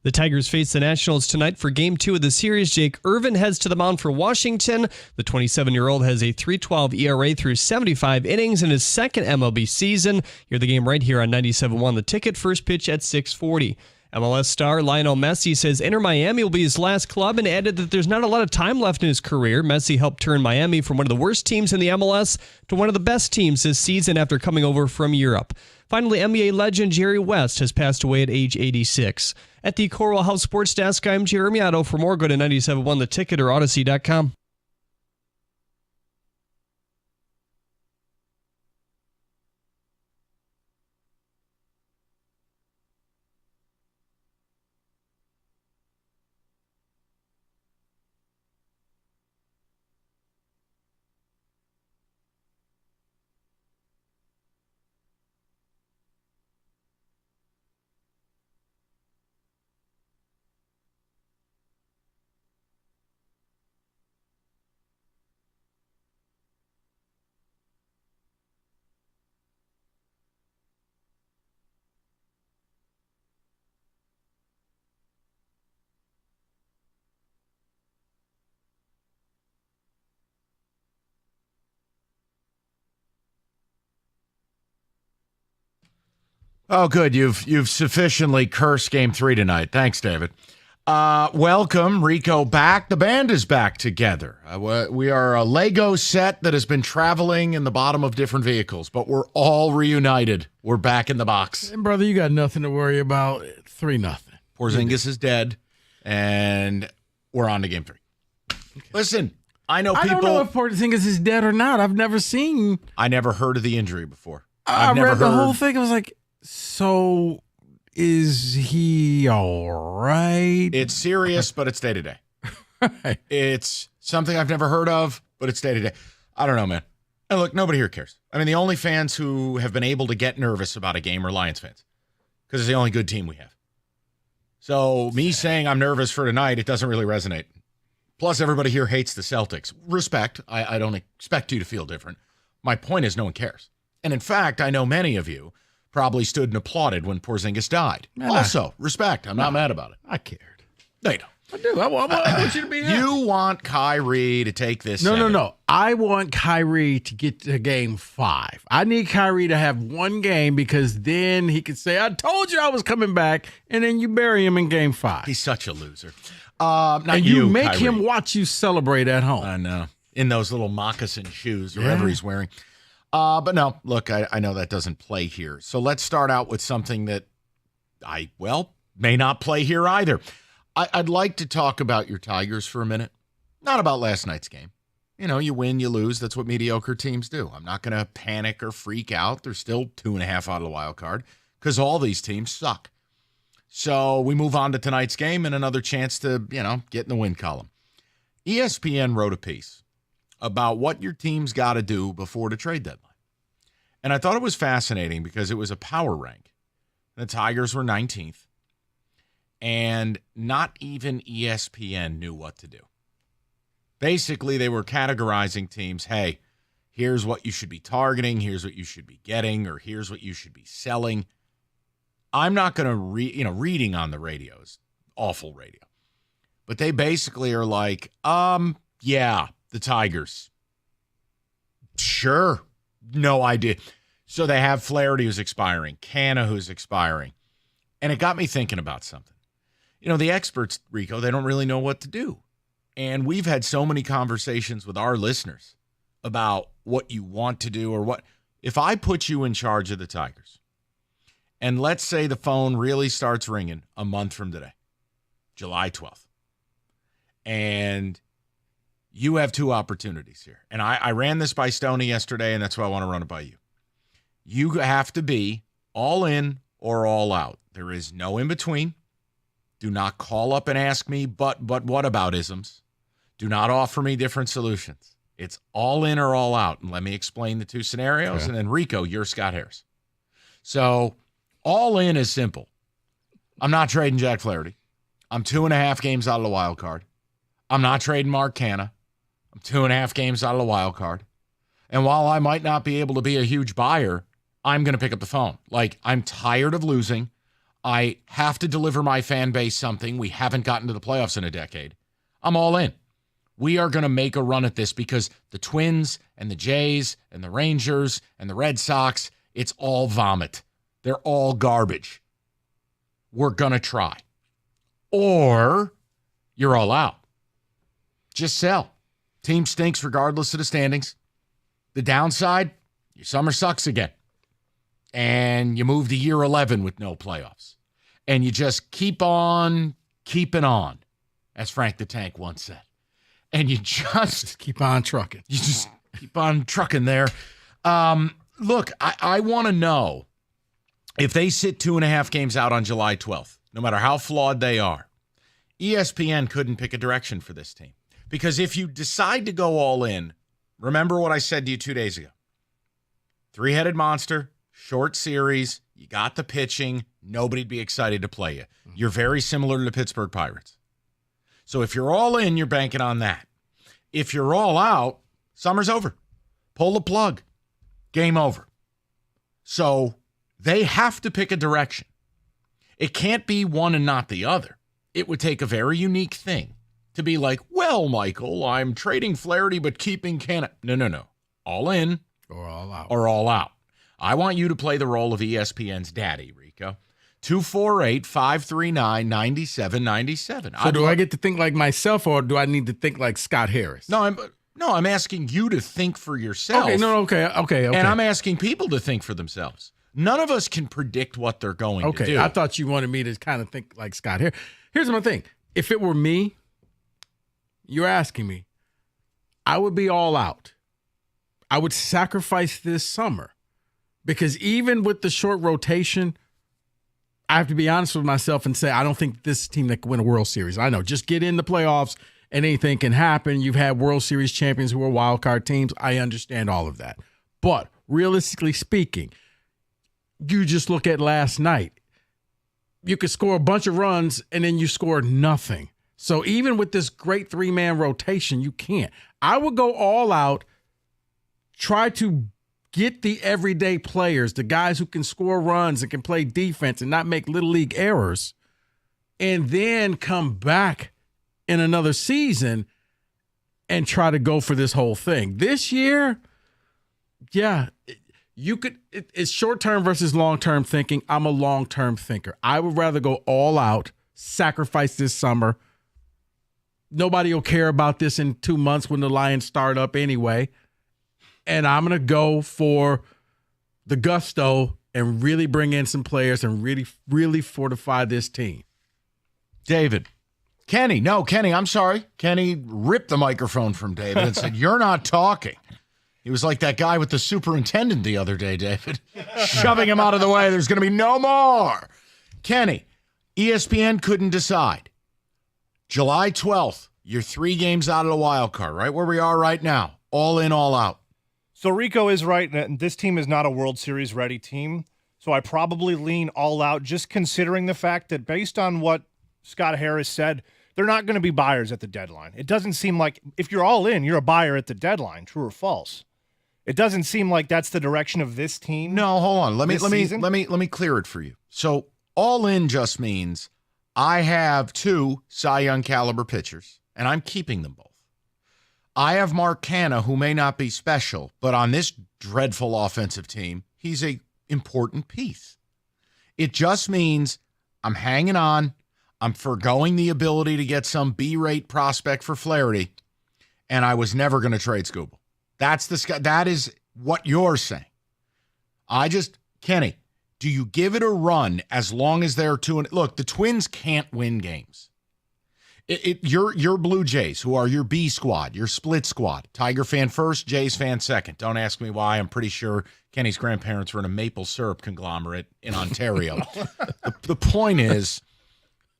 The Tigers face the Nationals tonight for Game 2 of the series. Jake Irvin heads to the mound for Washington. The 27-year-old has a 3.12 ERA through 75 innings in his second MLB season. Hear the game right here on 97.1 The Ticket. First pitch at 6:40. MLS star Lionel Messi says Inter Miami will be his last club and added that there's not a lot of time left in his career. Messi helped turn Miami from one of the worst teams in the MLS to one of the best teams this season after coming over from Europe. Finally, NBA legend Jerry West has passed away at age 86. At the Corwell House Sports Desk, I'm Jeremy Otto. For more, go to 97.1 The Ticket or Odyssey.com. Oh, good. You've sufficiently cursed Game 3 tonight. Thanks, David. Welcome, Rico, back. The band is back together. We are a Lego set that has been traveling in the bottom of different vehicles, but we're all reunited. We're back in the box. And brother, you got nothing to worry about. 3-0. Porzingis is dead, and we're on to Game 3. Okay. Listen, I know people. I don't know if Porzingis is dead or not. I've never seen. I never heard of the injury before. I read the whole thing. I was like, so is he all right? It's serious, but it's day-to-day. Right. It's something I've never heard of, but it's day-to-day. I don't know, man. And look, nobody here cares. I mean, the only fans who have been able to get nervous about a game are Lions fans because it's the only good team we have. So me saying I'm nervous for tonight, it doesn't really resonate. Plus, everybody here hates the Celtics. Respect. I don't expect you to feel different. My point is no one cares. And in fact, I know many of you probably stood and applauded when Porzingis died. Man, also, respect. I'm not mad about it. I cared. No, you don't. I do. I want you to be happy. You want Kyrie to take this. No. I want Kyrie to get to Game 5. I need Kyrie to have one game because then he could say, I told you I was coming back, and then you bury him in Game 5. He's such a loser. And you make Kyrie. Him watch you celebrate at home. I know. In those little moccasin shoes or whatever he's wearing. But no, look, I know that doesn't play here. So let's start out with something that may not play here either. I'd like to talk about your Tigers for a minute. Not about last night's game. You know, you win, you lose. That's what mediocre teams do. I'm not going to panic or freak out. They're still 2.5 out of the wild card because all these teams suck. So we move on to tonight's game and another chance to, get in the win column. ESPN wrote a piece about what your team's got to do before the trade deadline. And I thought it was fascinating because it was a power rank. The Tigers were 19th. And not even ESPN knew what to do. Basically, they were categorizing teams. Hey, here's what you should be targeting. Here's what you should be getting, or here's what you should be selling. I'm not going to reading on the radio is awful radio. But they basically are like, yeah, the Tigers. Sure. No idea. So they have Flaherty who's expiring, Canna who's expiring. And it got me thinking about something. The experts, Rico, they don't really know what to do. And we've had so many conversations with our listeners about what you want to do or what. If I put you in charge of the Tigers, and let's say the phone really starts ringing a month from today, July 12th, and you have two opportunities here. And I ran this by Stoney yesterday, and that's why I want to run it by you. You have to be all in or all out. There is no in between. Do not call up and ask me, but what about isms? Do not offer me different solutions. It's all in or all out. And let me explain the two scenarios. Okay. And then, Rico, you're Scott Harris. So all in is simple. I'm not trading Jack Flaherty. I'm 2.5 games out of the wild card. I'm not trading Mark Canna. I'm 2.5 games out of the wild card. And while I might not be able to be a huge buyer, I'm going to pick up the phone. Like, I'm tired of losing. I have to deliver my fan base something. We haven't gotten to the playoffs in a decade. I'm all in. We are going to make a run at this because the Twins and the Jays and the Rangers and the Red Sox, it's all vomit. They're all garbage. we're going to try. Or you're all out. Just sell. Team stinks regardless of the standings. The downside, your summer sucks again. And you move to year 11 with no playoffs. And you just keep on keeping on, as Frank the Tank once said. And you just keep on trucking. You just keep on trucking there. Look, I want to know if they sit 2.5 games out on July 12th, no matter how flawed they are, ESPN couldn't pick a direction for this team. Because if you decide to go all in, remember what I said to you 2 days ago. 3-headed monster, short series, you got the pitching, nobody'd be excited to play you. You're very similar to the Pittsburgh Pirates. So if you're all in, you're banking on that. If you're all out, summer's over. Pull the plug. Game over. So they have to pick a direction. It can't be one and not the other. It would take a very unique thing to be like, well, Michael, I'm trading Flaherty but keeping Canna. No. All in. Or all out. Or all out. I want you to play the role of ESPN's daddy, Rico. 248-539-9797. So do I get to think like myself, or do I need to think like Scott Harris? No, I'm asking you to think for yourself. Okay. And I'm asking people to think for themselves. None of us can predict what they're going to do. I thought you wanted me to kind of think like Scott Harris. Here's my thing. If it were me, you're asking me, I would be all out. I would sacrifice this summer. Because even with the short rotation, I have to be honest with myself and say, I don't think this team that can win a World Series. I know, just get in the playoffs and anything can happen. You've had World Series champions who are wild card teams. I understand all of that. But realistically speaking, you just look at last night. You could score a bunch of runs and then you score nothing. So even with this great 3-man rotation, you can't. I would go all out, try to get the everyday players, the guys who can score runs and can play defense and not make little league errors, and then come back in another season and try to go for this whole thing. This year, yeah, you could. It's short-term versus long-term thinking. I'm a long-term thinker. I would rather go all out, sacrifice this summer. Nobody will care about this in 2 months when the Lions start up anyway. And I'm going to go for the gusto and really bring in some players and really, really fortify this team. David. Kenny, I'm sorry. Kenny ripped the microphone from David and said, you're not talking. He was like that guy with the superintendent the other day, David, shoving him out of the way. There's going to be no more. Kenny, ESPN couldn't decide. July 12th, you're 3 games out of the wild card, right where we are right now. All in, all out. So Rico is right, and this team is not a World Series ready team. So I probably lean all out, just considering the fact that based on what Scott Harris said, they're not going to be buyers at the deadline. It doesn't seem like if you're all in, you're a buyer at the deadline. True or false? It doesn't seem like that's the direction of this team. No, hold on. Let me clear it for you. So all in just means I have 2 Cy Young caliber pitchers, and I'm keeping them both. I have Mark Canha, who may not be special, but on this dreadful offensive team, he's a important piece. It just means I'm hanging on. I'm forgoing the ability to get some B-rate prospect for Flaherty, and I was never going to trade Scooble. That is what you're saying. Kenny, do you give it a run as long as they're 2? Look, the Twins can't win games. Your Blue Jays, who are your B squad, your split squad, Tiger fan first, Jays fan second. Don't ask me why. I'm pretty sure Kenny's grandparents were in a maple syrup conglomerate in Ontario. The point is,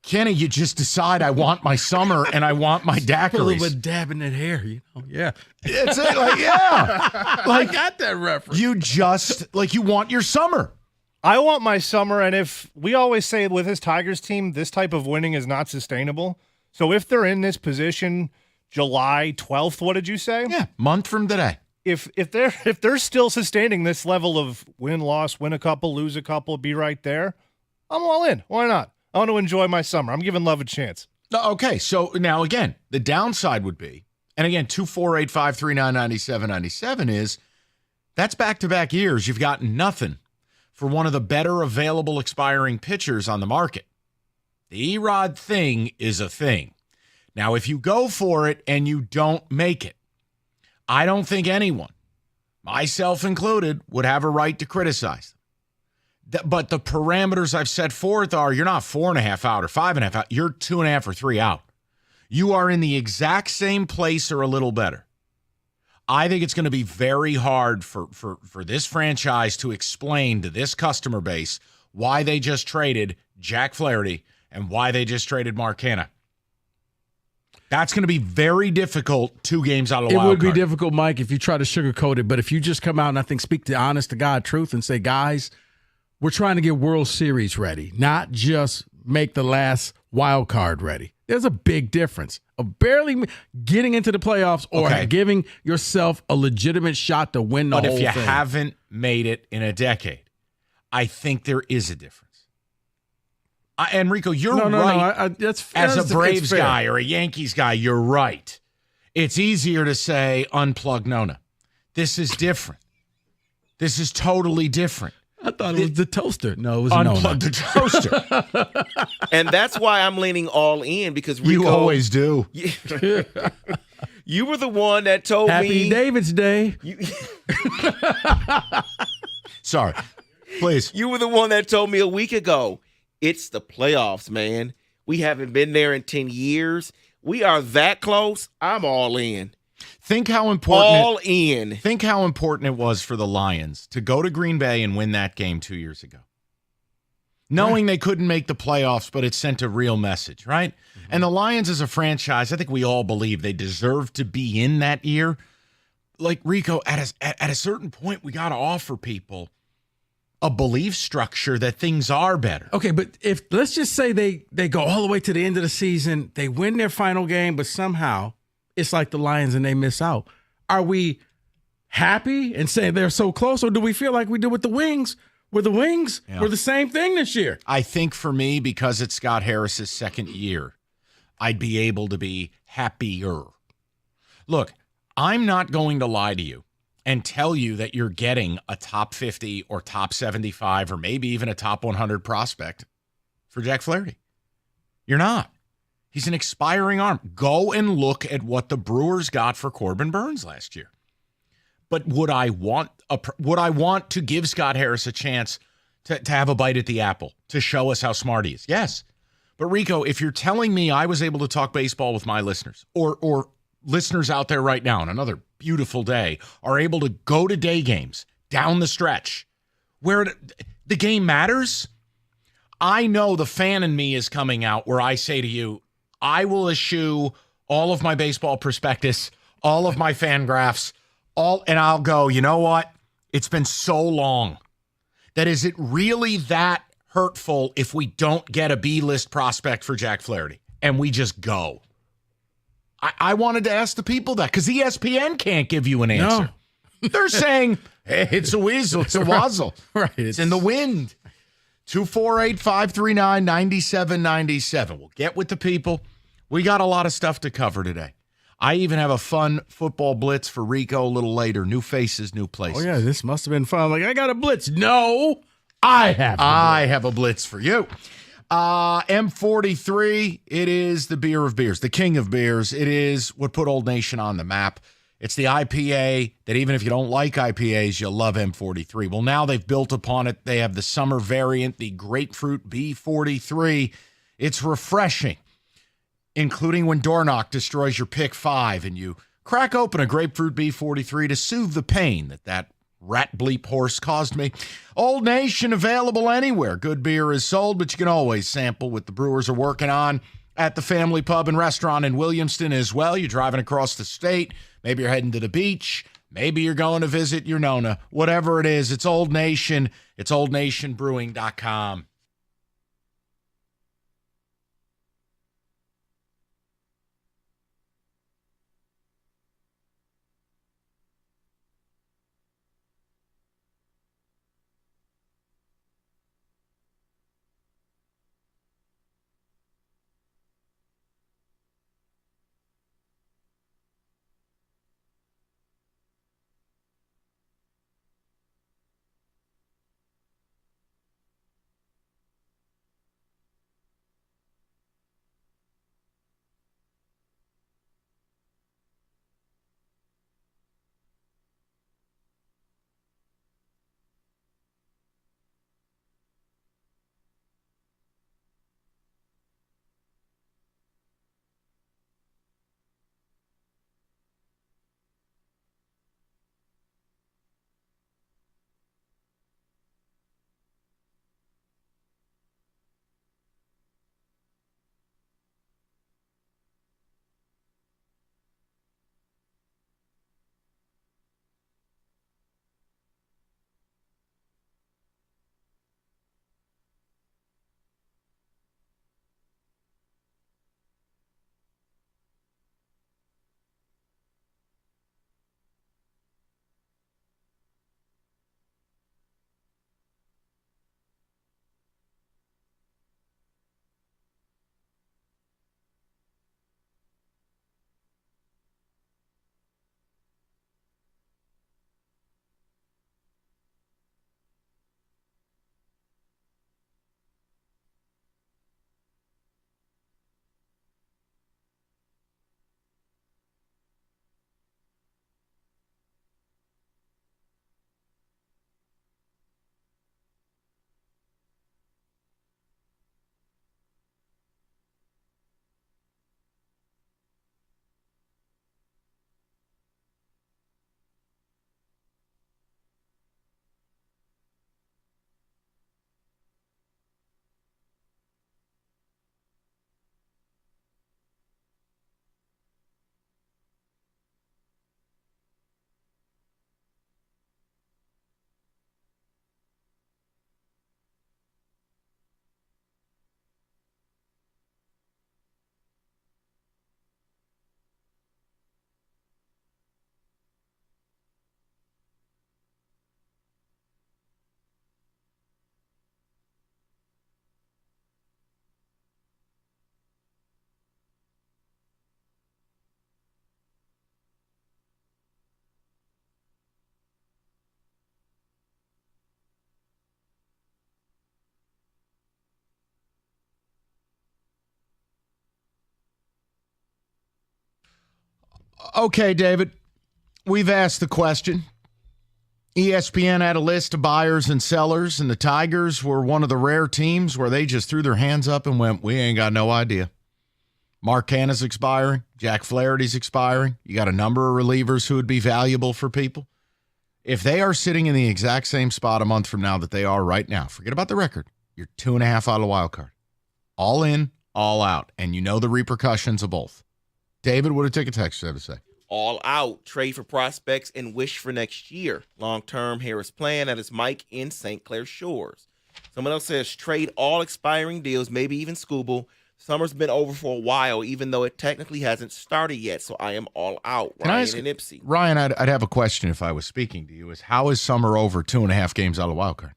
Kenny, you just decide I want my summer and I want my daiquiris. Put a little bit dabbing in hair, yeah. It's it, yeah. I got that reference. You just, you want your summer. I want my summer, and if we always say with this Tigers team, this type of winning is not sustainable. So if they're in this position July 12th, what did you say? Yeah, month from today. If they're still sustaining this level of win-loss, win a couple, lose a couple, be right there, I'm all in. Why not? I want to enjoy my summer. I'm giving love a chance. Okay, so now again, the downside would be, and again, 248-539-9797 is, that's back-to-back years. You've gotten nothing for one of the better available expiring pitchers on the market. The Erod thing is a thing. Now, if you go for it and you don't make it, I don't think anyone, myself included, would have a right to criticize them. But the parameters I've set forth are you're not 4.5 out or 5.5 out. You're 2.5 or 3 out. You are in the exact same place or a little better. I think it's going to be very hard for this franchise to explain to this customer base why they just traded Jack Flaherty and why they just traded Mark Hanna. That's going to be very difficult 2 games out of the wild card. It would be card. difficult, Mike, if you try to sugarcoat it. But if you just come out and I think speak the honest to God truth and say, guys, we're trying to get World Series ready, not just make the last wild card ready. There's a big difference of barely getting into the playoffs or giving yourself a legitimate shot to win the whole thing. But if you haven't made it in a decade, I think there is a difference. Enrico, you're right. As a Braves guy or a Yankees guy, you're right. It's easier to say unplug Nona. This is different. This is totally different. I thought it was the toaster. No, it was unplug the toaster. And that's why I'm leaning all in because Rico, you always do. You were the one that told me. Happy David's Day. Sorry. Please. You were the one that told me a week ago, it's the playoffs, man. We haven't been there in 10 years. We are that close. I'm all in. Think how important Think how important it was for the Lions to go to Green Bay and win that game 2 years ago. Knowing they couldn't make the playoffs, but it sent a real message, right? Mm-hmm. And the Lions as a franchise, I think we all believe they deserve to be in that year. Like, Rico, at a certain point, we got to offer people a belief structure that things are better. Okay, but if let's just say they go all the way to the end of the season, they win their final game, but somehow it's like the Lions and they miss out. Are we happy and saying they're so close, or do we feel like we did with the Wings? Where the Wings were the same thing this year? I think for me, because it's Scott Harris's second year, I'd be able to be happier. Look, I'm not going to lie to you and tell you that you're getting a top 50 or top 75 or maybe even a top 100 prospect for Jack Flaherty. You're not. He's an expiring arm. Go and look at what the Brewers got for Corbin Burns last year. But would I want to give Scott Harris a chance to have a bite at the apple, to show us how smart he is? Yes. But Rico, if you're telling me I was able to talk baseball with my listeners, or listeners out there right now on another beautiful day are able to go to day games down the stretch where the game matters, I know the fan in me is coming out where I say to you, I will eschew all of my baseball prospectus, all of my fan graphs, and I'll go, you know what? It's been so long that is it really that hurtful if we don't get a B-list prospect for Jack Flaherty and we just go? I wanted to ask the people that because ESPN can't give you an answer. No. They're saying, hey, it's a weasel, it's a wazzle. Right. It's in the wind. 248-539-9797. We'll get with the people. We got a lot of stuff to cover today. I even have a fun football blitz for Rico a little later. New faces, new places. Oh, yeah, this must have been fun. Like, I got a blitz. No, I have a blitz for you. M43, it is the beer of beers, the king of beers. It is what put Old Nation on the map. It's the IPA that even if you don't like IPAs, you'll love M43. Well, now they've built upon it. They have the summer variant, the Grapefruit B43. It's refreshing, including when door knock destroys your pick 5 and you crack open a Grapefruit B43 to soothe the pain that rat bleep horse caused me. Old Nation, available anywhere good beer is sold, but you can always sample what the brewers are working on at the family pub and restaurant in Williamston as well. You're driving across the state. Maybe you're heading to the beach. Maybe you're going to visit your Nona. Whatever it is, it's Old Nation. It's oldnationbrewing.com. Okay, David, we've asked the question. ESPN had a list of buyers and sellers, and the Tigers were one of the rare teams where they just threw their hands up and went, we ain't got no idea. Mark Canna's expiring. Jack Flaherty's expiring. You got a number of relievers who would be valuable for people. If they are sitting in the exact same spot a month from now that they are right now, forget about the record. You're 2.5 out of the wild card. All in, all out. And you know the repercussions of both. David, what did Ticket Text have to say? All out, trade for prospects and wish for next year. Long-term, Harris plan. That is Mike in St. Clair Shores. Someone else says trade all expiring deals, maybe even Scooble. Summer's been over for a while, even though it technically hasn't started yet, so I am all out. Ryan and Ipsy. Ryan, I'd have a question if I was speaking to you. Is how is summer over 2.5 games out of the wild card?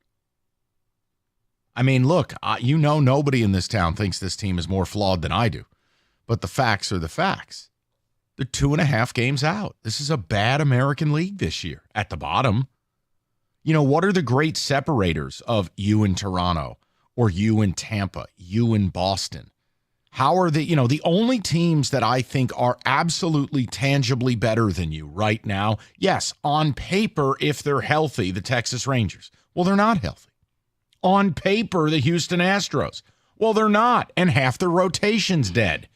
I mean, look, you know nobody in this town thinks this team is more flawed than I do, but the facts are the facts. They're 2.5 games out. This is a bad American League this year at the bottom. You know, what are the great separators of you in Toronto or you in Tampa, you in Boston? How are the only teams that I think are absolutely tangibly better than you right now? Yes, on paper, if they're healthy, the Texas Rangers. Well, they're not healthy. On paper, the Houston Astros. Well, they're not, and half their rotation's dead.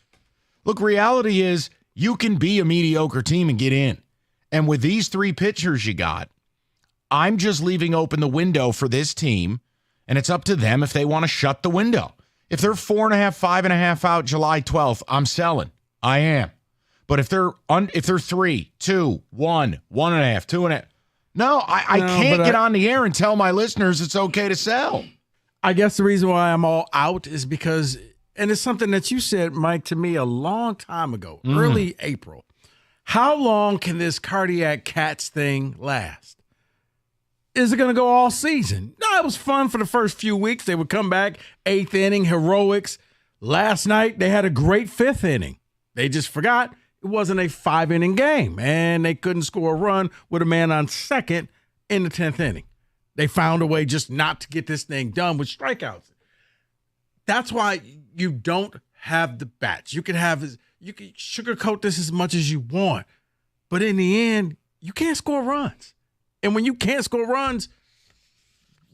Look, reality is, you can be a mediocre team and get in. And with these 3 pitchers you got, I'm just leaving open the window for this team, and it's up to them if they want to shut the window. If they're 4.5, 5.5 out July 12th, I'm selling. I am. But if they're 3, 2, 1, 1.5, 2.5, no, I can't get on the air and tell my listeners it's okay to sell. I guess the reason why I'm all out is because, and it's something that you said, Mike, to me a long time ago, early April. How long can this cardiac cats thing last? Is it going to go all season? No, it was fun for the first few weeks. They would come back, 8th inning, heroics. Last night, they had a great 5th inning. They just forgot it wasn't a 5-inning game, and they couldn't score a run with a man on second in the 10th inning. They found a way just not to get this thing done with strikeouts. That's why you don't have the bats. You can sugarcoat this as much as you want, but in the end, you can't score runs. And when you can't score runs,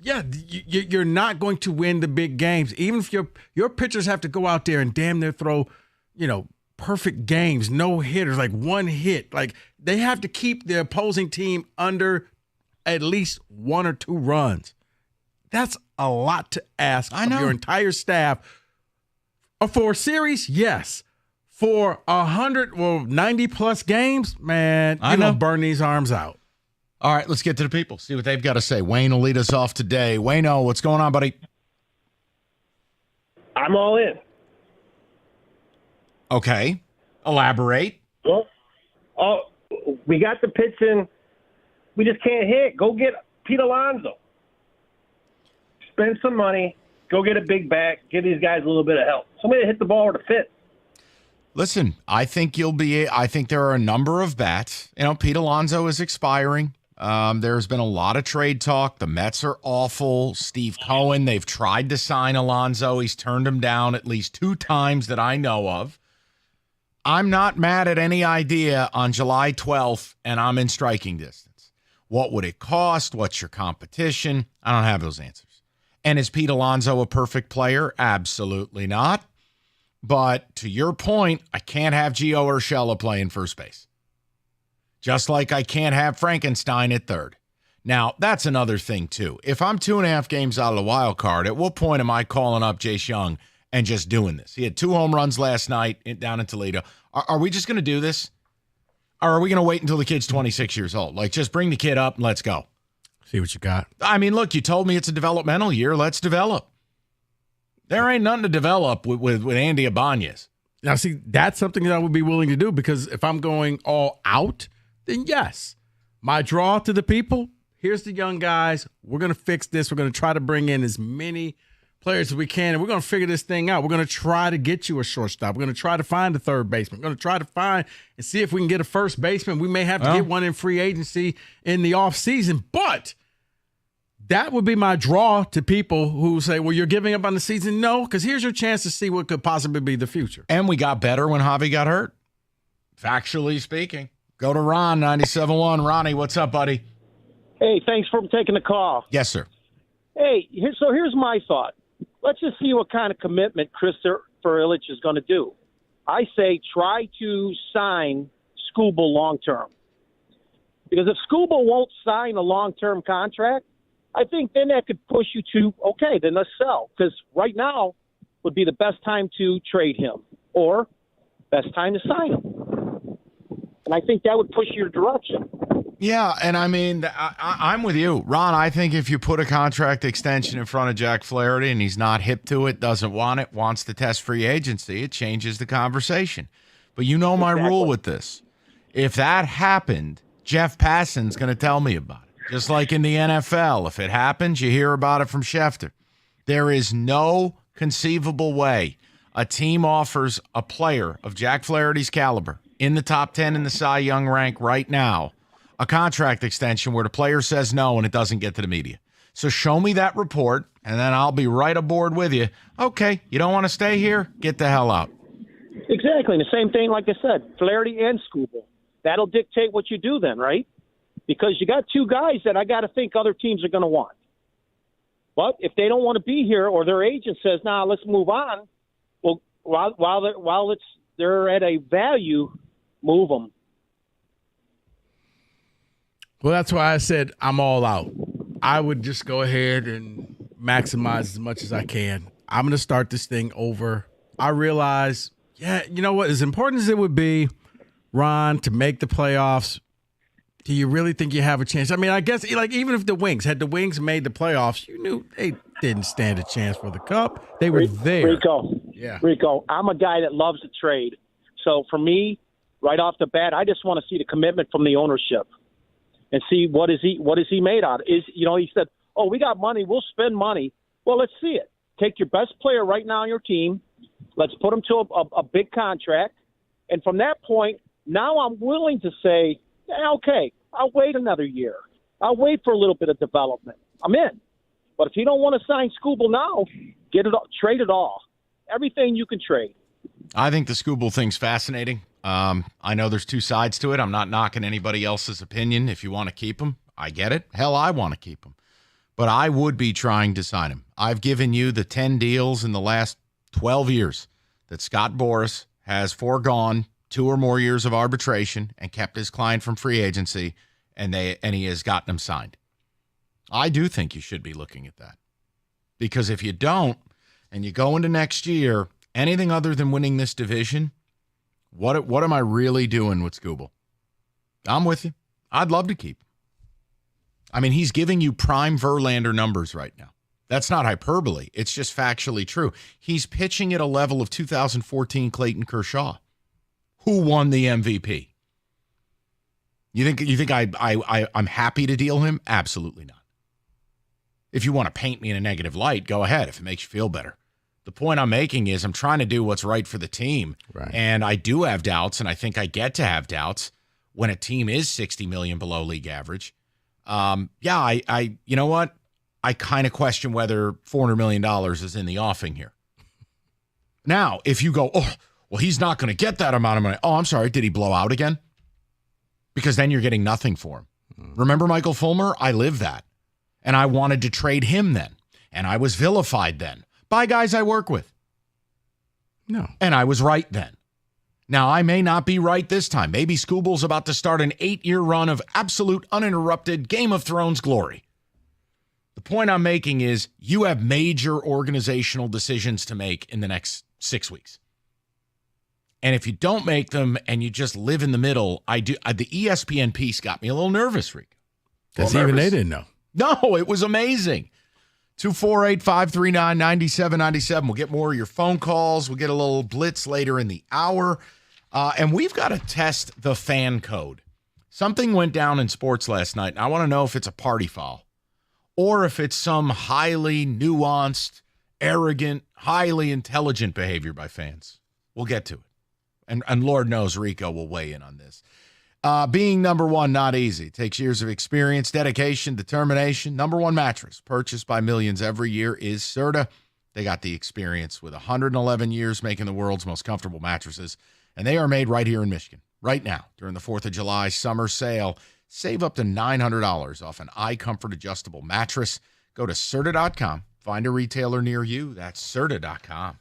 you're not going to win the big games. Even if your pitchers have to go out there and damn near throw, perfect games, no hitters, like 1 hit. Like they have to keep the opposing team under at least 1 or 2 runs. That's a lot to ask of your entire staff. For a series, yes. For 90-plus games, man, you're going to burn these arms out. All right, let's get to the people, see what they've got to say. Wayne will lead us off today. Wayno, what's going on, buddy? I'm all in. Okay. Elaborate. Well, we got the pitching. We just can't hit. Go get Pete Alonso. Spend some money. Go get a big bat. Give these guys a little bit of help. Somebody to hit the ball with a fit. Listen, I think there are a number of bats. Pete Alonso is expiring. There's been a lot of trade talk. The Mets are awful. Steve Cohen, they've tried to sign Alonso. He's turned him down at least 2 times that I know of. I'm not mad at any idea on July 12th, and I'm in striking distance. What would it cost? What's your competition? I don't have those answers. And is Pete Alonso a perfect player? Absolutely not. But to your point, I can't have Gio Urshela playing first base. Just like I can't have Frankenstein at third. Now, that's another thing, too. If I'm 2.5 games out of the wild card, at what point am I calling up Jace Young and just doing this? He had 2 home runs last night down in Toledo. Are we just going to do this? Or are we going to wait until the kid's 26 years old? Like, just bring the kid up and let's go. See what you got. I mean, look, you told me it's a developmental year. Let's develop. There ain't nothing to develop with Andy Ibanez. Now, see, that's something that I would be willing to do because if I'm going all out, then yes. My draw to the people, here's the young guys. We're going to fix this. We're going to try to bring in as many players as we can, and we're going to figure this thing out. We're going to try to get you a shortstop. We're going to try to find a third baseman. We're going to try to find and see if we can get a first baseman. We may have to get one in free agency in the offseason, but that would be my draw to people who say, well, you're giving up on the season. No, because here's your chance to see what could possibly be the future. And we got better when Javy got hurt. Factually speaking. Go to Ron, 97.1. Ronnie, what's up, buddy? Hey, thanks for taking the call. Yes, sir. Hey, here's my thought. Let's just see what kind of commitment Christopher Ilitch is going to do. I say try to sign Skubal long-term. Because if Skubal won't sign a long-term contract, I think then that could push you to, okay, then let's sell. Because right now would be the best time to trade him or best time to sign him. And I think that would push your direction. Yeah, and I mean, I'm with you. Ron, I think if you put a contract extension in front of Jack Flaherty and he's not hip to it, doesn't want it, wants to test free agency, it changes the conversation. But you know my rule with this. If that happened, Jeff Passan's going to tell me about it. Just like in the NFL, if it happens, you hear about it from Schefter. There is no conceivable way a team offers a player of Jack Flaherty's caliber in the top 10 in the Cy Young rank right now a contract extension where the player says no and it doesn't get to the media. So show me that report, and then I'll be right aboard with you. Okay, you don't want to stay here? Get the hell out. Exactly. And the same thing, like I said, Flaherty and Skubal. That'll dictate what you do then, right? Because you got two guys that I got to think other teams are going to want. But if they don't want to be here or their agent says, nah, let's move on, well, while they're at a value, move them. Well, that's why I said I'm all out. I would just go ahead and maximize as much as I can. I'm going to start this thing over. I realize, you know what? As important as it would be, Ron, to make the playoffs, do you really think you have a chance? I mean, I guess like even if the Wings made the playoffs, you knew they didn't stand a chance for the Cup. They were there. Rico, I'm a guy that loves to trade. So for me, right off the bat, I just want to see the commitment from the ownership and see what is he made out of. He said, oh, we got money, we'll spend money. Well, let's see it. Take your best player right now on your team. Let's put him to a big contract. And from that point, now I'm willing to say, okay, I'll wait another year. I'll wait for a little bit of development. I'm in. But if you don't want to sign Skubal now, trade it all. Everything you can trade. I think the Skubal thing's fascinating. I know there's two sides to it. I'm not knocking anybody else's opinion. If you want to keep him, I get it. Hell, I want to keep him. But I would be trying to sign him. I've given you the 10 deals in the last 12 years that Scott Boras has foregone 2 or more years of arbitration and kept his client from free agency, and he has gotten him signed. I do think you should be looking at that. Because if you don't, and you go into next year, anything other than winning this division, what am I really doing with Skubal? I'm with you. I'd love to keep him. I mean, he's giving you prime Verlander numbers right now. That's not hyperbole. It's just factually true. He's pitching at a level of 2014 Clayton Kershaw, who won the MVP. You think I'm happy to deal him? Absolutely not. If you want to paint me in a negative light, go ahead if it makes you feel better. The point I'm making is I'm trying to do what's right for the team. Right. And I do have doubts, and I think I get to have doubts when a team is $60 million below league average. I you know what? I kind of question whether $400 million is in the offing here. Now, if you go, oh, well, he's not going to get that amount of money. Oh, I'm sorry. Did he blow out again? Because then you're getting nothing for him. Remember Michael Fulmer? I lived that. And I wanted to trade him then. And I was vilified then by guys I work with. No. And I was right then. Now, I may not be right this time. Maybe Skubal's about to start an 8-year run of absolute uninterrupted Game of Thrones glory. The point I'm making is you have major organizational decisions to make in the next 6 weeks. And if you don't make them and you just live in the middle, the ESPN piece got me a little nervous, Rick. Because even they didn't know. No, it was amazing. 248-539-9797. We'll get more of your phone calls. We'll get a little blitz later in the hour. And we've got to test the fan code. Something went down in sports last night, and I want to know if it's a party foul or if it's some highly nuanced, arrogant, highly intelligent behavior by fans. We'll get to it. And Lord knows Rico will weigh in on this. Being number one, not easy. It takes years of experience, dedication, determination. Number one mattress purchased by millions every year is Serta. They got the experience with 111 years making the world's most comfortable mattresses, and they are made right here in Michigan. Right now, during the 4th of July summer sale, save up to $900 off an iComfort adjustable mattress. Go to Serta.com. Find a retailer near you. That's Serta.com.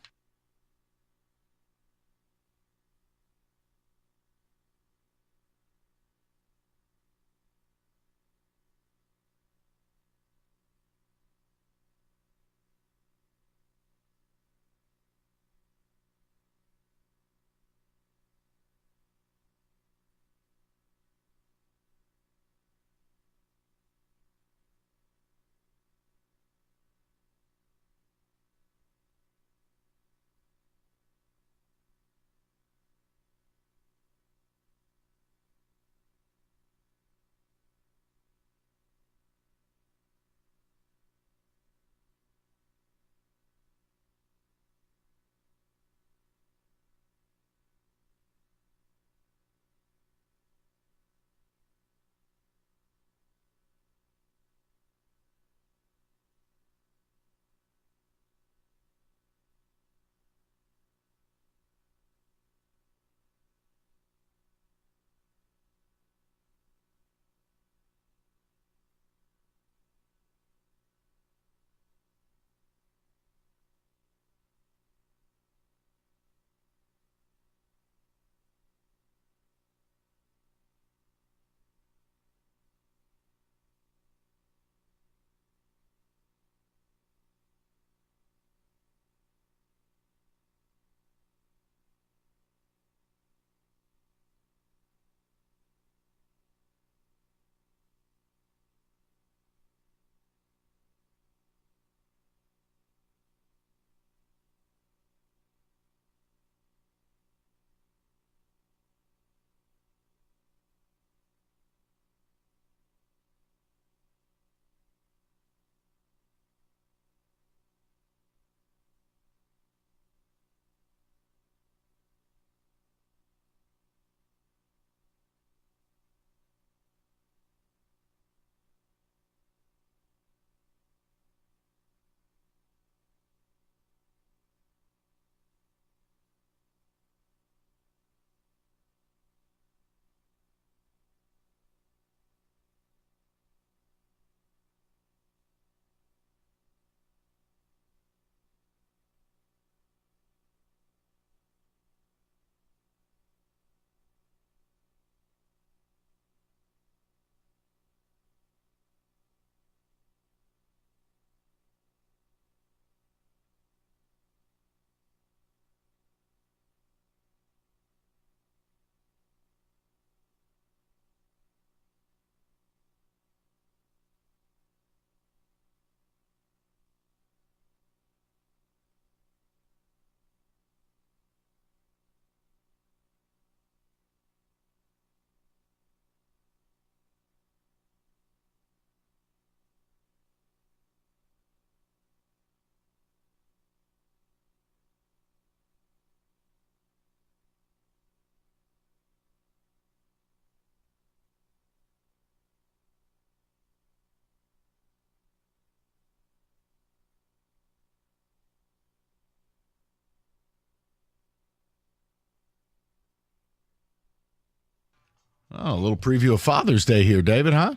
Oh, a little preview of Father's Day here, David, huh?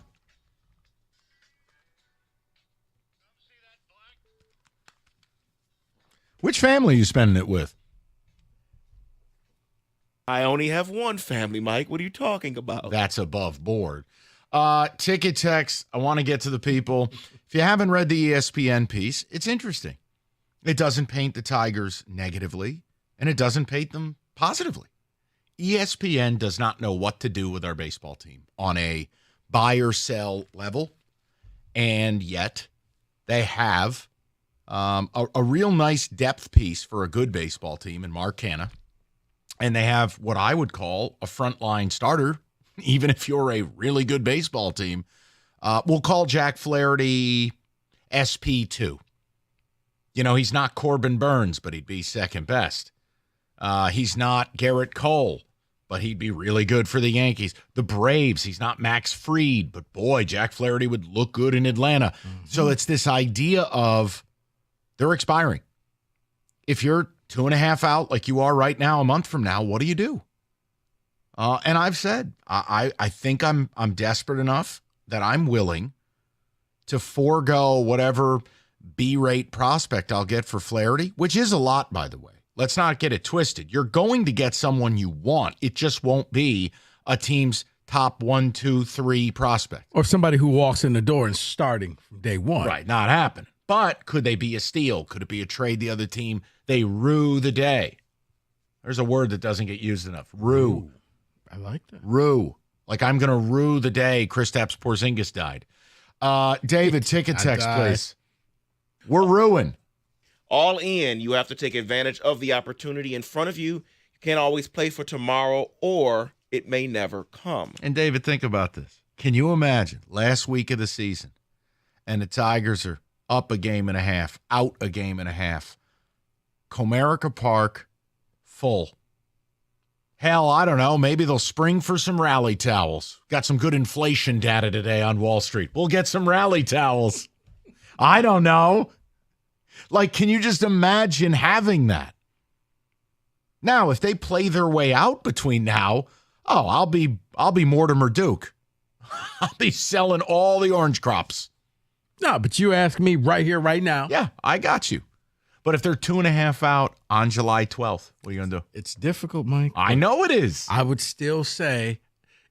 Which family are you spending it with? I only have one family, Mike. What are you talking about? That's above board. Ticket text, I want to get to the people. If you haven't read the ESPN piece, it's interesting. It doesn't paint the Tigers negatively, and it doesn't paint them positively. ESPN does not know what to do with our baseball team on a buy or sell level, and yet they have a real nice depth piece for a good baseball team in Mark Canha, and they have what I would call a frontline starter, even if you're a really good baseball team. We'll call Jack Flaherty SP2. You know, he's not Corbin Burns, but he'd be second best. He's not Garrett Cole, but he'd be really good for the Yankees. The Braves, he's not Max Fried, but boy, Jack Flaherty would look good in Atlanta. Mm-hmm. So it's this idea of they're expiring. If you're 2.5 out like you are right now, a month from now, what do you do? And I've said I think I'm desperate enough that I'm willing to forego whatever B-rate prospect I'll get for Flaherty, which is a lot, by the way. Let's not get it twisted. You're going to get someone you want. It just won't be a team's top 1, 2, 3 prospect. Or somebody who walks in the door and starting from day one. Right, not happening. But could they be a steal? Could it be a trade the other team? They rue the day. There's a word that doesn't get used enough. Rue. Ooh, I like that. Rue. Like I'm going to rue the day Kristaps Porzingis died. David, ticket text, please. We're ruined. All in, you have to take advantage of the opportunity in front of you. You can't always play for tomorrow, or it may never come. And David, think about this. Can you imagine last week of the season and the Tigers are up a game and a half, out a game and a half, Comerica Park full. Hell, I don't know. Maybe they'll spring for some rally towels. Got some good inflation data today on Wall Street. We'll get some rally towels. I don't know. Like, can you just imagine having that? Now, if they play their way out between now, I'll be Mortimer Duke. I'll be selling all the orange crops. No, but you ask me right here, right now. Yeah, I got you. But if they're 2.5 out on July 12th, what are you going to do? It's difficult, Mike. I know it is. I would still say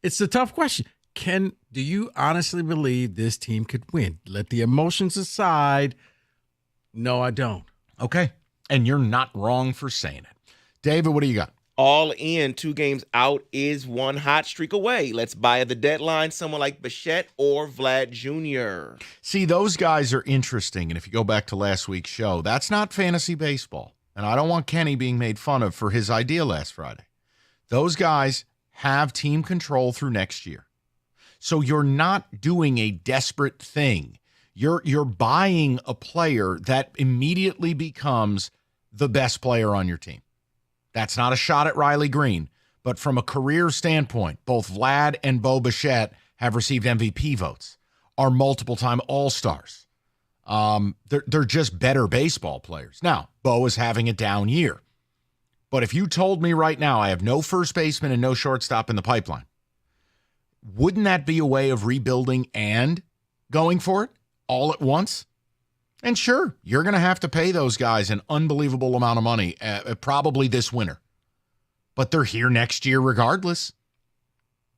it's a tough question. Do you honestly believe this team could win? Let the emotions aside. No, I don't. Okay. And you're not wrong for saying it. David, what do you got? All in, 2 games out is 1 hot streak away. Let's buy at the deadline someone like Bichette or Vlad Jr. See, those guys are interesting. And if you go back to last week's show, that's not fantasy baseball. And I don't want Kenny being made fun of for his idea last Friday. Those guys have team control through next year. So you're not doing a desperate thing. You're buying a player that immediately becomes the best player on your team. That's not a shot at Riley Green, but from a career standpoint, both Vlad and Bo Bichette have received MVP votes, are multiple-time All-Stars. They're just better baseball players. Now, Bo is having a down year. But if you told me right now I have no first baseman and no shortstop in the pipeline, wouldn't that be a way of rebuilding and going for it all at once? And sure, you're going to have to pay those guys an unbelievable amount of money, probably this winter. But they're here next year regardless.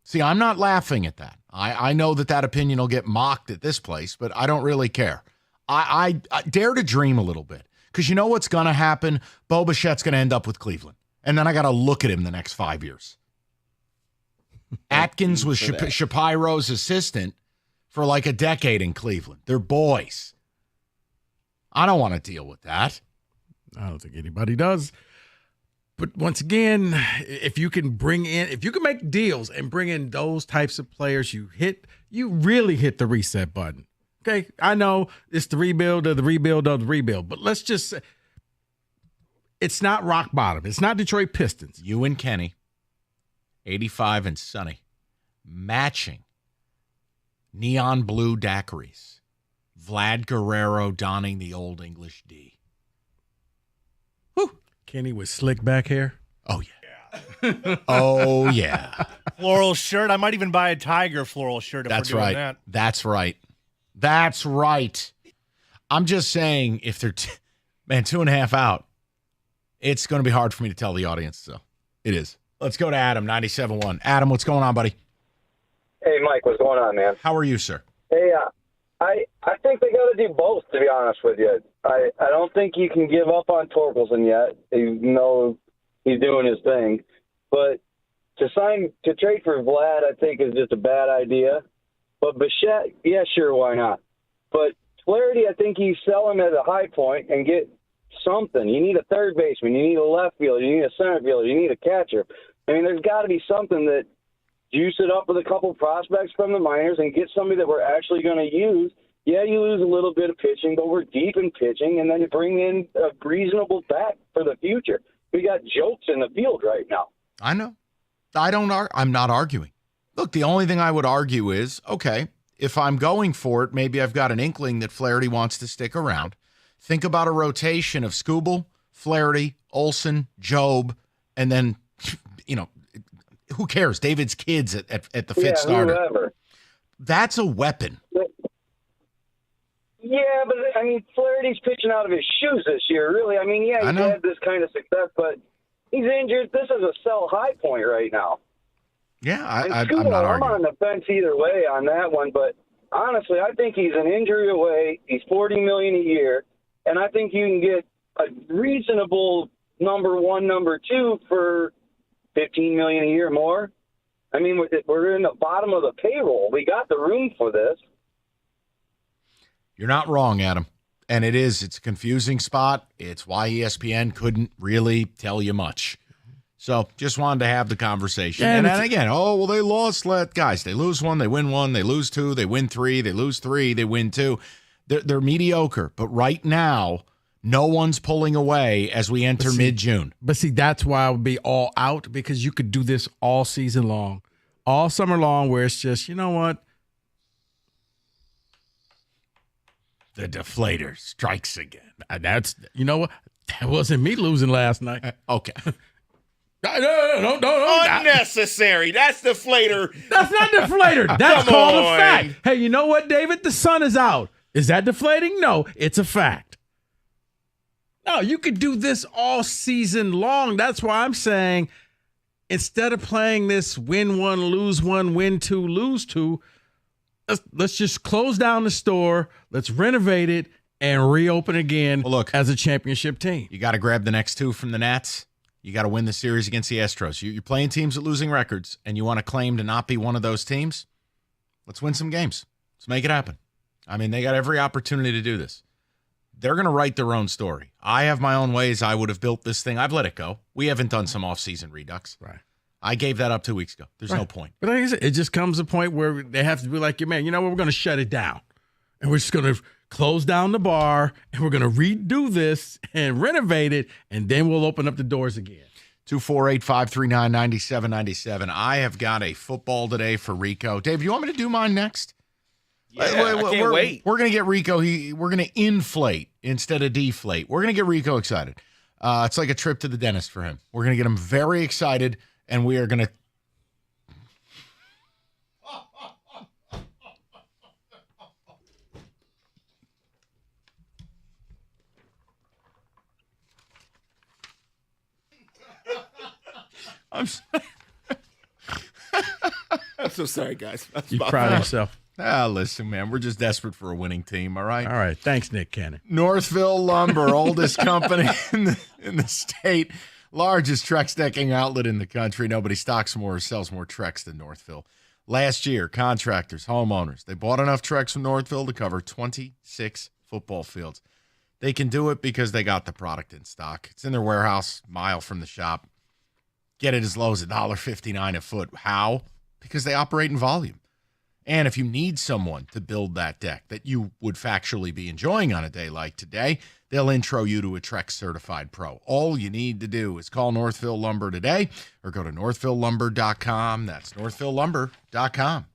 See, I'm not laughing at that. I know that opinion will get mocked at this place, but I don't really care. I dare to dream a little bit. Because you know what's going to happen? Bo Bichette's going to end up with Cleveland. And then I got to look at him the next 5 years. Atkins was Shapiro's assistant for like a decade in Cleveland. They're boys. I don't want to deal with that. I don't think anybody does. But once again, if you can make deals and bring in those types of players, you really hit the reset button. Okay, I know it's the rebuild of the rebuild of the rebuild, but let's just say it's not rock bottom. It's not Detroit Pistons. You and Kenny, 85 and sunny, matching neon blue daiquiris. Vlad Guerrero donning the Old English D. Whew. Kenny with slick back hair. Oh, yeah. Oh, yeah. Floral shirt. I might even buy a Tiger floral shirt if That's we're doing right. that. That's right. That's right. I'm just saying, if they're 2.5 out, it's going to be hard for me to tell the audience. So it is. Let's go to Adam, 97.1. Adam, what's going on, buddy? Hey, Mike, what's going on, man? How are you, sir? Hey, I think they got to do both, to be honest with you. I don't think you can give up on Torkelson yet, even though he's doing his thing. But to trade for Vlad, I think is just a bad idea. But Bichette, yeah, sure, why not? But Flaherty, I think you sell him at a high point and get something. You need a third baseman. You need a left fielder. You need a center fielder. You need a catcher. I mean, there's got to be something that juice it up with a couple prospects from the minors and get somebody that we're actually going to use. Yeah, you lose a little bit of pitching, but we're deep in pitching, and then you bring in a reasonable bat for the future. We got jokes in the field right now. I know. I'm not arguing. Look, the only thing I would argue is, okay, if I'm going for it, maybe I've got an inkling that Flaherty wants to stick around. Think about a rotation of Skubal, Flaherty, Olsen, Job, and then, who cares? David's kids at the fifth starter. Whoever. That's a weapon. Yeah, but I mean, Flaherty's pitching out of his shoes this year. Really, I mean, yeah, he's had this kind of success, but he's injured. This is a sell high point right now. Yeah, I'm not arguing. on the fence either way on that one, but honestly, I think he's an injury away. He's $40 million a year, and I think you can get a reasonable number one, number two for $15 million a year more. I mean, we're in the bottom of the payroll. We got the room for this. You're not wrong, Adam. And it's a confusing spot. It's why ESPN couldn't really tell you much. So just wanted to have the conversation. And then again, they lost. Guys, they lose one, they win one, they lose two, they win three, they lose three, they win two. They're mediocre. But right now, no one's pulling away as we enter mid-June. But see, that's why I would be all out, because you could do this all season long, all summer long, where it's just, you know what? The deflator strikes again. That's, you know what? That wasn't me losing last night. Okay. No. Unnecessary. That's deflator. That's not deflator. That's called a fact. Hey, you know what, David? The sun is out. Is that deflating? No, it's a fact. No, you could do this all season long. That's why I'm saying instead of playing this win one, lose one, win two, lose two, let's just close down the store. Let's renovate it and reopen again as a championship team. You got to grab the next two from the Nats. You got to win the series against the Astros. You're playing teams at losing records, and you want to claim to not be one of those teams? Let's win some games. Let's make it happen. I mean, they got every opportunity to do this. They're going to write their own story. I have my own ways. I would have built this thing. I've let it go. We haven't done some off-season redux. Right. I gave that up 2 weeks ago. There's no point. But like I said, it just comes a point where they have to be like, man, you know what? We're going to shut it down. And we're just going to close down the bar, and we're going to redo this and renovate it, and then we'll open up the doors again. 248-539-9797. I have got a football today for Rico. Dave, you want me to do mine next? Yeah, I can't wait. We're going to get Rico. We're going to inflate instead of deflate. We're going to get Rico excited. It's like a trip to the dentist for him. We're going to get him very excited, and we are going to I'm so sorry, guys. You proud of yourself. Listen, man, we're just desperate for a winning team, all right? All right. Thanks, Nick Cannon. Northville Lumber, oldest company in the state, largest Trex decking outlet in the country. Nobody stocks more or sells more Trex than Northville. Last year, contractors, homeowners, they bought enough Trex from Northville to cover 26 football fields. They can do it because they got the product in stock. It's in their warehouse, mile from the shop. Get it as low as $1.59 a foot. How? Because they operate in volume. And if you need someone to build that deck that you would factually be enjoying on a day like today, they'll intro you to a Trex certified pro. All you need to do is call Northville Lumber today or go to northvillelumber.com. That's northvillelumber.com.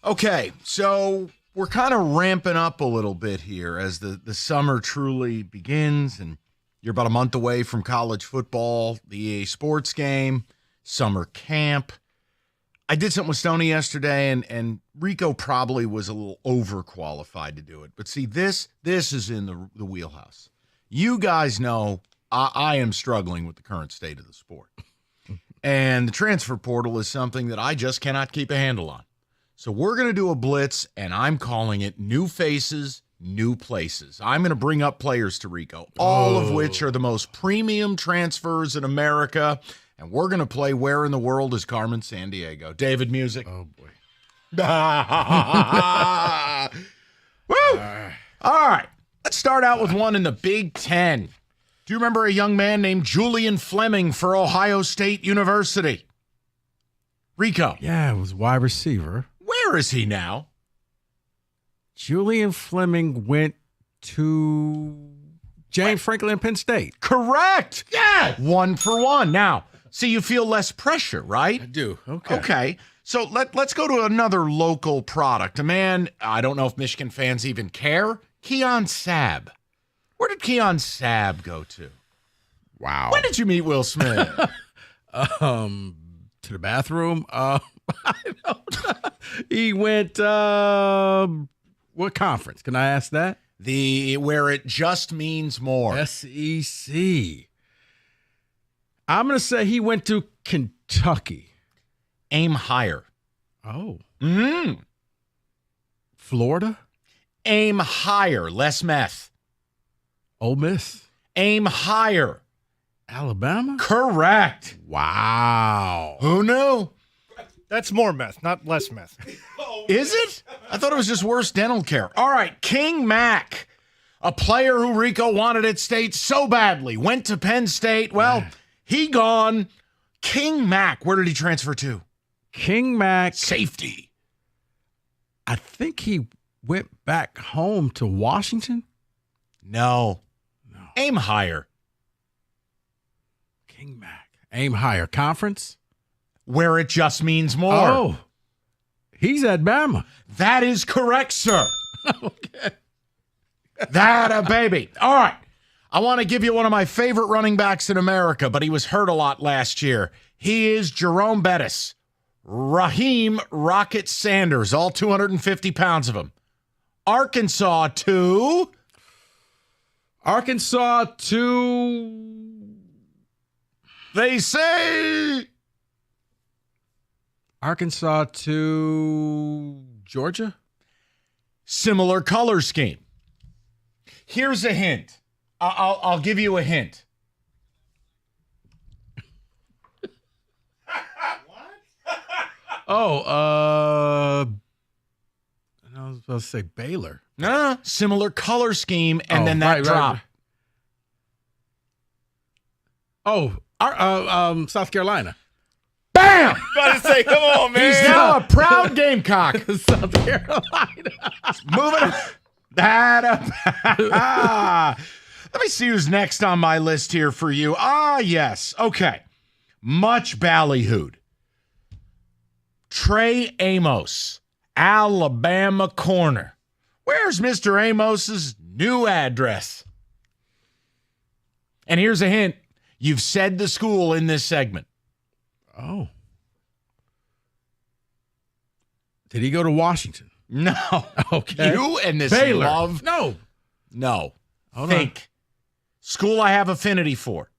Okay, so we're kind of ramping up a little bit here as the summer truly begins, and you're about a month away from college football, the EA Sports game, summer camp. I did something with Stoney yesterday, and Rico probably was a little overqualified to do it. But see, this is in the wheelhouse. You guys know I am struggling with the current state of the sport. And the transfer portal is something that I just cannot keep a handle on. So we're going to do a blitz, and I'm calling it New Faces, New Places. I'm going to bring up players to Rico, all of which are the most premium transfers in America, and we're going to play Where in the World is Carmen Sandiego. David, music. Oh, boy. Woo! All right. Let's start out with one in the Big Ten. Do you remember a young man named Julian Fleming for Ohio State University? Rico. Yeah, it was wide receiver. Where is he now? Julian Fleming went to James Franklin and Penn State. Correct. Yeah. 1 for 1. Now, see, you feel less pressure, right? I do. Okay. Okay. So let's go to another local product. A man, I don't know if Michigan fans even care, Keon Sabb. Where did Keon Sabb go to? Wow. When did you meet Will Smith? To the bathroom. I don't know. He went, what conference? Can I ask that? Where it just means more. SEC. I'm going to say he went to Kentucky. Aim higher. Oh. Mm. Florida? Aim higher. Less meth. Ole Miss? Aim higher. Alabama? Correct. Wow. Who knew? That's more meth, not less meth. Is it? I thought it was just worse dental care. All right, King Mack, a player who Rico wanted at State so badly, went to Penn State. Well, he gone. King Mack, where did he transfer to? King Mack. Safety. I think he went back home to Washington. No. Aim higher. King Mack. Aim higher. Conference? Where it just means more. Oh. He's at Bama. That is correct, sir. Okay. That a baby. All right. I want to give you one of my favorite running backs in America, but he was hurt a lot last year. He is Jerome Bettis. Raheem Rocket Sanders, all 250 pounds of him. Arkansas to... They say... Arkansas to Georgia? Similar color scheme. Here's a hint. I'll give you a hint. I was supposed to say Baylor. No, similar color scheme, and then that drop. Right. South Carolina. Bam! About to say, come on, man. He's now a proud Gamecock. South Carolina. Moving on. That up. Let me see who's next on my list here for you. Yes. Okay. Much ballyhooed. Trey Amos, Alabama corner. Where's Mr. Amos's new address? And here's a hint. You've said the school in this segment. Oh. Did he go to Washington? No. Okay. You and this Baylor. love. No. Hold on. School I have affinity for.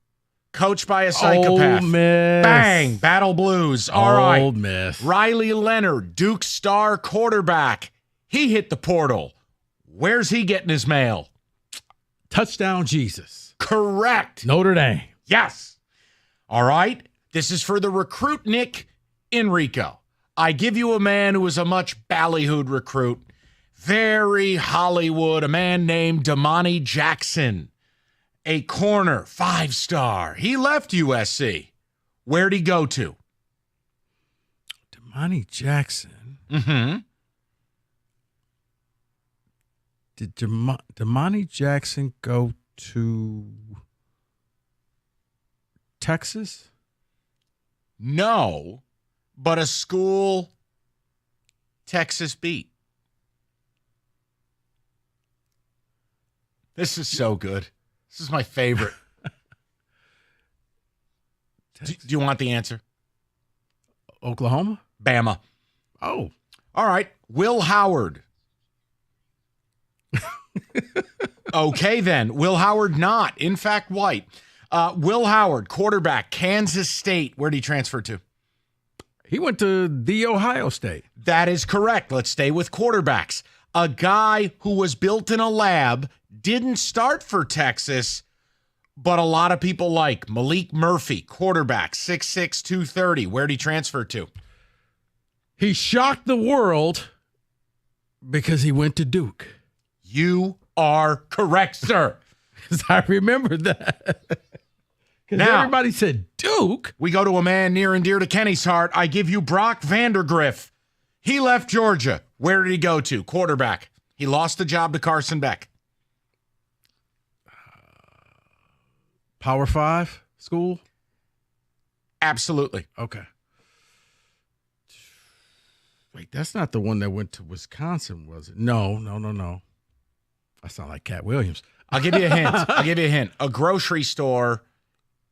Coached by a psychopath. Ole Miss. Bang. Battle Blues. All right. Ole Miss. Riley Leonard, Duke star quarterback. He hit the portal. Where's he getting his mail? Touchdown Jesus. Correct. Notre Dame. Yes. All right. This is for the recruit Nick Enrico. I give you a man who was a much ballyhooed recruit. Very Hollywood. A man named Damani Jackson. A corner, 5-star. He left USC. Where'd he go to? Damani Jackson. Mm-hmm. Did Damani Jackson go to Texas? No, but a school Texas beat? This is so good. This is my favorite. Do you want the answer? Oklahoma? Bama. Oh. All right. Will Howard. Okay, then. Will Howard not. In fact, white. Will Howard, quarterback, Kansas State. Where did he transfer to? He went to the Ohio State. That is correct. Let's stay with quarterbacks. A guy who was built in a lab, didn't start for Texas, but a lot of people like Malik Murphy, quarterback, 6'6", 230. Where did he transfer to? He shocked the world because he went to Duke. You are correct, sir. Because I remember that. Because everybody said Duke. We go to a man near and dear to Kenny's heart. I give you Brock Vandergriff. He left Georgia. Where did he go to? Quarterback. He lost the job to Carson Beck. Power 5 school? Absolutely. Okay. Wait, that's not the one that went to Wisconsin, was it? No. I sound like Cat Williams. I'll give you a hint. A grocery store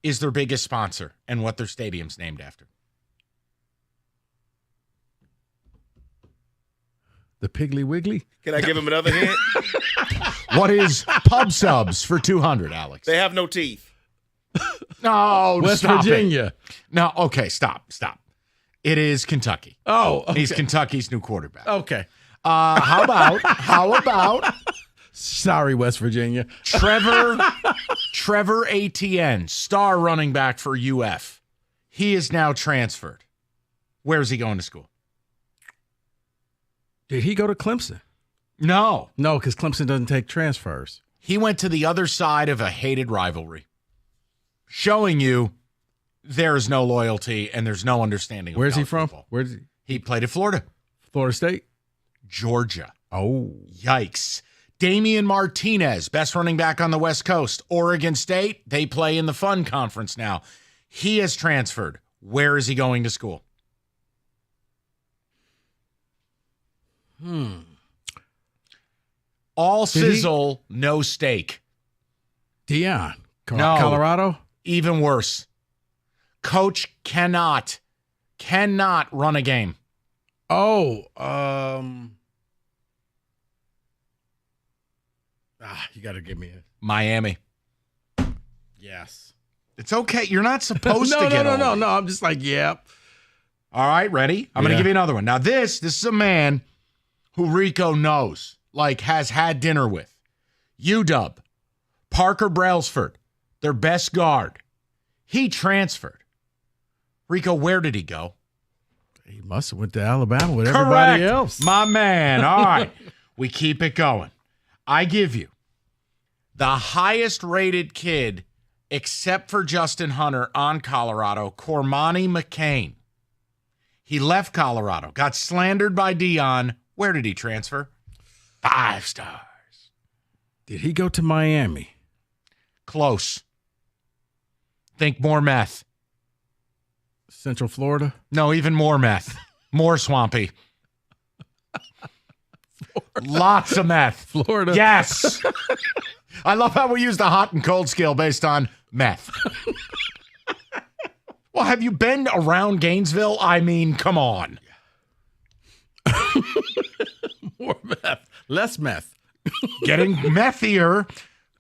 is their biggest sponsor and what their stadium's named after. The Piggly Wiggly? Can I give him another hint? What is Pub Subs for 200, Alex? They have no teeth. No, West stop Virginia. It. No, okay, stop. It is Kentucky. Oh, okay. He's Kentucky's new quarterback. Okay. How about sorry, West Virginia. Trevor Etienne, star running back for UF. He is now transferred. Where is he going to school? Did he go to Clemson? No, because Clemson doesn't take transfers. He went to the other side of a hated rivalry, showing you there's no loyalty and there's no understanding of Where's he from? football. Where's he? He played at Florida. Florida State? Georgia. Oh. Yikes. Damian Martinez, best running back on the West Coast. Oregon State, they play in the Fun Conference now. He has transferred. Where is he going to school? All sizzle, no steak. Dion. No. Colorado? Even worse. Coach cannot run a game. Oh, you got to give me a Miami. yes. It's okay. You're not supposed to get No. I'm just like, yep. All right, ready? I'm going to give you another one. Now, this is a man who Rico knows, like has had dinner with. UW, Parker Brailsford, their best guard. He transferred. Rico, where did he go? He must have went to Alabama with everybody else. My man. All right. We keep it going. I give you the highest rated kid, except for Justin Hunter on Colorado, Cormani McCain. He left Colorado, got slandered by Dion. Where did he transfer? 5 stars. Did he go to Miami? Close. Think more meth. Central Florida? No, even more meth. More swampy. Lots of meth. Florida? Yes. I love how we use the hot and cold scale based on meth. Well, have you been around Gainesville? I mean, come on. More meth. Less meth. Getting methier.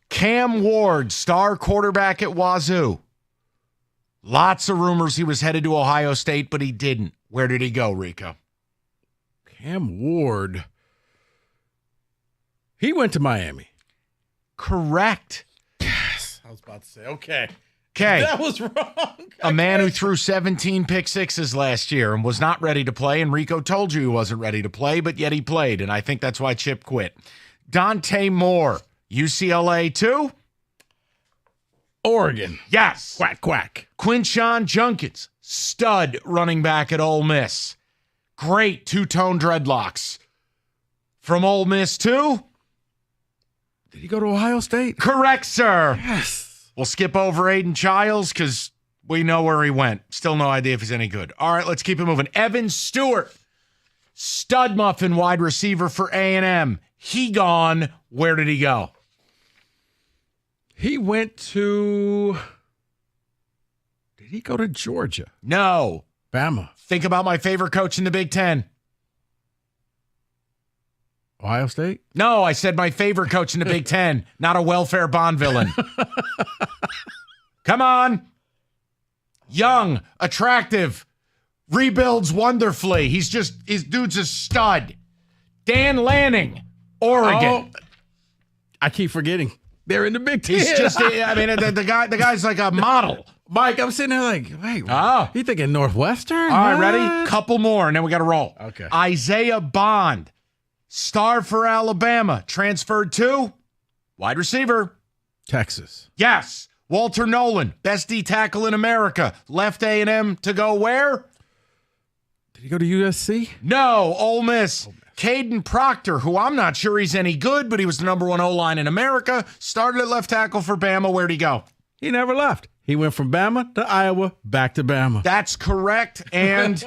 Cam Ward, star quarterback at Wazoo. Lots of rumors he was headed to Ohio State, but he didn't. Where did he go, Rico? Cam Ward. He went to Miami. Correct. Yes. I was about to say, okay. That was wrong. A man who threw 17 pick sixes last year and was not ready to play, and Rico told you he wasn't ready to play, but yet he played, and I think that's why Chip quit. Dante Moore, UCLA too? Oregon. Yes. Quack, quack. Quinshon Junkins, stud running back at Ole Miss. Great two-tone dreadlocks. From Ole Miss too? Did he go to Ohio State? Correct, sir. Yes. We'll skip over Aiden Childs because we know where he went. Still no idea if he's any good. All right, let's keep it moving. Evan Stewart, Stud muffin wide receiver for A&M. He gone. Where did he go? He went to. Did he go to Georgia? No. Bama. Think about my favorite coach in the Big Ten. Ohio State? No, I said my favorite coach in the Big Ten, not a welfare bond villain. Come on. Young, attractive, rebuilds wonderfully. His dude's a stud. Dan Lanning, Oregon. Oh, I keep forgetting. They're in the Big Ten. He's just, the guy's like a model. Mike, I'm sitting there like, wait, you thinking Northwestern? All right, ready? Couple more, and then we got to roll. Okay. Isaiah Bond, star for Alabama, transferred to wide receiver. Texas. Yes. Walter Nolan, best D tackle in America, left A&M to go where? Did he go to USC? No, Ole Miss. Caden Proctor, who I'm not sure he's any good, but he was the number 1 O-line in America, started at left tackle for Bama. Where'd he go? He never left. He went from Bama to Iowa, back to Bama. That's correct. And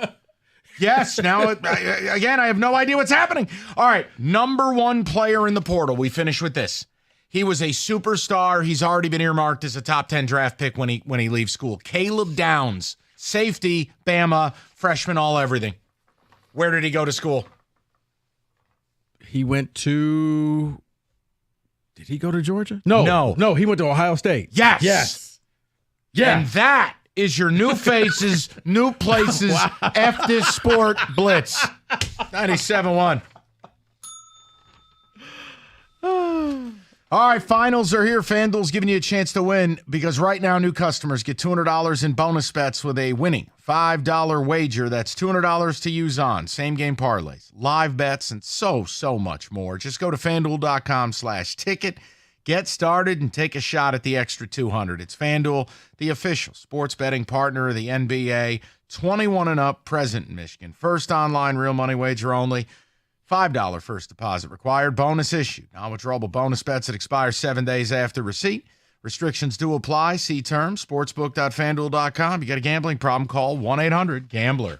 yes, now, again, I have no idea what's happening. All right, number 1 player in the portal. We finish with this. He was a superstar. He's already been earmarked as a top 10 draft pick when he leaves school. Caleb Downs, safety, Bama, freshman, all everything. Where did he go to school? He went to. Did he go to Georgia? No. He went to Ohio State. Yes. Yeah. And that is your new faces, new places, F this sport blitz. 97.1. All right, finals are here. FanDuel's giving you a chance to win because right now new customers get $200 in bonus bets with a winning $5 wager. That's $200 to use on same game parlays, live bets, and so much more. Just go to FanDuel.com/ticket. Get started and take a shot at the extra $200. It's FanDuel, the official sports betting partner of the NBA. 21 and up, present in Michigan. First online real money wager only. $5 first deposit required. Bonus issued. Non-withdrawable bonus bets that expire 7 days after receipt. Restrictions do apply. See terms. Sportsbook.fanduel.com. You got a gambling problem, call 1-800-GAMBLER.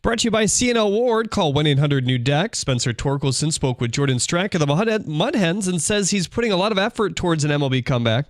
Brought to you by CNL Ward. Call 1-800-NEW-DECK. Spencer Torkelson spoke with Jordan Strack of the Mud Hens and says he's putting a lot of effort towards an MLB comeback.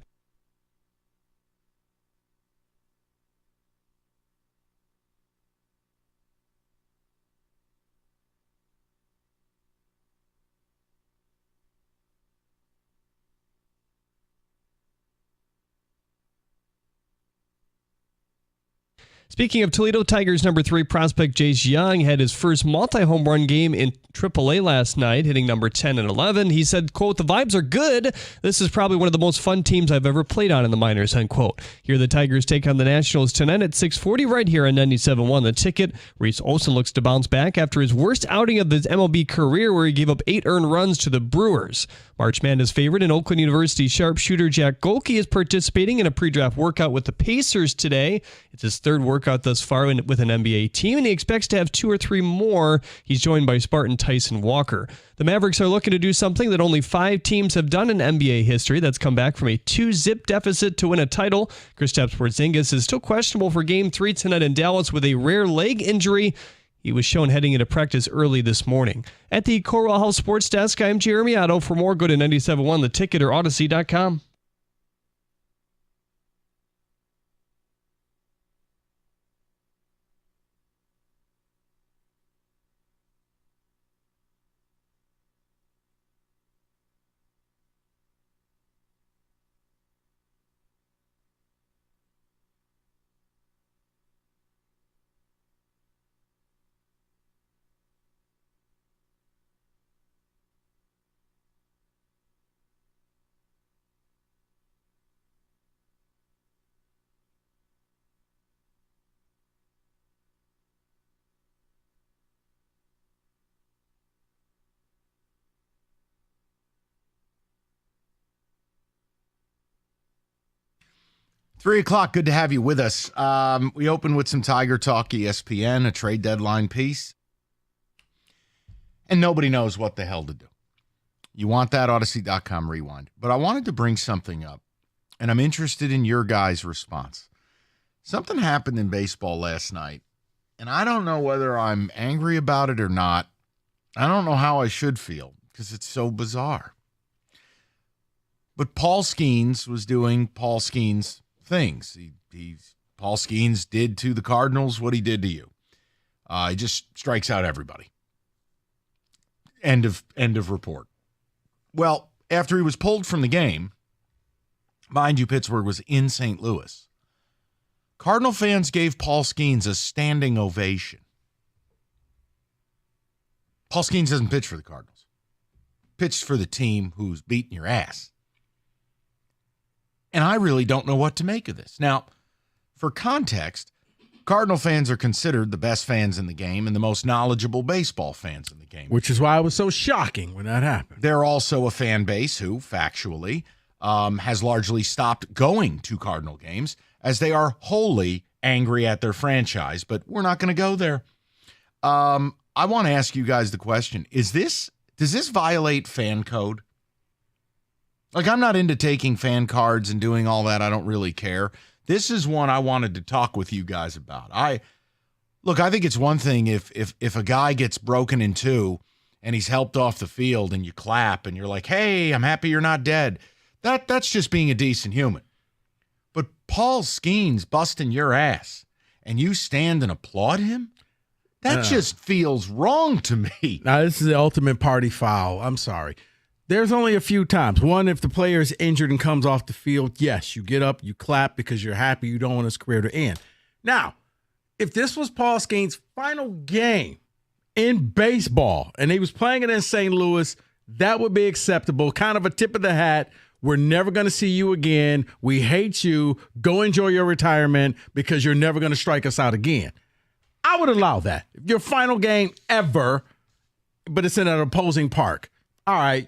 Speaking of Toledo, Tigers number 3 prospect Jace Young had his first multi-home run game in AAA last night, hitting number 10 and 11. He said, quote, "The vibes are good. This is probably one of the most fun teams I've ever played on in the minors," end quote. Here the Tigers take on the Nationals tonight at 6:40 right here on 97.1 The Ticket. Reese Olson looks to bounce back after his worst outing of his MLB career where he gave up 8 earned runs to the Brewers. March Madness favorite and Oakland University sharpshooter Jack Golke is participating in a pre-draft workout with the Pacers today. It's his third workout thus far with an NBA team, and he expects to have 2 or 3 more. He's joined by Spartan Tyson Walker. The Mavericks are looking to do something that only 5 teams have done in NBA history. That's come back from a 2-zip deficit to win a title. Kristaps Porzingis is still questionable for Game 3 tonight in Dallas with a rare leg injury. He was shown heading into practice early this morning. At the Corwell Health Sports Desk, I'm Jeremy Otto. For more, go to 97.1 The Ticket or Odyssey.com. Three o'clock, good to have you with us. We open with some Tiger Talk, ESPN, a trade deadline piece. And nobody knows what the hell to do. You want that, Odyssey.com rewind. But I wanted to bring something up, and I'm interested in your guys' response. Something happened in baseball last night, and I don't know whether I'm angry about it or not. I don't know how I should feel because it's so bizarre. But Paul Skenes was doing Paul Skenes things. Paul Skenes did to the Cardinals what he did to you. He just strikes out everybody. End of report. Well, after he was pulled from the game, mind you, Pittsburgh was in St. Louis. Cardinal fans gave Paul Skenes a standing ovation. Paul Skenes doesn't pitch for the Cardinals. Pitched for the team who's beating your ass. And I really don't know what to make of this. Now, for context, Cardinal fans are considered the best fans in the game and the most knowledgeable baseball fans in the game. Which is why it was so shocking when that happened. They're also a fan base who, factually, has largely stopped going to Cardinal games as they are wholly angry at their franchise. But we're not going to go there. I want to ask you guys the question. Does this violate fan code? Like, I'm not into taking fan cards and doing all that. I don't really care. This is one I wanted to talk with you guys about. I think it's one thing if a guy gets broken in two and he's helped off the field and you clap and you're like, hey, I'm happy you're not dead. That's just being a decent human. But Paul Skenes busting your ass and you stand and applaud him? That just feels wrong to me. Now, this is the ultimate party foul. I'm sorry. There's only a few times. One, if the player is injured and comes off the field, yes, you get up, you clap because you're happy you don't want his career to end. Now, if this was Paul Skenes' final game in baseball and he was playing it in St. Louis, that would be acceptable. Kind of a tip of the hat. We're never going to see you again. We hate you. Go enjoy your retirement because you're never going to strike us out again. I would allow that. Your final game ever, but it's in an opposing park. All right,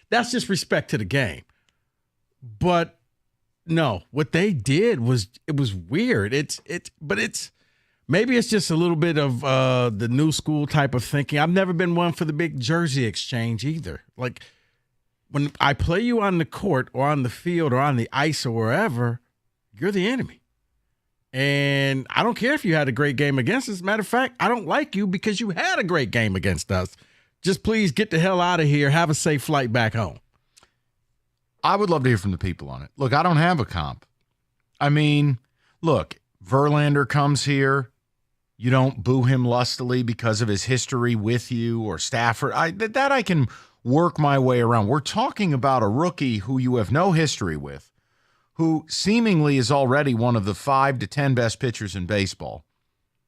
that's just respect to the game. But no, what they did was weird. Maybe it's just a little bit of the new school type of thinking. I've never been one for the big jersey exchange either. Like when I play you on the court or on the field or on the ice or wherever, you're the enemy. And I don't care if you had a great game against us. Matter of fact, I don't like you because you had a great game against us. Just please get the hell out of here. Have a safe flight back home. I would love to hear from the people on it. Look, I don't have a comp. I mean, look, Verlander comes here. You don't boo him lustily because of his history with you or Stafford. That I can work my way around. We're talking about a rookie who you have no history with, who seemingly is already one of the 5 to 10 best pitchers in baseball.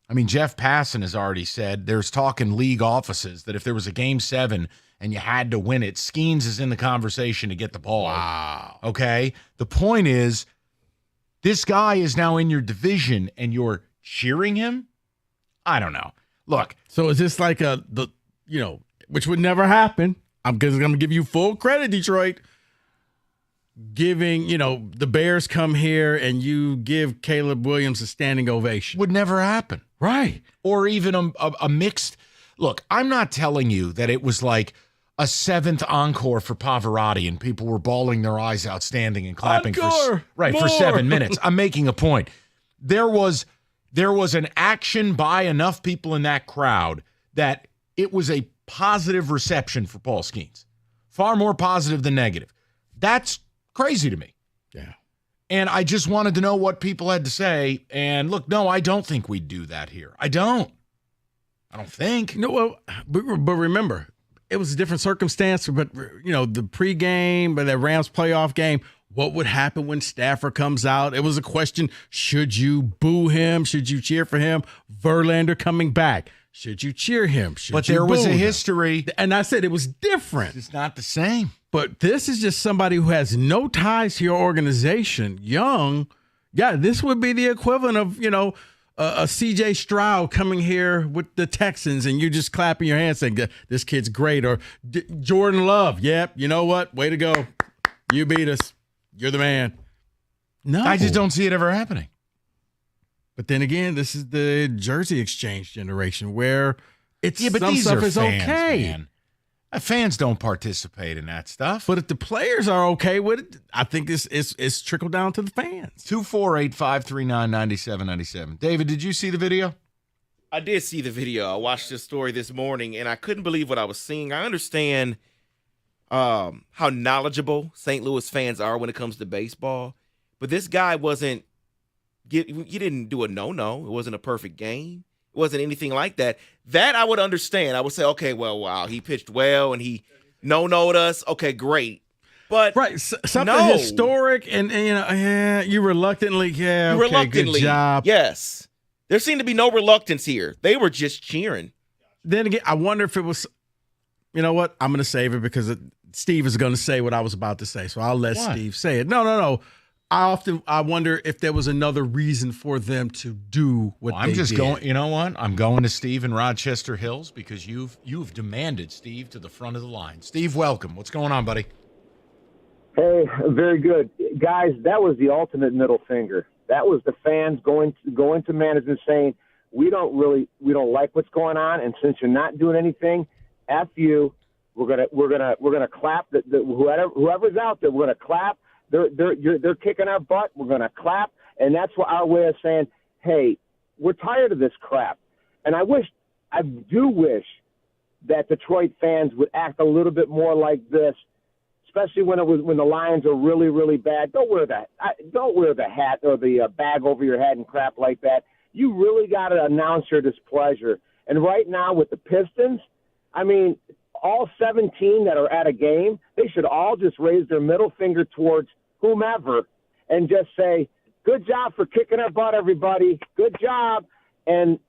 I mean, Jeff Passan has already said there's talk in league offices that if there was a Game 7 and you had to win it, Skenes is in the conversation to get the ball. Wow. Okay? The point is, this guy is now in your division and you're cheering him? I don't know. Look. So is this like which would never happen. I'm going to give you full credit, Detroit. Giving, the Bears come here and you give Caleb Williams a standing ovation. Would never happen. Right. Or even a mixed. Look, I'm not telling you that it was like a 7th encore for Pavarotti and people were bawling their eyes out standing and clapping for 7 minutes. I'm making a point. There was an action by enough people in that crowd that it was a positive reception for Paul Skenes. Far more positive than negative. That's crazy to me. Yeah. And I just wanted to know what people had to say. And look, no, I don't think we'd do that here. I don't think. No, well, but remember, it was a different circumstance. But, the pregame, but that Rams playoff game, what would happen when Stafford comes out? It was a question, should you boo him? Should you cheer for him? Verlander coming back. Should you cheer him? But there was a history. And I said it was different. It's not the same. But this is just somebody who has no ties to your organization. Young. Yeah, this would be the equivalent of, a C.J. Stroud coming here with the Texans and you just clapping your hands saying, this kid's great. Or Jordan Love. Yep, you know what? Way to go. You beat us. You're the man. No. I just don't see it ever happening. But then again, this is the jersey exchange generation where it's but some these stuff are is fans, okay. Man. Fans don't participate in that stuff. But if the players are okay with it, I think it's trickled down to the fans. 248-539-9797. David, did you see the video? I did see the video. I watched this story this morning, and I couldn't believe what I was seeing. I understand how knowledgeable St. Louis fans are when it comes to baseball, but this guy he didn't do a no-no. It wasn't a perfect game. It wasn't anything like that. That I would understand. I would say, okay, well, wow, he pitched well and he no-no'd us. Okay, great. But something historic and you reluctantly, good job. Yes. There seemed to be no reluctance here. They were just cheering. Then again, I wonder if it was, you know what? I'm going to save it because Steve is going to say what I was about to say. So I'll let Steve say it. No. I wonder if there was another reason for them to do what they did. Going. You know what? I'm going to Steve in Rochester Hills because you've demanded Steve to the front of the line. Steve, welcome. What's going on, buddy? Hey, very good, guys. That was the ultimate middle finger. That was the fans going to management saying, we don't like what's going on, and since you're not doing anything, F you. We're gonna clap. Whoever's out there, we're gonna clap. They're kicking our butt. We're going to clap. And that's what our way of saying, hey, we're tired of this crap. And I do wish that Detroit fans would act a little bit more like this, especially when the Lions are really, really bad. Don't wear the hat or the bag over your head and crap like that. You really got to announce your displeasure. And right now with the Pistons, I mean, all 17 that are at a game, they should all just raise their middle finger towards whomever and just say, good job for kicking our butt, everybody. Good job. And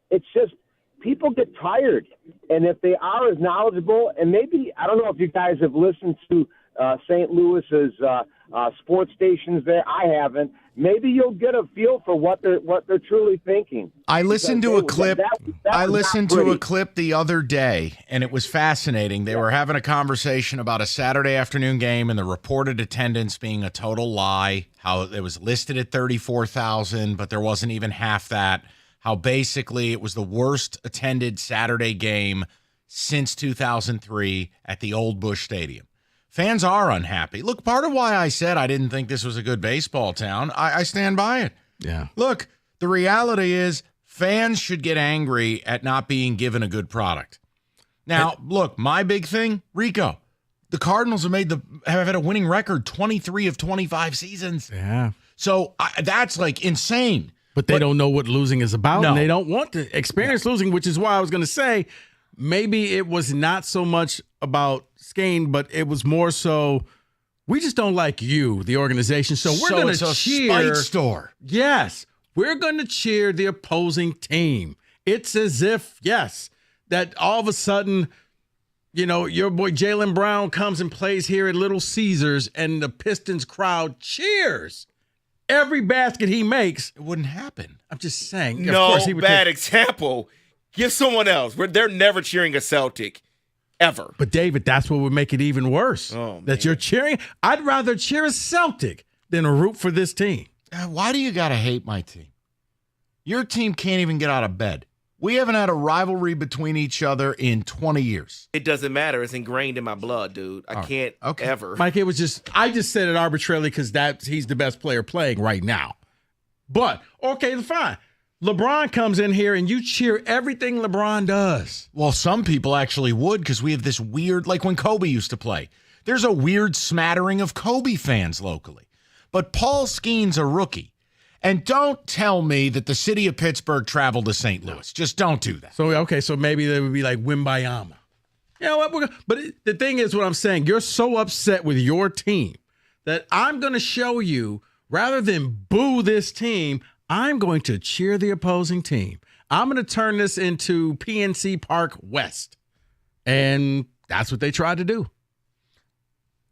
it's just people get tired. And if they are as knowledgeable, and maybe, I don't know if you guys have listened to St. Louis's sports stations there. I haven't. Maybe you'll get a feel for what they're truly thinking. I listened to a clip. I listened to a clip the other day, and it was fascinating. They were having a conversation about a Saturday afternoon game and the reported attendance being a total lie. How it was listed at 34,000, but there wasn't even half that. How basically it was the worst attended Saturday game since 2003 at the old Busch Stadium. Fans are unhappy. Look, part of why I said I didn't think this was a good baseball town, I stand by it. Yeah. Look, The reality is fans should get angry at not being given a good product. Now, look, my big thing, Rico, the Cardinals have had a winning record 23 of 25 seasons. Yeah. So that's like insane. But they don't know what losing is about, No. and they don't want to experience losing, which is why I was going to say maybe it was not so much about Skenes, but it was more so we just don't like you, the organization. So we're going to cheer. Spite store. Yes. We're going to cheer the opposing team. It's as if, yes, that all of a sudden, you know, your boy Jaylen Brown comes and plays here at Little Caesars and the Pistons crowd cheers every basket he makes. It wouldn't happen. I'm just saying. No, of course he would bad example. Give someone else. They're never cheering a Celtic, ever. But, David, that's what would make it even worse. That you're cheering. I'd rather cheer a Celtic than root for this team. Why do you got to hate my team? Your team can't even get out of bed. We haven't had a rivalry between each other in 20 years. It doesn't matter. It's ingrained in my blood, dude. I can't ever. Mike, it was just, I just said it arbitrarily because he's the best player playing right now. But, okay, fine. LeBron comes in here and you cheer everything LeBron does. Well, some people actually would because we have this weird, like when Kobe used to play. There's a weird smattering of Kobe fans locally. But Paul Skenes a rookie. And don't tell me that the city of Pittsburgh traveled to St. Louis. Just don't do that. So maybe they would be like Wimbayama. You know what? The thing is what I'm saying, you're so upset with your team that I'm going to show you, rather than boo this team, I'm going to cheer the opposing team. I'm going to turn this into PNC Park West. And that's what they tried to do.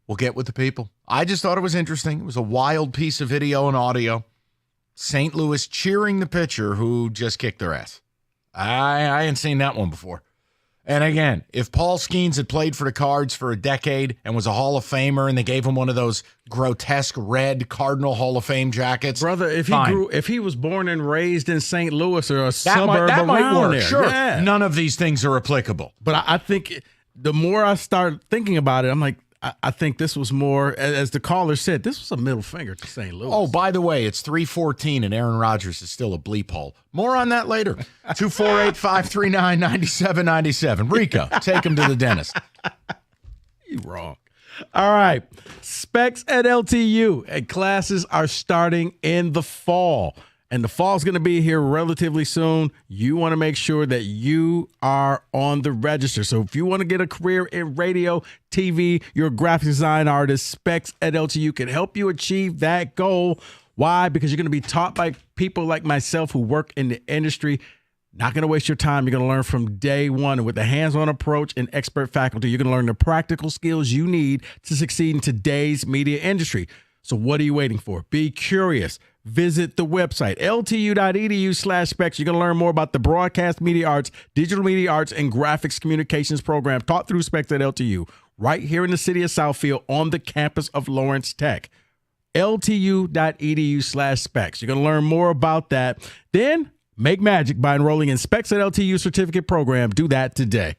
We'll get with the people. I just thought it was interesting. It was a wild piece of video and audio. St. Louis cheering the pitcher who just kicked their ass. I hadn't seen that one before. And again, if Paul Skenes had played for the Cards for a decade and was a Hall of Famer and they gave him one of those grotesque red Cardinal Hall of Fame jackets, brother, if he was born and raised in St. Louis or a suburb that might around work. there, Sure, yeah. None of these things are applicable. But I think the more I start thinking about it, I'm like, I think this was more, as the caller said, this was a middle finger to St. Louis. Oh, by the way, it's 3:14 and Aaron Rodgers is still a bleep hole. More on that later. 248-539-9797. Rico, take him to the dentist. You wrong. All right. Specs at LTU and classes are starting in the fall. And the fall's going to be here relatively soon. You want to make sure that you are on the register. So if you want to get a career in radio, TV, you're a graphic design artist, Specs at LTU can help you achieve that goal. Why? Because you're going to be taught by people like myself who work in the industry. Not going to waste your time. You're going to learn from day one. And with a hands-on approach and expert faculty, you're going to learn the practical skills you need to succeed in today's media industry. So what are you waiting for? Be curious. Visit the website, ltu.edu/specs. You're going to learn more about the broadcast media arts, digital media arts, and graphics communications program taught through Specs at LTU, right here in the city of Southfield on the campus of Lawrence Tech. ltu.edu/specs. You're going to learn more about that. Then make magic by enrolling in Specs at LTU certificate program. Do that today.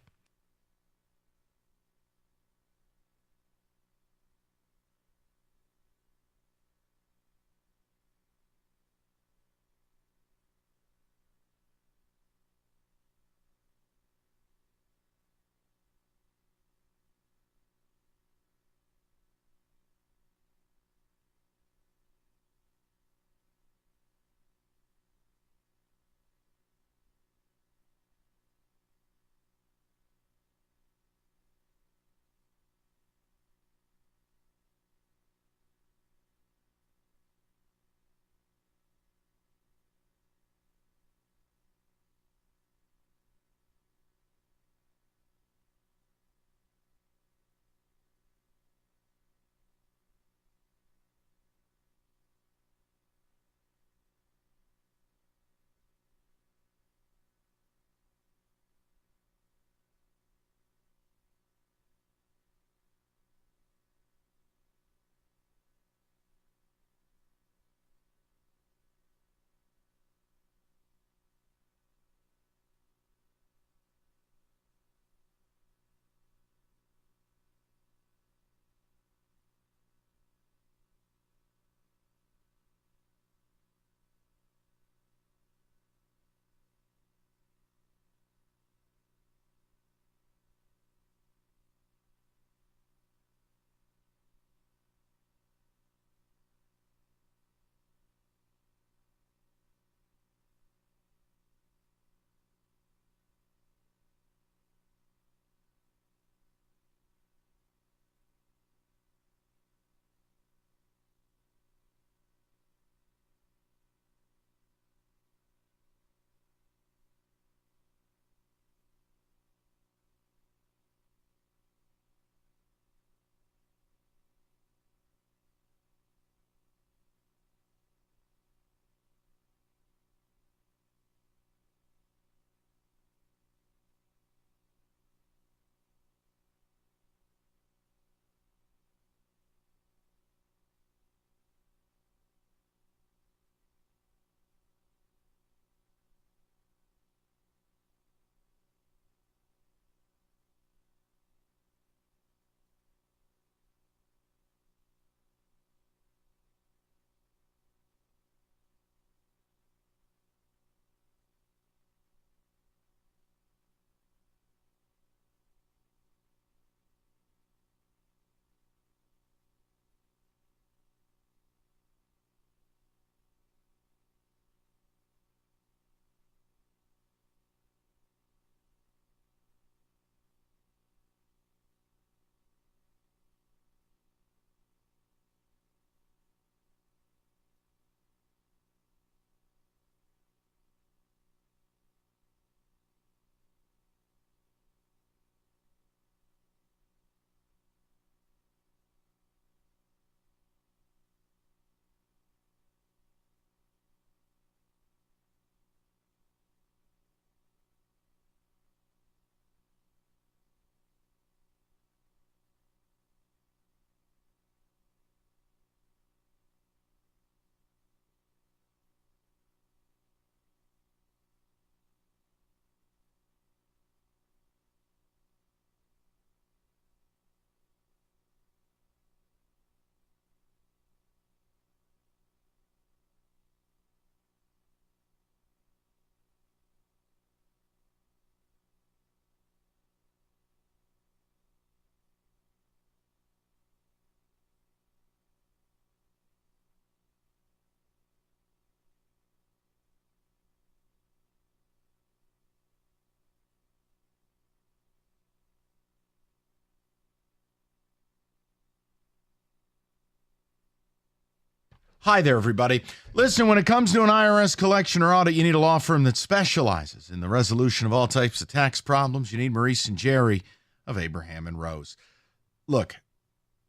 Hi there, everybody. Listen, when it comes to an IRS collection or audit, you need a law firm that specializes in the resolution of all types of tax problems. You need Maurice and Jerry of Abraham and Rose. Look,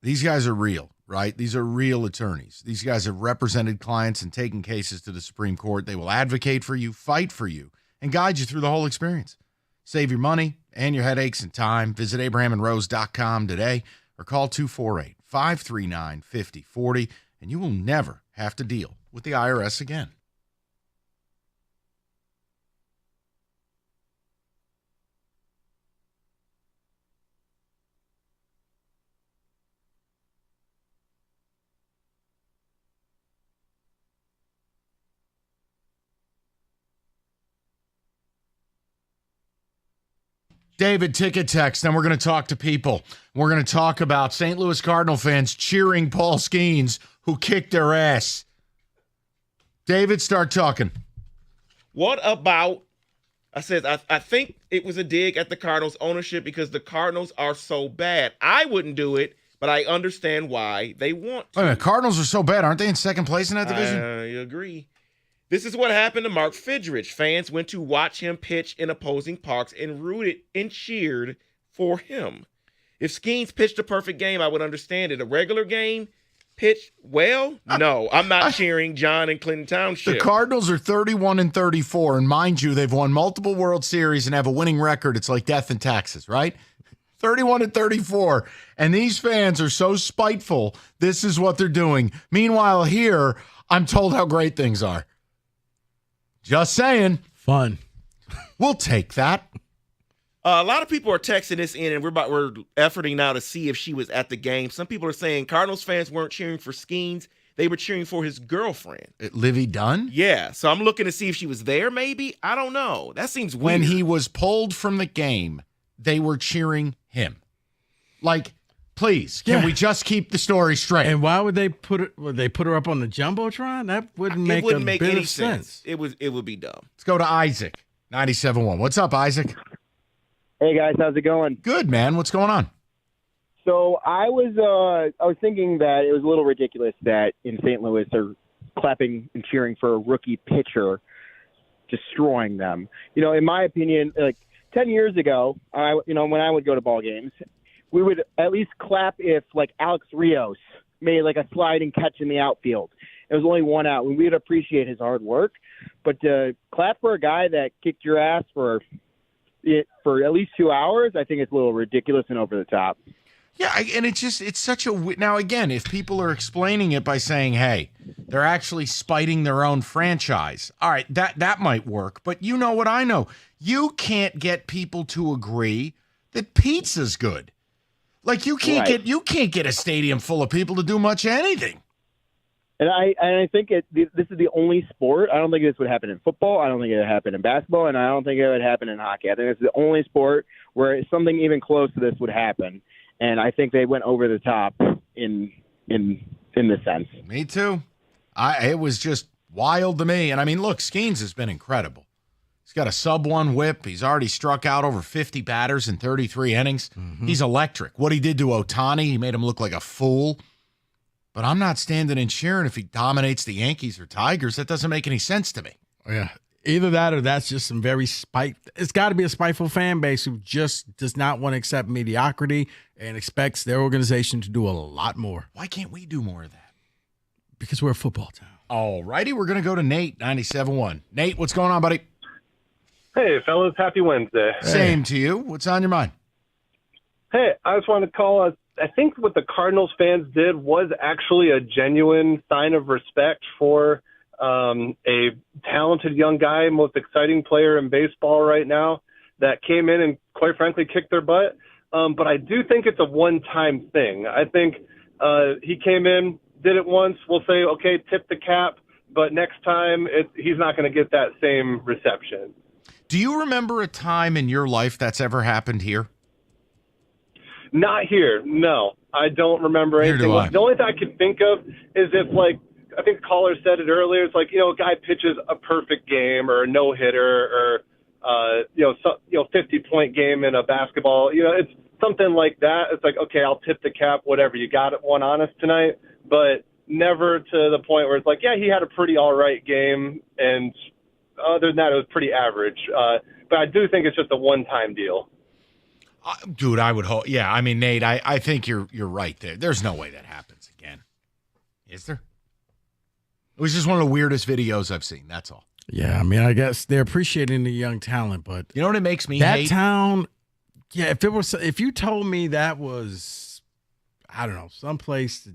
these guys are real, right? These are real attorneys. These guys have represented clients and taken cases to the Supreme Court. They will advocate for you, fight for you, and guide you through the whole experience. Save your money and your headaches and time. Visit abrahamandrose.com today or call 248-539-5040, and you will never have to deal with the IRS again. David, ticket text, and we're going to talk to people. We're going to talk about St. Louis Cardinal fans cheering Paul Skenes, who kicked their ass. David, start talking. What about, I think it was a dig at the Cardinals ownership because the Cardinals are so bad. I wouldn't do it, but I understand why they want to. Wait a minute, Cardinals are so bad. Aren't they in second place in that division? I agree. This is what happened to Mark Fidrich. Fans went to watch him pitch in opposing parks and rooted and cheered for him. If Skenes pitched a perfect game, I would understand it. A regular game, pitched well? No, I'm not cheering John and Clinton Township. The Cardinals are 31-34, and mind you, they've won multiple World Series and have a winning record. It's like death and taxes, right? 31-34, and these fans are so spiteful. This is what they're doing. Meanwhile, here, I'm told how great things are. Just saying. Fun. We'll take that. A lot of people are texting this in, and we're efforting now to see if she was at the game. Some people are saying Cardinals fans weren't cheering for Skenes. They were cheering for his girlfriend. Livy Dunn? Yeah, so I'm looking to see if she was there maybe. I don't know. That seems weird. When he was pulled from the game, they were cheering him. Like, please, can we just keep the story straight? And why would they put her up on the Jumbotron? That wouldn't make a bit any of sense. It would be dumb. Let's go to Isaac, 97.1. What's up, Isaac? Hey guys, how's it going? Good, man. What's going on? So I was thinking that it was a little ridiculous that in St. Louis they're clapping and cheering for a rookie pitcher, destroying them. In my opinion, like 10 years ago, when I would go to ball games, we would at least clap if like Alex Rios made like a sliding catch in the outfield. It was only one out. We'd appreciate his hard work, but to clap for a guy that kicked your ass for at least 2 hours, I think it's a little ridiculous and over the top. Yeah, and it's such a... Now, again, if people are explaining it by saying, hey, they're actually spiting their own franchise, all right, that might work. But you know what I know. You can't get people to agree that pizza's good. Like, you can't get a stadium full of people to do much anything. And I think this is the only sport. I don't think this would happen in football. I don't think it would happen in basketball, and I don't think it would happen in hockey. I think it's the only sport where something even close to this would happen. And I think they went over the top in this sense. Me too. It was just wild to me. And I mean, look, Skenes has been incredible. He's got a sub-1 whip. He's already struck out over 50 batters in 33 innings. Mm-hmm. He's electric. What he did to Ohtani, he made him look like a fool. But I'm not standing and cheering if he dominates the Yankees or Tigers. That doesn't make any sense to me. Yeah. Either that or that's just some very it's got to be a spiteful fan base who just does not want to accept mediocrity and expects their organization to do a lot more. Why can't we do more of that? Because we're a football town. All righty. We're going to go to Nate, 97.1. Nate, what's going on, buddy? Hey, fellas. Happy Wednesday. Same to you. What's on your mind? Hey, I just wanted to call I think what the Cardinals fans did was actually a genuine sign of respect for a talented young guy, most exciting player in baseball right now that came in and quite frankly kicked their butt. But I do think it's a one-time thing. I think he came in, did it once. We'll say, okay, tip the cap. But next time he's not going to get that same reception. Do you remember a time in your life that's ever happened here? Not here, no. I don't remember anything. The only thing I can think of is if, like, I think the caller said it earlier, it's like, a guy pitches a perfect game or a no-hitter or, 50-point game in a basketball. It's something like that. It's like, okay, I'll tip the cap, whatever. You got it one on us tonight. But never to the point where it's like, yeah, he had a pretty all right game, and other than that, it was pretty average. But I do think it's just a one-time deal. Dude, I would hope. Yeah, I mean, Nate, I think you're right there. There's no way that happens again. Is there? It was just one of the weirdest videos I've seen. That's all. Yeah, I mean, I guess they're appreciating the young talent, but you know what it makes me that hate? town. Yeah, if you told me that was, I don't know, someplace.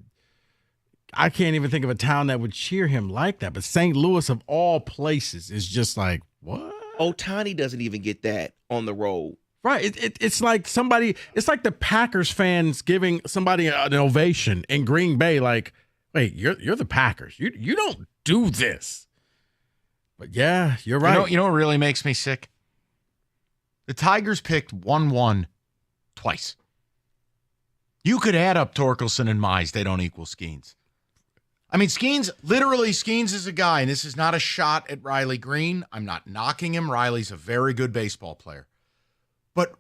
I can't even think of a town that would cheer him like that. But St. Louis, of all places, is just like, what? Ohtani doesn't even get that on the road. Right. It's like somebody. It's like the Packers fans giving somebody an ovation in Green Bay. Like, wait, you're the Packers. You don't do this. But yeah, you're right. You know what really makes me sick? The Tigers picked 1-1 twice. You could add up Torkelson and Mize. They don't equal Skenes. I mean, Skenes is a guy, and this is not a shot at Riley Green. I'm not knocking him. Riley's a very good baseball player. But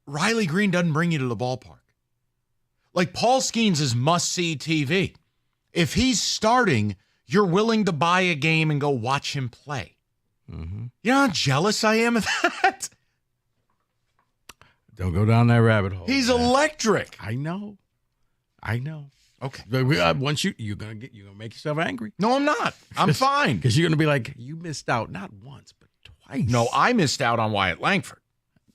Riley Green doesn't bring you to the ballpark. Like, Paul Skenes is must-see TV. If he's starting, you're willing to buy a game and go watch him play. Mm-hmm. You know how jealous I am of that? Don't go down that rabbit hole. He's electric. I know. Okay. But once you're gonna make yourself angry. No, I'm not. I'm fine. Because you're gonna be like, you missed out not once but twice. No, I missed out on Wyatt Langford.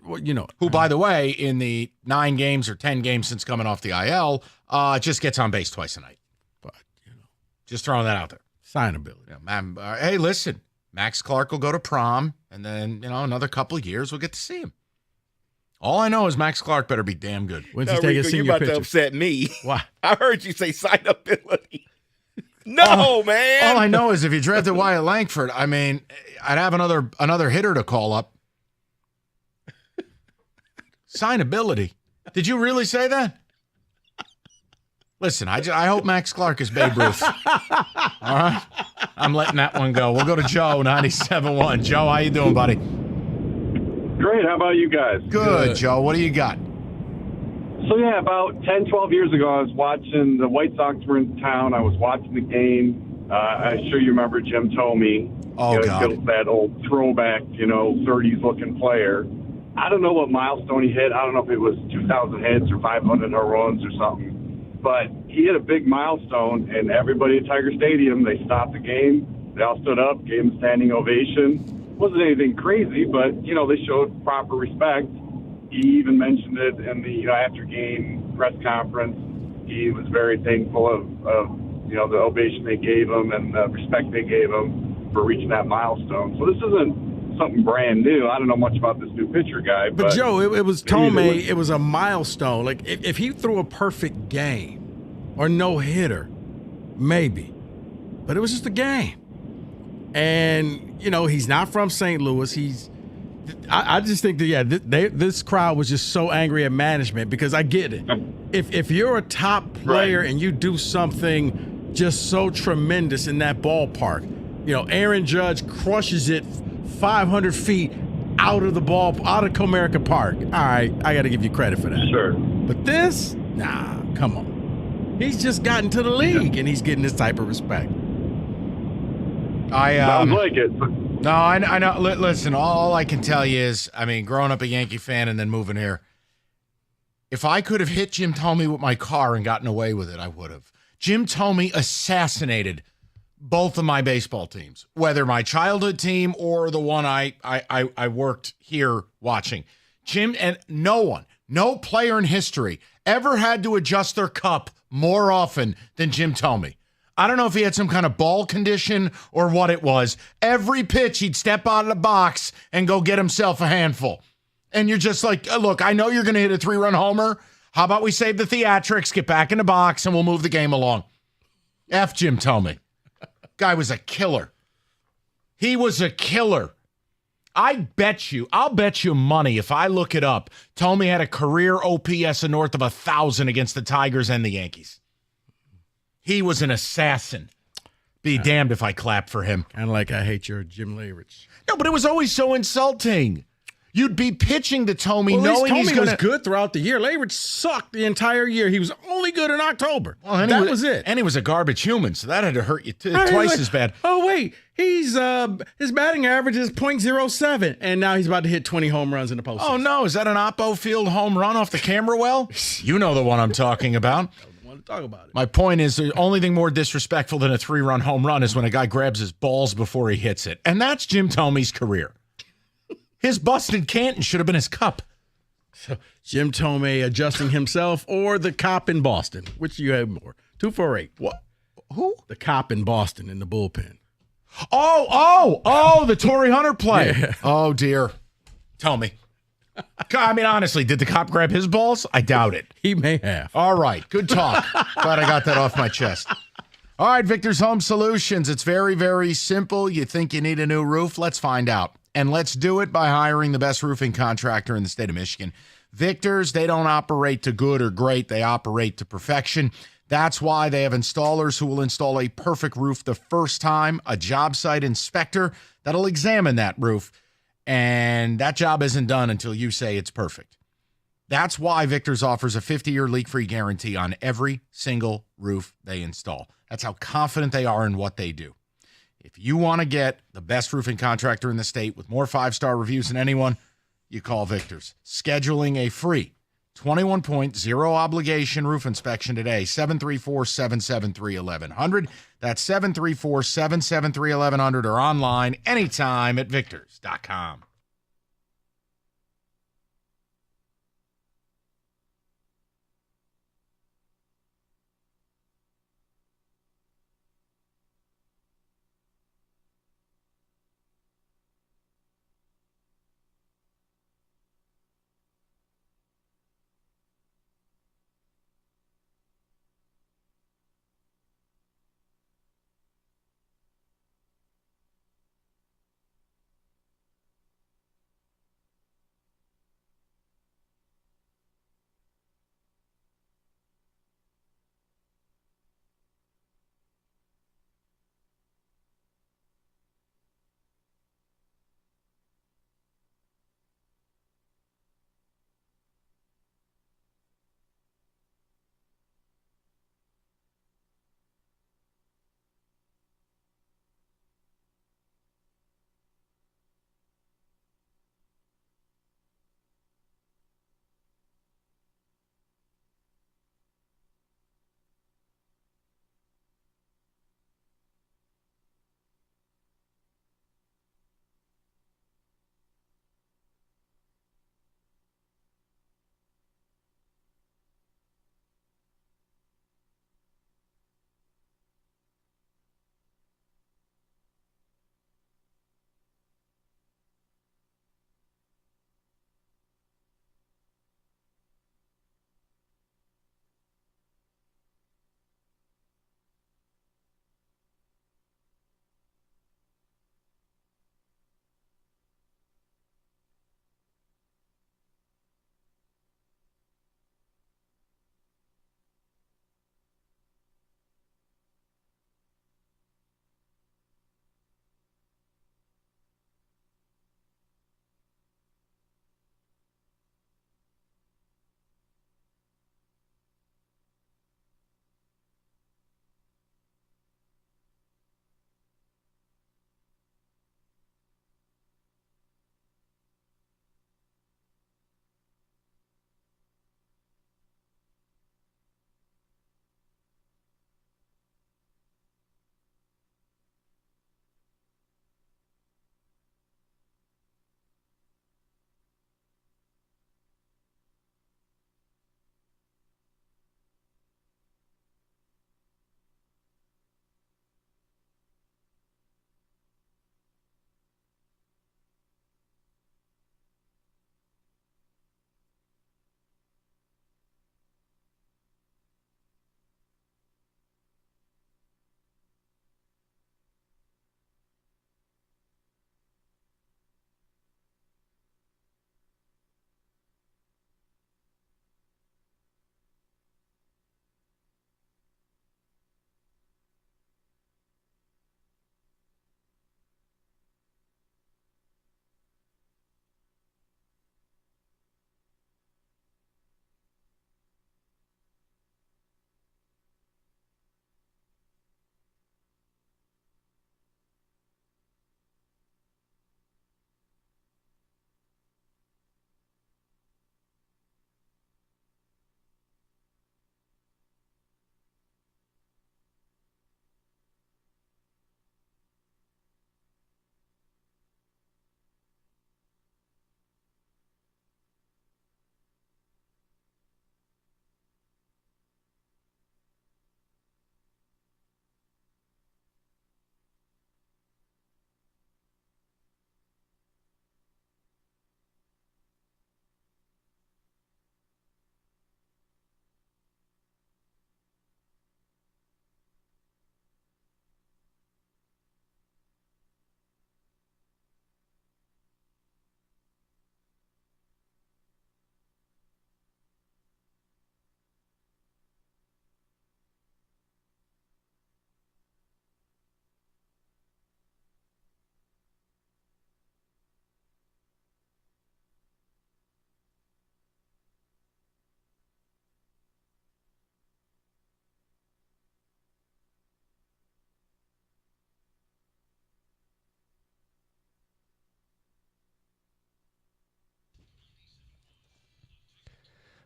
Well, you know, who, by the way, in the 9 games or 10 games since coming off the IL, just gets on base twice a night. But just throwing that out there. Signability. Yeah, hey, listen, Max Clark will go to prom, and then another couple of years we'll get to see him. All I know is Max Clark better be damn good. When's he taking senior you're about pictures? to upset me. Why? I heard you say signability. No, man. All I know is if you drafted Wyatt Langford, I mean, I'd have another hitter to call up. Signability. Did you really say that? Listen, I hope Max Clark is Babe Ruth. All right? I'm letting that one go. We'll go to Joe, 97.1. Joe, how you doing, buddy? Great. How about you guys? Good, Joe. What do you got? So, yeah, about 10, 12 years ago, I was watching the White Sox were in town. I was watching the game. I'm sure you remember Jim Thome. Oh, God. That old throwback, 30s-looking player. I don't know what milestone he hit. I don't know if it was 2,000 hits or 500 home runs or something. But he hit a big milestone, and everybody at Tiger Stadium, they stopped the game. They all stood up, gave him a standing ovation. Wasn't anything crazy, but, they showed proper respect. He even mentioned it in the after-game press conference. He was very thankful of the ovation they gave him and the respect they gave him for reaching that milestone. So this isn't something brand new. I don't know much about this new pitcher guy. But Joe, it was Thome. It was a milestone. Like, if he threw a perfect game or no hitter, maybe. But it was just a game. And, he's not from St. Louis. I just think that, this crowd was just so angry at management because I get it. If you're a top player and you do something just so tremendous in that ballpark, Aaron Judge crushes it 500 feet out of Comerica Park. All right, I got to give you credit for that. Sure. But this, nah, come on. He's just gotten to the league and he's getting this type of respect. Sounds like it. No, I know. Listen, all I can tell you is, growing up a Yankee fan and then moving here, if I could have hit Jim Thome with my car and gotten away with it, I would have. Jim Thome assassinated both of my baseball teams, whether my childhood team or the one I worked here watching. Jim, and no player in history ever had to adjust their cup more often than Jim Thome. I don't know if he had some kind of ball condition or what it was. Every pitch, he'd step out of the box and go get himself a handful. And you're just like, look, I know you're going to hit a 3-run homer. How about we save the theatrics, get back in the box, and we'll move the game along. F Jim Thome. Guy was a killer. He was a killer. I'll bet you money if I look it up, Thome had a career OPS of north of 1,000 against the Tigers and the Yankees. He was an assassin. Be damned if I clap for him. Kind of like I hate your Jim Leyrich. No, but it was always so insulting. You'd be pitching to Tomey knowing Tomey he's going to. was good throughout the year. Labridge sucked the entire year. He was only good in October. Well, that was it. And he was a garbage human, so that had to hurt you twice as bad. Oh, wait. He's his batting average is .07, and now he's about to hit 20 home runs in the postseason. Oh, no. Is that an Oppo Field home run off the camera well? You know the one I'm talking about. I want to talk about it. My point is the only thing more disrespectful than a 3-run home run is when a guy grabs his balls before he hits it. And that's Jim Tomey's career. His busted Canton should have been his cup. So Jim Tomey adjusting himself or the cop in Boston? Which do you have more? 248. What? Who? The cop in Boston in the bullpen. Oh, the Torrey Hunter play. Yeah. Oh, dear. Tell me. I mean, honestly, did the cop grab his balls? I doubt it. He may have. All right. Good talk. Glad I got that off my chest. All right, Victor's Home Solutions. It's very, very simple. You think you need a new roof? Let's find out. And let's do it by hiring the best roofing contractor in the state of Michigan. Victor's, they don't operate to good or great. They operate to perfection. That's why they have installers who will install a perfect roof the first time, a job site inspector that'll examine that roof. And that job isn't done until you say it's perfect. That's why Victor's offers a 50-year leak-free guarantee on every single roof they install. That's how confident they are in what they do. If you want to get the best roofing contractor in the state with more 5-star reviews than anyone, you call Victor's. Scheduling a free 21-point, zero-obligation roof inspection today, 734-773-1100. That's 734-773-1100 or online anytime at victors.com.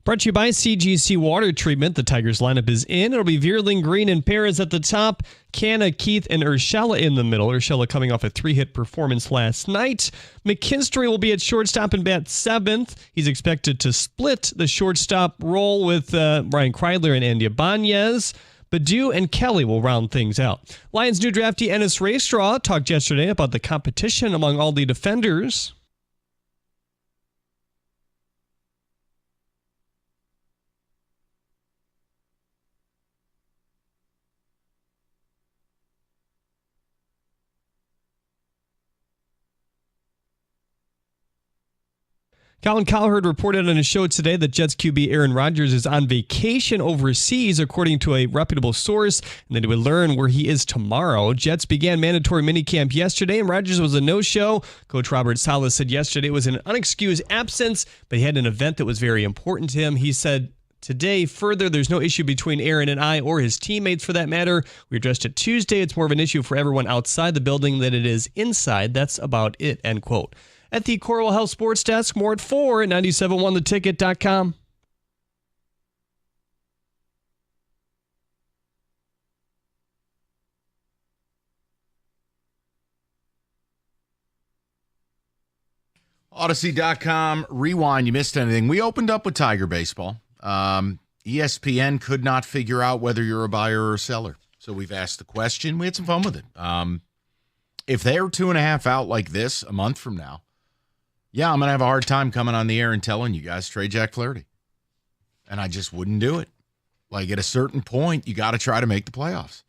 Brought to you by CGC Water Treatment. The Tigers lineup is in. It'll be Vierling, Green, and Perez at the top. Canna, Keith, and Urshela in the middle. Urshela coming off a 3-hit performance last night. McKinstry will be at shortstop and bat 7th. He's expected to split the shortstop role with Brian Kreidler and Andy Ibanez. Badu and Kelly will round things out. Lions new draftee Ennis Raystraw talked yesterday about the competition among all the defenders. Colin Cowherd reported on his show today that Jets QB Aaron Rodgers is on vacation overseas, according to a reputable source, and that he would learn where he is tomorrow. Jets began mandatory minicamp yesterday, and Rodgers was a no-show. Coach Robert Saleh said yesterday it was an unexcused absence, but he had an event that was very important to him. He said today, further, there's no issue between Aaron and I or his teammates for that matter. We addressed it Tuesday. It's more of an issue for everyone outside the building than it is inside. That's about it, end quote. At the Corwell Health Sports Desk, more at 4 at 971theticket.com. Odyssey.com, rewind, you missed anything. We opened up with Tiger baseball. ESPN could not figure out whether you're a buyer or a seller. So we've asked the question. We had some fun with it. If they're 2.5 out like this a month from now, yeah, I'm going to have a hard time coming on the air and telling you guys trade Jack Flaherty. And I just wouldn't do it. Like, at a certain point, you got to try to make the playoffs.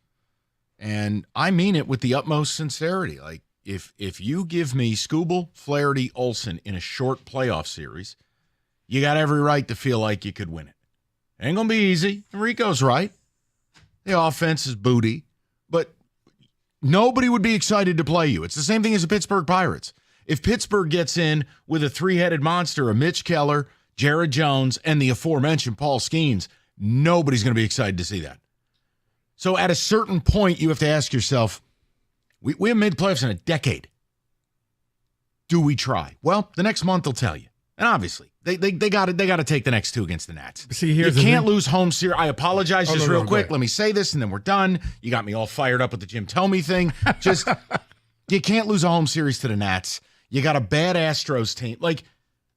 And I mean it with the utmost sincerity. Like, if you give me Skubal, Flaherty, Olsen in a short playoff series, you got every right to feel like you could win it. It ain't going to be easy. Rico's right. The offense is booty. But nobody would be excited to play you. It's the same thing as the Pittsburgh Pirates. If Pittsburgh gets in with a 3-headed monster of Mitch Keller, Jared Jones, and the aforementioned Paul Skenes, nobody's going to be excited to see that. So at a certain point, you have to ask yourself, we haven't made the playoffs in a decade. Do we try? Well, the next month will tell you. And obviously, they got to take the next 2 against the Nats. See, you can't lose home series. I apologize real quick. Let me say this, and then we're done. You got me all fired up with the Jim Tomey thing. Just, you can't lose a home series to the Nats. You got a bad Astros team. Like,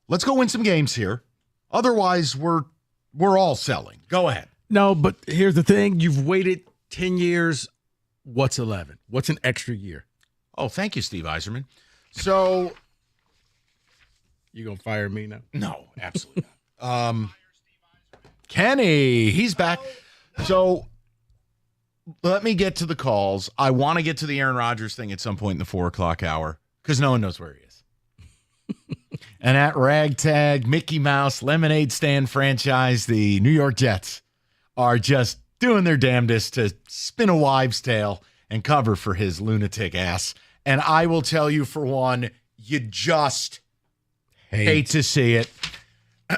let's go win some games here. Otherwise, we're all selling. Go ahead. No, but here's the thing. You've waited 10 years. What's 11? What's an extra year? Oh, thank you, Steve Yzerman. So, you going to fire me now? No, absolutely not. Kenny, he's back. So, let me get to the calls. I want to get to the Aaron Rodgers thing at some point in the 4 o'clock hour because no one knows where he is. And at Ragtag, Mickey Mouse, Lemonade Stand franchise, the New York Jets are just doing their damnedest to spin a wives' tale and cover for his lunatic ass. And I will tell you, for one, you just hate to see it.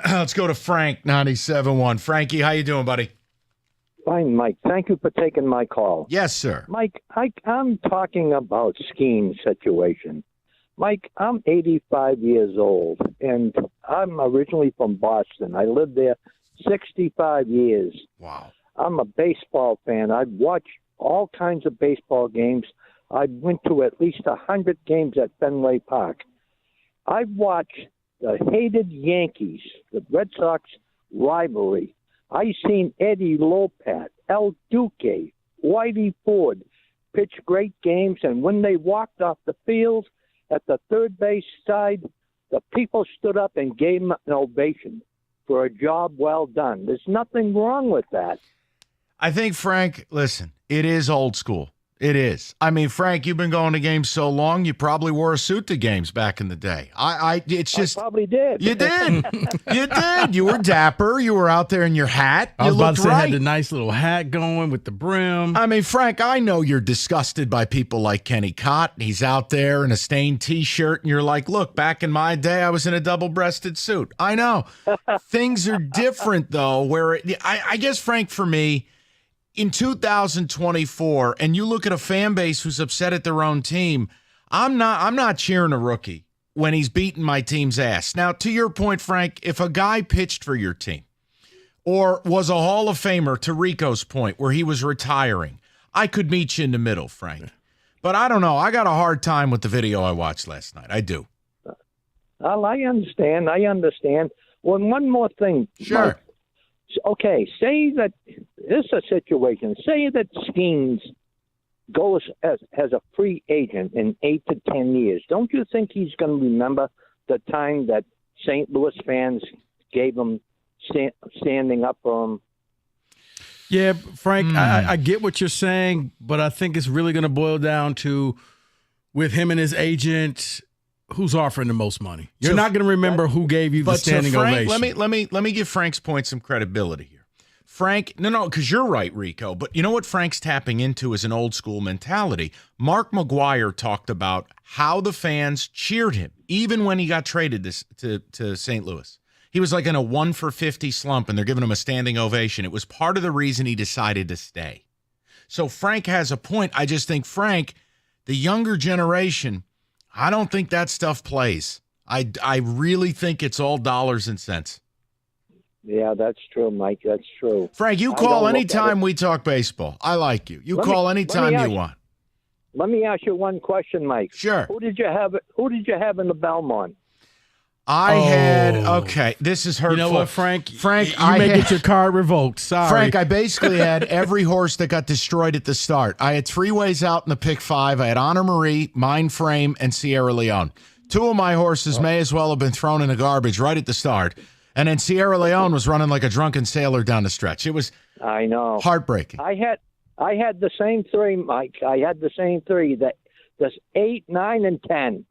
Let's go to Frank, 97.1. Frankie, how you doing, buddy? Fine, Mike. Thank you for taking my call. Yes, sir. Mike, I'm talking about Skenes' situation. Mike, I'm 85 years old, and I'm originally from Boston. I lived there 65 years. Wow. I'm a baseball fan. I watch all kinds of baseball games. I went to at least 100 games at Fenway Park. I've watched the hated Yankees, the Red Sox rivalry. I've seen Eddie Lopat, El Duque, Whitey Ford pitch great games, and when they walked off the field at the third base side, the people stood up and gave them an ovation for a job well done. There's nothing wrong with that. I think, Frank, listen, it is old school. It is. I mean, Frank, you've been going to games so long, you probably wore a suit to games back in the day. It's just. I probably did. You did. You did. You were dapper. You were out there in your hat. I was about to say, right. had the nice little hat going with the brim. I mean, Frank, I know you're disgusted by people like Kenny Cott. He's out there in a stained T-shirt, and you're like, look, back in my day, I was in a double-breasted suit. I know. Things are different, though, where I guess, Frank, for me, in 2024, and you look at a fan base who's upset at their own team, I'm not cheering a rookie when he's beating my team's ass. Now, to your point, Frank, if a guy pitched for your team or was a Hall of Famer, to Rico's point, where he was retiring, I could meet you in the middle, Frank. But I don't know. I got a hard time with the video I watched last night. I do. Well, I understand. Well, one more thing. Sure. Mike. Okay, say that this is a situation. Say that Skenes goes as a free agent in 8 to 10 years. Don't you think he's going to remember the time that St. Louis fans gave him standing up for him? Yeah, Frank, I get what you're saying, but I think it's really going to boil down to, with him and his agent, who's offering the most money. You're not going to remember who gave you the standing Frank, ovation. Let me give Frank's point some credibility here. Frank, no, because you're right, Rico. But you know what Frank's tapping into is an old school mentality. Mark McGuire talked about how the fans cheered him, even when he got traded to St. Louis. He was like in a 1 for 50 slump, and they're giving him a standing ovation. It was part of the reason he decided to stay. So Frank has a point. I just think, Frank, the younger generation, I don't think that stuff plays. I really think it's all dollars and cents. Yeah, that's true, Mike. That's true. Frank, you call anytime we talk baseball. I like you. You call anytime you want. Let me ask you one question, Mike. Sure. Who did you have in the Belmont? Okay, this is hurtful. You know what, Frank? You I may get your card revoked. Sorry. Frank, I basically had every horse that got destroyed at the start. I had 3 ways out in the pick 5. I had Honor Marie, Mindframe, and Sierra Leone. 2 of my horses may as well have been thrown in the garbage right at the start. And then Sierra Leone was running like a drunken sailor down the stretch. It was heartbreaking. I had the same 3, Mike. I had the same 3. That's 8, 9, and 10.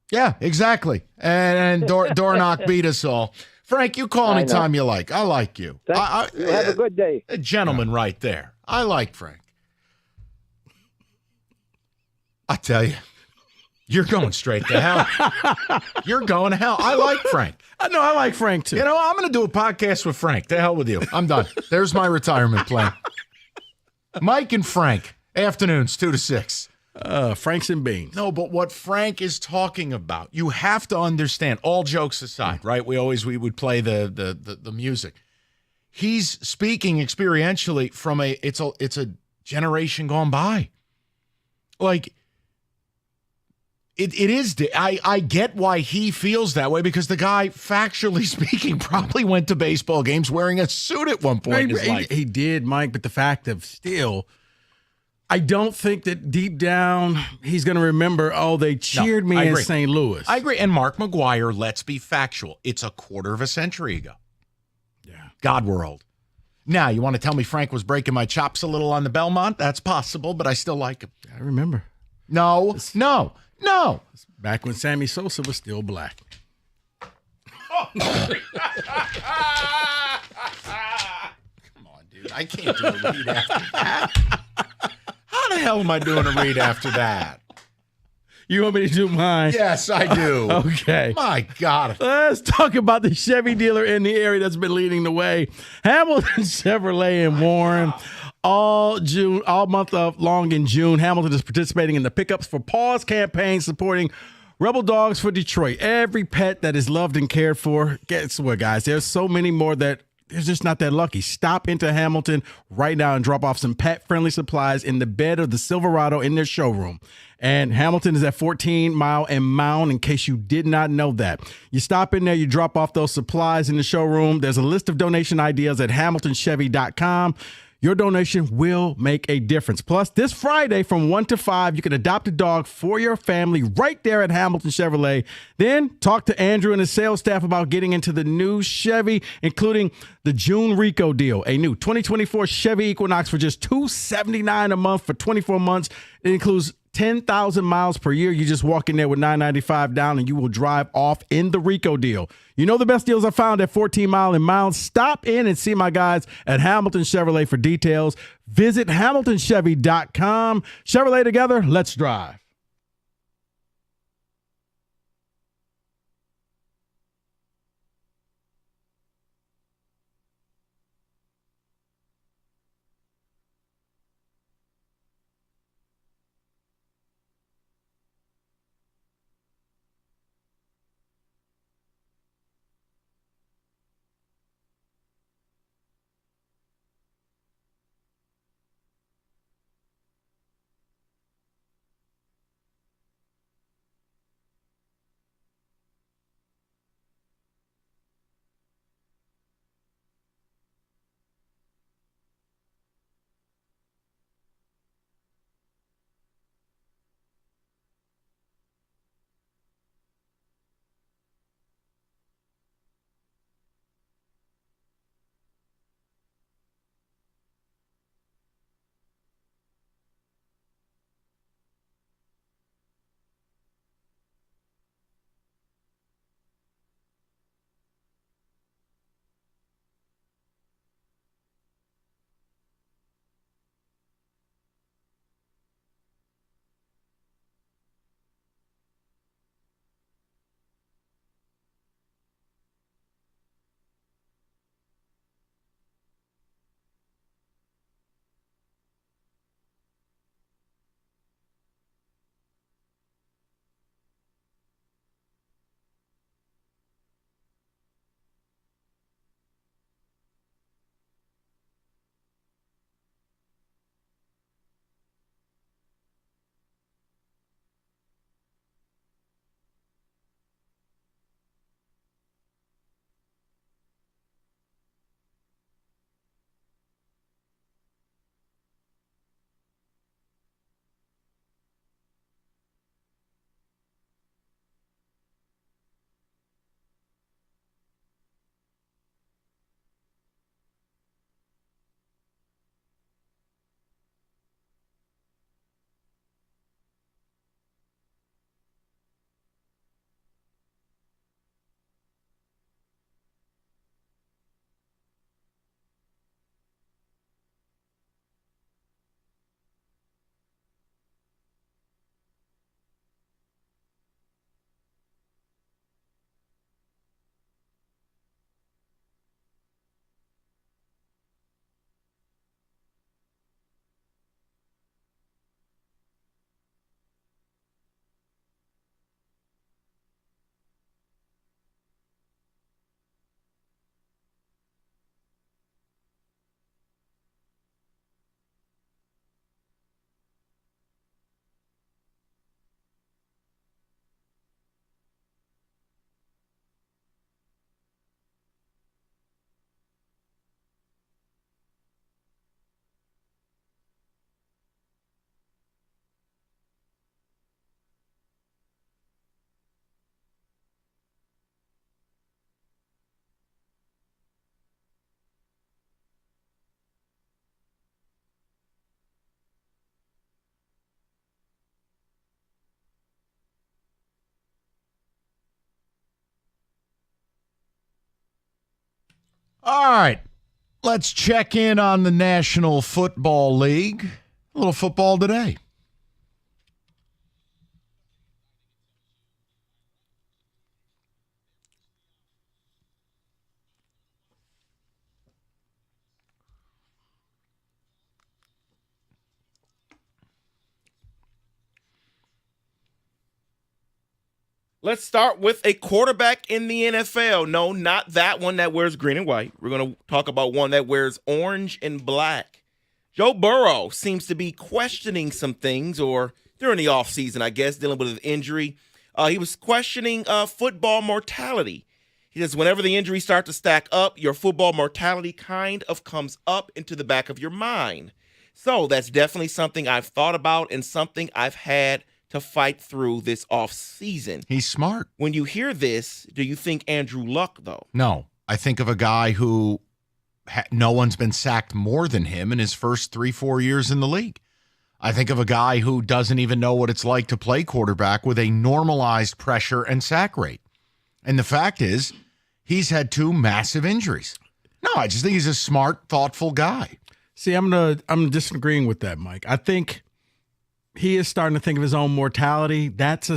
Yeah, exactly. And Dornock beat us all. Frank, you call anytime you like. I like you. You have a good day. A gentleman right there. I like Frank. I tell you, you're going straight to hell. You're going to hell. I like Frank. I know I like Frank, too. You know, I'm going to do a podcast with Frank. To hell with you. I'm done. There's my retirement plan. Mike and Frank, afternoons, 2 to 6. Franks and beans. No, but what Frank is talking about, you have to understand, all jokes aside, right? We would play the music. He's speaking experientially from it's a generation gone by. Like, it is. I get why he feels that way, because the guy, factually speaking, probably went to baseball games wearing a suit at one point in his life. He did, Mike, but the fact of still, I don't think that deep down he's going to remember, they cheered me in St. Louis. I agree. And Mark McGuire, let's be factual. It's a quarter of a century ago. Yeah. God world. Now, you want to tell me Frank was breaking my chops a little on the Belmont? That's possible, but I still like him. I remember. No. Back when Sammy Sosa was still black. Come on, dude. I can't do a read after that. How the hell am I doing a read after that? You want me to do mine? Yes, I do. Okay. My God. Let's talk about the Chevy dealer in the area that's been leading the way. Hamilton Chevrolet in Warren. All month long in June, Hamilton is participating in the Pickups for Paws campaign supporting Rebel Dogs for Detroit. Every pet that is loved and cared for. Guess what, guys? There's so many more that they're just not that lucky. Stop into Hamilton right now and drop off some pet-friendly supplies in the bed of the Silverado in their showroom. And Hamilton is at 14 Mile and Mound, in case you did not know that. You stop in there, you drop off those supplies in the showroom. There's a list of donation ideas at hamiltonchevy.com. Your donation will make a difference. Plus, this Friday from 1 to 5, you can adopt a dog for your family right there at Hamilton Chevrolet. Then talk to Andrew and his sales staff about getting into the new Chevy, including the June Rico deal, a new 2024 Chevy Equinox for just $279 a month for 24 months. It includes 10,000 miles per year. You just walk in there with $995 down and you will drive off in the Rico deal. You know the best deals are found at 14 Mile and Mound. Stop in and see my guys at Hamilton Chevrolet for details. Visit hamiltonchevy.com. Chevrolet together, let's drive. All right. Let's check in on the National Football League. A little football today. Let's start with a quarterback in the NFL. No, not that one that wears green and white. We're going to talk about one that wears orange and black. Joe Burrow seems to be questioning some things, or during the offseason, I guess, dealing with an injury. He was questioning football mortality. He says whenever the injuries start to stack up, your football mortality kind of comes up into the back of your mind. So that's definitely something I've thought about and something I've had to fight through this offseason. He's smart. When you hear this, do you think Andrew Luck, though? No. I think of a guy who no one's been sacked more than him in his first 3-4 years in the league. I think of a guy who doesn't even know what it's like to play quarterback with a normalized pressure and sack rate. And the fact is, he's had 2 massive injuries. No, I just think he's a smart, thoughtful guy. See, I'm disagreeing with that, Mike. I think he is starting to think of his own mortality. That's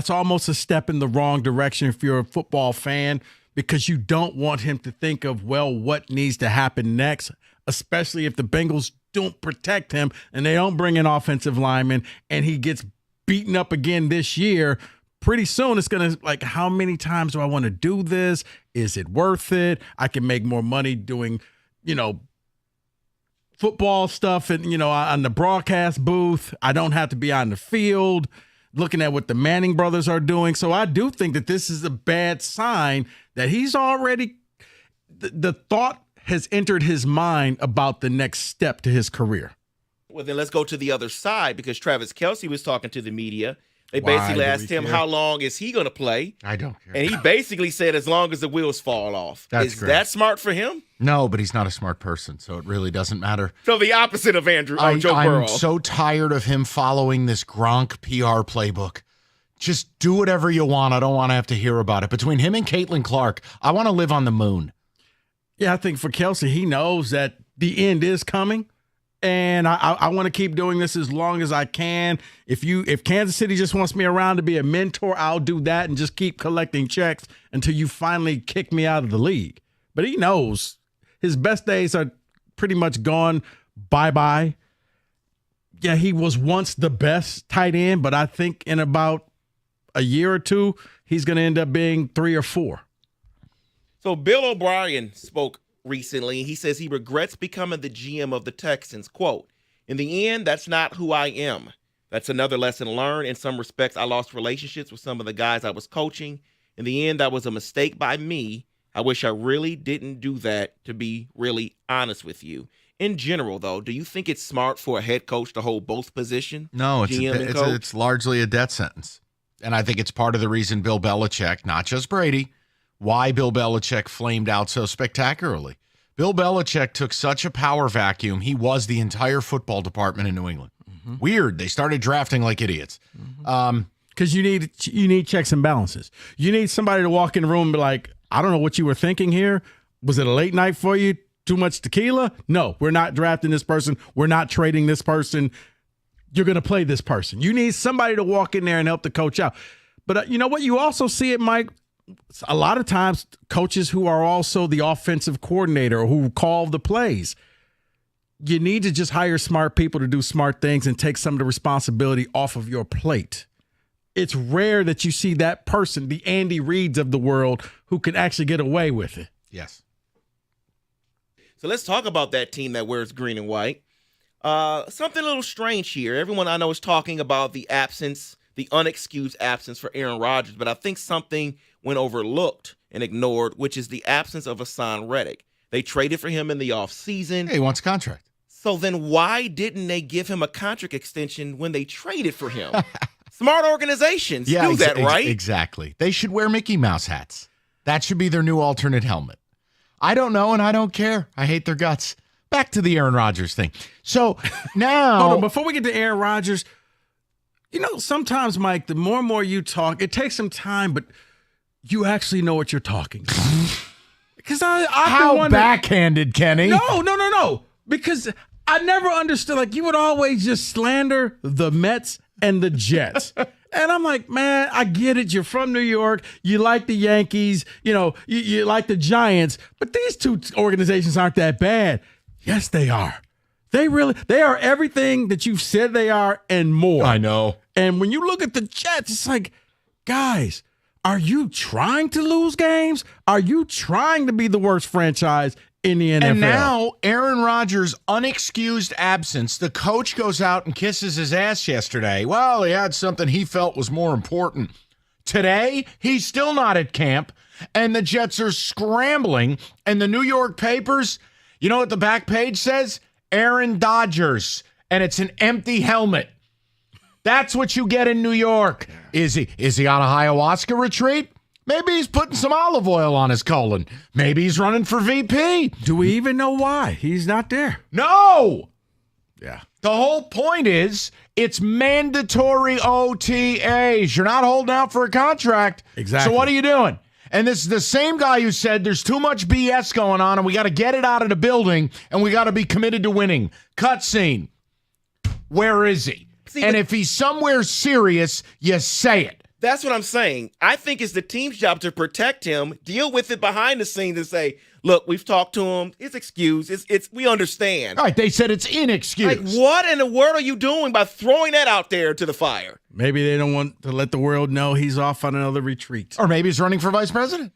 almost a step in the wrong direction if you're a football fan, because you don't want him to think of, well, what needs to happen next, especially if the Bengals don't protect him and they don't bring in offensive linemen and he gets beaten up again this year. Pretty soon it's going to, like, how many times do I want to do this? Is it worth it? I can make more money doing, football stuff and, on the broadcast booth. I don't have to be on the field looking at what the Manning brothers are doing. So I do think that this is a bad sign that he's already, the thought has entered his mind about the next step to his career. Well, then let's go to the other side, because Travis Kelce was talking to the media. They basically asked him how long is he going to play. I don't care. And he basically said as long as the wheels fall off. That's is great. That smart for him? No, but he's not a smart person, so it really doesn't matter. So the opposite of Joe Burrow. I'm so tired of him following this Gronk PR playbook. Just do whatever you want. I don't want to have to hear about it. Between him and Cade Clark, I want to live on the moon. Yeah, I think for Kelce, he knows that the end is coming. And I want to keep doing this as long as I can. If Kansas City just wants me around to be a mentor, I'll do that and just keep collecting checks until you finally kick me out of the league. But he knows his best days are pretty much gone. Bye-bye. Yeah, he was once the best tight end, but I think in about a year or two, he's going to end up being 3 or 4. So Bill O'Brien spoke recently. He says he regrets becoming the GM of the Texans. Quote, "In the end, that's not who I am. That's another lesson learned. In some respects, I lost relationships with some of the guys I was coaching. In the end, that was a mistake by me. I wish I really didn't do that, to be really honest with you." In general, though, do you think it's smart for a head coach to hold both positions? No, GM it's largely a death sentence. And I think it's part of the reason Bill Belichick, not just Brady, why Bill Belichick flamed out so spectacularly. Bill Belichick took such a power vacuum, he was the entire football department in New England. Mm-hmm. Weird. They started drafting like idiots. Because you need checks and balances. You need somebody to walk in the room and be like, I don't know what you were thinking here. Was it a late night for you? Too much tequila? No, we're not drafting this person. We're not trading this person. You're going to play this person. You need somebody to walk in there and help the coach out. But you know what? You also see it, Mike. A lot of times coaches who are also the offensive coordinator or who call the plays, you need to just hire smart people to do smart things and take some of the responsibility off of your plate. It's rare that you see that person, the Andy Reids of the world, who can actually get away with it. Yes. So let's talk about that team that wears green and white. Something a little strange here. Everyone I know is talking about the absence, the unexcused absence for Aaron Rodgers, but I think something went overlooked and ignored, which is the absence of Hassan Reddick. They traded for him in the offseason. Hey, he wants a contract. So then why didn't they give him a contract extension when they traded for him? Smart organizations do that, right? Exactly. They should wear Mickey Mouse hats. That should be their new alternate helmet. I don't know, and I don't care. I hate their guts. Back to the Aaron Rodgers thing. So now... Hold on, before we get to Aaron Rodgers, sometimes, Mike, the more and more you talk, it takes some time, but you actually know what you're talking about. Because How backhanded, Kenny? No. Because I never understood. Like, you would always just slander the Mets and the Jets. And I'm like, man, I get it. You're from New York. You like the Yankees. You like the Giants. But these two organizations aren't that bad. Yes, they are. They are everything that you've said they are and more. I know. And when you look at the Jets, it's like, guys, are you trying to lose games? Are you trying to be the worst franchise in the NFL? And now Aaron Rodgers' unexcused absence, the coach goes out and kisses his ass yesterday. Well, he had something he felt was more important. Today, he's still not at camp, and the Jets are scrambling, and the New York papers, you know what the back page says? Aaron Dodgers, and it's an empty helmet. That's what you get in New York. Is he on a ayahuasca retreat? Maybe he's putting some olive oil on his colon. Maybe he's running for VP. Do we even know why he's not there? No. Yeah. The whole point is it's mandatory OTAs. You're not holding out for a contract. Exactly. So what are you doing? And this is the same guy who said there's too much BS going on and we got to get it out of the building and we got to be committed to winning. Cutscene. Where is he? And if he's somewhere serious, you say it. That's what I'm saying. I think it's the team's job to protect him, deal with it behind the scenes and say, look, we've talked to him. It's excused. It's we understand. All right, they said it's inexcused. Like, what in the world are you doing by throwing that out there to the fire? Maybe they don't want to let the world know he's off on another retreat. Or maybe he's running for vice president.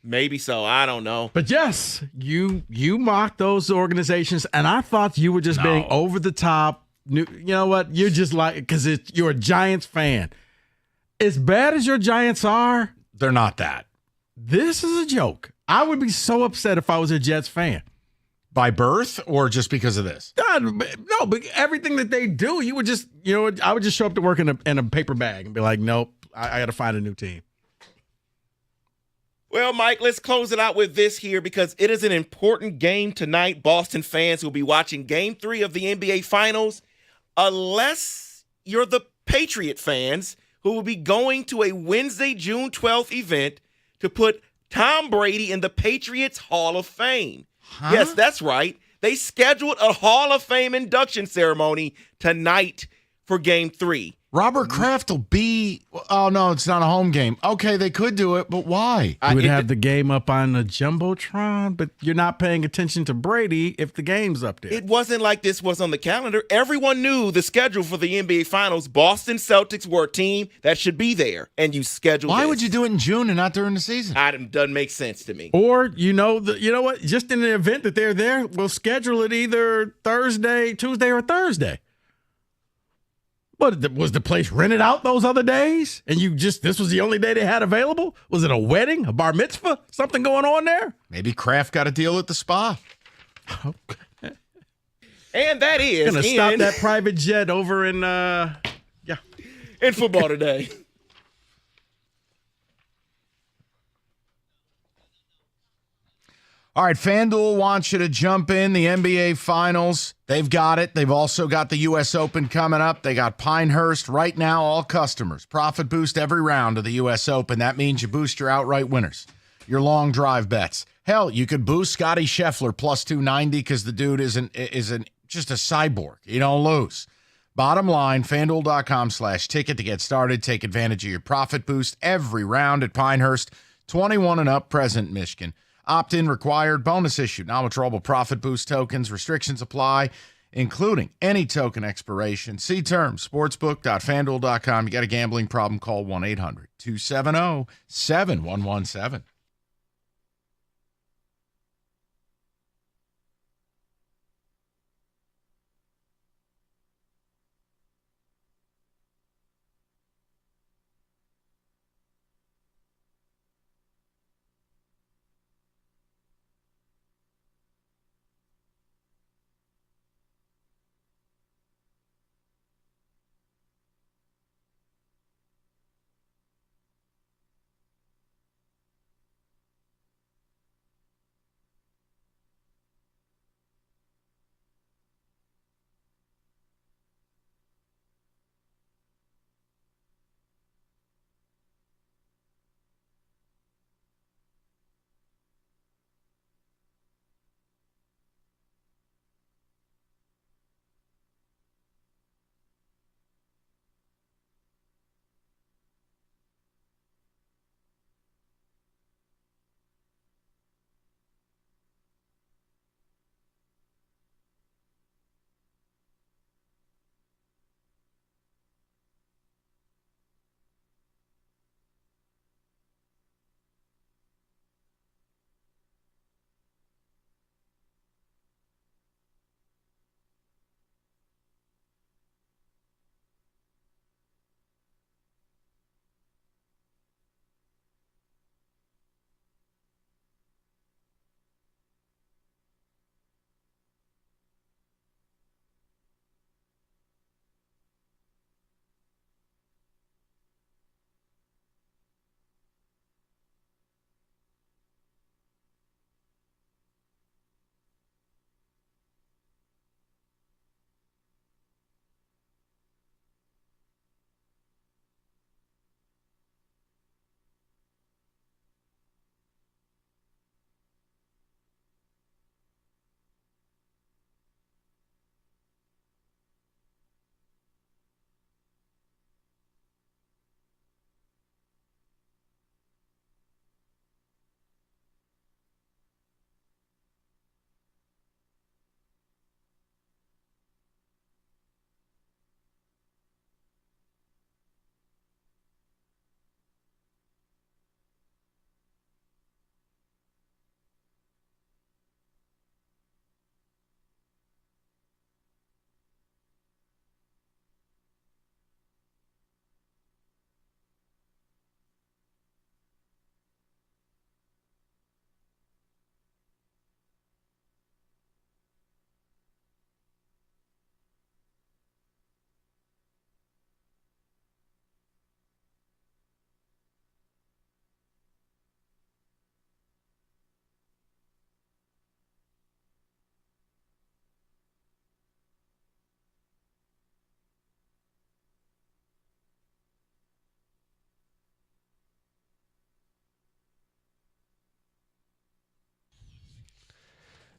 Maybe so. I don't know. But yes, you mocked those organizations, and I thought you were just being over the top. You know what? You're just like, because you're a Giants fan. As bad as your Giants are, they're not that. This is a joke. I would be so upset if I was a Jets fan. By birth or just because of this? No, but everything that they do, you would just, I would just show up to work in a paper bag and be like, nope, I got to find a new team. Well, Mike, let's close it out with this here because it is an important game tonight. Boston fans will be watching Game 3 of the NBA Finals, unless you're the Patriot fans who will be going to a Wednesday, June 12th event to put Tom Brady in the Patriots Hall of Fame. Huh? Yes, that's right. They scheduled a Hall of Fame induction ceremony tonight for Game 3. Robert Kraft will be – oh, no, it's not a home game. Okay, they could do it, but why? You would have the game up on the Jumbotron, but you're not paying attention to Brady if the game's up there. It wasn't like this was on the calendar. Everyone knew the schedule for the NBA Finals. Boston Celtics were a team that should be there, and you scheduled Why this. would you do it in June and not during the season? It doesn't make sense to me. Or, you know what? Just in the event that they're there, we'll schedule it either Tuesday or Thursday. But was the place rented out those other days? And this was the only day they had available? Was it a wedding, a bar mitzvah, something going on there? Maybe Kraft got a deal at the spa. Okay. And that is gonna stop that private jet over in in football today. All right, FanDuel wants you to jump in the NBA Finals. They've got it. They've also got the U.S. Open coming up. They got Pinehurst right now, all customers. Profit boost every round of the U.S. Open. That means you boost your outright winners, your long drive bets. Hell, you could boost Scotty Scheffler plus 290 because the dude isn't just a cyborg. You don't lose. Bottom line, FanDuel.com/ticket to get started. Take advantage of your profit boost every round at Pinehurst. 21 and up, present Michigan. Opt-in required. Bonus issued. Non-withdrawable profit boost tokens. Restrictions apply, including any token expiration. See terms. Sportsbook.fanduel.com. You got a gambling problem, call 1-800-270-7117.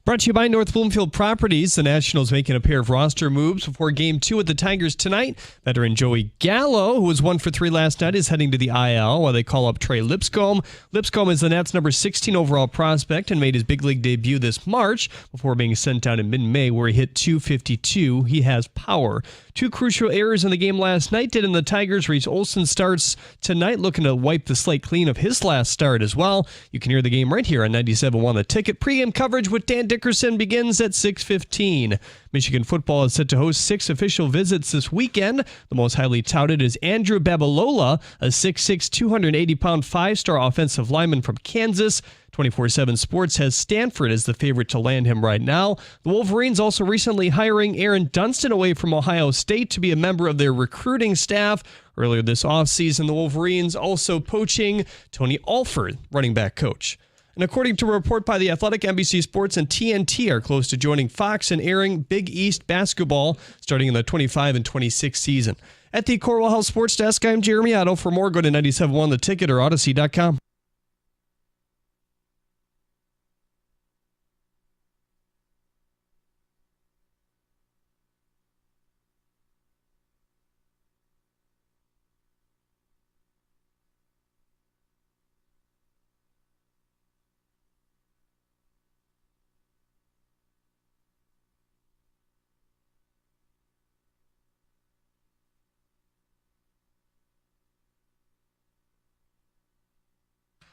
Brought to you by North Bloomfield Properties. The Nationals making a pair of roster moves before Game 2 at the Tigers tonight. Veteran Joey Gallo, who was 1 for 3 last night, is heading to the IL while they call up Trey Lipscomb. Lipscomb is the Nats' number 16 overall prospect and made his big league debut this March before being sent down in mid-May where he hit .252. He has power. 2 crucial errors in the game last night did in the Tigers. Reese Olson starts tonight, looking to wipe the slate clean of his last start as well. You can hear the game right here on 97.1 The Ticket. Pre-game coverage with Dan Dickerson begins at 6:15. Michigan football is set to host 6 official visits this weekend. The most highly touted is Andrew Babalola, a 6'6", 280-pound 5-star offensive lineman from Kansas. 24/7 Sports has Stanford as the favorite to land him right now. The Wolverines also recently hiring Aaron Dunston away from Ohio State to be a member of their recruiting staff. Earlier this offseason, the Wolverines also poaching Tony Alford, running back coach. And according to a report by The Athletic, NBC Sports and TNT are close to joining Fox in airing Big East basketball starting in the 25 and 26 season. At the Corwell Health Sports Desk, I'm Jeremy Otto. For more, go to 97.1 The Ticket or Odyssey.com.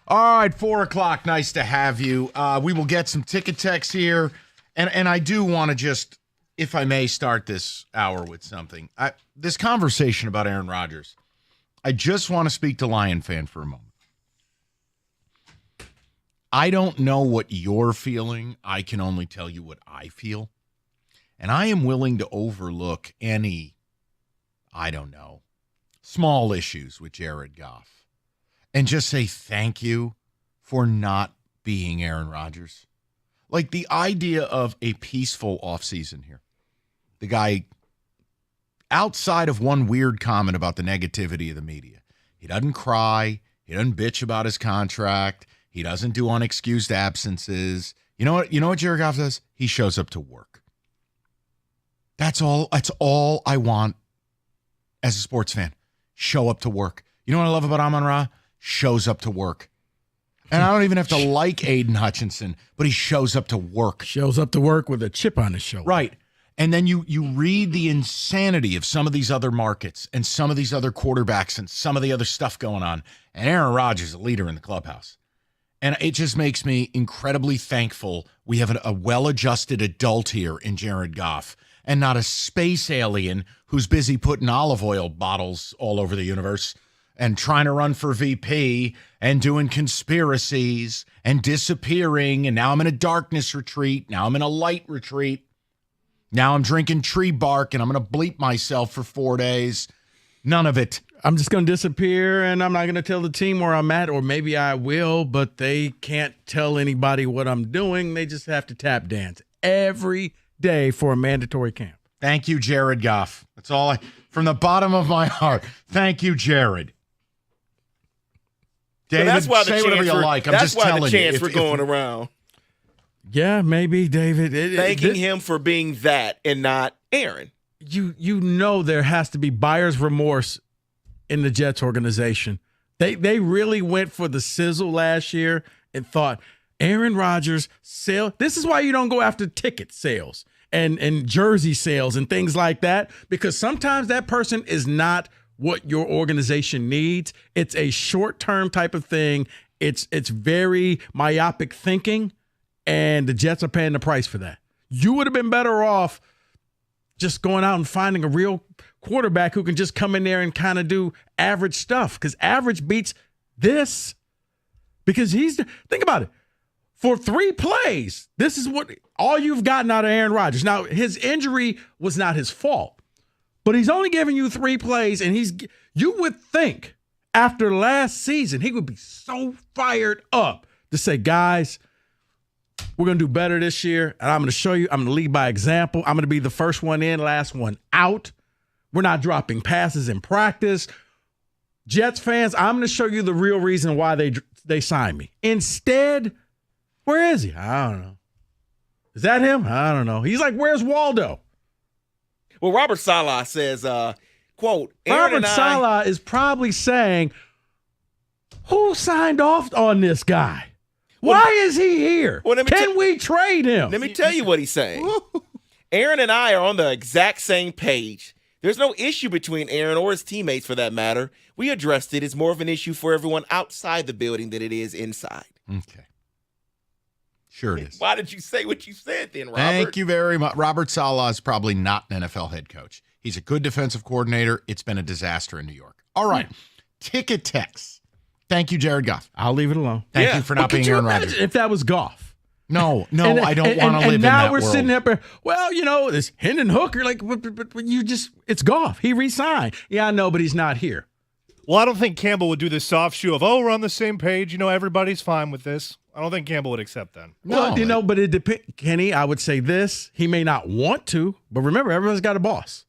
All right, 4 o'clock. Nice to have you. We will get some ticket text here. And I do want to just, if I may, start this hour with something. This conversation about Aaron Rodgers, I just want to speak to Lion fan for a moment. I don't know what you're feeling. I can only tell you what I feel. And I am willing to overlook any, I don't know, small issues with Jared Goff. And just say thank you for not being Aaron Rodgers. Like the idea of a peaceful offseason here. The guy, outside of one weird comment about the negativity of the media, he doesn't cry. He doesn't bitch about his contract. He doesn't do unexcused absences. You know what Jared Goff does? He shows up to work. That's all I want as a sports fan. Show up to work. You know what I love about Amon-Ra? Shows up to work. And I don't even have to like Aiden Hutchinson, but he shows up to work. Shows up to work with a chip on his shoulder. Right. And then you read the insanity of some of these other markets and some of these other quarterbacks and some of the other stuff going on. And Aaron Rodgers is a leader in the clubhouse. And it just makes me incredibly thankful we have a well-adjusted adult here in Jared Goff and not a space alien who's busy putting olive oil bottles all over the universe and trying to run for VP and doing conspiracies and disappearing. And now I'm in a darkness retreat. Now I'm in a light retreat. Now I'm drinking tree bark and I'm going to bleep myself for 4 days. None of it. I'm just going to disappear and I'm not going to tell the team where I'm at, or maybe I will, but they can't tell anybody what I'm doing. They just have to tap dance every day for a mandatory camp. Thank you, Jared Goff. That's all from the bottom of my heart. Thank you, Jared. David, that's why say whatever you like. I'm just telling you. That's why the chants were going around. Yeah, maybe, David. Thanking him for being that and not Aaron. You know there has to be buyer's remorse in the Jets organization. They really went for the sizzle last year and thought, Aaron Rodgers, sale. This is why you don't go after ticket sales and jersey sales and things like that, because sometimes that person is not what your organization needs. It's a short-term type of thing. It's very myopic thinking, and the Jets are paying the price for that. You would have been better off just going out and finding a real quarterback who can just come in there and kind of do average stuff, because average beats this. Because think about it. For 3 plays, this is what all you've gotten out of Aaron Rodgers. Now, his injury was not his fault, but he's only giving you 3 plays, and you would think after last season he would be so fired up to say, guys, we're going to do better this year, and I'm going to show you. I'm going to lead by example. I'm going to be the first one in, last one out. We're not dropping passes in practice. Jets fans, I'm going to show you the real reason why they signed me. Instead, where is he? I don't know. Is that him? I don't know. He's like, where's Waldo? Well, Robert Saleh says, quote, Robert Saleh is probably saying, who signed off on this guy? Why is he here? Can we trade him? Let me tell you what he's saying. Aaron and I are on the exact same page. There's no issue between Aaron or his teammates for that matter. We addressed it. It's more of an issue for everyone outside the building than it is inside. Okay. Sure it is. Why did you say what you said then, Robert? Thank you very much. Robert Saleh is probably not an NFL head coach. He's a good defensive coordinator. It's been a disaster in New York. All right. Ticket text. Thank you, Jared Goff. I'll leave it alone. Thank you for not being Aaron Rodgers. If that was Goff. No, I don't want to live in that now we're world. sitting up there. Well, this Hendon Hooker, but you it's Goff. He re-signed. Yeah, I know, but he's not here. Well, I don't think Campbell would do the soft shoe of, we're on the same page. Everybody's fine with this. I don't think Campbell would accept that. Well, but it depends. Kenny, I would say this. He may not want to, but remember, everyone's got a boss.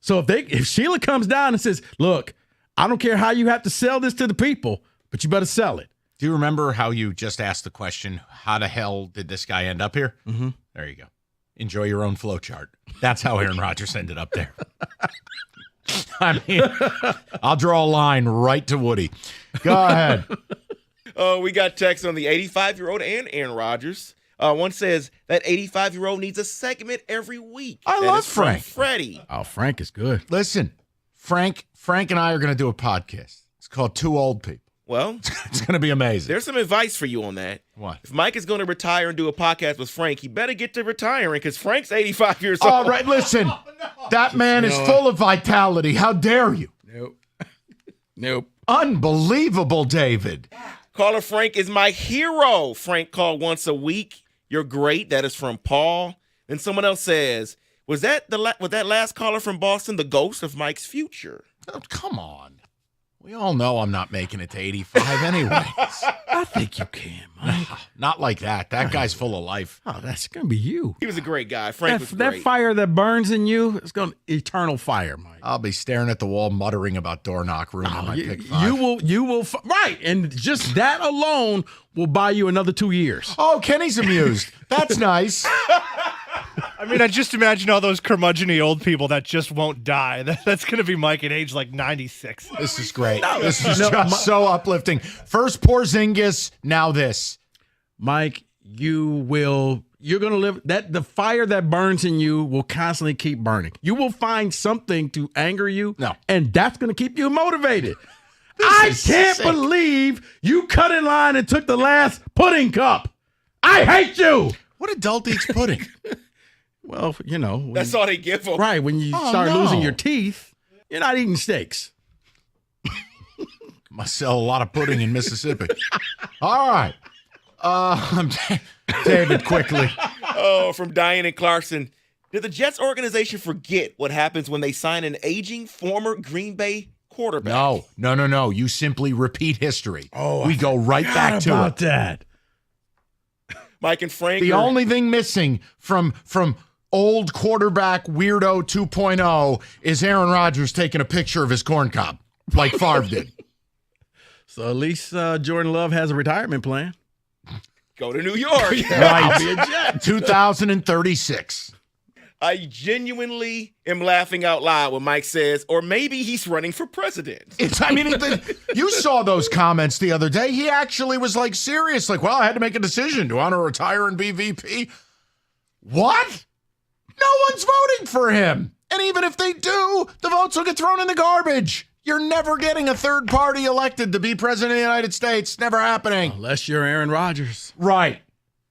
So if Sheila comes down and says, look, I don't care how you have to sell this to the people, but you better sell it. Do you remember how you just asked the question, how the hell did this guy end up here? Mm-hmm. There you go. Enjoy your own flow chart. That's how Aaron Rodgers ended up there. I mean, I'll draw a line right to Woody. Go ahead. Oh, we got text on the 85-year-old and Aaron Rodgers. One says that 85-year-old needs a segment every week. I love Frank. Freddie. Oh, Frank is good. Listen, Frank and I are going to do a podcast. It's called Two Old People. Well, it's going to be amazing. There's some advice for you on that. What? If Mike is going to retire and do a podcast with Frank, he better get to retiring because Frank's 85 years old. All right, listen. That man is full of vitality. How dare you? Nope. Unbelievable, David. Caller Frank is my hero. Frank called once a week. You're great. That is from Paul. Then someone else says, was that last caller from Boston the ghost of Mike's future? Oh, come on. We all know I'm not making it to 85 anyways. I think you can, Mike. Not like that. That guy's full of life. Oh, that's going to be you. He was a great guy. Frank was that great. fire that burns in you, it's going to eternal fire, Mike. I'll be staring at the wall, muttering about door knock room on my pick 5. You will, right. And just that alone will buy you another 2 years. Oh, Kenny's amused. That's nice. I mean, I just imagine all those curmudgeon-y old people that just won't die. That's going to be Mike at age like 96. This is great. This is just so uplifting. First Porzingis, now this. Mike, you're going to live the fire that burns in you will constantly keep burning. You will find something to anger you. No. And that's going to keep you motivated. I can't believe you cut in line and took the last pudding cup. I hate you. What adult eats pudding? Well, that's all they give them. Right. When you start losing your teeth, you're not eating steaks. Must sell a lot of pudding in Mississippi. All right. David, quickly. Oh, from Diane and Clarkson. Did the Jets organization forget what happens when they sign an aging former Green Bay quarterback? No. You simply repeat history. Oh, we go right back to about it. that. Mike and Frank. The only thing missing from old quarterback weirdo 2.0 is Aaron Rodgers taking a picture of his corn cob like Favre did. So at least Jordan Love has a retirement plan. Go to New York. Right. I'll be a Jet. 2036. I genuinely am laughing out loud when Mike says, or maybe he's running for president. You saw those comments the other day. He actually was serious. Well, I had to make a decision. Do I want to retire and be VP? What? No one's voting for him. And even if they do, the votes will get thrown in the garbage. You're never getting a third party elected to be president of the United States. Never happening. Unless you're Aaron Rodgers. Right.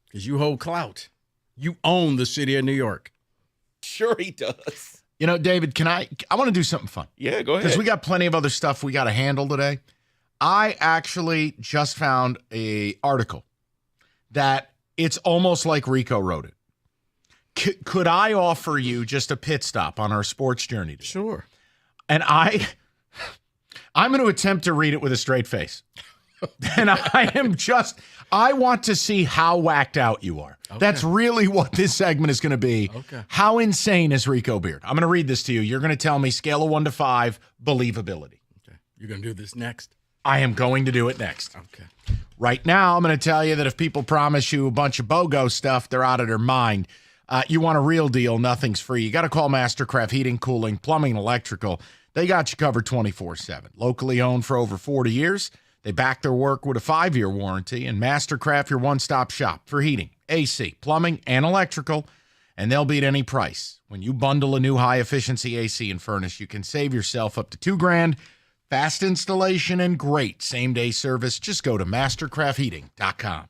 Because you hold clout. You own the city of New York. Sure he does. David, I want to do something fun. Yeah, go ahead. Because we got plenty of other stuff we got to handle today. I actually just found an article that it's almost like Rico wrote it. Could I offer you just a pit stop on our sports journey today? Sure. And I'm going to attempt to read it with a straight face. And I want to see how whacked out you are. Okay. That's really what this segment is going to be. Okay. How insane is Rico Beard? I'm going to read this to you. You're going to tell me scale of 1 to 5, believability. Okay. You're going to do this next? I am going to do it next. Okay. Right now, I'm going to tell you that if people promise you a bunch of BOGO stuff, they're out of their mind. You want a real deal, nothing's free. You got to call Mastercraft Heating, Cooling, Plumbing, and Electrical. They got you covered 24/7. Locally owned for over 40 years. They back their work with a 5-year warranty, and Mastercraft, your one-stop shop for heating, AC, plumbing, and electrical, and they'll beat any price. When you bundle a new high-efficiency AC and furnace, you can save yourself up to $2,000. Fast installation and great same-day service. Just go to mastercraftheating.com.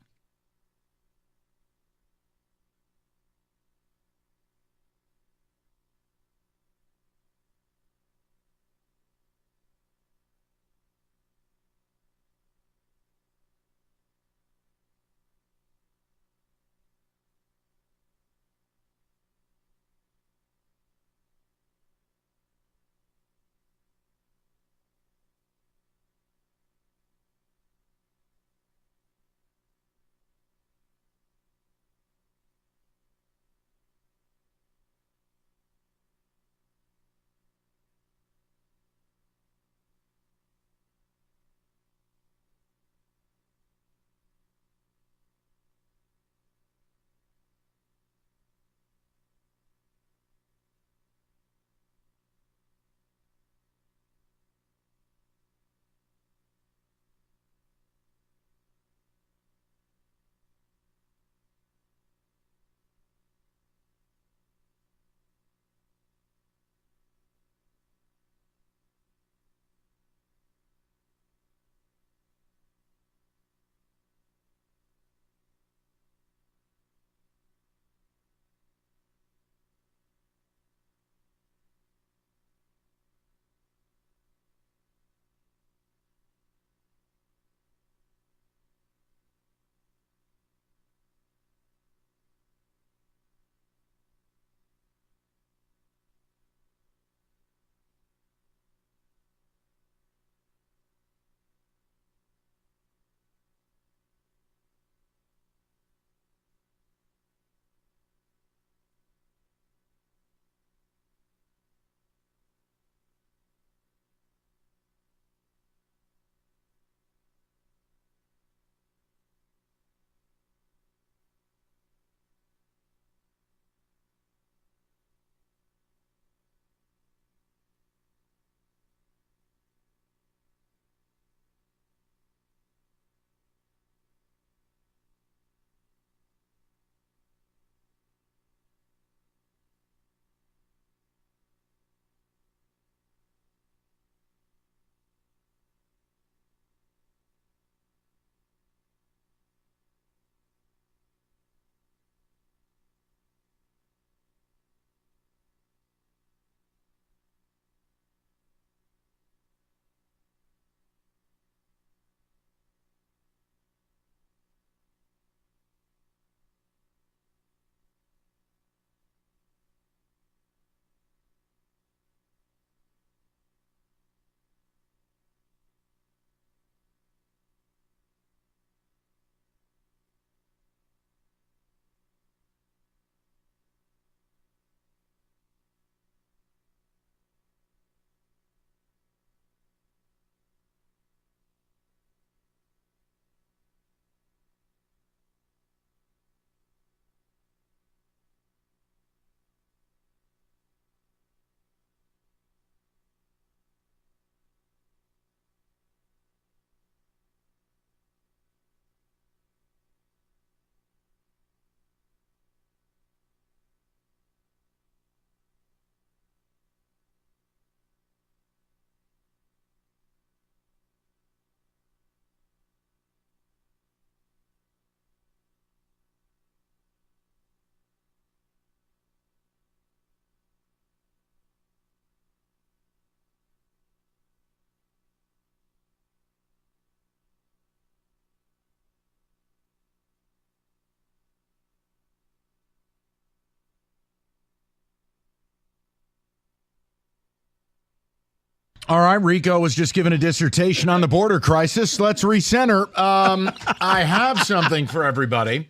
All right, Rico was just given a dissertation on the border crisis. Let's recenter. I have something for everybody.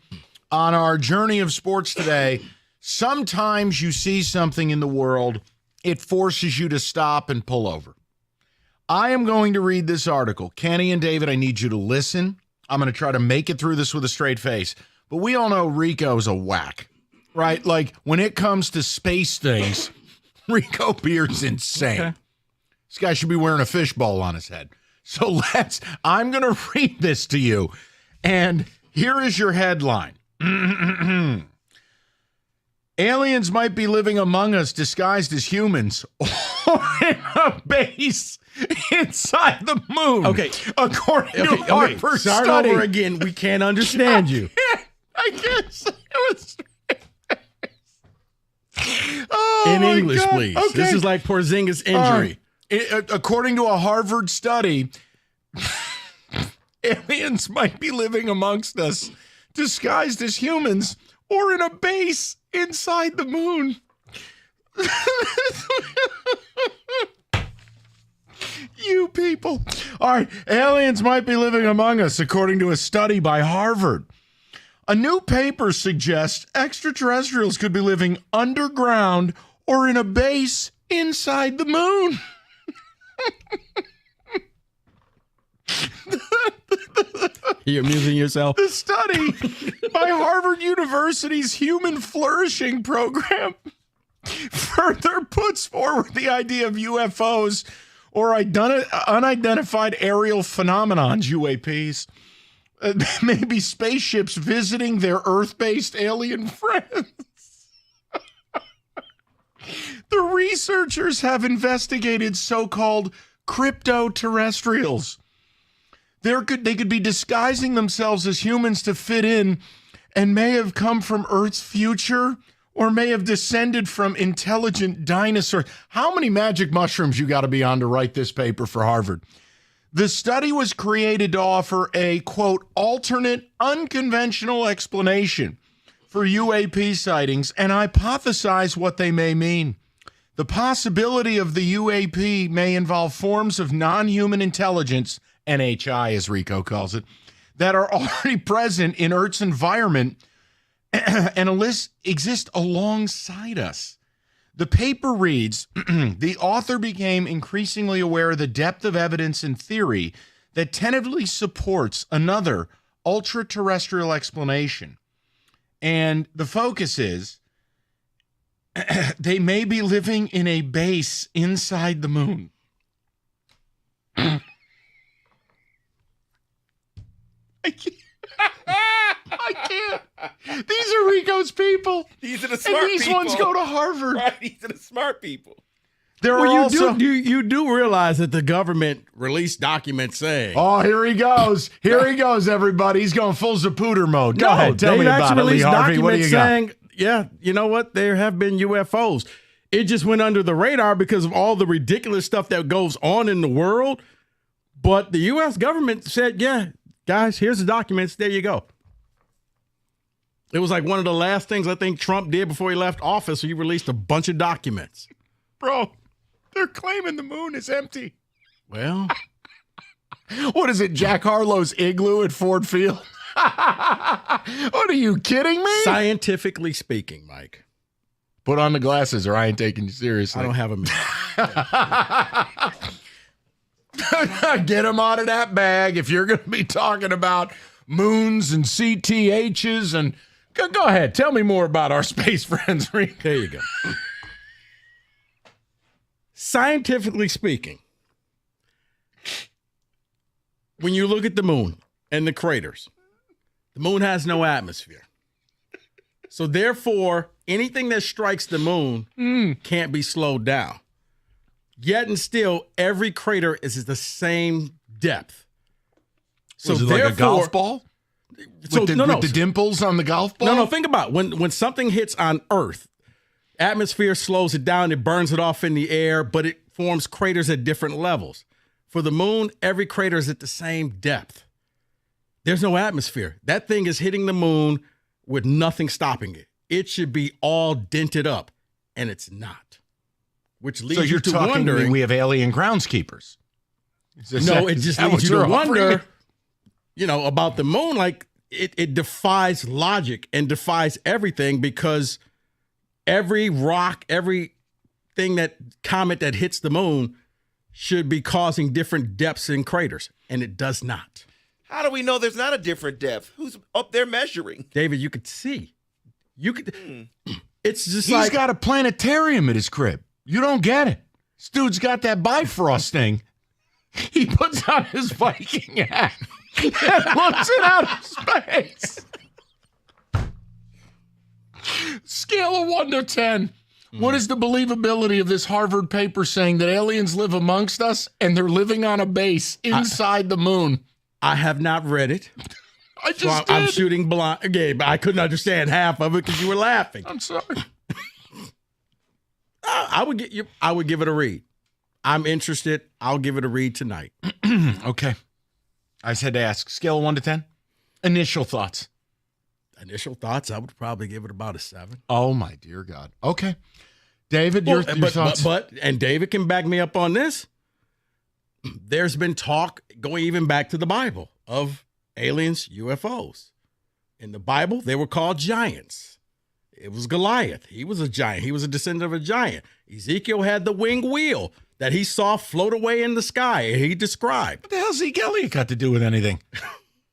On our journey of sports today, sometimes you see something in the world, it forces you to stop and pull over. I am going to read this article. Kenny and David, I need you to listen. I'm going to try to make it through this with a straight face. But we all know Rico's a whack, right? Like, when it comes to space things, Rico Beard's insane. Okay. This guy should be wearing a fishbowl on his head. So I'm going to read this to you. And here is your headline. Aliens might be living among us disguised as humans or in a base inside the moon. Okay. According to Harvard Start study. over again. We can't understand you. I guess it was. In English, please. Okay. This is like Porzingis' injury. According to a Harvard study, aliens might be living amongst us disguised as humans or in a base inside the moon. You people. All right, aliens might be living among us, according to a study by Harvard. A new paper suggests extraterrestrials could be living underground or in a base inside the moon. You amusing yourself? The study by Harvard University's Human Flourishing Program further puts forward the idea of UFOs or unidentified aerial phenomenons, UAPs. Maybe spaceships visiting their Earth-based alien friends. The researchers have investigated so-called crypto-terrestrials. They could be disguising themselves as humans to fit in and may have come from Earth's future or may have descended from intelligent dinosaurs. How many magic mushrooms you got to be on to write this paper for Harvard? The study was created to offer a, quote, alternate, unconventional explanation for UAP sightings and hypothesize what they may mean. The possibility of the UAP may involve forms of non-human intelligence, NHI as Rico calls it, that are already present in Earth's environment and exist alongside us. The paper reads, the author became increasingly aware of the depth of evidence and theory that tentatively supports another ultra-terrestrial explanation. And the focus is, they may be living in a base inside the moon. I can't. I can't. These are Rico's people. These are the smart people. And these ones go to Harvard. Right, these are the smart people. You do realize that the government released documents saying. Oh, here he goes. Here he goes, everybody. He's going full Zapruder mode. Go ahead. Tell me about it, Lee Harvey. What do you got? Saying, yeah, you know what? There have been UFOs. It just went under the radar because of all the ridiculous stuff that goes on in the world. But the U.S. government said, yeah, guys, here's the documents. There you go. It was like one of the last things I think Trump did before he left office. He released a bunch of documents. Bro, they're claiming the moon is empty. Well, what is it, Jack Harlow's igloo at Ford Field? What, are you kidding me? Scientifically speaking, Mike. Put on the glasses or I ain't taking you seriously. I don't have them. Get them out of that bag if you're going to be talking about moons and CTHs. And go ahead. Tell me more about our space friends. There you go. Scientifically speaking, when you look at the moon and the craters, the moon has no atmosphere. So therefore, anything that strikes the moon can't be slowed down. Yet and still, every crater is the same depth. So is it like a golf ball? With the dimples on the golf ball? No, think about it. When something hits on Earth, atmosphere slows it down, it burns it off in the air, but it forms craters at different levels. For the moon, every crater is at the same depth. There's no atmosphere. That thing is hitting the moon with nothing stopping it. It should be all dented up, and it's not. Which leads you to wondering. We have alien groundskeepers. No, it just leads you to wonder, about the moon. Like it defies logic and defies everything because every rock, everything comet that hits the moon should be causing different depths in craters, and it does not. How do we know there's not a different depth? Who's up there measuring? David, you could see. You could. It's just He's got a planetarium at his crib. You don't get it. This dude's got that Bifrost thing. He puts on his Viking hat and looks at outer space. Scale of 1 to 10. What is the believability of this Harvard paper saying that aliens live amongst us and they're living on a base inside the moon? I have not read it. I'm shooting blind. Okay, but I couldn't understand half of it because you were laughing. I'm sorry. I would give it a read. I'm interested. I'll give it a read tonight. Okay. I said to ask, scale of 1 to 10. Initial thoughts. Initial thoughts, I would probably give it about a 7. Oh, my dear God. Okay. David, your thoughts? And David can back me up on this. There's been talk going even back to the Bible of aliens, UFOs. In the Bible, they were called giants. It was Goliath. He was a giant. He was a descendant of a giant. Ezekiel had the winged wheel that he saw float away in the sky, and he described. What the hell Zeke Elliott got to do with anything?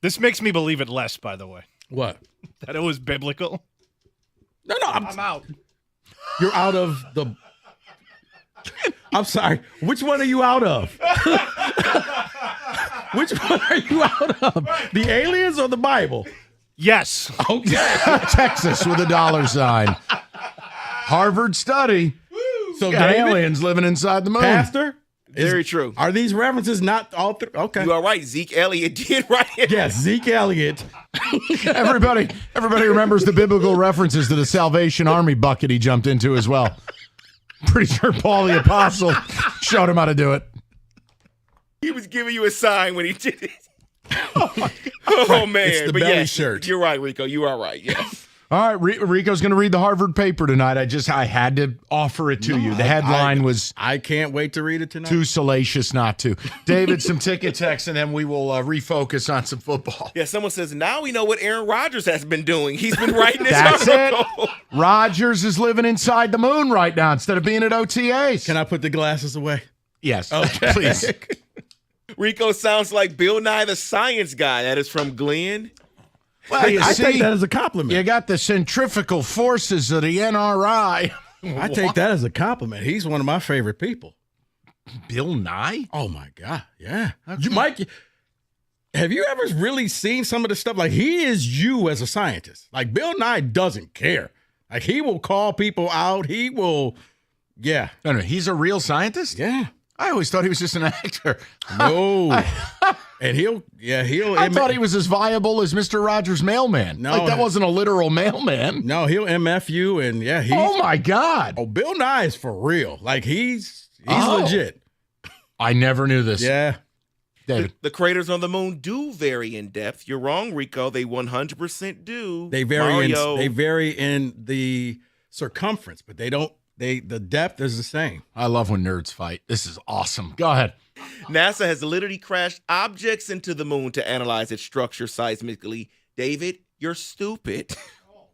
This makes me believe it less, by the way. What? That it was biblical. No, I'm out. You're out of the... I'm sorry. Which one are you out of? Which one are you out of? The aliens or the Bible? Yes. Okay. Texas with a $sign. Harvard study. So got David, aliens living inside the moon. Pastor? Very true. Are these references not all three? Okay. You are right. Zeke Elliott did right. Yes, Zeke Elliott. Everybody remembers the biblical references to the Salvation Army bucket he jumped into as well. Pretty sure Paul the Apostle showed him how to do it. He was giving you a sign when he did it. Oh man. It's the but belly yes, shirt. You're right, Rico. You are right. Yes. All right, Rico's going to read the Harvard paper tonight. I had to offer it to you. The headline was... I can't wait to read it tonight. Too salacious not to. David, some ticket text, and then we will refocus on some football. Yeah, someone says, now we know what Aaron Rodgers has been doing. He's been writing this That's article. it. Rodgers is living inside the moon right now instead of being at OTAs. Can I put the glasses away? Yes, okay. Please. Rico sounds like Bill Nye the Science Guy. That is from Glenn. Well, I take that as a compliment. You got the centrifugal forces of the NRI. I take that as a compliment. He's one of my favorite people. Bill Nye? Oh, my God. Yeah. Mike, have you ever really seen some of the stuff? Like, he is you as a scientist. Like, Bill Nye doesn't care. Like, he will call people out. He will, yeah. No, he's a real scientist? Yeah. I always thought he was just an actor. No. And I thought he was as viable as Mr. Rogers' mailman. No. Like, that wasn't a literal mailman. No, he'll MF you, and yeah, oh my God. Oh, Bill Nye is for real. Like, he's legit. I never knew this. Yeah. David. The craters on the moon do vary in depth. You're wrong, Rico. They 100% do. They vary in the circumference, but they don't. The depth is the same. I love when nerds fight. This is awesome. Go ahead. NASA has literally crashed objects into the moon to analyze its structure seismically. David, you're stupid.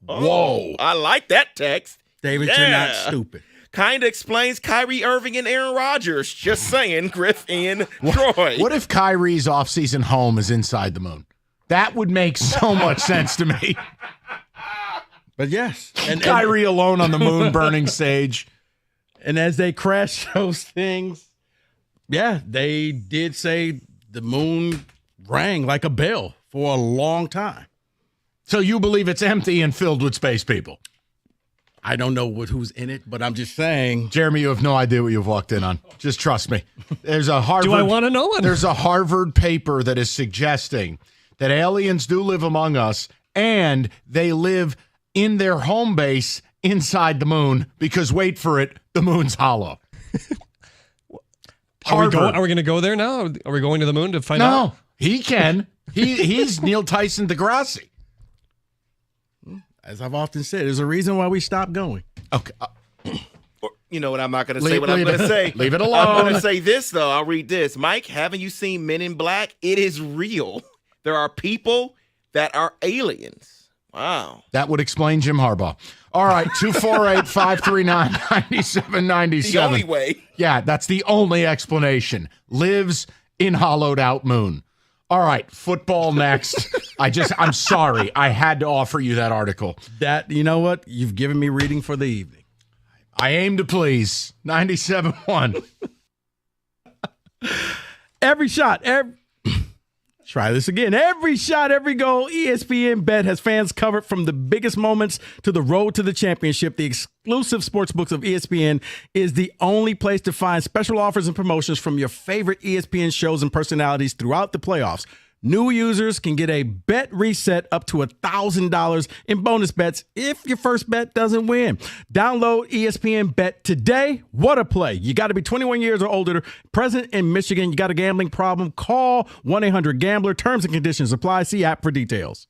Whoa. I like that text. David, you're not stupid. Kinda explains Kyrie Irving and Aaron Rodgers. Just saying, Griff and Troy. What if Kyrie's offseason home is inside the moon? That would make so much sense to me. But yes. And Kyrie alone on the moon burning stage. And as they crash those things, yeah, they did say the moon rang like a bell for a long time. So you believe it's empty and filled with space people? I don't know who's in it, but I'm just saying. Jeremy, you have no idea what you've walked in on. Just trust me. There's a Harvard. Do I want to know it? There's a Harvard paper that is suggesting that aliens do live among us and they live in their home base inside the moon because, wait for it, the moon's hollow. Are we going to go there now? Are we going to the moon to find out? No, he can. He's Neil Tyson deGrasse. As I've often said, there's a reason why we stopped going. Okay. You know what? I'm not going to say what I'm going to say. Leave it alone. I'm going to say this, though. I'll read this. Mike, haven't you seen Men in Black? It is real. There are people that are aliens. Wow. That would explain Jim Harbaugh. All right, 248-539-9797. The only way. Yeah, that's the only explanation. Lives in hollowed out moon. All right, football next. I'm sorry. I had to offer you that article. You know what? You've given me reading for the evening. I aim to please. 97.1. Every shot, try this again. Every shot, every goal, ESPN Bet has fans covered from the biggest moments to the road to the championship. The exclusive sports books of ESPN is the only place to find special offers and promotions from your favorite ESPN shows and personalities throughout the playoffs. New users can get a bet reset up to $1,000 in bonus bets if your first bet doesn't win. Download ESPN Bet today. What a play. You got to be 21 years or older, present in Michigan. You got a gambling problem, call 1-800-GAMBLER. Terms and conditions apply. See app for details.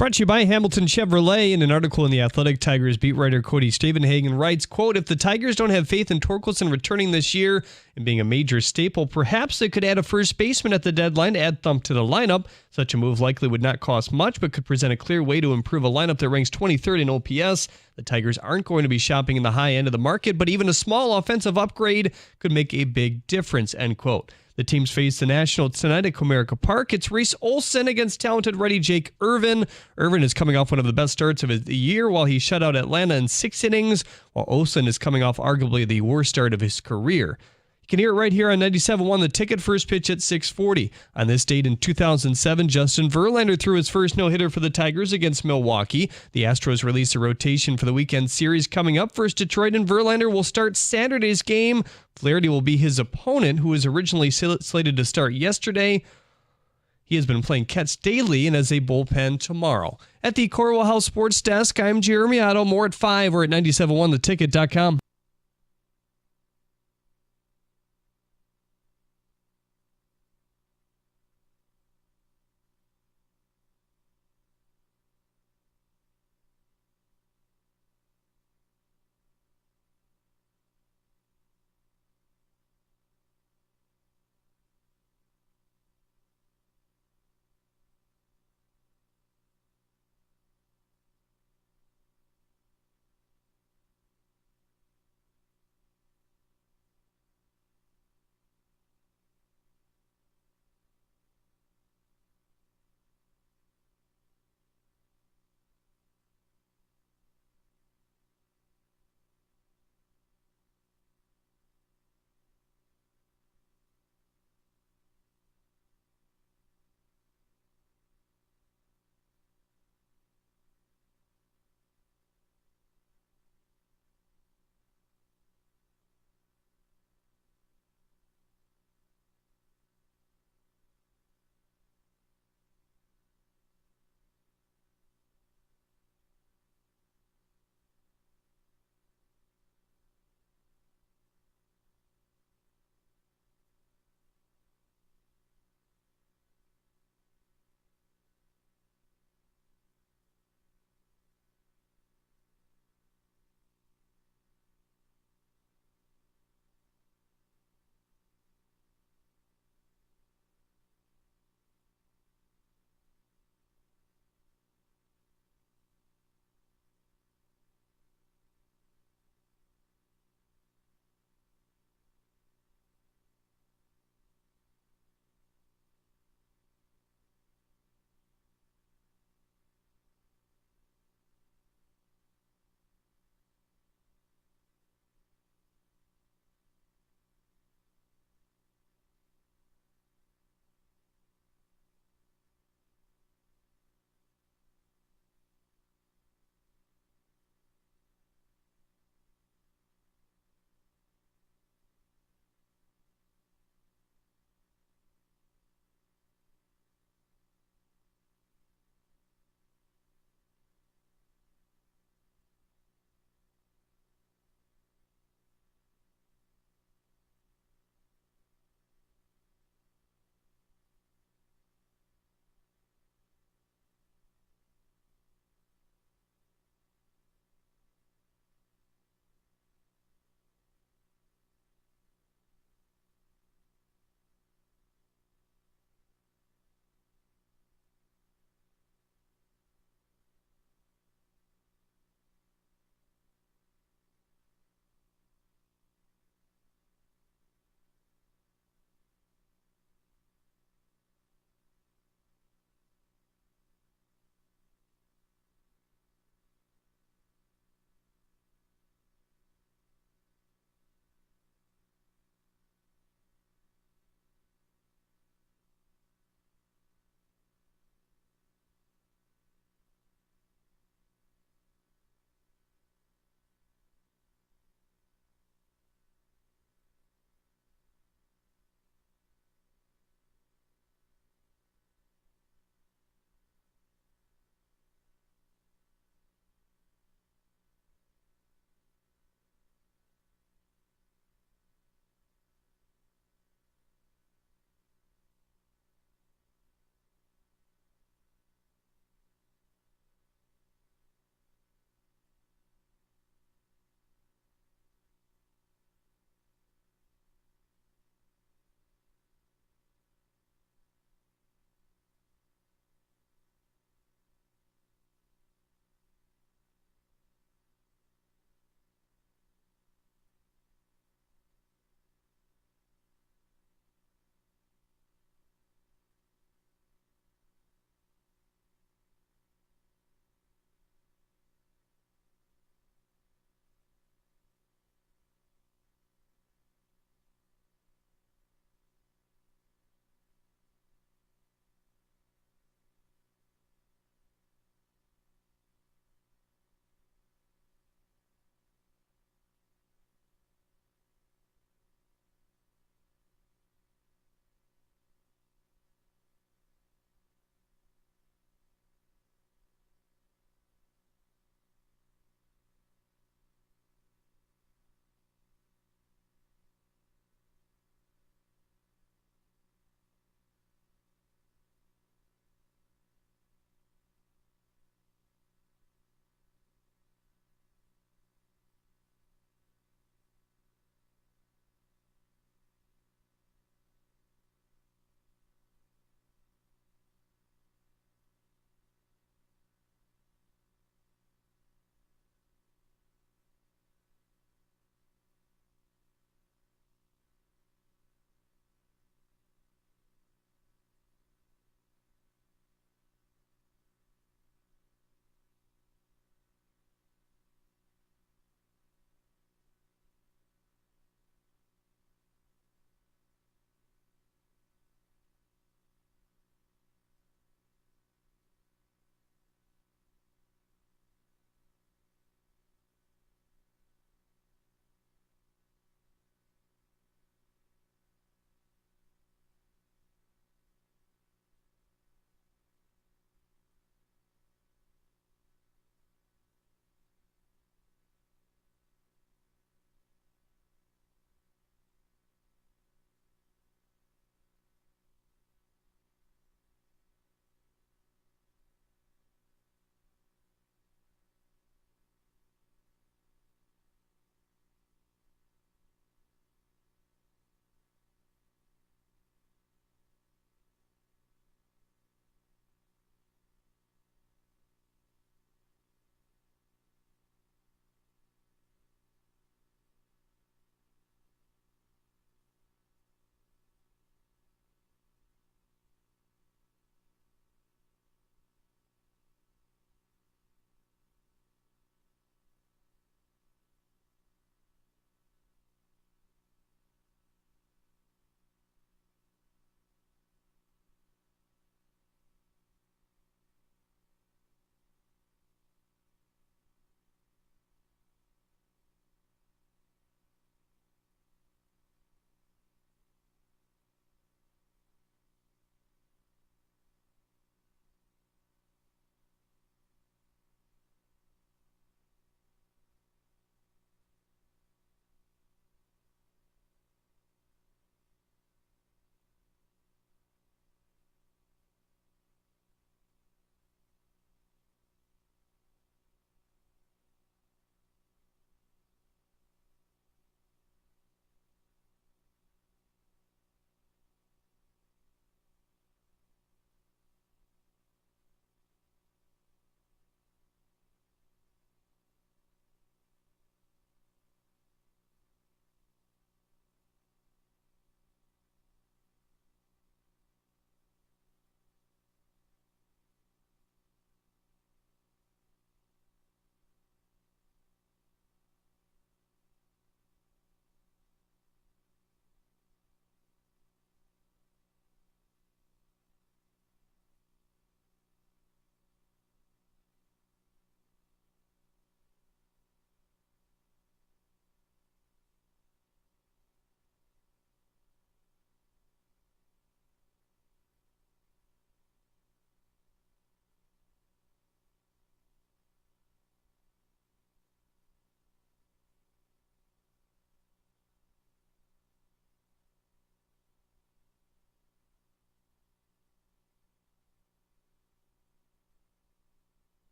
Brought to you by Hamilton Chevrolet. In an article in The Athletic, Tigers beat writer Cody Stavenhagen writes, quote, if the Tigers don't have faith in Torkelson returning this year and being a major staple, perhaps they could add a first baseman at the deadline to add thump to the lineup. Such a move likely would not cost much, but could present a clear way to improve a lineup that ranks 23rd in OPS. The Tigers aren't going to be shopping in the high end of the market, but even a small offensive upgrade could make a big difference, end quote. The teams face the Nationals tonight at Comerica Park. It's Reese Olson against talented ready Jake Irvin. Irvin is coming off one of the best starts of the year while he shut out Atlanta in 6 innings, while Olson is coming off arguably the worst start of his career. You can hear it right here on 97.1 The Ticket, first pitch at 6:40. On this date in 2007, Justin Verlander threw his first no-hitter for the Tigers against Milwaukee. The Astros released a rotation for the weekend series coming up. First, Detroit and Verlander will start Saturday's game. Flaherty will be his opponent, who was originally slated to start yesterday. He has been playing catch daily and has a bullpen tomorrow. At the Corwell House Sports Desk, I'm Jeremy Otto. More at 5 or at 97.1theticket.com.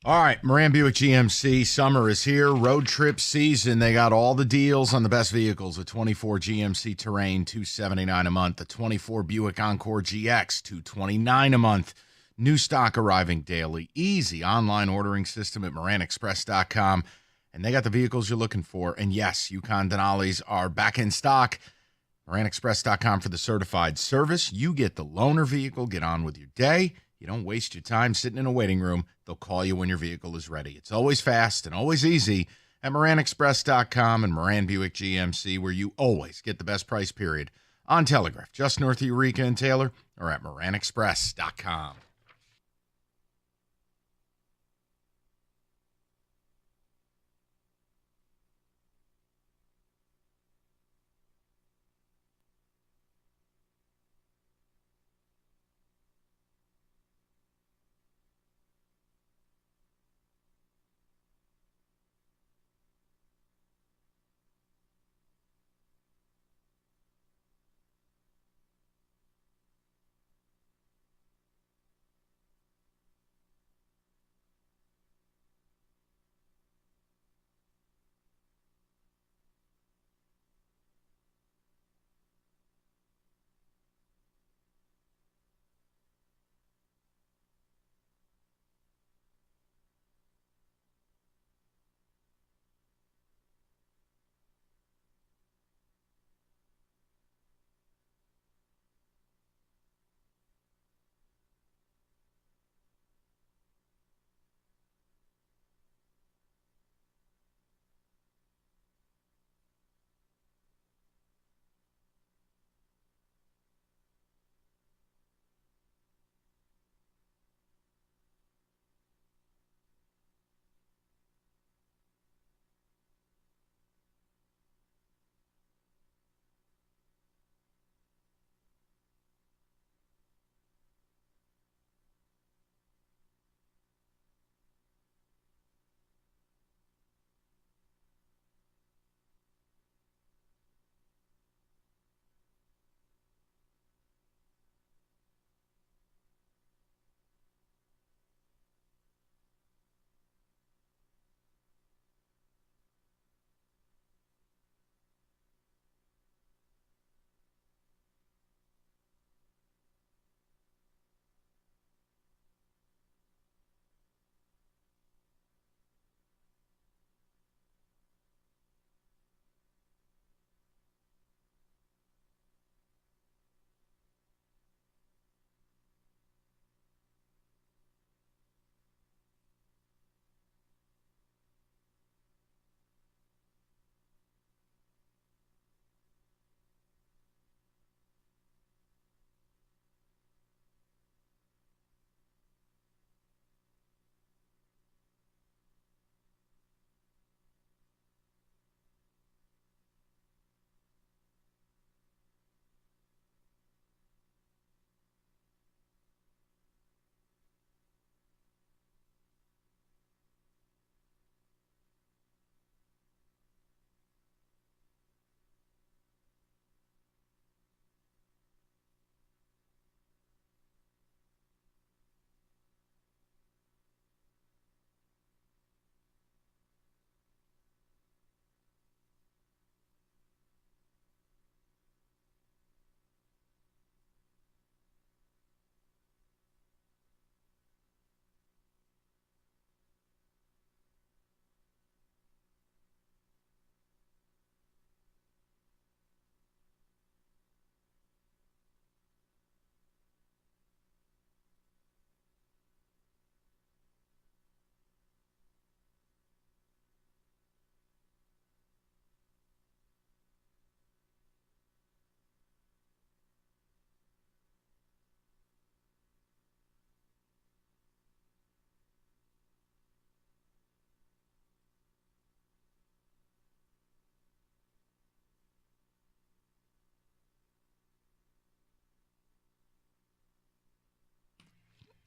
All right, Moran Buick GMC, summer is here. Road trip season. They got all the deals on the best vehicles. A 24 GMC Terrain, $279 a month. A 24 Buick Encore GX, $229 a month. New stock arriving daily. Easy online ordering system at MoranExpress.com. And they got the vehicles you're looking for. And yes, Yukon Denali's are back in stock. MoranExpress.com for the certified service. You get the loaner vehicle. Get on with your day. You don't waste your time sitting in a waiting room. They'll call you when your vehicle is ready. It's always fast and always easy at MoranExpress.com and Moran Buick GMC, where you always get the best price period on Telegraph, just north of Eureka and Taylor, or at MoranExpress.com.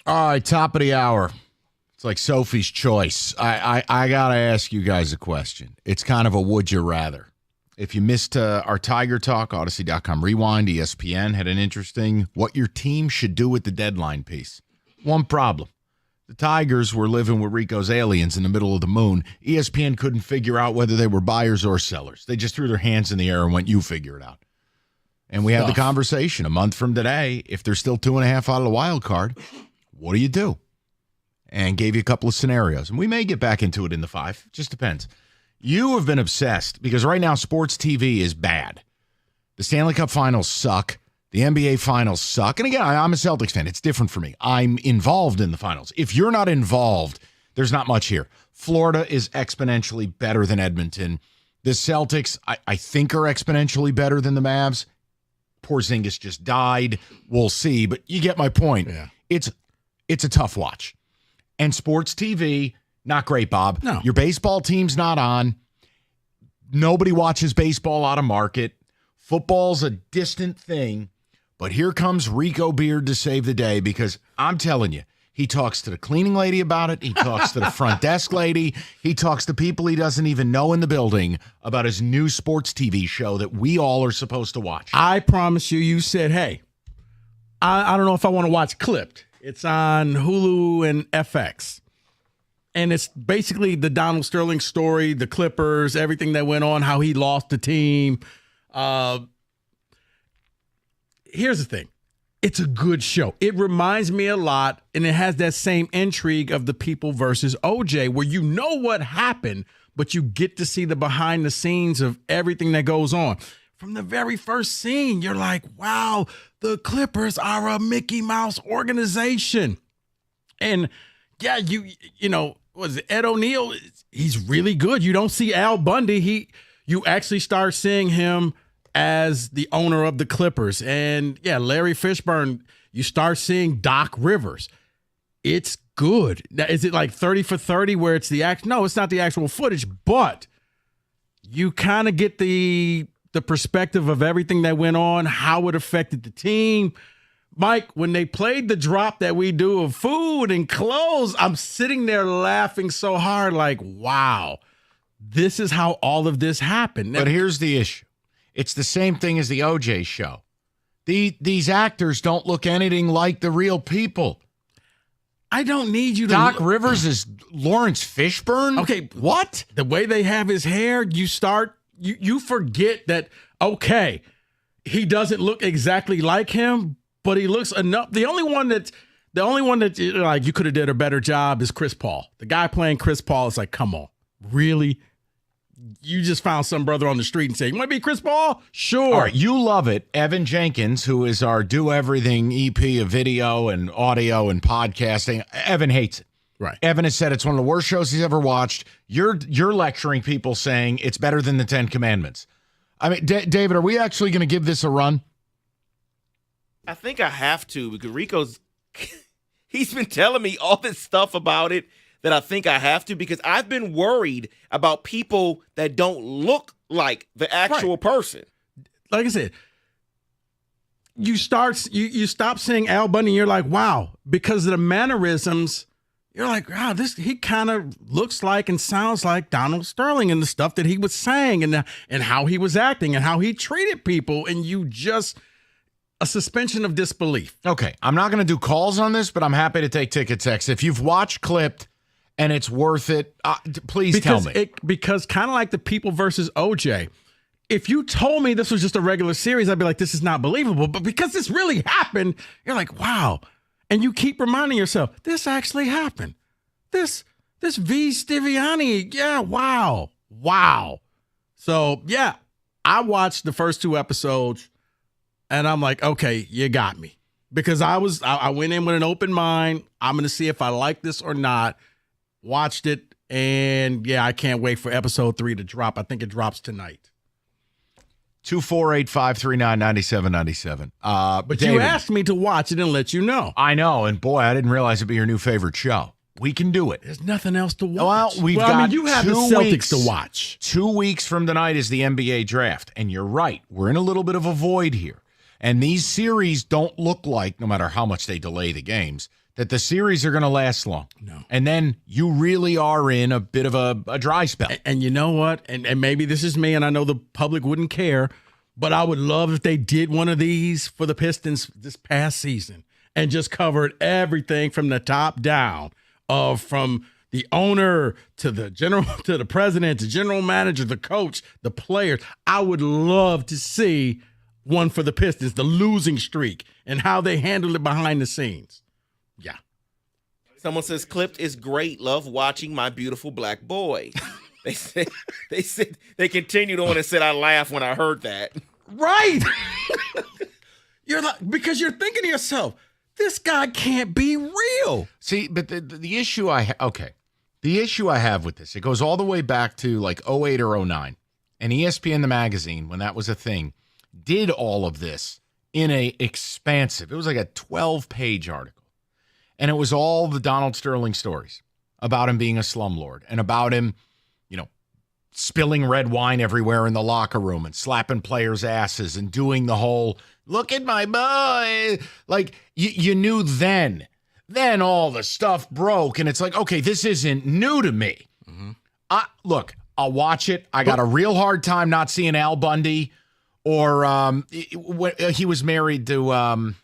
All right, top of the hour. It's like Sophie's Choice. I got to ask you guys a question. It's kind of a would you rather. If you missed our Tiger Talk, Odyssey.com Rewind, ESPN had an interesting what your team should do with the deadline piece. One problem. The Tigers were living with Rico's aliens in the middle of the moon. ESPN couldn't figure out whether they were buyers or sellers. They just threw their hands in the air and went, you figure it out. And we had the conversation a month from today. If they're still 2.5 out of the wild card, what do you do? And gave you a couple of scenarios. And we may get back into it in the 5. Just depends. You have been obsessed because right now sports TV is bad. The Stanley Cup Finals suck. The NBA Finals suck. And again, I'm a Celtics fan. It's different for me. I'm involved in the finals. If you're not involved, there's not much here. Florida is exponentially better than Edmonton. The Celtics, I think, are exponentially better than the Mavs. Porzingis just died. We'll see. But you get my point. Yeah. It's a tough watch. And sports TV, not great, Bob. No. Your baseball team's not on. Nobody watches baseball out of market. Football's a distant thing. But here comes Rico Beard to save the day because I'm telling you, he talks to the cleaning lady about it. He talks to the front desk lady. He talks to people he doesn't even know in the building about his new sports TV show that we all are supposed to watch. I promise you said, hey, I don't know if I want to watch Clipped. It's on Hulu and FX. And it's basically the Donald Sterling story, the Clippers, everything that went on, how he lost the team. Here's the thing. It's a good show. It reminds me a lot, and it has that same intrigue of the People versus OJ, where you know what happened, but you get to see the behind the scenes of everything that goes on. From the very first scene, you're like, wow, the Clippers are a Mickey Mouse organization. And yeah, you know, was it Ed O'Neill? He's really good. You don't see Al Bundy. You actually start seeing him as the owner of the Clippers. And yeah, Larry Fishburne, you start seeing Doc Rivers. It's good. Now, is it like 30 for 30 where it's the act? No, it's not the actual footage, but you kind of get the perspective of everything that went on, how it affected the team. Mike, when they played the drop that we do of food and clothes, I'm sitting there laughing so hard like, wow, this is how all of this happened. But here's the issue. It's the same thing as the OJ show. These actors don't look anything like the real people. I don't need you to. Doc Rivers is Lawrence Fishburne? Okay. What? The way they have his hair, you forget that, okay, he doesn't look exactly like him, but he looks enough. The only one that like you could have did a better job is Chris Paul. The guy playing Chris Paul is like, come on, really? You just found some brother on the street and say, you want to be Chris Paul? Sure. All right, you love it. Evan Jenkins, who is our Do Everything EP of video and audio and podcasting, Evan hates it. Right. Evan has said it's one of the worst shows he's ever watched. You're lecturing people saying it's better than the 10 Commandments. I mean, David, are we actually going to give this a run? I think I have to because he's been telling me all this stuff about it that I think I have to because I've been worried about people that don't look like the actual person. Like I said, you stop seeing Al Bundy and you're like, wow, because of the mannerisms, you're like, wow, he kind of looks like and sounds like Donald Sterling and the stuff that he was saying and how he was acting and how he treated people, and you just a suspension of disbelief. Okay, I'm not going to do calls on this, but I'm happy to take ticket text. If you've watched Clipped and it's worth it, please tell me. Because kind of like the People versus OJ, if you told me this was just a regular series, I'd be like, this is not believable. But because this really happened, you're like, wow. And you keep reminding yourself, this actually happened. This V. Stiviani, yeah, wow. So, yeah, I watched the first 2 episodes, and I'm like, okay, you got me. Because I went in with an open mind. I'm going to see if I like this or not. Watched it, and, yeah, I can't wait for episode 3 to drop. I think it drops tonight. 248-539-9797. But David, you asked me to watch it and let you know. I know, and boy, I didn't realize it'd be your new favorite show. We can do it. There's nothing else to watch. Well, we've got you have the Celtics to watch. 2 weeks from tonight is the NBA draft, and you're right. We're in a little bit of a void here. And these series don't look like, no matter how much they delay the games, that the series are going to last long. No. And then you really are in a bit of a dry spell. And you know what? And maybe this is me, and I know the public wouldn't care, but I would love if they did one of these for the Pistons this past season and just covered everything from the top down from the owner to the to the president, the general manager, the coach, the players. I would love to see one for the Pistons, the losing streak, and how they handle it behind the scenes. Yeah. Someone says, Clipped is great. Love watching my beautiful black boys. They continued on and said, I laughed when I heard that. Right. You're like, because you're thinking to yourself, this guy can't be real. See, but the issue the issue I have with this, it goes all the way back to like 08 or 09. And ESPN, the magazine, when that was a thing, did all of this in a expansive, it was like a 12-page article. And it was all the Donald Sterling stories about him being a slumlord and about him, spilling red wine everywhere in the locker room and slapping players' asses and doing the whole, look at my boy. Like, you knew then all the stuff broke. And it's like, okay, this isn't new to me. Mm-hmm. Look, I'll watch it. I got a real hard time not seeing Al Bundy or he was married to,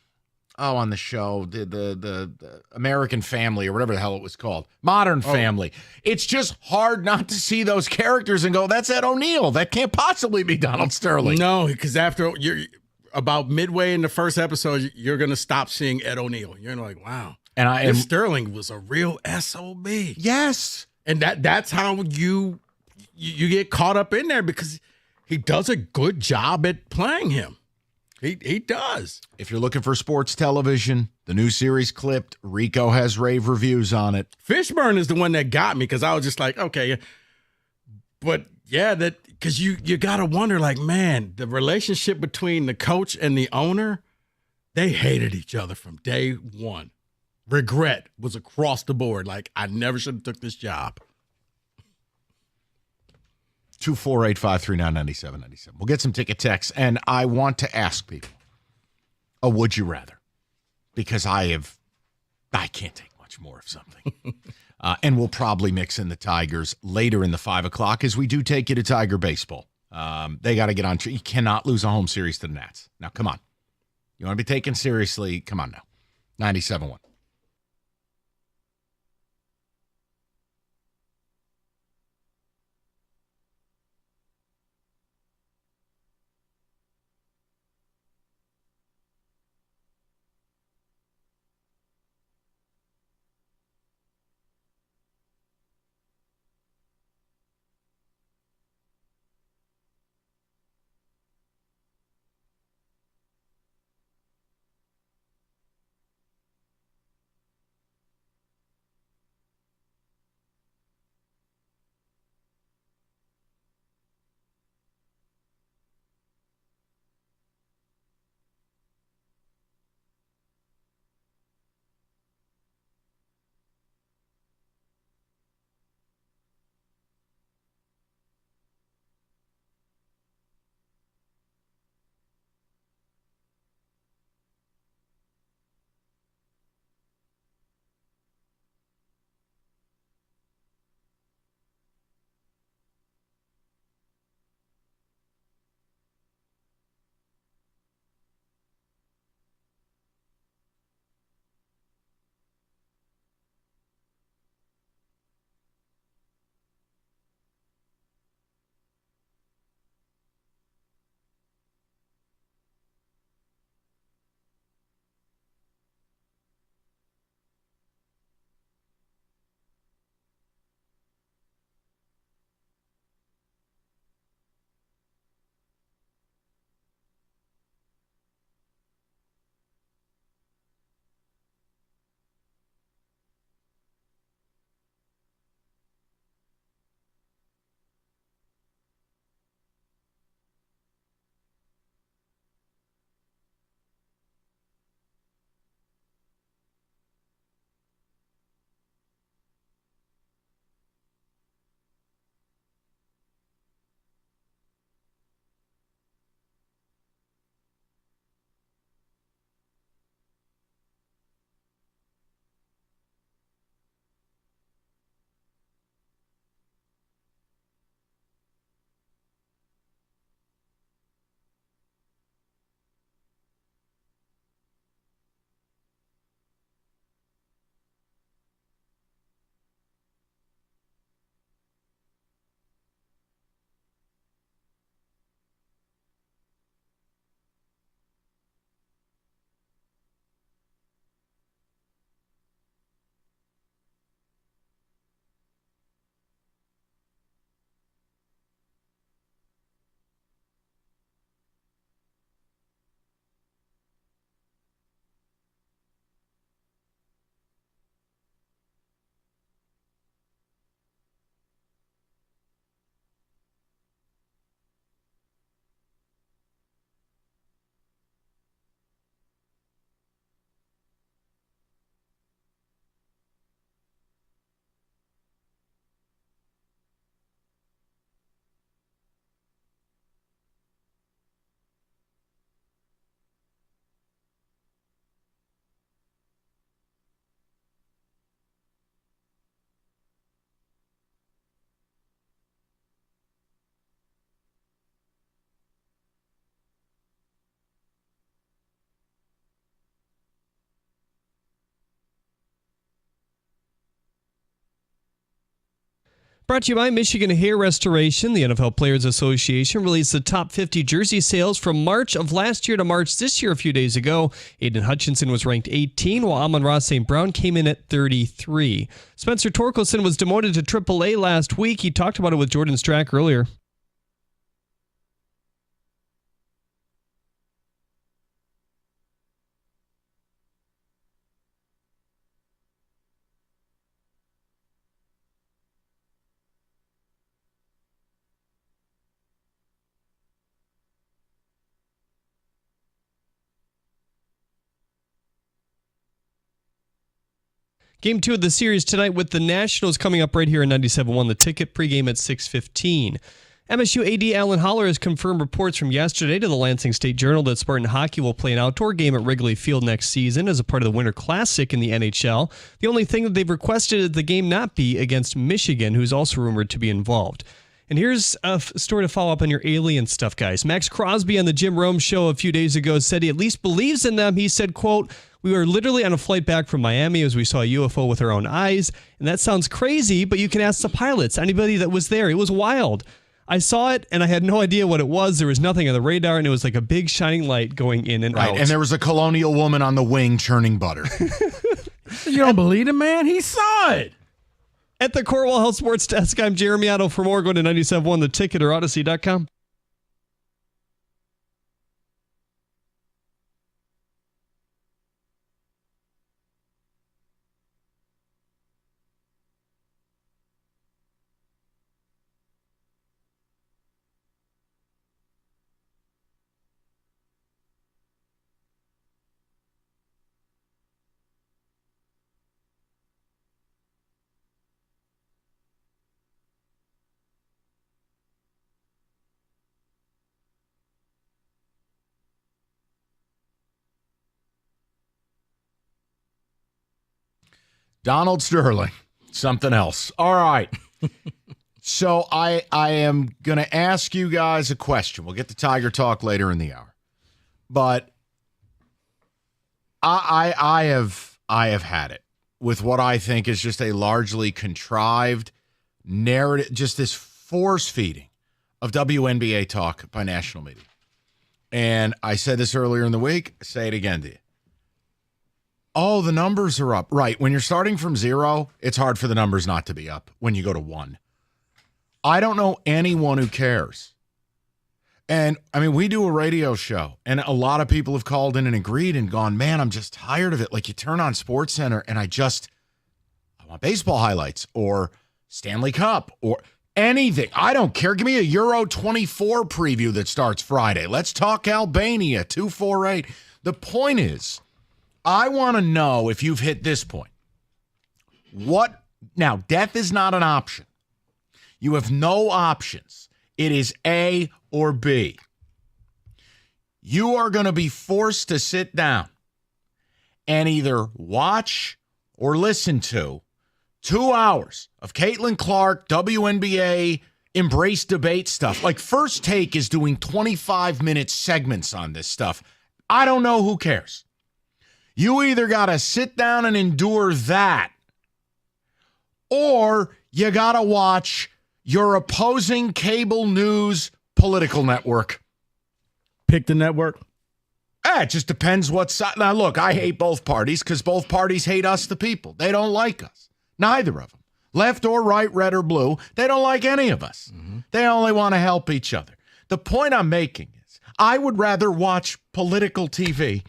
on the show, the American Family or whatever the hell it was called. Modern Family. It's just hard not to see those characters and go, that's Ed O'Neill. That can't possibly be Donald Sterling. No, because after you're about midway in the first episode, you're going to stop seeing Ed O'Neill. You're like, wow. And Sterling was a real SOB. Yes. And that's how you get caught up in there because he does a good job at playing him. He does. If you're looking for sports television, the new series Clipped, Rico has rave reviews on it. Fishburne is the one that got me because I was just like, okay. But yeah, that because you got to wonder, like, man, the relationship between the coach and the owner, they hated each other from day one. Regret was across the board. Like, I never should have took this job. 248-539-9797. We'll get some ticket texts, and I want to ask people a would you rather, because I can't take much more of something. And we'll probably mix in the Tigers later in the 5 o'clock as we do take you to Tiger baseball. They got to get on. You cannot lose a home series to the Nats. Now, come on. You want to be taken seriously? Come on now. 97.1. Brought to you by Michigan Hair Restoration. The NFL Players Association released the top 50 jersey sales from March of last year to March this year a few days ago. Aiden Hutchinson was ranked 18, while Amon-Ra St. Brown came in at 33. Spencer Torkelson was demoted to AAA last week. He talked about it with Jordan Strack earlier. Game 2 of the series tonight with the Nationals coming up right here in 97.1 The Ticket, pregame at 6:15. MSU AD Alan Holler has confirmed reports from yesterday to the Lansing State Journal that Spartan Hockey will play an outdoor game at Wrigley Field next season as a part of the Winter Classic in the NHL. The only thing that they've requested is the game not be against Michigan, who's also rumored to be involved. And here's a story to follow up on your alien stuff, guys. Max Crosby on the Jim Rome show a few days ago said he at least believes in them. He said, quote, "We were literally on a flight back from Miami as we saw a UFO with our own eyes. And that sounds crazy, but you can ask the pilots, anybody that was there. It was wild. I saw it, and I had no idea what it was. There was nothing on the radar, and it was like a big shining light going in and out." And there was a colonial woman on the wing churning butter. You don't believe him, man? He saw it. At the Cornwall Health Sports Desk, I'm Jeremy Otto. For more, go to 97.1 The Ticket or Odyssey.com. Donald Sterling, something else. All right. So I am going to ask you guys a question. We'll get to Tiger Talk later in the hour. But I have had it with what I think is just a largely contrived narrative, just this force feeding of WNBA talk by national media. And I said this earlier in the week. I say it again to you. Oh, the numbers are up. Right. When you're starting from 0, it's hard for the numbers not to be up when you go to 1. I don't know anyone who cares. And, I mean, we do a radio show, and a lot of people have called in and agreed and gone, man, I'm just tired of it. Like, you turn on SportsCenter, and I want baseball highlights or Stanley Cup or anything. I don't care. Give me a Euro 24 preview that starts Friday. Let's talk Albania, 248. The point is, I want to know if you've hit this point. Now, death is not an option. You have no options. It is A or B. You are going to be forced to sit down and either watch or listen to 2 hours of Cade Clark, WNBA, embrace debate stuff. Like First Take is doing 25-minute segments on this stuff. I don't know, who cares. You either got to sit down and endure that, or you got to watch your opposing cable news political network. Pick the network. It just depends what side. Now, look, I hate both parties because both parties hate us, the people. They don't like us. Neither of them. Left or right, red or blue. They don't like any of us. Mm-hmm. They only want to help each other. The point I'm making is I would rather watch political TV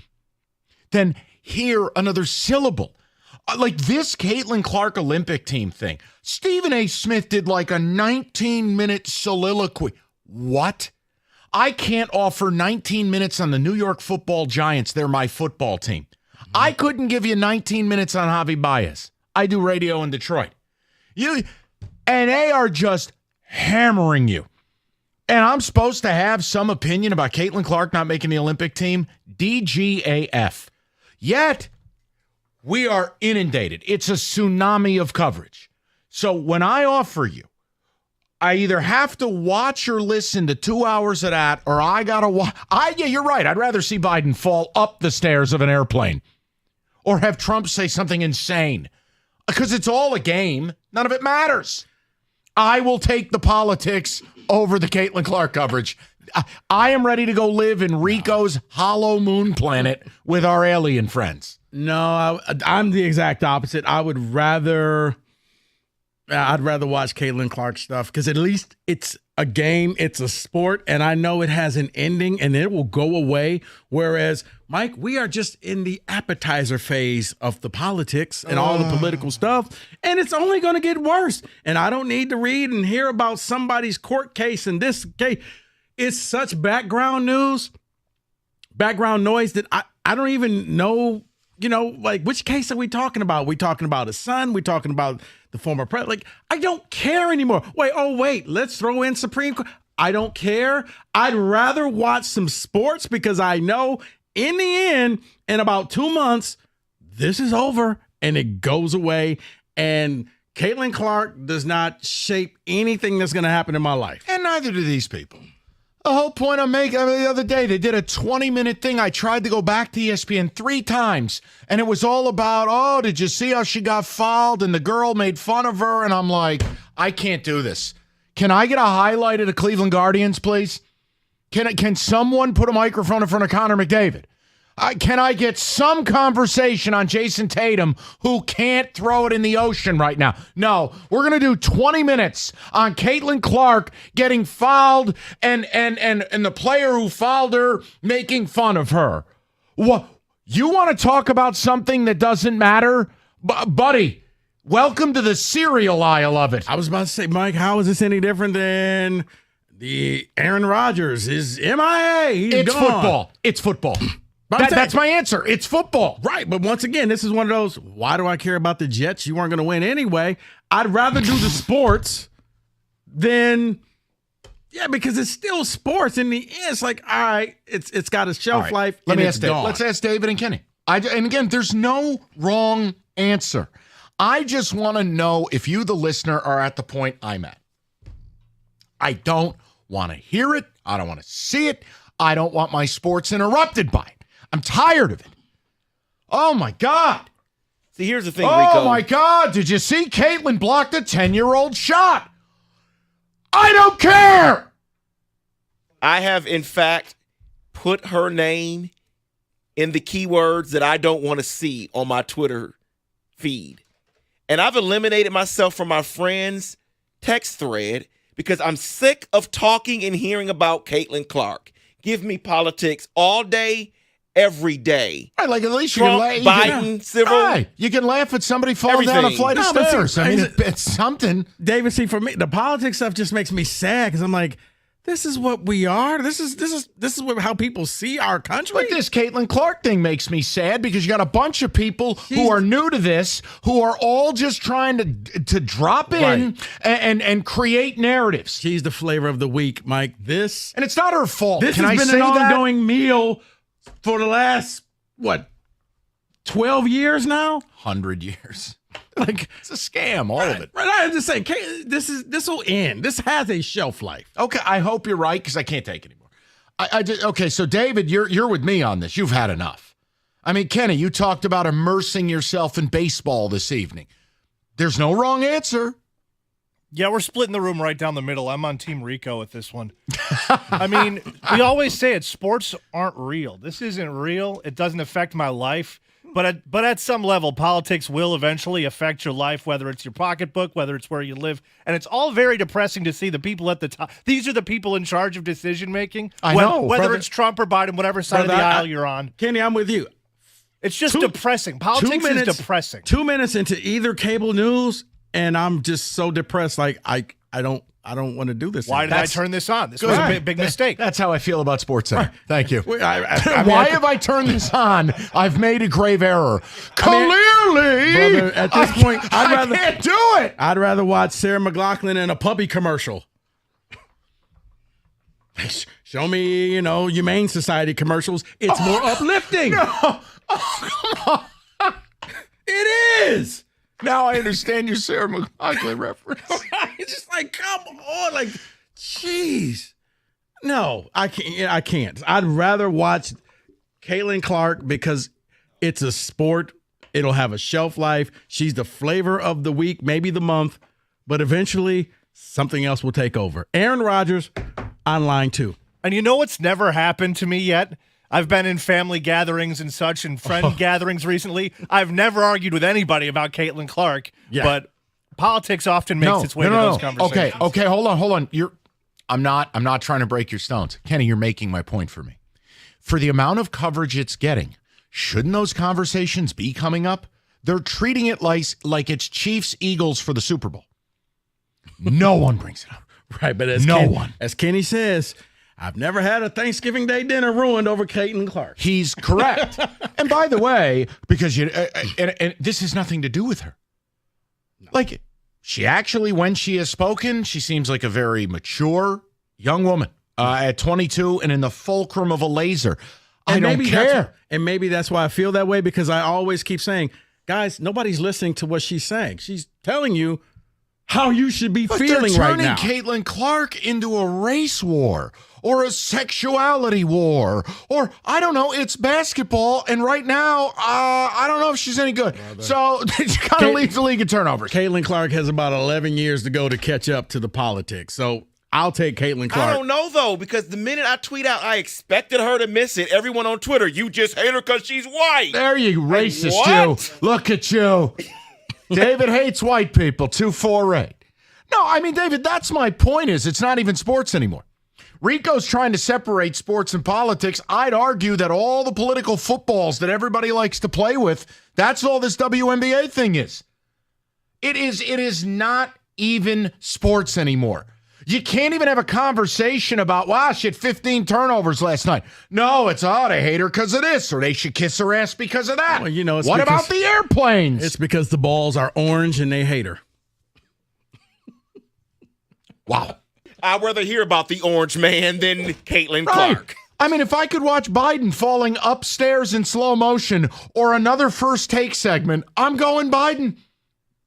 than hear another syllable. Like this Cade Clark Olympic team thing. Stephen A. Smith did like a 19-minute soliloquy. What? I can't offer 19 minutes on the New York Football Giants. They're my football team. Mm-hmm. I couldn't give you 19 minutes on Javy Baez. I do radio in Detroit. And they are just hammering you. And I'm supposed to have some opinion about Cade Clark not making the Olympic team? DGAF. Yet, we are inundated. It's a tsunami of coverage. So when I offer you, I either have to watch or listen to 2 hours of that, or I got to watch. Yeah, you're right. I'd rather see Biden fall up the stairs of an airplane or have Trump say something insane because it's all a game. None of it matters. I will take the politics over the Caitlin Clark coverage. I am ready to go live in Rico's hollow moon planet with our alien friends. No, I'm the exact opposite. I'd rather watch Caitlin Clark stuff because at least it's a game, it's a sport, and I know it has an ending and it will go away. Whereas, Mike, we are just in the appetizer phase of the politics and all the political stuff, and it's only going to get worse. And I don't need to read and hear about somebody's court case in this case. It's such background noise that I don't even know, like which case are we talking about? We talking about a son? We talking about the former president? Like, I don't care anymore. Wait, let's throw in Supreme Court. I don't care. I'd rather watch some sports because I know in the end, in about 2 months, this is over and it goes away. And Caitlin Clark does not shape anything that's going to happen in my life. And neither do these people. The whole point I'm making, the other day, they did a 20-minute thing. I tried to go back to ESPN 3 times, and it was all about, did you see how she got fouled? And the girl made fun of her, and I'm like, I can't do this. Can I get a highlight of the Cleveland Guardians, please? Can someone put a microphone in front of Connor McDavid? Can I get some conversation on Jason Tatum, who can't throw it in the ocean right now? No, we're going to do 20 minutes on Caitlin Clark getting fouled and the player who fouled her making fun of her. What? You want to talk about something that doesn't matter? Buddy, welcome to the cereal aisle of it. I was about to say, Mike, how is this any different than the Aaron Rodgers is MIA? It's gone. Football. It's football. That's my answer. It's football. Right, but once again, this is one of those, why do I care about the Jets? You weren't going to win anyway. I'd rather do the sports than, because it's still sports. In the end, it's like, all right, it's got a shelf life. Let's ask David and Kenny. And again, there's no wrong answer. I just want to know if you, the listener, are at the point I'm at. I don't want to hear it. I don't want to see it. I don't want my sports interrupted by it. I'm tired of it. Oh, my God. See, here's the thing, Rico. Rico. Oh, my God. Did you see Caitlin blocked a 10-year-old shot? I don't care. I have, in fact, put her name in the keywords that I don't want to see on my Twitter feed. And I've eliminated myself from my friends' text thread because I'm sick of talking and hearing about Caitlin Clark. Give me politics all day, every day. Right, like at least Trump, Biden, civil. Right. You can laugh at somebody falling down a flight of stairs. It's something. David, see, for me, the politics stuff just makes me sad because I'm like, this is what we are. This is how people see our country. But this Caitlin Clark thing makes me sad because you got a bunch of people who are new to this, who are all just trying to drop in and create narratives. She's the flavor of the week, Mike. And it's not her fault. This has been an ongoing meal for the last 12 years now? 100 yeyears. Like, it's a scam, all of it. Right, I'm just saying, this will end. This has a shelf life. Okay, I hope you're right because I can't take it anymore. Okay, so David, you're with me on this. You've had enough. I mean, Kenny, you talked about immersing yourself in baseball this evening. There's no wrong answer. Yeah, we're splitting the room right down the middle. I'm on Team Rico with this one. I mean, we always say it, sports aren't real. This isn't real. It doesn't affect my life. But at some level, politics will eventually affect your life, whether it's your pocketbook, whether it's where you live. And it's all very depressing to see the people at the top. These are the people in charge of decision-making. I know. Whether it's Trump or Biden, whatever side of the aisle you're on. Kenny, I'm with you. It's just depressing. Politics is depressing. 2 minutes into either cable news, and I'm just so depressed. Like, I don't want to do this. Why did I turn this on? This was a big mistake. That's how I feel about Sports Center. Thank you. Why have I turned this on? I've made a grave error. Clearly, brother, at this point, I can't do it. I'd rather watch Sarah McLachlan in a puppy commercial. Show me, Humane Society commercials. It's more uplifting. No. Oh, come on. It is. Now I understand your Sarah McLachlan reference. It's just like, come on, like, jeez. No, I can't. I'd rather watch Caitlin Clark because it's a sport. It'll have a shelf life. She's the flavor of the week, maybe the month, but eventually something else will take over. Aaron Rodgers on line 2. And you know what's never happened to me yet? I've been in family gatherings and such and friend gatherings recently. I've never argued with anybody about Caitlin Clark, but politics often makes its way to those conversations. Okay, hold on. I'm not trying to break your stones. Kenny, you're making my point for me. For the amount of coverage it's getting, shouldn't those conversations be coming up? They're treating it like it's Chiefs-Eagles for the Super Bowl. No one brings it up. Right, but as Kenny says, I've never had a Thanksgiving Day dinner ruined over Caitlin Clark. He's correct. And by the way, because and this has nothing to do with her. No. Like, she actually, when she has spoken, she seems like a very mature young woman at 22 and in the fulcrum of a laser. I don't care. And maybe that's why I feel that way, because I always keep saying, guys, nobody's listening to what she's saying. She's telling you how you should be feeling right now. They're turning Caitlin Clark into a race war or a sexuality war, or I don't know, it's basketball, and right now, I don't know if she's any good. So it kind of leads the league in turnovers. Caitlin Clark has about 11 years to go to catch up to the politics. So I'll take Caitlin Clark. I don't know, though, because the minute I tweet out I expected her to miss it, everyone on Twitter, you just hate her because she's white. There you racist, you. Look at you. David hates white people, 248. No, I mean, David, that's my point is it's not even sports anymore. Rico's trying to separate sports and politics. I'd argue that all the political footballs that everybody likes to play with, that's all this WNBA thing is. It is not even sports anymore. You can't even have a conversation about, wow, she had 15 turnovers last night. No, it's, they hate her because of this, or they should kiss her ass because of that. Well, what about the airplanes? It's because the balls are orange and they hate her. Wow. I'd rather hear about the orange man than Caitlin Clark. I mean, if I could watch Biden falling upstairs in slow motion or another first take segment, I'm going Biden.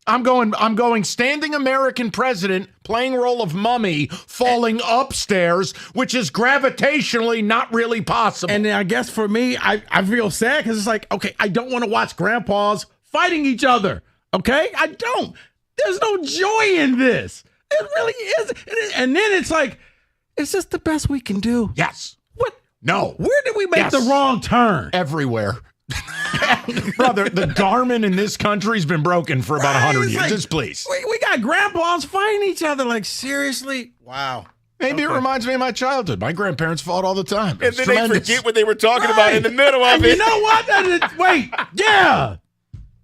I'm going standing American president playing role of mummy falling upstairs, which is gravitationally not really possible. And I guess for me, I feel sad because it's like, okay, I don't want to watch grandpas fighting each other. Okay? I don't. There's no joy in this. It really is. And then it's like, it's just the best we can do. Yes. What? No. Where did we make the wrong turn? Everywhere. Brother, the Garmin in this country's been broken for about 100 years. Like, Just please. We got grandpas fighting each other. Like, seriously? Wow. Maybe it reminds me of my childhood. My grandparents fought all the time. And then they forget what they were talking about in the middle of it. You know what? Wait. Yeah.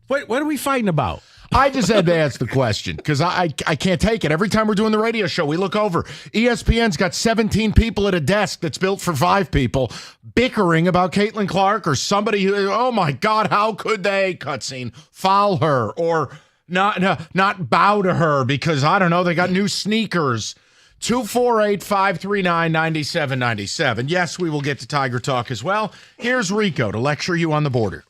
Wait, what are we fighting about? I just had to ask the question because I can't take it. Every time we're doing the radio show, we look over. ESPN's got 17 people at a desk that's built for 5 people bickering about Caitlin Clark or somebody who, oh my God, how could they, cutscene, foul her or not bow to her because, I don't know, they got new sneakers. 248-539-9797. Yes, we will get to Tiger Talk as well. Here's Rico to lecture you on the border.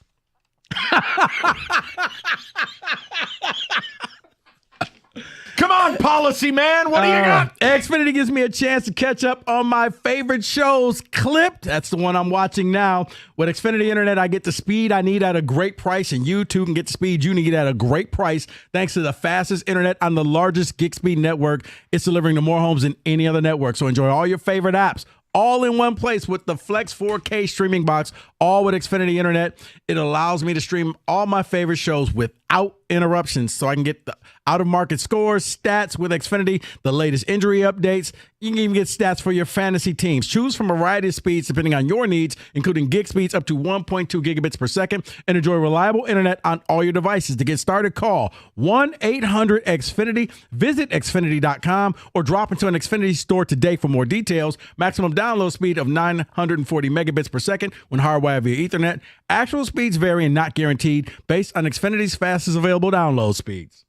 Come on, policy man. What do you got? Xfinity gives me a chance to catch up on my favorite shows. Clipped, that's the one I'm watching now. With Xfinity Internet, I get the speed I need at a great price, and you too can get the speed you need at a great price thanks to the fastest internet on the largest gig speed network. It's delivering to more homes than any other network. So enjoy all your favorite apps all in one place with the Flex 4K streaming box, all with Xfinity Internet. It allows me to stream all my favorite shows without interruptions, so I can get the out-of-market scores, stats with Xfinity, the latest injury updates. You can even get stats for your fantasy teams. Choose from a variety of speeds depending on your needs, including gig speeds up to 1.2 gigabits per second, and enjoy reliable internet on all your devices. To get started, call 1-800-XFINITY. Visit Xfinity.com or drop into an Xfinity store today for more details. Maximum download speed of 940 megabits per second when hardwired via Ethernet. Actual speeds vary and not guaranteed based on Xfinity's fastest available download speeds.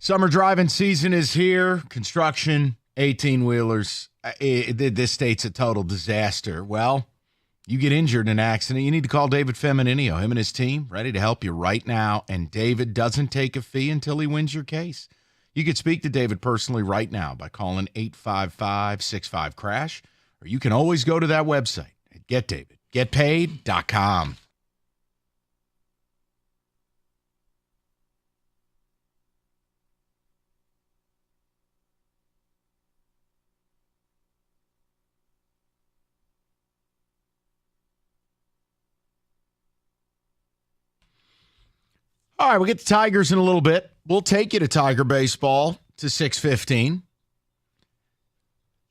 Summer driving season is here. Construction, 18-wheelers. This state's a total disaster. Well, you get injured in an accident, you need to call David Femininio. Him and his team ready to help you right now. And David doesn't take a fee until he wins your case. You could speak to David personally right now by calling 855-65-CRASH. Or you can always go to that website at getdavidgetpaid.com. All right, we'll get the Tigers in a little bit. We'll take you to Tiger baseball to 6:15.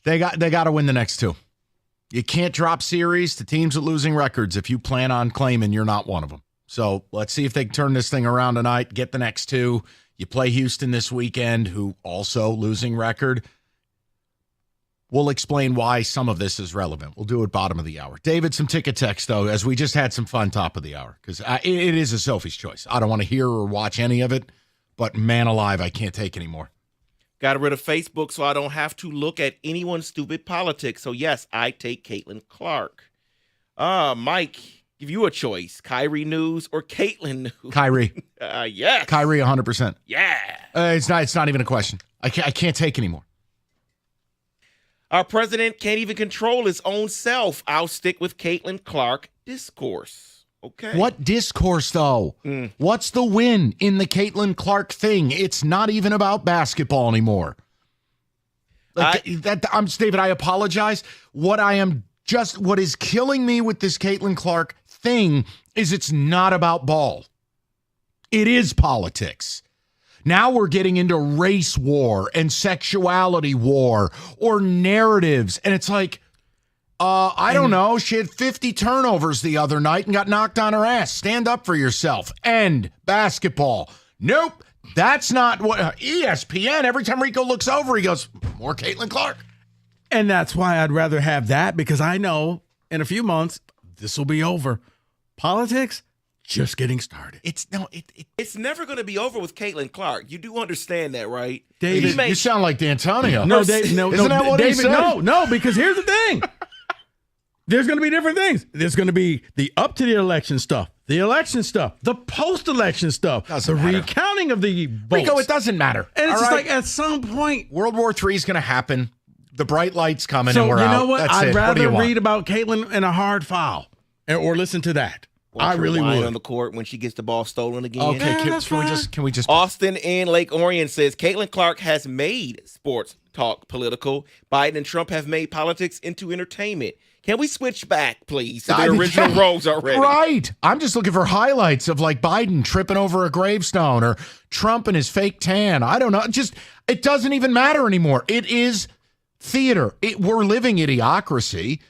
They got to win the next two. You can't drop series to teams with losing records if you plan on claiming you're not one of them. So let's see if they can turn this thing around tonight, get the next two. You play Houston this weekend, who also losing record. We'll explain why some of this is relevant. We'll do it bottom of the hour. David, some ticket text, though, as we just had some fun top of the hour, because it is a Sophie's choice. I don't want to hear or watch any of it, but man alive, I can't take anymore. Got rid of Facebook so I don't have to look at anyone's stupid politics. So, yes, I take Caitlin Clark. Mike, give you a choice. Kyrie news or Caitlin news? Kyrie. Yes. Kyrie, 100%. Yeah. It's not even a question. I can't take anymore. Our president can't even control his own self. I'll stick with Caitlin Clark discourse. Okay. What discourse, though? What's the win in the Caitlin Clark thing? It's not even about basketball anymore. David, I apologize. What is killing me with this Caitlin Clark thing is it's not about ball. It is politics. Now we're getting into race war and sexuality war or narratives. And it's like, I don't know. She had 50 turnovers the other night and got knocked on her ass. Stand up for yourself. End basketball. Nope. That's not what ESPN. Every time Rico looks over, he goes, more Caitlin Clark. And that's why I'd rather have that, because I know in a few months, this will be over. Politics, just getting started. It's never going to be over with Caitlin Clark. You do understand that, right? David, you sound like D'Antonio. No, Isn't that what David, he said? No, because here's the thing. There's going to be different things. There's going to be the up to the election stuff, the election stuff, the post-election stuff, recounting of the votes. Rico, it doesn't matter. And it's just like at some point, World War III is going to happen. The bright light's coming and we're out. So you know out. what? That's I'd it. rather What read about Caitlin in a hard foul or listen to that. I really would. On the court when she gets the ball stolen again. Okay, can we just? Austin in Lake Orion says Caitlin Clark has made sports talk political. Biden and Trump have made politics into entertainment. Can we switch back, please, to the original roles already? Right. I'm just looking for highlights of like Biden tripping over a gravestone or Trump and his fake tan. I don't know. It doesn't even matter anymore. It is theater. We're living idiocracy.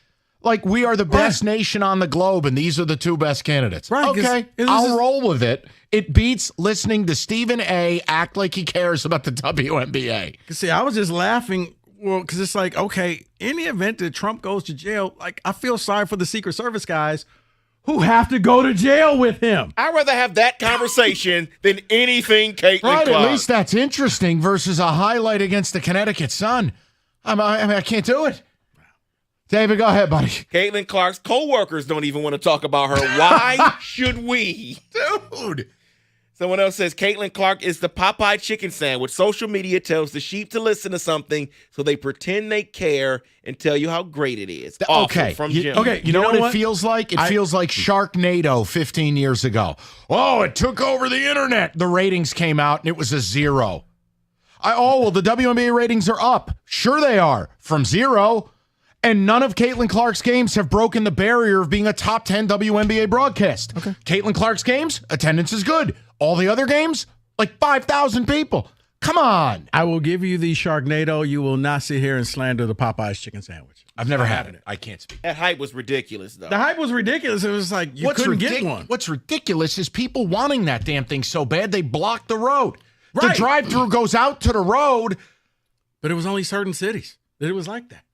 Like, we are the best nation on the globe, and these are the two best candidates. Right. Okay, I'll roll with it. It beats listening to Stephen A. act like he cares about the WNBA. See, I was just laughing, because it's like, okay, in the event that Trump goes to jail, like, I feel sorry for the Secret Service guys who have to go to jail with him. I'd rather have that conversation than anything Caitlin Clark. At least that's interesting versus a highlight against the Connecticut Sun. I can't do it. David, go ahead, buddy. Caitlin Clark's co-workers don't even want to talk about her. Why should we? Dude. Someone else says Caitlin Clark is the Popeye chicken sandwich. Social media tells the sheep to listen to something, so they pretend they care and tell you how great it is. Okay. From Jim. You know what it feels like? It feels like Sharknado 15 years ago. Oh, it took over the internet. The ratings came out, and it was a 0. The WNBA ratings are up. Sure they are. From 0. And none of Caitlin Clark's games have broken the barrier of being a top 10 WNBA broadcast. Okay. Caitlin Clark's games, attendance is good. All the other games, like 5,000 people. Come on. I will give you the Sharknado. You will not sit here and slander the Popeye's chicken sandwich. I've never had it. I can't speak. That hype was ridiculous, though. The hype was ridiculous. It was like you couldn't get one. What's ridiculous is people wanting that damn thing so bad they blocked the road. Right. The drive-through goes out to the road. But it was only certain cities that it was like that.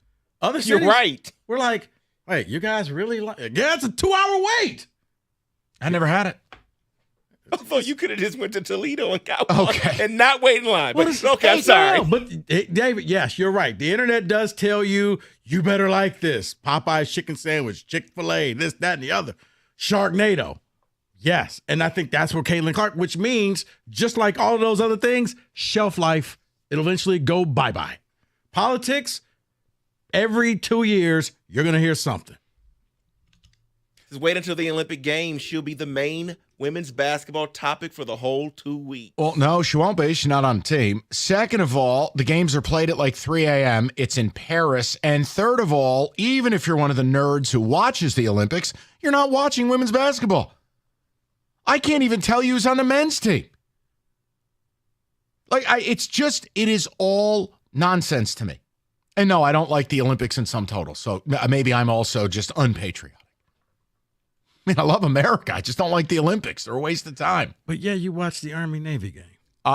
Other cities, you're right. We're like, wait, you guys really like? Yeah, it's a 2-hour wait. I never had it. Although you could have just went to Toledo and got one and not wait in line. But Well, okay, I'm sorry. But David, yes, you're right. The internet does tell you better like this. Popeye's chicken sandwich, Chick-fil-A, this, that, and the other. Sharknado. Yes. And I think that's where Caitlin Clark, which means just like all of those other things, shelf life, it'll eventually go bye-bye. Politics, every 2 years, you're going to hear something. Just wait until the Olympic Games. She'll be the main women's basketball topic for the whole 2 weeks. Well, no, she won't be. She's not on the team. Second of all, the games are played at like 3 a.m. It's in Paris. And third of all, even if you're one of the nerds who watches the Olympics, you're not watching women's basketball. I can't even tell you who's on the men's team. It is all nonsense to me. And no, I don't like the Olympics in sum total. So maybe I'm also just unpatriotic. I mean, I love America. I just don't like the Olympics. They're a waste of time. But yeah, you watch the Army-Navy game.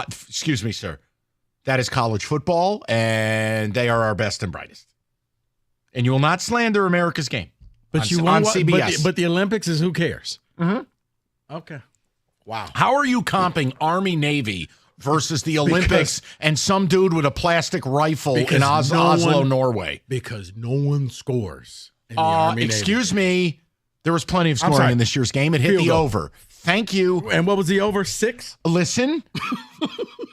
Excuse me, sir. That is college football, and they are our best and brightest. And you will not slander America's game But you on won't, CBS. but the Olympics is who cares? Mm-hmm. Okay. Wow. How are you comping Army-Navy versus the Olympics and some dude with a plastic rifle in Oslo, Norway? Because no one scores in the Army-Navy. Excuse me. There was plenty of scoring in this year's game. It hit the over. Thank you. And what was the over? 6? Listen,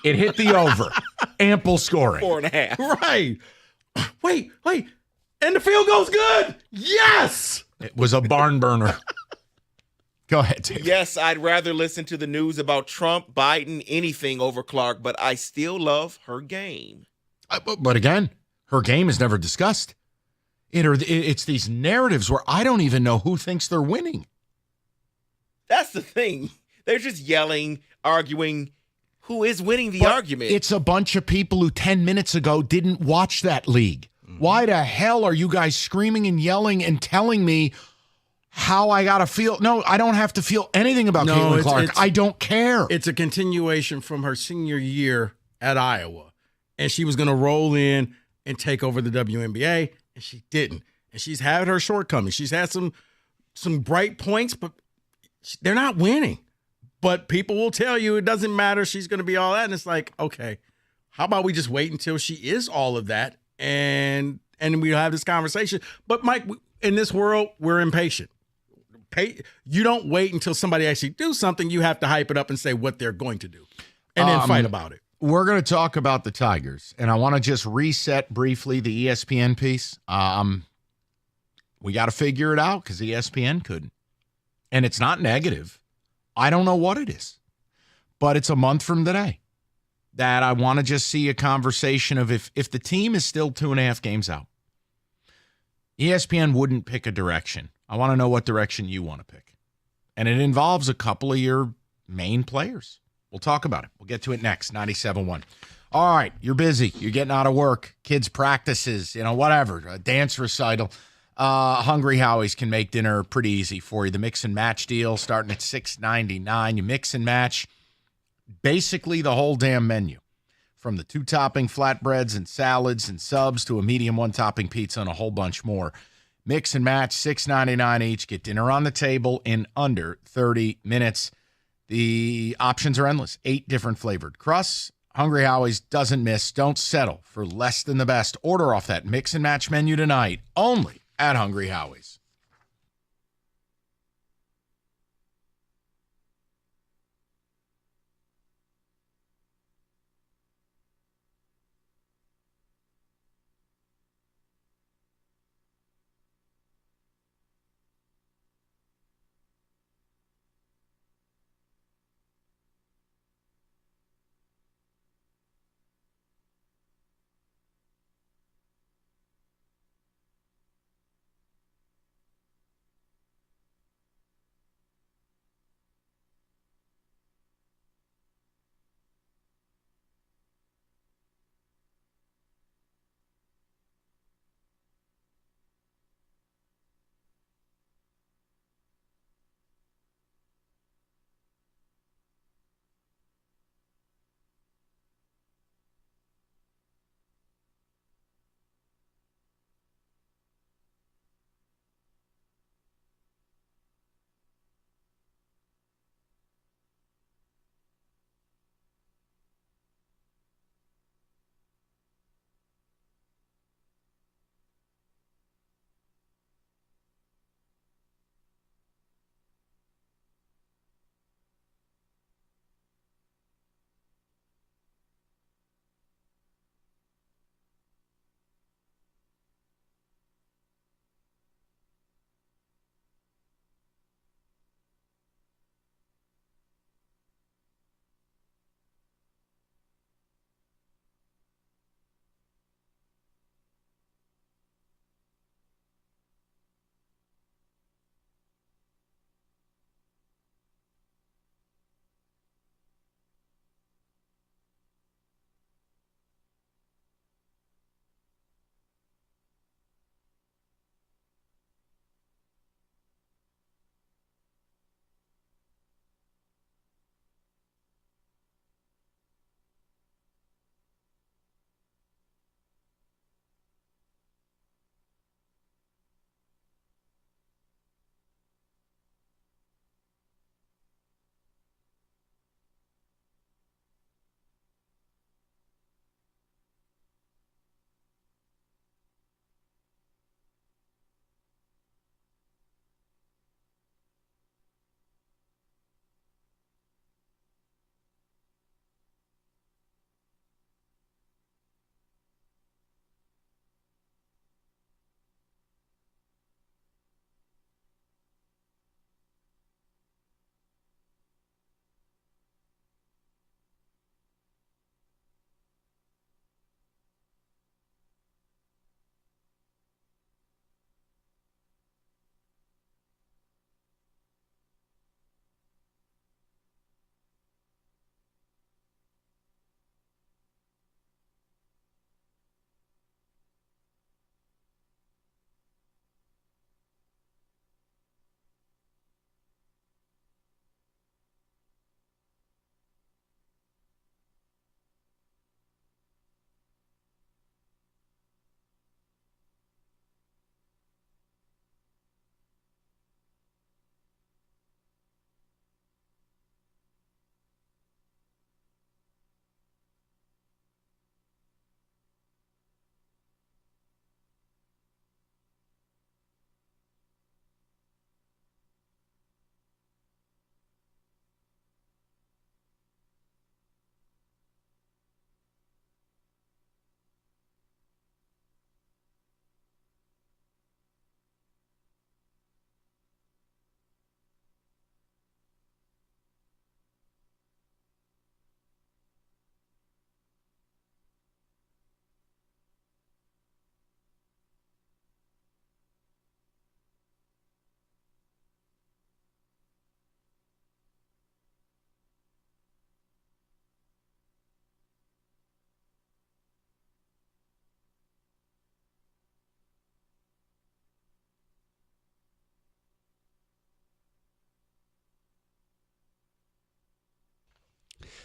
it hit the over. Ample scoring. 4.5. Right. Wait. And the field goal's good. Yes. It was a barn burner. Go ahead, Dave. Yes, I'd rather listen to the news about Trump, Biden, anything over Clark, but I still love her game. But again, her game is never discussed. It's these narratives where I don't even know who thinks they're winning. That's the thing. They're just yelling, arguing. Who is winning the argument? It's a bunch of people who 10 minutes ago didn't watch that league. Mm-hmm. Why the hell are you guys screaming and yelling and telling me how I got to feel? No, I don't have to feel anything about Caitlin Clark. I don't care. It's a continuation from her senior year at Iowa. And she was going to roll in and take over the WNBA. And she didn't. And she's had her shortcomings. She's had some bright points, but they're not winning. But people will tell you it doesn't matter. She's going to be all that. And it's like, okay, how about we just wait until she is all of that and we'll have this conversation. But, Mike, in this world, we're impatient. You don't wait until somebody actually do something. You have to hype it up and say what they're going to do and then fight about it. We're going to talk about the Tigers, and I want to just reset briefly the ESPN piece. We got to figure it out because ESPN couldn't. And it's not negative. I don't know what it is. But it's a month from today that I want to just see a conversation of if the team is still 2.5 games out, ESPN wouldn't pick a direction. I want to know what direction you want to pick. And it involves a couple of your main players. We'll talk about it. We'll get to it next. 97.1. All right, you're busy. You're getting out of work. Kids' practices, whatever. A dance recital. Hungry Howie's can make dinner pretty easy for you. The mix and match deal starting at $6.99. You mix and match basically the whole damn menu. From the 2-topping flatbreads and salads and subs to a medium 1-topping pizza and a whole bunch more. Mix and match, $6.99 each. Get dinner on the table in under 30 minutes. The options are endless. 8 different flavored crusts. Hungry Howie's doesn't miss. Don't settle for less than the best. Order off that mix and match menu tonight, only at Hungry Howie's.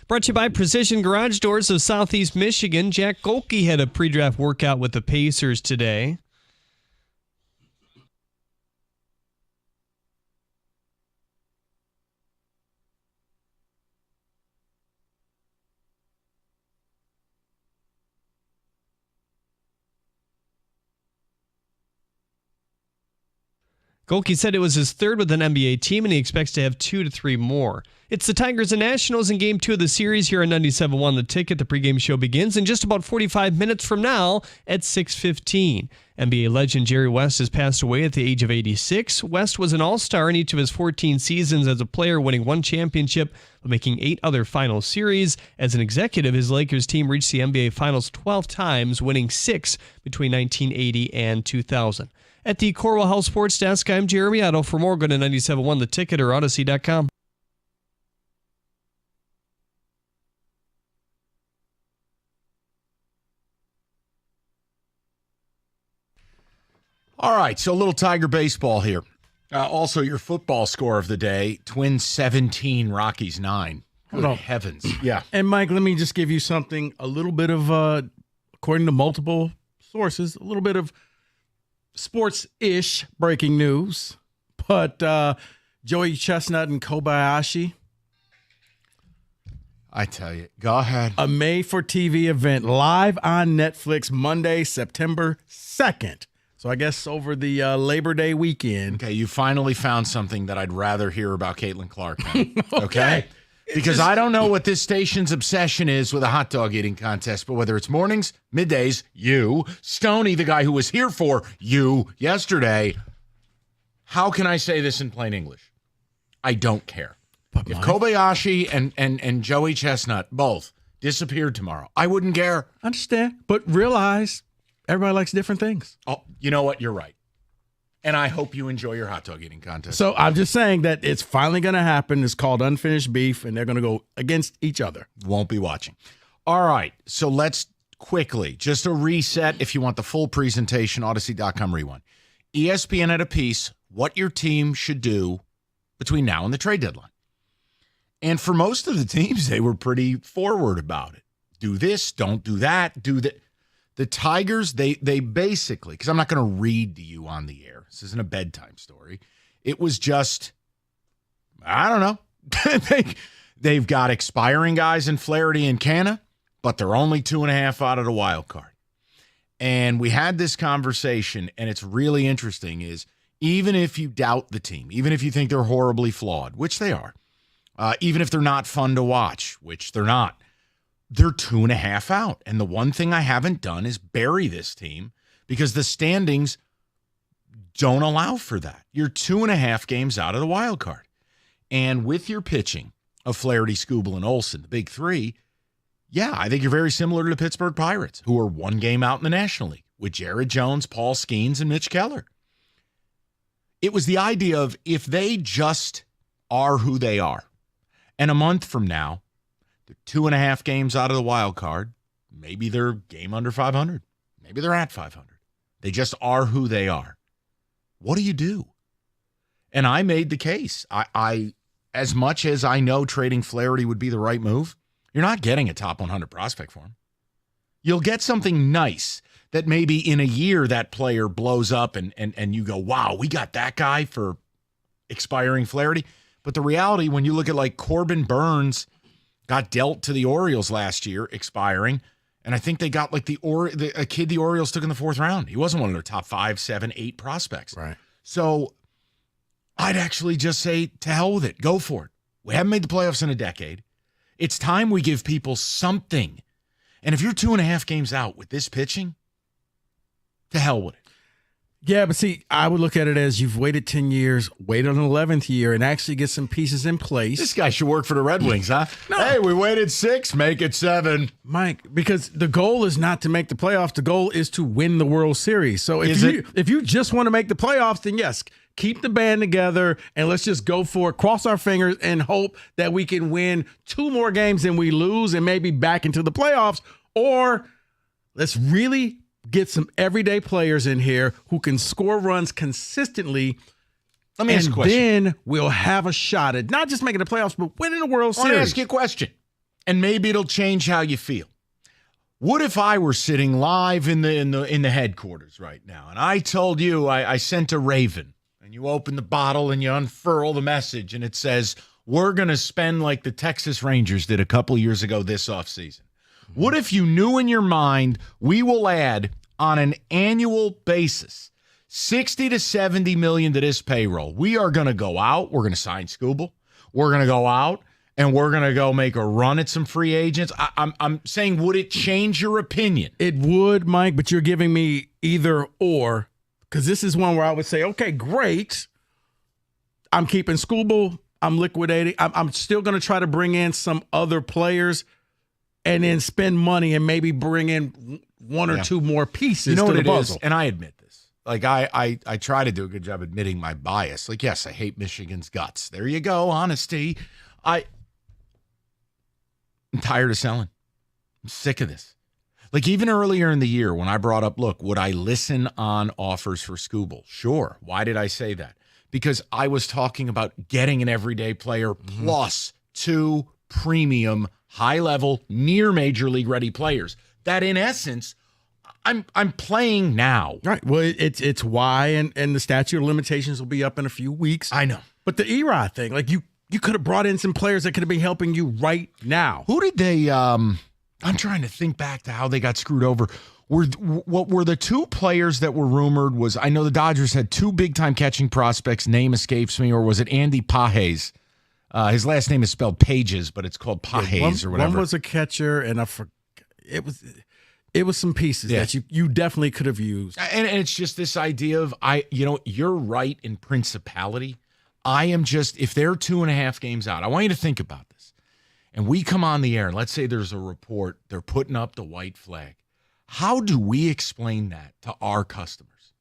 Brought to you by Precision Garage Doors of Southeast Michigan. Jack Golke had a pre-draft workout with the Pacers today. Golke said it was his third with an NBA team, and he expects to have 2 to 3 more. It's the Tigers and Nationals in Game 2 of the series here on 97.1 The Ticket. The pregame show begins in just about 45 minutes from now at 6:15. NBA legend Jerry West has passed away at the age of 86. West was an all-star in each of his 14 seasons as a player, winning 1 championship, but making 8 other final series. As an executive, his Lakers team reached the NBA Finals 12 times, winning 6 between 1980 and 2000. At the Corwell House Sports Desk, I'm Jeremy Otto. For more, go to 97.1 The Ticket or Odyssey.com. All right, so a little Tiger baseball here. Also, your football score of the day, Twins 17, Rockies 9. Good heavens. Yeah. And, Mike, let me just give you something, a little bit of, according to multiple sources, a little bit of sports-ish breaking news. But Joey Chestnut and Kobayashi. I tell you, go ahead. A made-for-TV event live on Netflix Monday, September 2nd. So I guess over the Labor Day weekend. Okay, you finally found something that I'd rather hear about Cade Clark. Okay? Because I don't know what this station's obsession is with a hot dog eating contest, but whether it's mornings, middays, you, Stoney, the guy who was here for you yesterday, how can I say this in plain English? I don't care. But if Kobayashi and Joey Chestnut both disappeared tomorrow, I wouldn't care. Understand, but realize everybody likes different things. Oh, you know what? You're right. And I hope you enjoy your hot dog eating contest. So I'm just saying that it's finally going to happen. It's called Unfinished Beef, and they're going to go against each other. Won't be watching. All right. So let's quickly, just a reset. If you want the full presentation, Odyssey.com rewind. ESPN had a piece, what your team should do between now and the trade deadline. And for most of the teams, they were pretty forward about it. Do this, don't do that, do that. The Tigers, they basically, because I'm not going to read to you on the air. This isn't a bedtime story. It was just, I don't know. They've got expiring guys in Flaherty and Canna, but they're only 2.5 out of the wild card. And we had this conversation, and it's really interesting, is even if you doubt the team, even if you think they're horribly flawed, which they are, even if they're not fun to watch, which they're not, they're 2.5 out. And the one thing I haven't done is bury this team because the standings don't allow for that. You're 2.5 games out of the wild card. And with your pitching of Flaherty, Skubal, and Olsen, the big three, yeah, I think you're very similar to the Pittsburgh Pirates, who are 1 game out in the National League with Jared Jones, Paul Skenes, and Mitch Keller. It was the idea of if they just are who they are, and a month from now, they're 2.5 games out of the wild card. Maybe they're game under 500. Maybe they're at 500. They just are who they are. What do you do? And I made the case. I as much as I know trading Flaherty would be the right move, you're not getting a top 100 prospect for him. You'll get something nice that maybe in a year that player blows up and you go, wow, we got that guy for expiring Flaherty. But the reality, when you look at like Corbin Burns, got dealt to the Orioles last year, expiring, and I think they got like a kid the Orioles took in the 4th round. He wasn't one of their top 5, 7, 8 prospects. Right. So I'd actually just say, to hell with it. Go for it. We haven't made the playoffs in a decade. It's time we give people something. And if you're 2.5 games out with this pitching, to hell with it. Yeah, but see, I would look at it as you've waited 10 years, wait on the 11th year, and actually get some pieces in place. This guy should work for the Red Wings, huh? No. Hey, we waited 6, make it 7. Mike, because the goal is not to make the playoffs. The goal is to win the World Series. So if you just want to make the playoffs, then yes, keep the band together, and let's just go for it, cross our fingers, and hope that we can win 2 more games than we lose and maybe back into the playoffs. Or let's really get some everyday players in here who can score runs consistently. Let me ask you a question. Then we'll have a shot at not just making the playoffs, but winning the World Series. Let me ask you a question. and maybe it'll change how you feel. What if I were sitting live in the headquarters right now, and I told you I sent a raven, and you open the bottle and you unfurl the message, and it says, we're going to spend like the Texas Rangers did a couple years ago this offseason. What if you knew in your mind we will add on an annual basis $60 to $70 million to this payroll? We are going to go out. We're going to sign Scooble. We're going to go out, and we're going to go make a run at some free agents. I'm saying, would it change your opinion? It would, Mike, but you're giving me either or, because this is one where I would say, okay, great. I'm keeping Scooble. I'm liquidating. I'm still going to try to bring in some other players and then spend money and maybe bring in one or two more pieces to the puzzle. And I admit this. Like, I try to do a good job admitting my bias. Like, yes, I hate Michigan's guts. There you go, honesty. I'm tired of selling. I'm sick of this. Like, even earlier in the year when I brought up, look, would I listen on offers for Scooble? Sure. Why did I say that? Because I was talking about getting an everyday player plus 2 premium, high-level, near major league ready players that, in essence, I'm playing now. Right. Well, it's why, and the statute of limitations will be up in a few weeks. I know. But the Erod thing, like you could have brought in some players that could have been helping you right now. Who did they? I'm trying to think back to how they got screwed over. What were the 2 players that were rumored? Was, I know the Dodgers had 2 big-time catching prospects. Name escapes me. Or was it Andy Pages? His last name is spelled Pages, but it's called Pages or whatever. One was a catcher, and it was some pieces that you definitely could have used. And it's just this idea of, you're right in principality. I am just, if they're 2.5 games out, I want you to think about this. And we come on the air, and let's say there's a report, they're putting up the white flag. How do we explain that to our customers?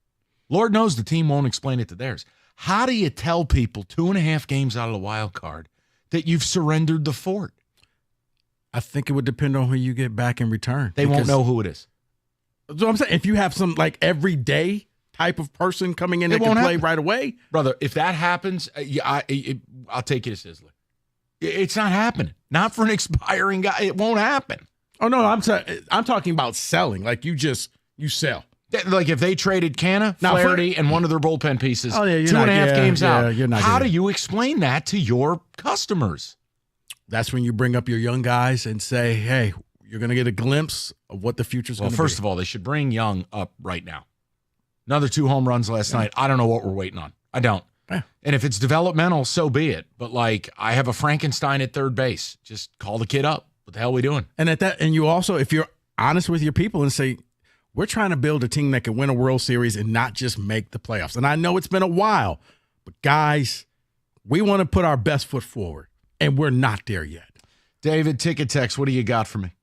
Lord knows the team won't explain it to theirs. How do you tell people 2.5 games out of the wild card that you've surrendered the fort? I think it would depend on who you get back in return. They won't know who it is. So I'm saying, if you have some like everyday type of person coming in that can play right away, brother, if that happens, I'll take you to Sizzler. It's not happening. Not for an expiring guy. It won't happen. Oh no, I'm talking about selling. Like you sell. Like if they traded Canna, Flaherty, and one of their bullpen pieces, 2.5 games out. How do you explain that to your customers? That's when you bring up your young guys and say, hey, you're going to get a glimpse of what the future's going to be. Well, first of all, they should bring Young up right now. Another 2 home runs last night. I don't know what we're waiting on. I don't. Yeah. And if it's developmental, so be it. But like, I have a Frankenstein at third base. Just call the kid up. What the hell are we doing? And you also, if you're honest with your people and say, we're trying to build a team that can win a World Series and not just make the playoffs. And I know it's been a while, but guys, we want to put our best foot forward, and we're not there yet. David, Ticket Text, what do you got for me?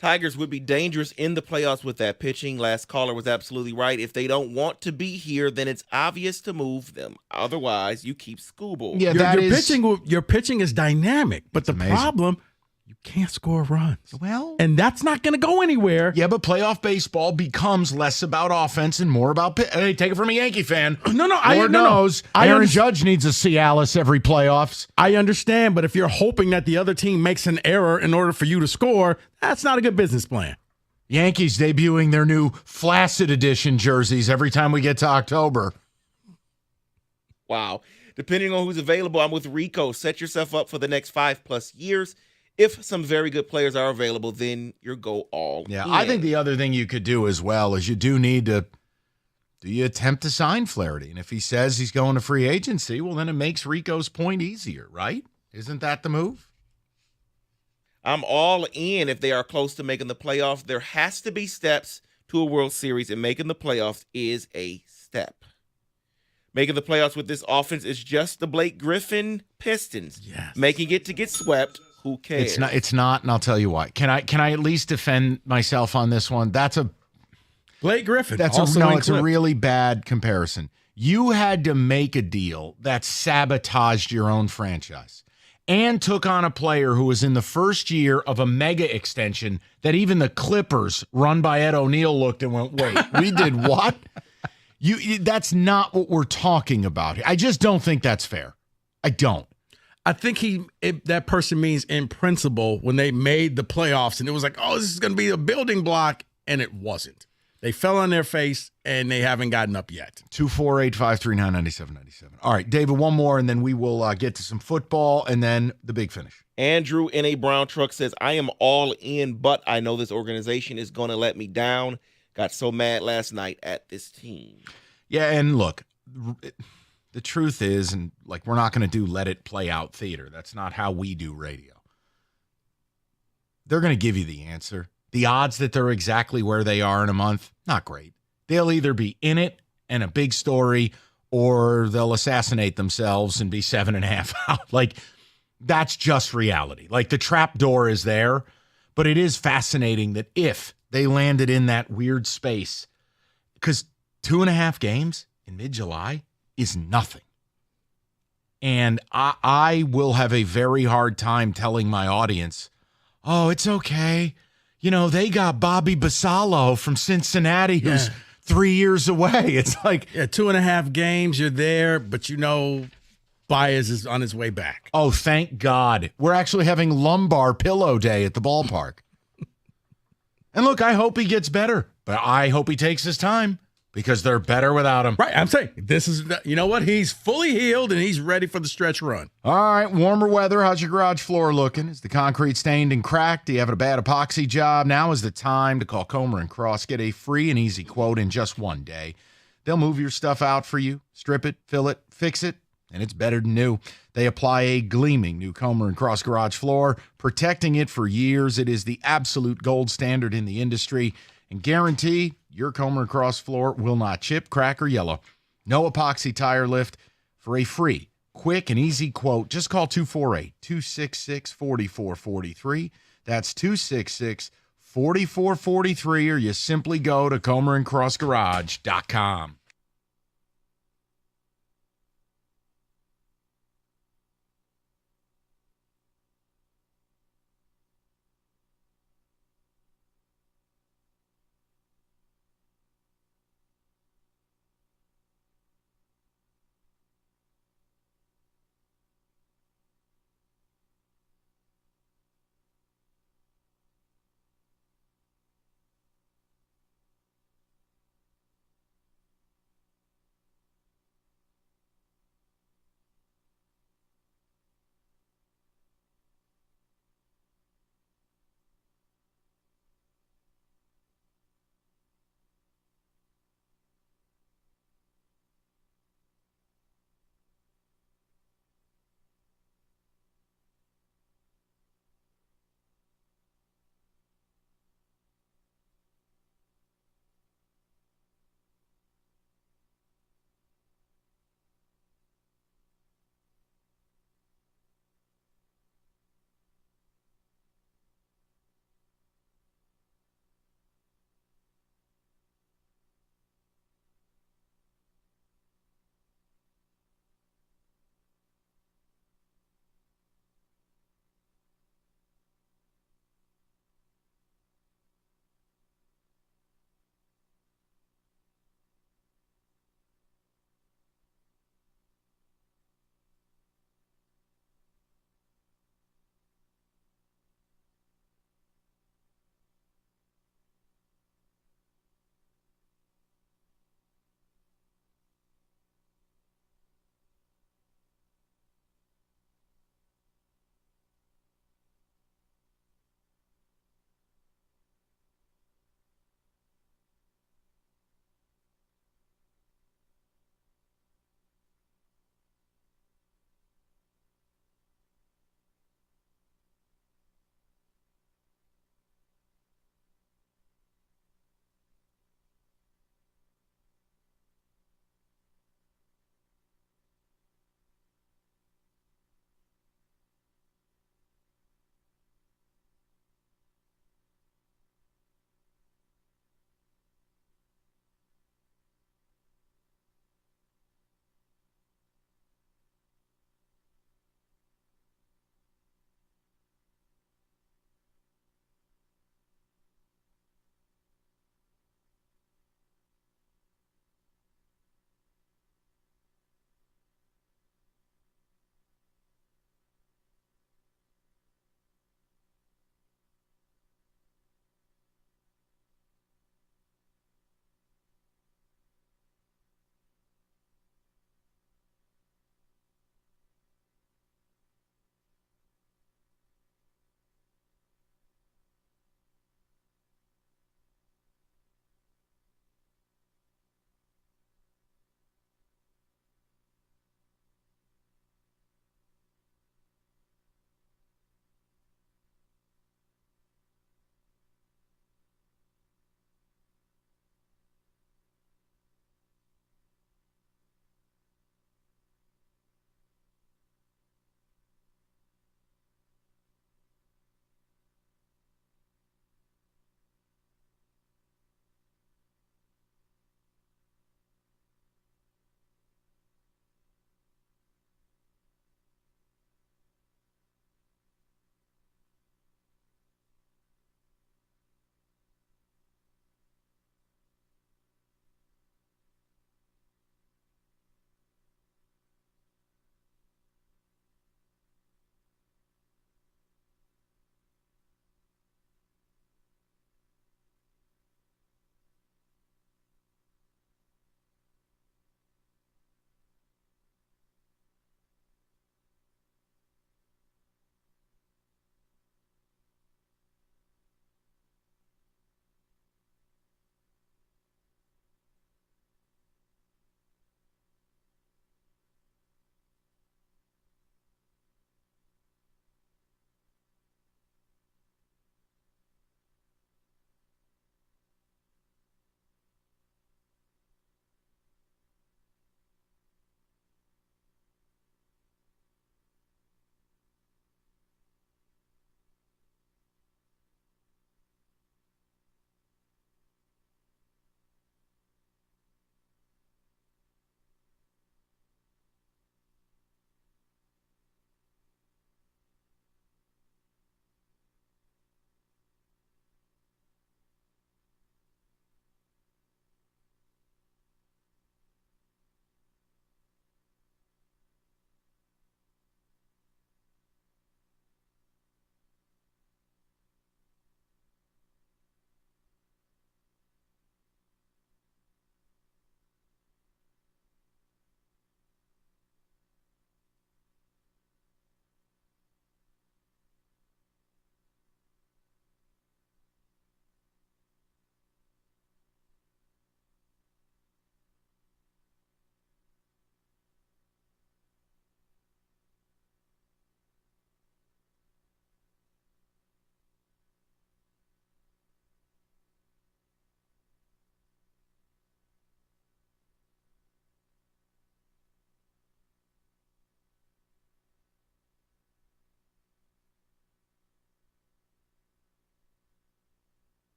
Tigers would be dangerous in the playoffs with that pitching. Last caller was absolutely right. If they don't want to be here, then it's obvious to move them. Otherwise, you keep Scooble. Yeah, your pitching is dynamic, but the problem, you can't score runs. Well, and that's not going to go anywhere. Yeah, but playoff baseball becomes less about offense and more about hey, take it from a Yankee fan. Lord knows Aaron Judge needs a Cialis every playoffs. I understand, but if you're hoping that the other team makes an error in order for you to score, that's not a good business plan. Yankees debuting their new Flaccid Edition jerseys every time we get to October. Wow. Depending on who's available, I'm with Rico. Set yourself up for the next 5+ years. If some very good players are available, then you go all in. I think the other thing you could do as well is you do need to attempt to sign Flaherty? And if he says he's going to free agency, well, then it makes Rico's point easier, right? Isn't that the move? I'm all in if they are close to making the playoffs. There has to be steps to a World Series, and making the playoffs is a step. Making the playoffs with this offense is just the Blake Griffin Pistons. Yes. Making it to get swept. Who cares? It's not, and I'll tell you why. Can I at least defend myself on this one? That's a Blake Griffin. It's a really bad comparison. You had to make a deal that sabotaged your own franchise and took on a player who was in the first year of a mega extension that even the Clippers, run by Ed O'Neill, looked and went, wait, we did what? That's not what we're talking about. I just don't think that's fair. I don't. I think that person means in principle when they made the playoffs and it was like, oh, this is going to be a building block, and it wasn't. They fell on their face, and they haven't gotten up yet. 248-539-9797. All right, David, one more, and then we will get to some football and then the big finish. Andrew in a brown truck says, I am all in, but I know this organization is going to let me down. Got so mad last night at this team. Yeah, and look, the truth is, and like we're not going to do let it play out theater. That's not how we do radio. They're going to give you the answer. The odds that they're exactly where they are in a month, not great. They'll either be in it and a big story, or they'll assassinate themselves and be 7.5 out. Like, that's just reality. Like, the trap door is there, but it is fascinating that if they landed in that weird space, because 2.5 games in mid-July is nothing. And I will have a very hard time telling my audience, oh, it's okay. You know, they got Bobby Basallo from Cincinnati who's 3 years away. It's like 2.5 games, you're there, but you know Baez is on his way back. Oh, thank God. We're actually having lumbar pillow day at the ballpark. And look, I hope he gets better, but I hope he takes his time because they're better without him. Right, I'm saying, this is, you know what? He's fully healed and he's ready for the stretch run. All right, warmer weather. How's your garage floor looking? Is the concrete stained and cracked? Do you have a bad epoxy job? Now is the time to call Comer and Cross. Get a free and easy quote in just one day. They'll move your stuff out for you, strip it, fill it, fix it, and it's better than new. They apply a gleaming new Comer and Cross garage floor, protecting it for years. It is the absolute gold standard in the industry, and guarantee your Comer and Cross floor will not chip, crack, or yellow. No epoxy tire lift. For a free, quick, and easy quote, just call 248-266-4443. That's 266-4443, or you simply go to ComerandCrossGarage.com.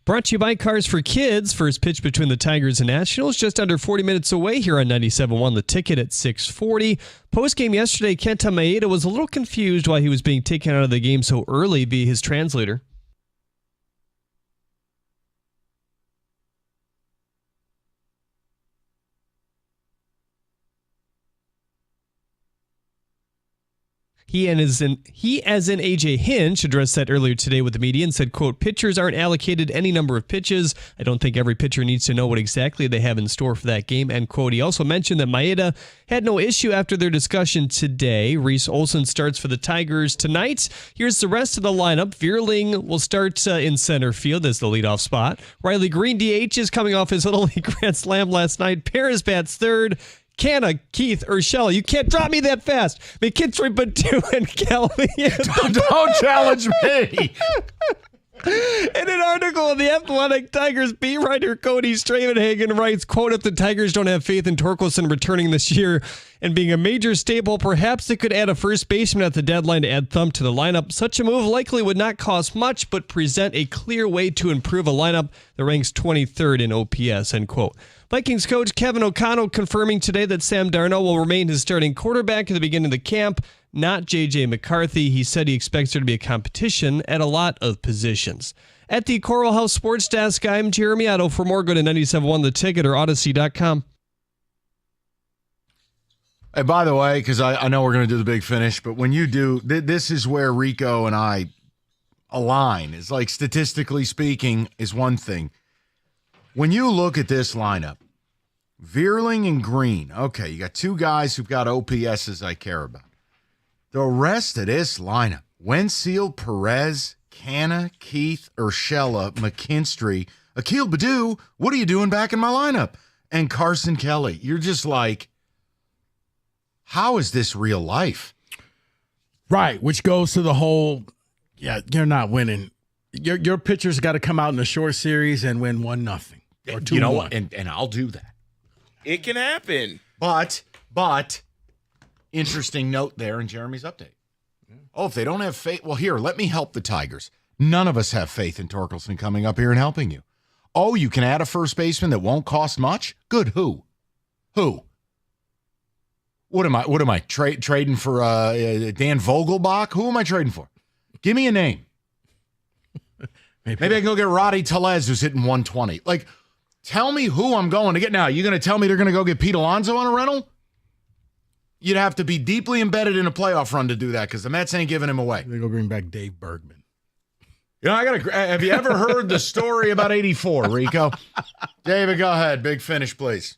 Brought to you by Cars for Kids. First pitch between the Tigers and Nationals just under 40 minutes away here on 97.1 The Ticket at 6:40. Post-game yesterday, Kenta Maeda was a little confused why he was being taken out of the game so early via his translator. He, as in AJ Hinch, addressed that earlier today with the media and said, quote, pitchers aren't allocated any number of pitches. I don't think every pitcher needs to know what exactly they have in store for that game, end quote. He also mentioned that Maeda had no issue after their discussion today. Reese Olson starts for the Tigers tonight. Here's the rest of the lineup. Vierling will start in center field as the leadoff spot. Riley Green, DH, is coming off his Little League Grand Slam last night. Paris bats third. Canna, Keith, Urshela. You can't drop me that fast. McKinstry, Badu, and Kelly. Don't challenge me. In an article in the Athletic, Tigers beat writer Cody Stravenhagen writes, quote, if the Tigers don't have faith in Torkelson returning this year and being a major staple, perhaps they could add a first baseman at the deadline to add thump to the lineup. Such a move likely would not cost much, but present a clear way to improve a lineup that ranks 23rd in OPS, end quote. Vikings coach Kevin O'Connell confirming today that Sam Darnold will remain his starting quarterback at the beginning of the camp, not J.J. McCarthy. He said he expects there to be a competition at a lot of positions. At the Coral House Sports Desk, I'm Jeremy Otto. For more, go to 97.1 The Ticket or Odyssey.com. Hey, by the way, because I know we're going to do the big finish, but when you do, this is where Rico and I align. It's like, statistically speaking, is one thing. When you look at this lineup, Vierling and Green, okay, you got two guys who've got OPSs I care about. The rest of this lineup, Wensiel, Perez, Canna, Keith, Urshela, McKinstry, Akil Baddoo, what are you doing back in my lineup? And Carson Kelly. You're just like, how is this real life? Right, which goes to the whole, you're not winning. Your pitcher's got to come out in a short series and win 1-0 or 2-1. You know what? And I'll do that. It can happen. But interesting note there in Jeremy's update. Oh, if they don't have faith, well, here, let me help the Tigers. None of us have faith in Torkelson coming up here and helping you. Oh, you can add a first baseman that won't cost much? Good. Who? What am I trading for Dan Vogelbach? Who am I trading for? Give me a name. Maybe I can go get Roddy Tellez, who's hitting 120. Like, tell me who I'm going to get now. You going to tell me they're going to go get Pete Alonso on a rental? You'd have to be deeply embedded in a playoff run to do that because the Mets ain't giving him away. They're going to bring back Dave Bergman. You know, have you ever heard the story about 84, Rico? David, go ahead. Big finish, please.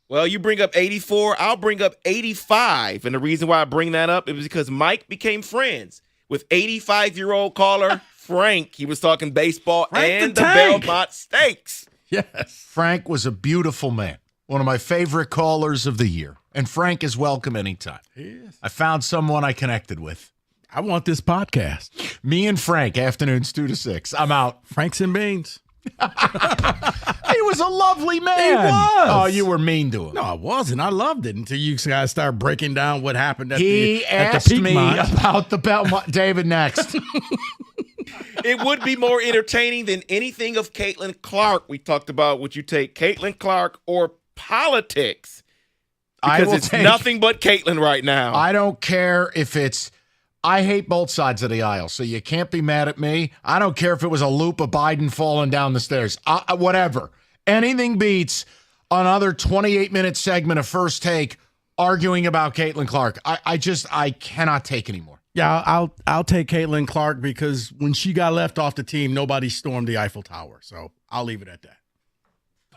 Well, you bring up 84, I'll bring up 85. And the reason why I bring that up is because Mike became friends with 85-year-old caller Frank. He was talking baseball and the Belmont Stakes. Yes. Frank was a beautiful man. One of my favorite callers of the year. And Frank is welcome anytime. Yes. I found someone I connected with. I want this podcast. Me and Frank, afternoons 2 to 6. I'm out. Franks and Beans. He was a lovely man. He was. Oh, you were mean to him. No, I wasn't. I loved it until you guys started breaking down what happened at he asked me about the Belmont. David, next. It would be more entertaining than anything of Caitlin Clark. We talked about, would you take Caitlin Clark or politics? Because it's nothing but Caitlin right now. I don't care if it's I hate both sides of the aisle, so you can't be mad at me. I don't care if it was a loop of Biden falling down the stairs. Whatever. Anything beats another 28-minute segment of First Take arguing about Caitlin Clark. I cannot take anymore. Yeah, I'll take Caitlin Clark because when she got left off the team, nobody stormed the Eiffel Tower. So I'll leave it at that.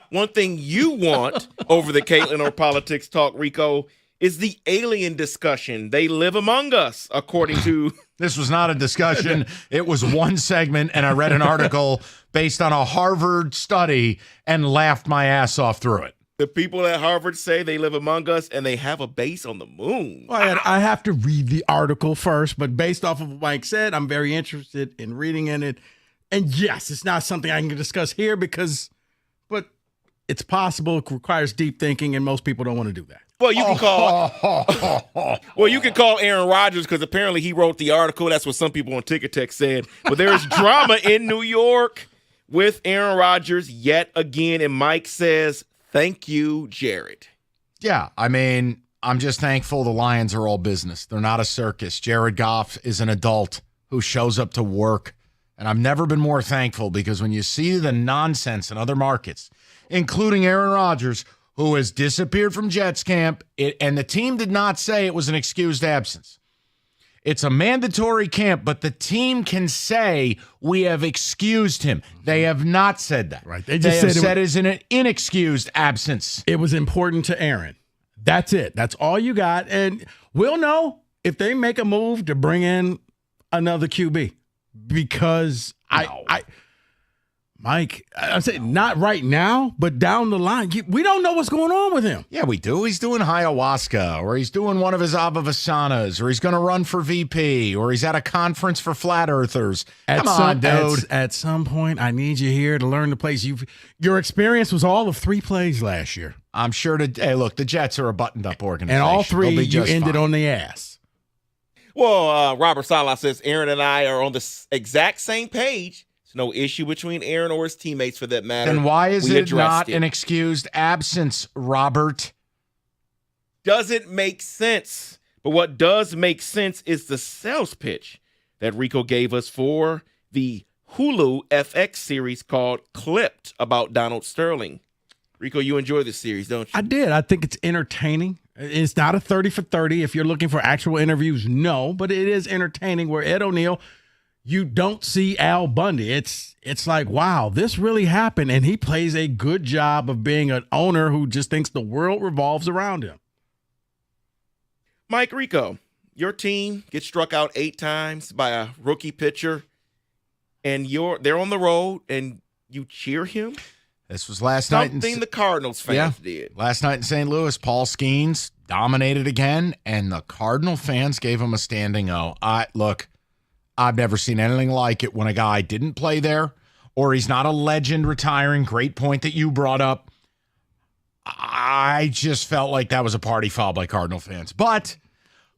One thing you want over the Caitlin or politics talk, Rico, is the alien discussion. They live among us, according to... This was not a discussion. It was one segment, and I read an article based on a Harvard study and laughed my ass off through it. The people at Harvard say they live among us, and they have a base on the moon. Well, I have to read the article first, but based off of what Mike said, I'm very interested in reading in it. And yes, it's not something I can discuss here because... But it's possible. It requires deep thinking, and most people don't want to do that. Well, you can call Aaron Rodgers because apparently he wrote the article. That's what some people on Ticket Tech said. But there is drama in New York with Aaron Rodgers yet again, and Mike says, "Thank you, Jared." Yeah, I mean, I'm just thankful the Lions are all business. They're not a circus. Jared Goff is an adult who shows up to work, and I've never been more thankful because when you see the nonsense in other markets, including Aaron Rodgers, who has disappeared from Jets camp, and the team did not say it was an excused absence. It's a mandatory camp, but the team can say we have excused him. They have not said that. Right. They just said it's an inexcused absence. It was important to Aaron. That's it. That's all you got. And we'll know if they make a move to bring in another QB because Mike, I'm saying not right now, but down the line. We don't know what's going on with him. Yeah, we do. He's doing ayahuasca, or he's doing one of his Abhavasanas, or he's going to run for VP, or he's at a conference for flat earthers. Come on, dude. At some point, I need you here to learn the plays. Your experience was all of 3 plays last year. I'm sure hey, look, the Jets are a buttoned-up organization. And all 3, you ended on the ass. Well, Robert Salah says Aaron and I are on the exact same page. There's no issue between Aaron or his teammates for that matter. Then why is it not an excused absence, Robert? Doesn't make sense. But what does make sense is the sales pitch that Rico gave us for the Hulu FX series called Clipped about Donald Sterling. Rico, you enjoy this series, don't you? I did. I think it's entertaining. It's not a 30 for 30. If you're looking for actual interviews, no. But it is entertaining where Ed O'Neill, you don't see Al Bundy. It's like, wow, this really happened. And he plays a good job of being an owner who just thinks the world revolves around him. Mike, Rico, your team gets struck out 8 times by a rookie pitcher, and they're on the road, and you cheer him? This was last night. Something the Cardinals fans did. Last night in St. Louis, Paul Skenes dominated again, and the Cardinal fans gave him a standing O. Look, I've never seen anything like it when a guy didn't play there or he's not a legend retiring. Great point that you brought up. I just felt like that was a party foul by Cardinal fans. But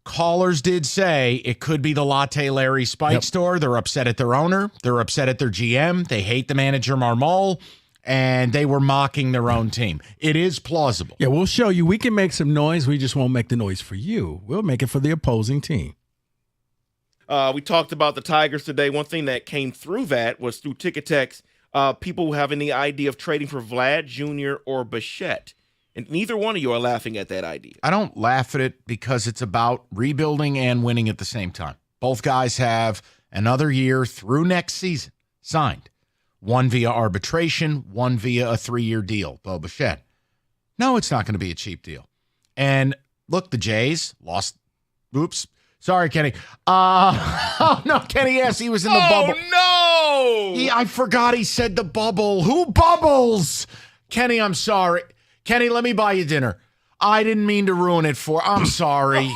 callers did say it could be the Latte Larry Spike store. They're upset at their owner. They're upset at their GM. They hate the manager, Marmol. And they were mocking their own team. It is plausible. Yeah, we'll show you. We can make some noise. We just won't make the noise for you. We'll make it for the opposing team. We talked about the Tigers today. One thing that came through that was through Ticket Techs, people having the idea of trading for Vlad Jr. or Bichette. And neither one of you are laughing at that idea. I don't laugh at it because it's about rebuilding and winning at the same time. Both guys have another year through next season signed. One via arbitration, one via a 3-year deal. Bo Bichette. No, it's not going to be a cheap deal. And look, the Jays lost. Oops. Sorry, Kenny. Oh, no, Kenny, yes, he was in the bubble. Oh, no. I forgot he said the bubble. Who bubbles? Kenny, I'm sorry. Kenny, let me buy you dinner. I didn't mean to ruin it I'm sorry.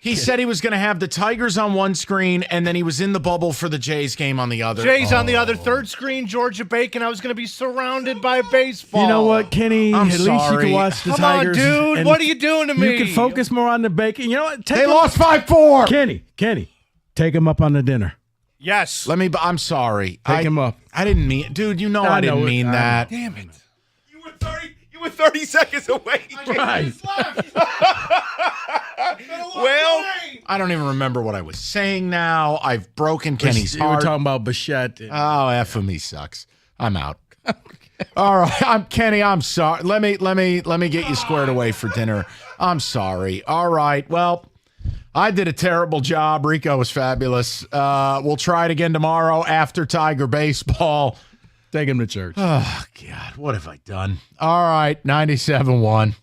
He said he was going to have the Tigers on one screen, and then he was in the bubble for the Jays game on the other. Jays on the other, third screen, Georgia Bacon. I was going to be surrounded by baseball. You know what, Kenny? I'm At sorry. least you can watch the Tigers. Come on, dude. What are you doing to me? You can focus more on the bacon. You know what? They lost 5-4. Kenny, take him up on the dinner. Yes. I'm sorry. Take him up. I didn't mean, dude, you know I didn't mean that. Damn it. You were 30 seconds away. Right. Well, I don't even remember what I was saying now. I've broken Kenny's heart. You were talking about Bichette. Oh, F of me sucks. I'm out. All right, Kenny, I'm sorry. Let me get you squared away for dinner. I'm sorry. All right. Well, I did a terrible job. Rico was fabulous. We'll try it again tomorrow after Tiger baseball. Take him to church. Oh, God, what have I done? All right, 97-1.